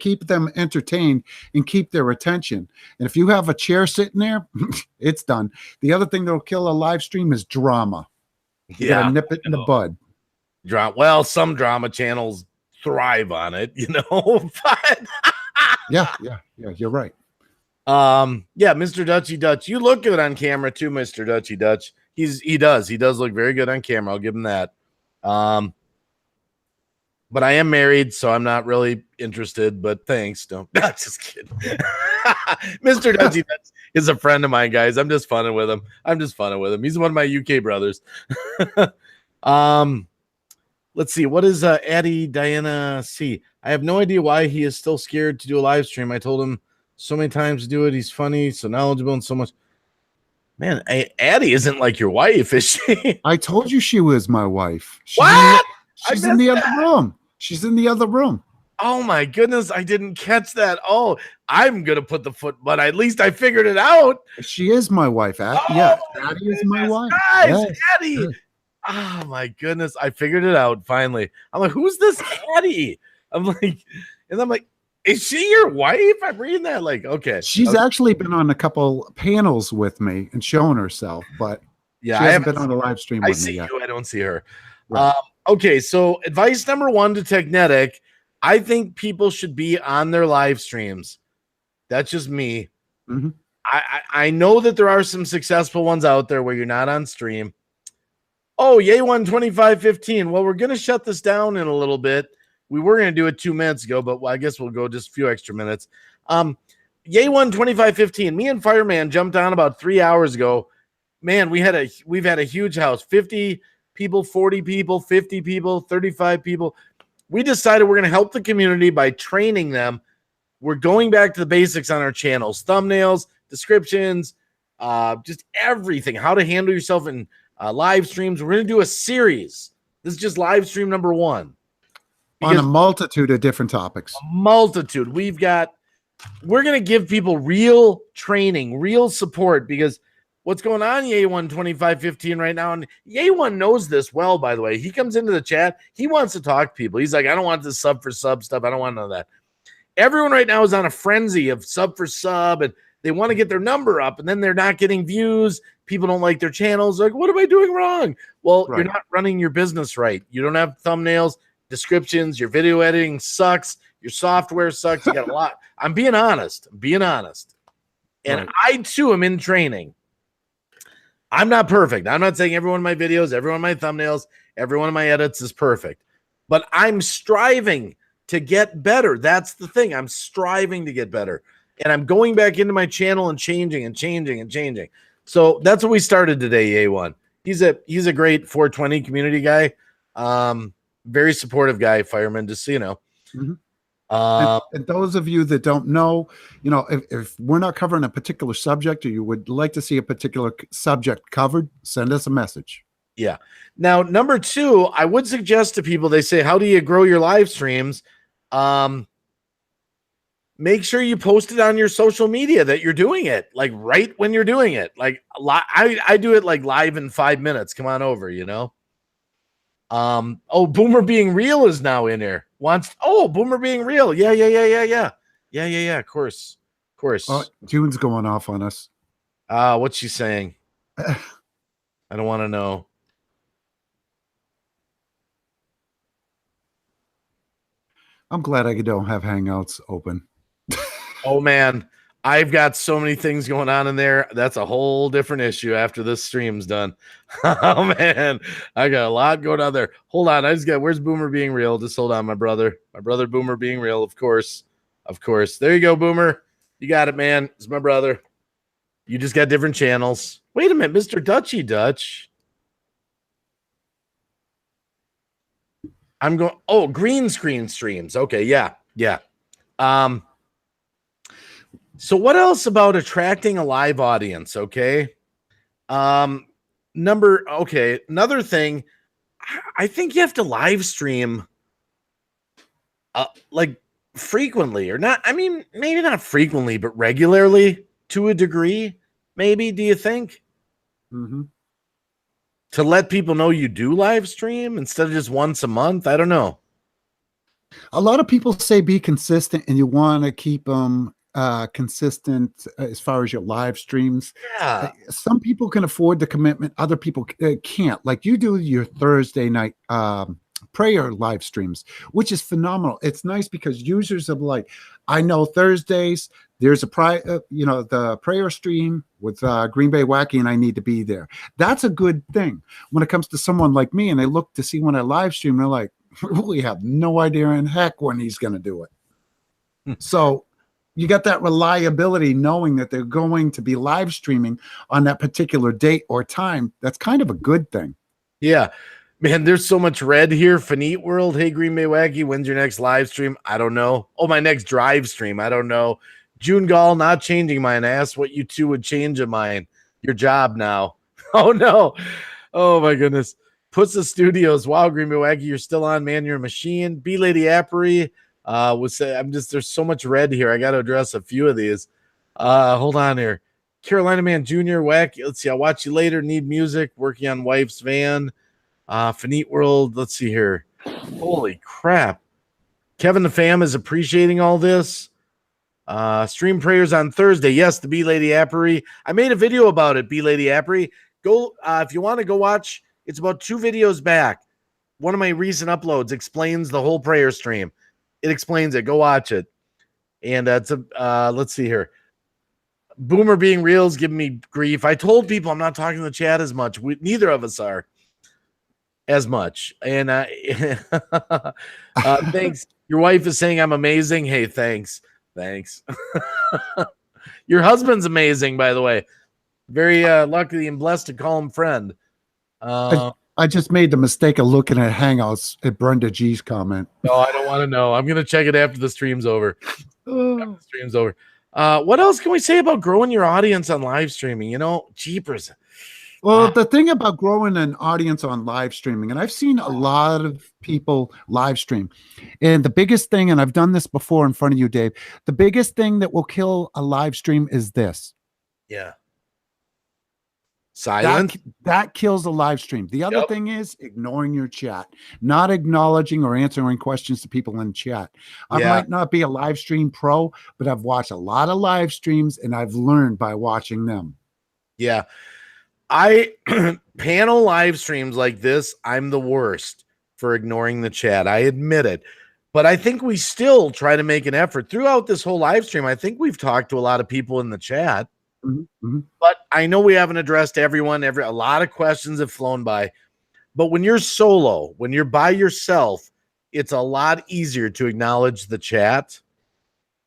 keep them entertained and keep their attention. And if you have a chair sitting there, it's done. The other thing that'll kill a live stream is drama. You gotta nip it in the bud. Well, some drama channels thrive on it, but yeah, you're right. Mr. Dutchy Dutch, you look good on camera too, Mr. Dutchy Dutch. He does look very good on camera. I'll give him that. But I am married, so I'm not really interested, but thanks. Just kidding. Mr. Dutchy Dutch is a friend of mine, guys. I'm just funning with him. He's one of my UK brothers. Let's see. What is Addie Diana C? I have no idea why he is still scared to do a live stream. I told him so many times to do it. He's funny, so knowledgeable, and so much. Man, Addie isn't like your wife, is she? I told you she was my wife. What? She's in the other room. She's in the other room. Oh my goodness, I didn't catch that. Oh, I'm gonna put the foot, but at least I figured it out. She is my wife. Yeah, Addie is my wife. Guys, Yes. Addie. Yes. Oh my goodness, I figured it out finally. I'm like, who's this Addie? I'm like, is she your wife? I'm reading that like, okay. She's actually been on a couple panels with me and showing herself, but yeah, she hasn't been on a live stream I with see me yet. you. I don't see her. Right. Okay, so advice number 1 to Technetic. I think people should be on their live streams. That's just me. Mhm. I know that there are some successful ones out there where you're not on stream. Oh, yay 12515. Well, we're going to shut this down in a little bit. We were going to do it 2 minutes ago, but I guess we'll go just a few extra minutes. Yay 12515. Me and Fireman jumped on about 3 hours ago. Man, we've had a huge house. 50 people, 40 people, 50 people, 35 people. We decided we're going to help the community by training them. We're going back to the basics on our channels, thumbnails, descriptions, just everything, how to handle yourself in live streams. We're going to do a series. This is just live stream number 1. On a multitude of different topics. A multitude. We're going to give people real training, real support, because what's going on, Yay1 2515 right now, and Yay1 knows this well, by the way. He comes into the chat. He wants to talk to people. He's like, I don't want this sub for sub stuff. I don't want none of that. Everyone right now is on a frenzy of sub for sub, and they want to get their number up, and then they're not getting views. People don't like their channels. They're like, what am I doing wrong? Well, You're not running your business right. You don't have thumbnails, descriptions. Your video editing sucks. Your software sucks. You got a lot. I'm being honest. And I, too, am in training. I'm not perfect. I'm not saying every one of my videos, every one of my thumbnails, every one of my edits is perfect, but I'm striving to get better. That's the thing. I'm striving to get better, and I'm going back into my channel and changing. So that's what we started today. A1. He's a great 420 community guy. Very supportive guy, Fireman, just so you know. Mm-hmm. And those of you that don't know, if we're not covering a particular subject, or you would like to see a particular subject covered, send us a message. Yeah. Now, number 2, I would suggest to people, they say, how do you grow your live streams? Make sure you post it on your social media that you're doing it, like right when you're doing it. Like I do it like live in 5 minutes. Come on over, Oh, Boomer Being Real is now in here. Boomer Being Real. Yeah. Of course. Oh, June's going off on us. What's she saying? I don't want to know. I'm glad I don't have Hangouts open. Oh man, I've got so many things going on in there. That's a whole different issue after this stream's done. Oh man, I got a lot going on there. Hold on, where's Boomer Being Real? Just hold on, my brother Boomer Being Real, of course. There you go, Boomer. You got it, man. It's my brother. You just got different channels. Wait a minute, Mr. Dutchy Dutch. I'm going, green screen streams. Okay, yeah. So what else about attracting a live audience? Okay. Another thing, I think you have to live stream like frequently, or not. I mean, maybe not frequently, but regularly to a degree. Maybe, do you think? Mm-hmm. To let people know you do live stream instead of just once a month? I don't know. A lot of people say be consistent, and you want to keep them consistent as far as your live streams. Yeah. Some people can afford the commitment. Other people can't. Like you do your Thursday night prayer live streams, which is phenomenal. It's nice because users are like, I know Thursdays there's the prayer stream with GreenBayWacky, and I need to be there. That's a good thing. When it comes to someone like me, and they look to see when I live stream, they're like, we have no idea in heck when he's going to do it. So you got that reliability knowing that they're going to be live streaming on that particular date or time. That's kind of a good thing. Yeah. Man, there's so much red here. Finite World. Hey, GreenBayWacky, when's your next live stream? I don't know. Oh, my next drive stream. I don't know. June Gall, not changing mine. I asked what you two would change of mine. your job now. Oh no. Oh my goodness. Puts the Studios. Wow, GreenBayWacky, you're still on, man. You're a machine. B Lady Appery. Was say I'm just there's so much red here. I got to address a few of these. Hold on here. Carolina Man Jr. Wacky. Let's see. I'll watch you later. Need music. Working on wife's van. Finite World. Let's see here. Holy crap. Kevin the Fam is appreciating all this. Stream prayers on Thursday. Yes, the B Lady Appery. I made a video about it, B Lady Appery. Go if you want to go watch. It's about 2 videos back. One of my recent uploads explains the whole prayer stream. It explains it. Go watch it. And it's a let's see here. Boomer being real is giving me grief. I told people I'm not talking to the chat as much. Neither of us are as much. And thanks. Your wife is saying I'm amazing. Hey, thanks. Thanks. Your husband's amazing, by the way. Very lucky and blessed to call him friend. I just made the mistake of looking at Hangouts at Brenda G's comment. No, I don't want to know. I'm going to check it after the stream's over. After the stream's over. What else can we say about growing your audience on live streaming? You know, jeepers. Well, the thing about growing an audience on live streaming, and I've seen a lot of people live stream, and the biggest thing, and I've done this before in front of you, Dave, the biggest thing that will kill a live stream is this. Yeah. Silent. That kills a live stream. The other thing is ignoring your chat, not acknowledging or answering questions to people in chat. I might not be a live stream pro, but I've watched a lot of live streams and I've learned by watching them. Yeah. I panel live streams like this, I'm the worst for ignoring the chat. I admit it. But I think we still try to make an effort throughout this whole live stream. I think we've talked to a lot of people in the chat. But I know we haven't addressed everyone. A lot of questions have flown by. But when you're solo, when you're by yourself, it's a lot easier to acknowledge the chat.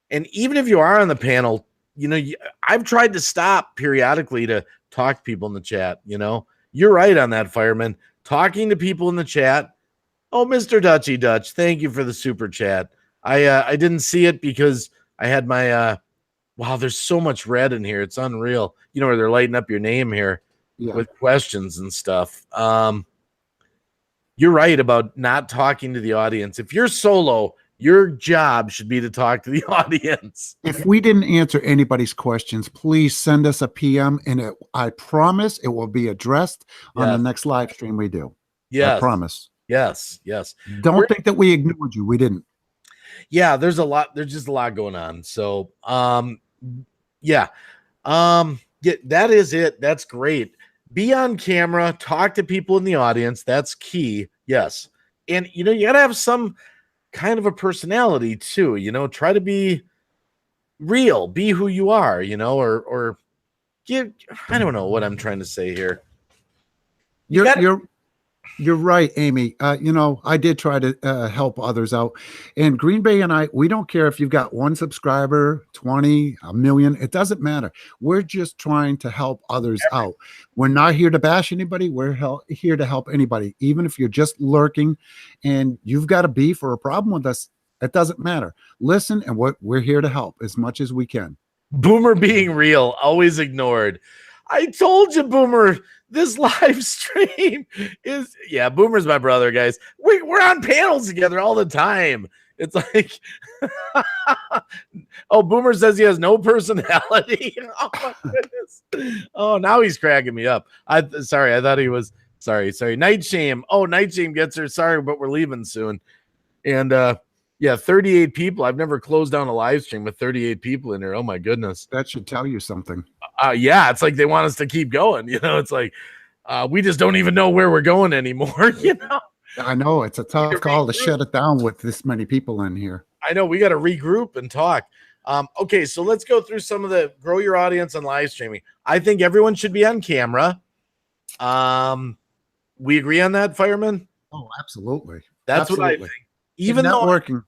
And even if you are on the panel, you know, I've tried to stop periodically to talk to people in the chat. You know, you're right on that, Fireman. Talking to people in the chat. Oh, Mr. Dutchy Dutch, thank you for the super chat. I didn't see it because I had my wow, there's so much red in here. It's unreal. You know, where they're lighting up your name here with questions and stuff. You're right about not talking to the audience. If you're solo, your job should be to talk to the audience. If we didn't answer anybody's questions, please send us a PM, and I promise it will be addressed on the next live stream we do. Yes. I promise. Yes, yes. Don't think that we ignored you. We didn't. Yeah, there's just a lot going on. So, yeah, that is it. That's great. Be on camera, talk to people in the audience. That's key. Yes. And, you know, you got to have some kind of a personality too, you know, try to be real, be who you are, you know, or give, I don't know what I'm trying to say here. You're right, Amy. You know, I did try to help others out. And Green Bay and I, we don't care if you've got 1 subscriber, 20, a million. It doesn't matter. We're just trying to help others out. We're not here to bash anybody. We're here to help anybody. Even if you're just lurking and you've got a beef or a problem with us, it doesn't matter. Listen, and we're here to help as much as we can. Boomer being real, always ignored. I told you, Boomer, this live stream is, Boomer's my brother, guys. We're on panels together all the time. It's like, oh, Boomer says he has no personality. Oh, my goodness. Oh, now he's cracking me up. Sorry, I thought he was, sorry. Night Shame. Oh, Night Shame gets her. Sorry, but we're leaving soon. And, 38 people. I've never closed down a live stream with 38 people in there. Oh, my goodness. That should tell you something. It's like they want us to keep going. You know, it's like we just don't even know where we're going anymore. You know, I know it's a tough call to shut it down with this many people in here. I know we got to regroup and talk. Okay, so let's go through some of the grow your audience on live streaming. I think everyone should be on camera. We agree on that, Fireman? Oh, absolutely. That's what I think. Even networking.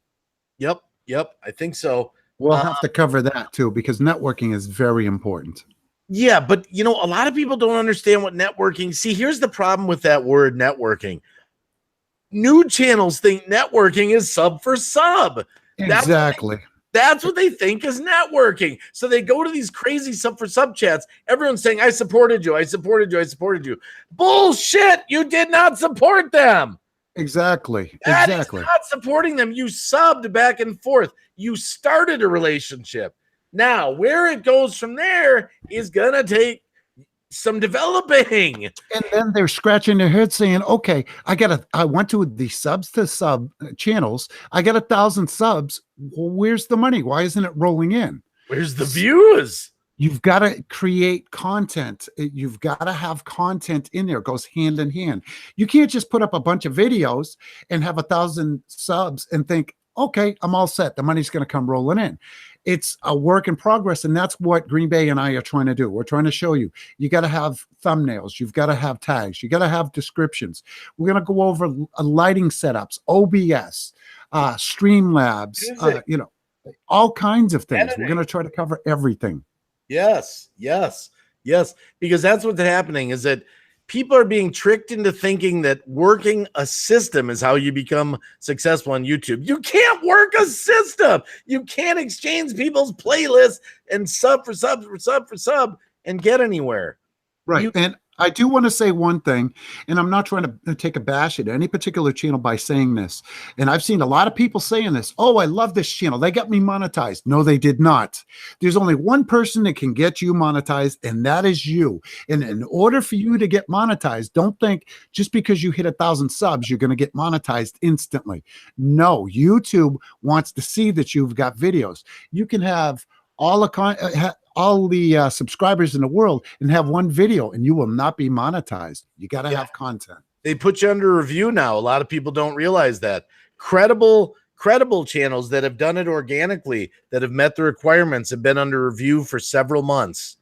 Yep. I think so. We'll have to cover that too, because networking is very important. Yeah, but you know, a lot of people don't understand what networking. See, here's the problem with that word networking. New channels think networking is sub for sub. Exactly. That's what they think is networking. So they go to these crazy sub for sub chats. Everyone's saying, I supported you. I supported you. I supported you. Bullshit. You did not support them. Exactly. That Exactly. is not supporting them. You subbed back and forth. You started a relationship. Now, where it goes from there is going to take some developing. And then they're scratching their head saying, okay, I went to the subs to sub channels. I got 1,000 subs. Well, where's the money? Why isn't it rolling in? Where's the views? You've got to create content. You've got to have content in there. It goes hand in hand. You can't just put up a bunch of videos and have 1,000 subs and think, okay, I'm all set. The money's going to come rolling in. It's a work in progress, and that's what Green Bay and I are trying to do. We're trying to show you. You got to have thumbnails. You've got to have tags. You got to have descriptions. We're going to go over lighting setups, OBS, Streamlabs, all kinds of things. Editing. We're going to try to cover everything. Yes, because that's what's happening is that people are being tricked into thinking that working a system is how you become successful on YouTube. You can't work a system. You can't exchange people's playlists and sub for sub and get anywhere. Right. And I do want to say one thing, and I'm not trying to take a bash at any particular channel by saying this. And I've seen a lot of people saying this. Oh, I love this channel. They got me monetized. No, they did not. There's only one person that can get you monetized, and that is you. And in order for you to get monetized, don't think just because you hit 1,000 subs, you're going to get monetized instantly. No, YouTube wants to see that you've got videos. You can have all the subscribers in the world and have one video, and you will not be monetized. You got to have content. They put you under review now. A lot of people don't realize that. Credible channels that have done it organically, that have met the requirements, have been under review for several months.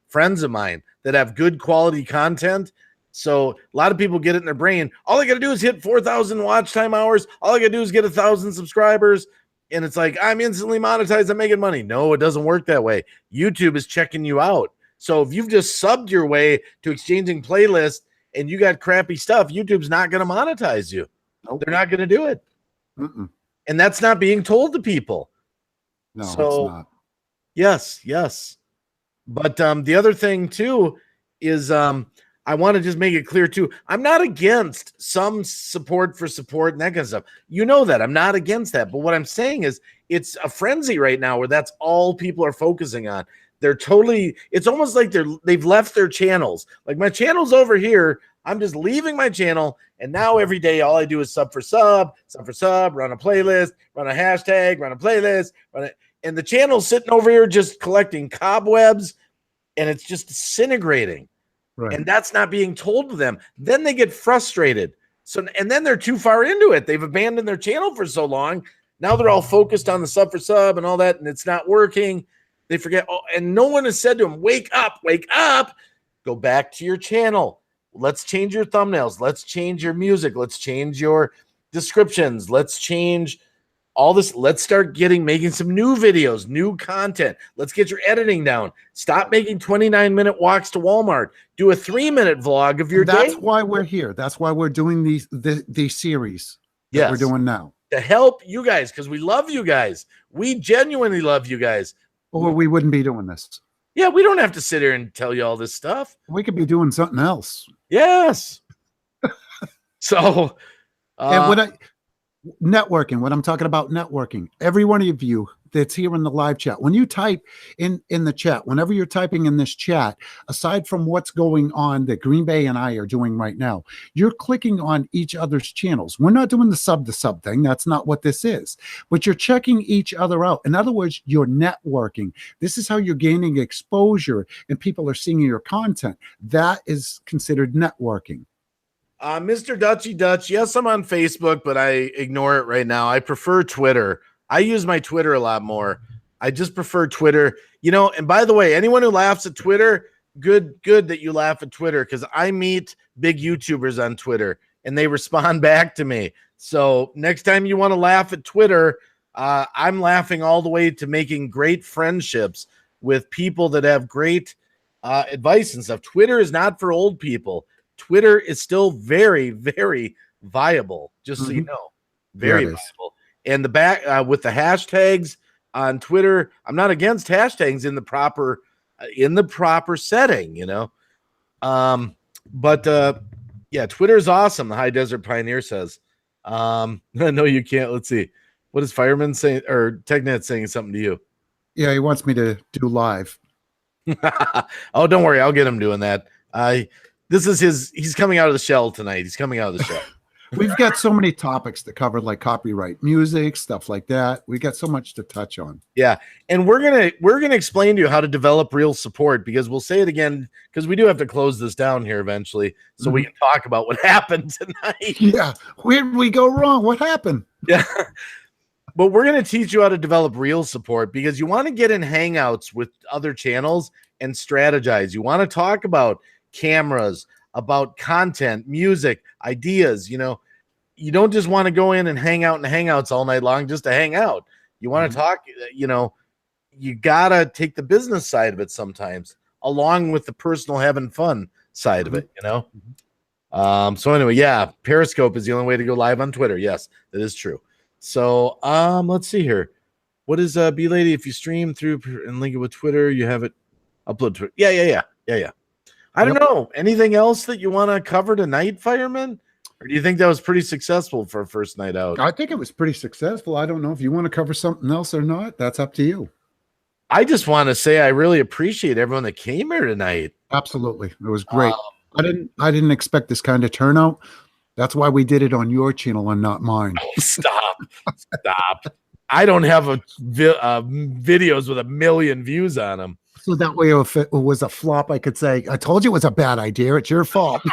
Friends of mine that have good quality content. So a lot of people get it in their brain. All I got to do is hit 4,000 watch time hours. All I got to do is get 1,000 subscribers. And it's like, I'm instantly monetized. I'm making money. No, it doesn't work that way. YouTube is checking you out. So if you've just subbed your way to exchanging playlists and you got crappy stuff, YouTube's not going to monetize you. Nope. They're not going to do it. And that's not being told to people. No, so, it's not. Yes. But the other thing, too, is I want to just make it clear, too. I'm not against some support for support and that kind of stuff. You know that. I'm not against that. But what I'm saying is it's a frenzy right now where that's all people are focusing on. They're totally – it's almost like they've left their channels. Like my channel's over here. I'm just leaving my channel, and now every day all I do is sub for sub, run a playlist, run a hashtag, run a playlist, and the channel's sitting over here just collecting cobwebs, and it's just disintegrating. Right. And that's not being told to them. Then they get frustrated. So, and then they're too far into it. They've abandoned their channel for so long. Now they're all focused on the sub for sub and all that, and it's not working. They forget. Oh, and no one has said to them, wake up, go back to your channel. Let's change your thumbnails. Let's change your music. Let's change your descriptions. Let's change all this. Let's start making some new videos, new content. Let's get your editing down. Stop making 29-minute walks to Walmart. Do a 3-minute vlog of your day. That's why we're here. That's why we're doing these series that we're doing now. To help you guys, because we love you guys. We genuinely love you guys. Or we wouldn't be doing this. Yeah, we don't have to sit here and tell you all this stuff. We could be doing something else. Yes. So, and networking, when I'm talking about networking, every one of you that's here in the live chat, when you type in the chat, whenever you're typing in this chat, aside from what's going on that Green Bay and I are doing right now, you're clicking on each other's channels. We're not doing the sub to sub thing. That's not what this is. But you're checking each other out. In other words, you're networking. This is how you're gaining exposure and people are seeing your content. That is considered networking. Mr. Dutchy Dutch, yes, I'm on Facebook, but I ignore it right now. I prefer Twitter. I use my Twitter a lot more. I just prefer Twitter. And by the way, anyone who laughs at Twitter, good that you laugh at Twitter, because I meet big YouTubers on Twitter, and they respond back to me. So next time you want to laugh at Twitter, I'm laughing all the way to making great friendships with people that have great advice and stuff. Twitter is not for old people. Twitter is still very, very viable, just so you know. Very viable. And the back with the hashtags on Twitter, I'm not against hashtags in the proper setting, you know. But yeah, Twitter is awesome. The High Desert Pioneer says. No, you can't. Let's see. What is Fireman saying or TechNet saying something to you? Yeah, he wants me to do live. Oh, don't worry. I'll get him doing that. This is he's coming out of the shell tonight. He's coming out of the shell. We've got so many topics to cover, like copyright music, stuff like that. We got so much to touch on. Yeah, and we're gonna explain to you how to develop real support, because we'll say it again, because we do have to close this down here eventually, so we can talk about what happened tonight. Yeah, where did we go wrong? What happened? Yeah, but we're gonna teach you how to develop real support, because you want to get in hangouts with other channels and strategize. You want to talk about cameras, about content, music, ideas. You know, you don't just want to go in and hang out in hangouts all night long just to hang out. You want to talk, you know, you gotta take the business side of it sometimes, along with the personal having fun side of it, you know. So anyway, yeah, Periscope is the only way to go live on Twitter. Yes, that is true. So let's see here. What is B Lady? If you stream through and link it with Twitter, you have it upload to it. Yeah. I don't know. Anything else that you want to cover tonight, Fireman? Or do you think that was pretty successful for a first night out? I think it was pretty successful. I don't know if you want to cover something else or not. That's up to you. I just want to say I really appreciate everyone that came here tonight. Absolutely. It was great. I didn't expect this kind of turnout. That's why we did it on your channel and not mine. Oh, stop. I don't have videos with 1 million views on them. So that way, if it was a flop, I could say, I told you it was a bad idea. It's your fault.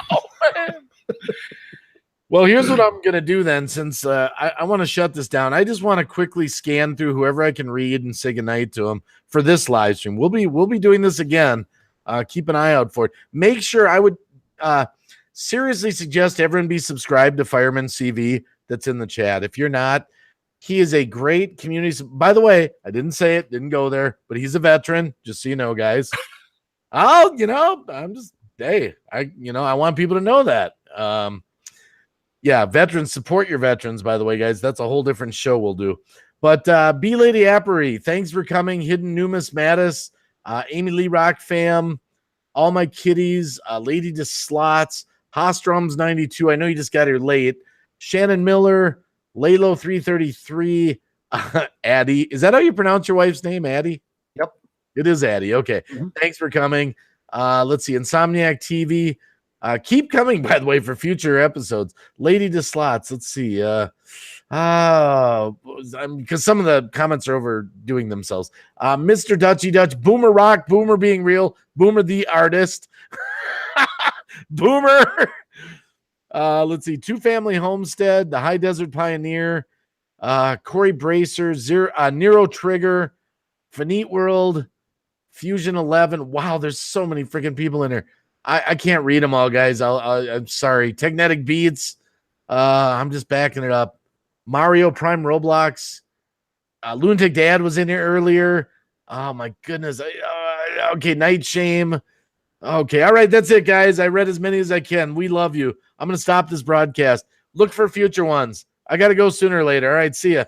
Well, here's what I'm going to do then, since I want to shut this down. I just want to quickly scan through whoever I can read and say goodnight to them for this live stream. We'll be doing this again. Keep an eye out for it. Make sure, I would seriously suggest everyone be subscribed to FiremanCV that's in the chat. If you're not, he is a great community. By the way, I didn't say it, didn't go there, but he's a veteran, just so you know, guys. I want people to know that. Yeah, veterans, support your veterans, by the way, guys. That's a whole different show we'll do. But B Lady Appery, thanks for coming. Hidden Numis Mattis, Amy Lee Rock Fam, all my kitties, Lady to Slots, Hostrums 92. I know you just got here late. Shannon Miller, Laylo 333, Addie. Is that how you pronounce your wife's name, Addie? Yep. It is Addie. Okay. Thanks for coming. Let's see. Insomniac TV. Keep coming, by the way, for future episodes. Lady to Slots. Let's see. Because some of the comments are overdoing themselves. Mr. Dutchy Dutch, Boomer Rock, Boomer being real, Boomer the artist, Boomer. Let's see. Two Family Homestead, the High Desert Pioneer, Corey Bracer, Nero Trigger, Finite World, Fusion 11. Wow, there's so many freaking people in here. I can't read them all, guys. I'm sorry. Technetic Beats. I'm just backing it up. Mario Prime Roblox. Lunatic Dad was in here earlier. Oh my goodness. Okay, Night Shame. Okay, all right, that's it, guys. I read as many as I can. We love you. I'm gonna stop this broadcast. Look for future ones. I gotta go sooner or later. All right, see ya.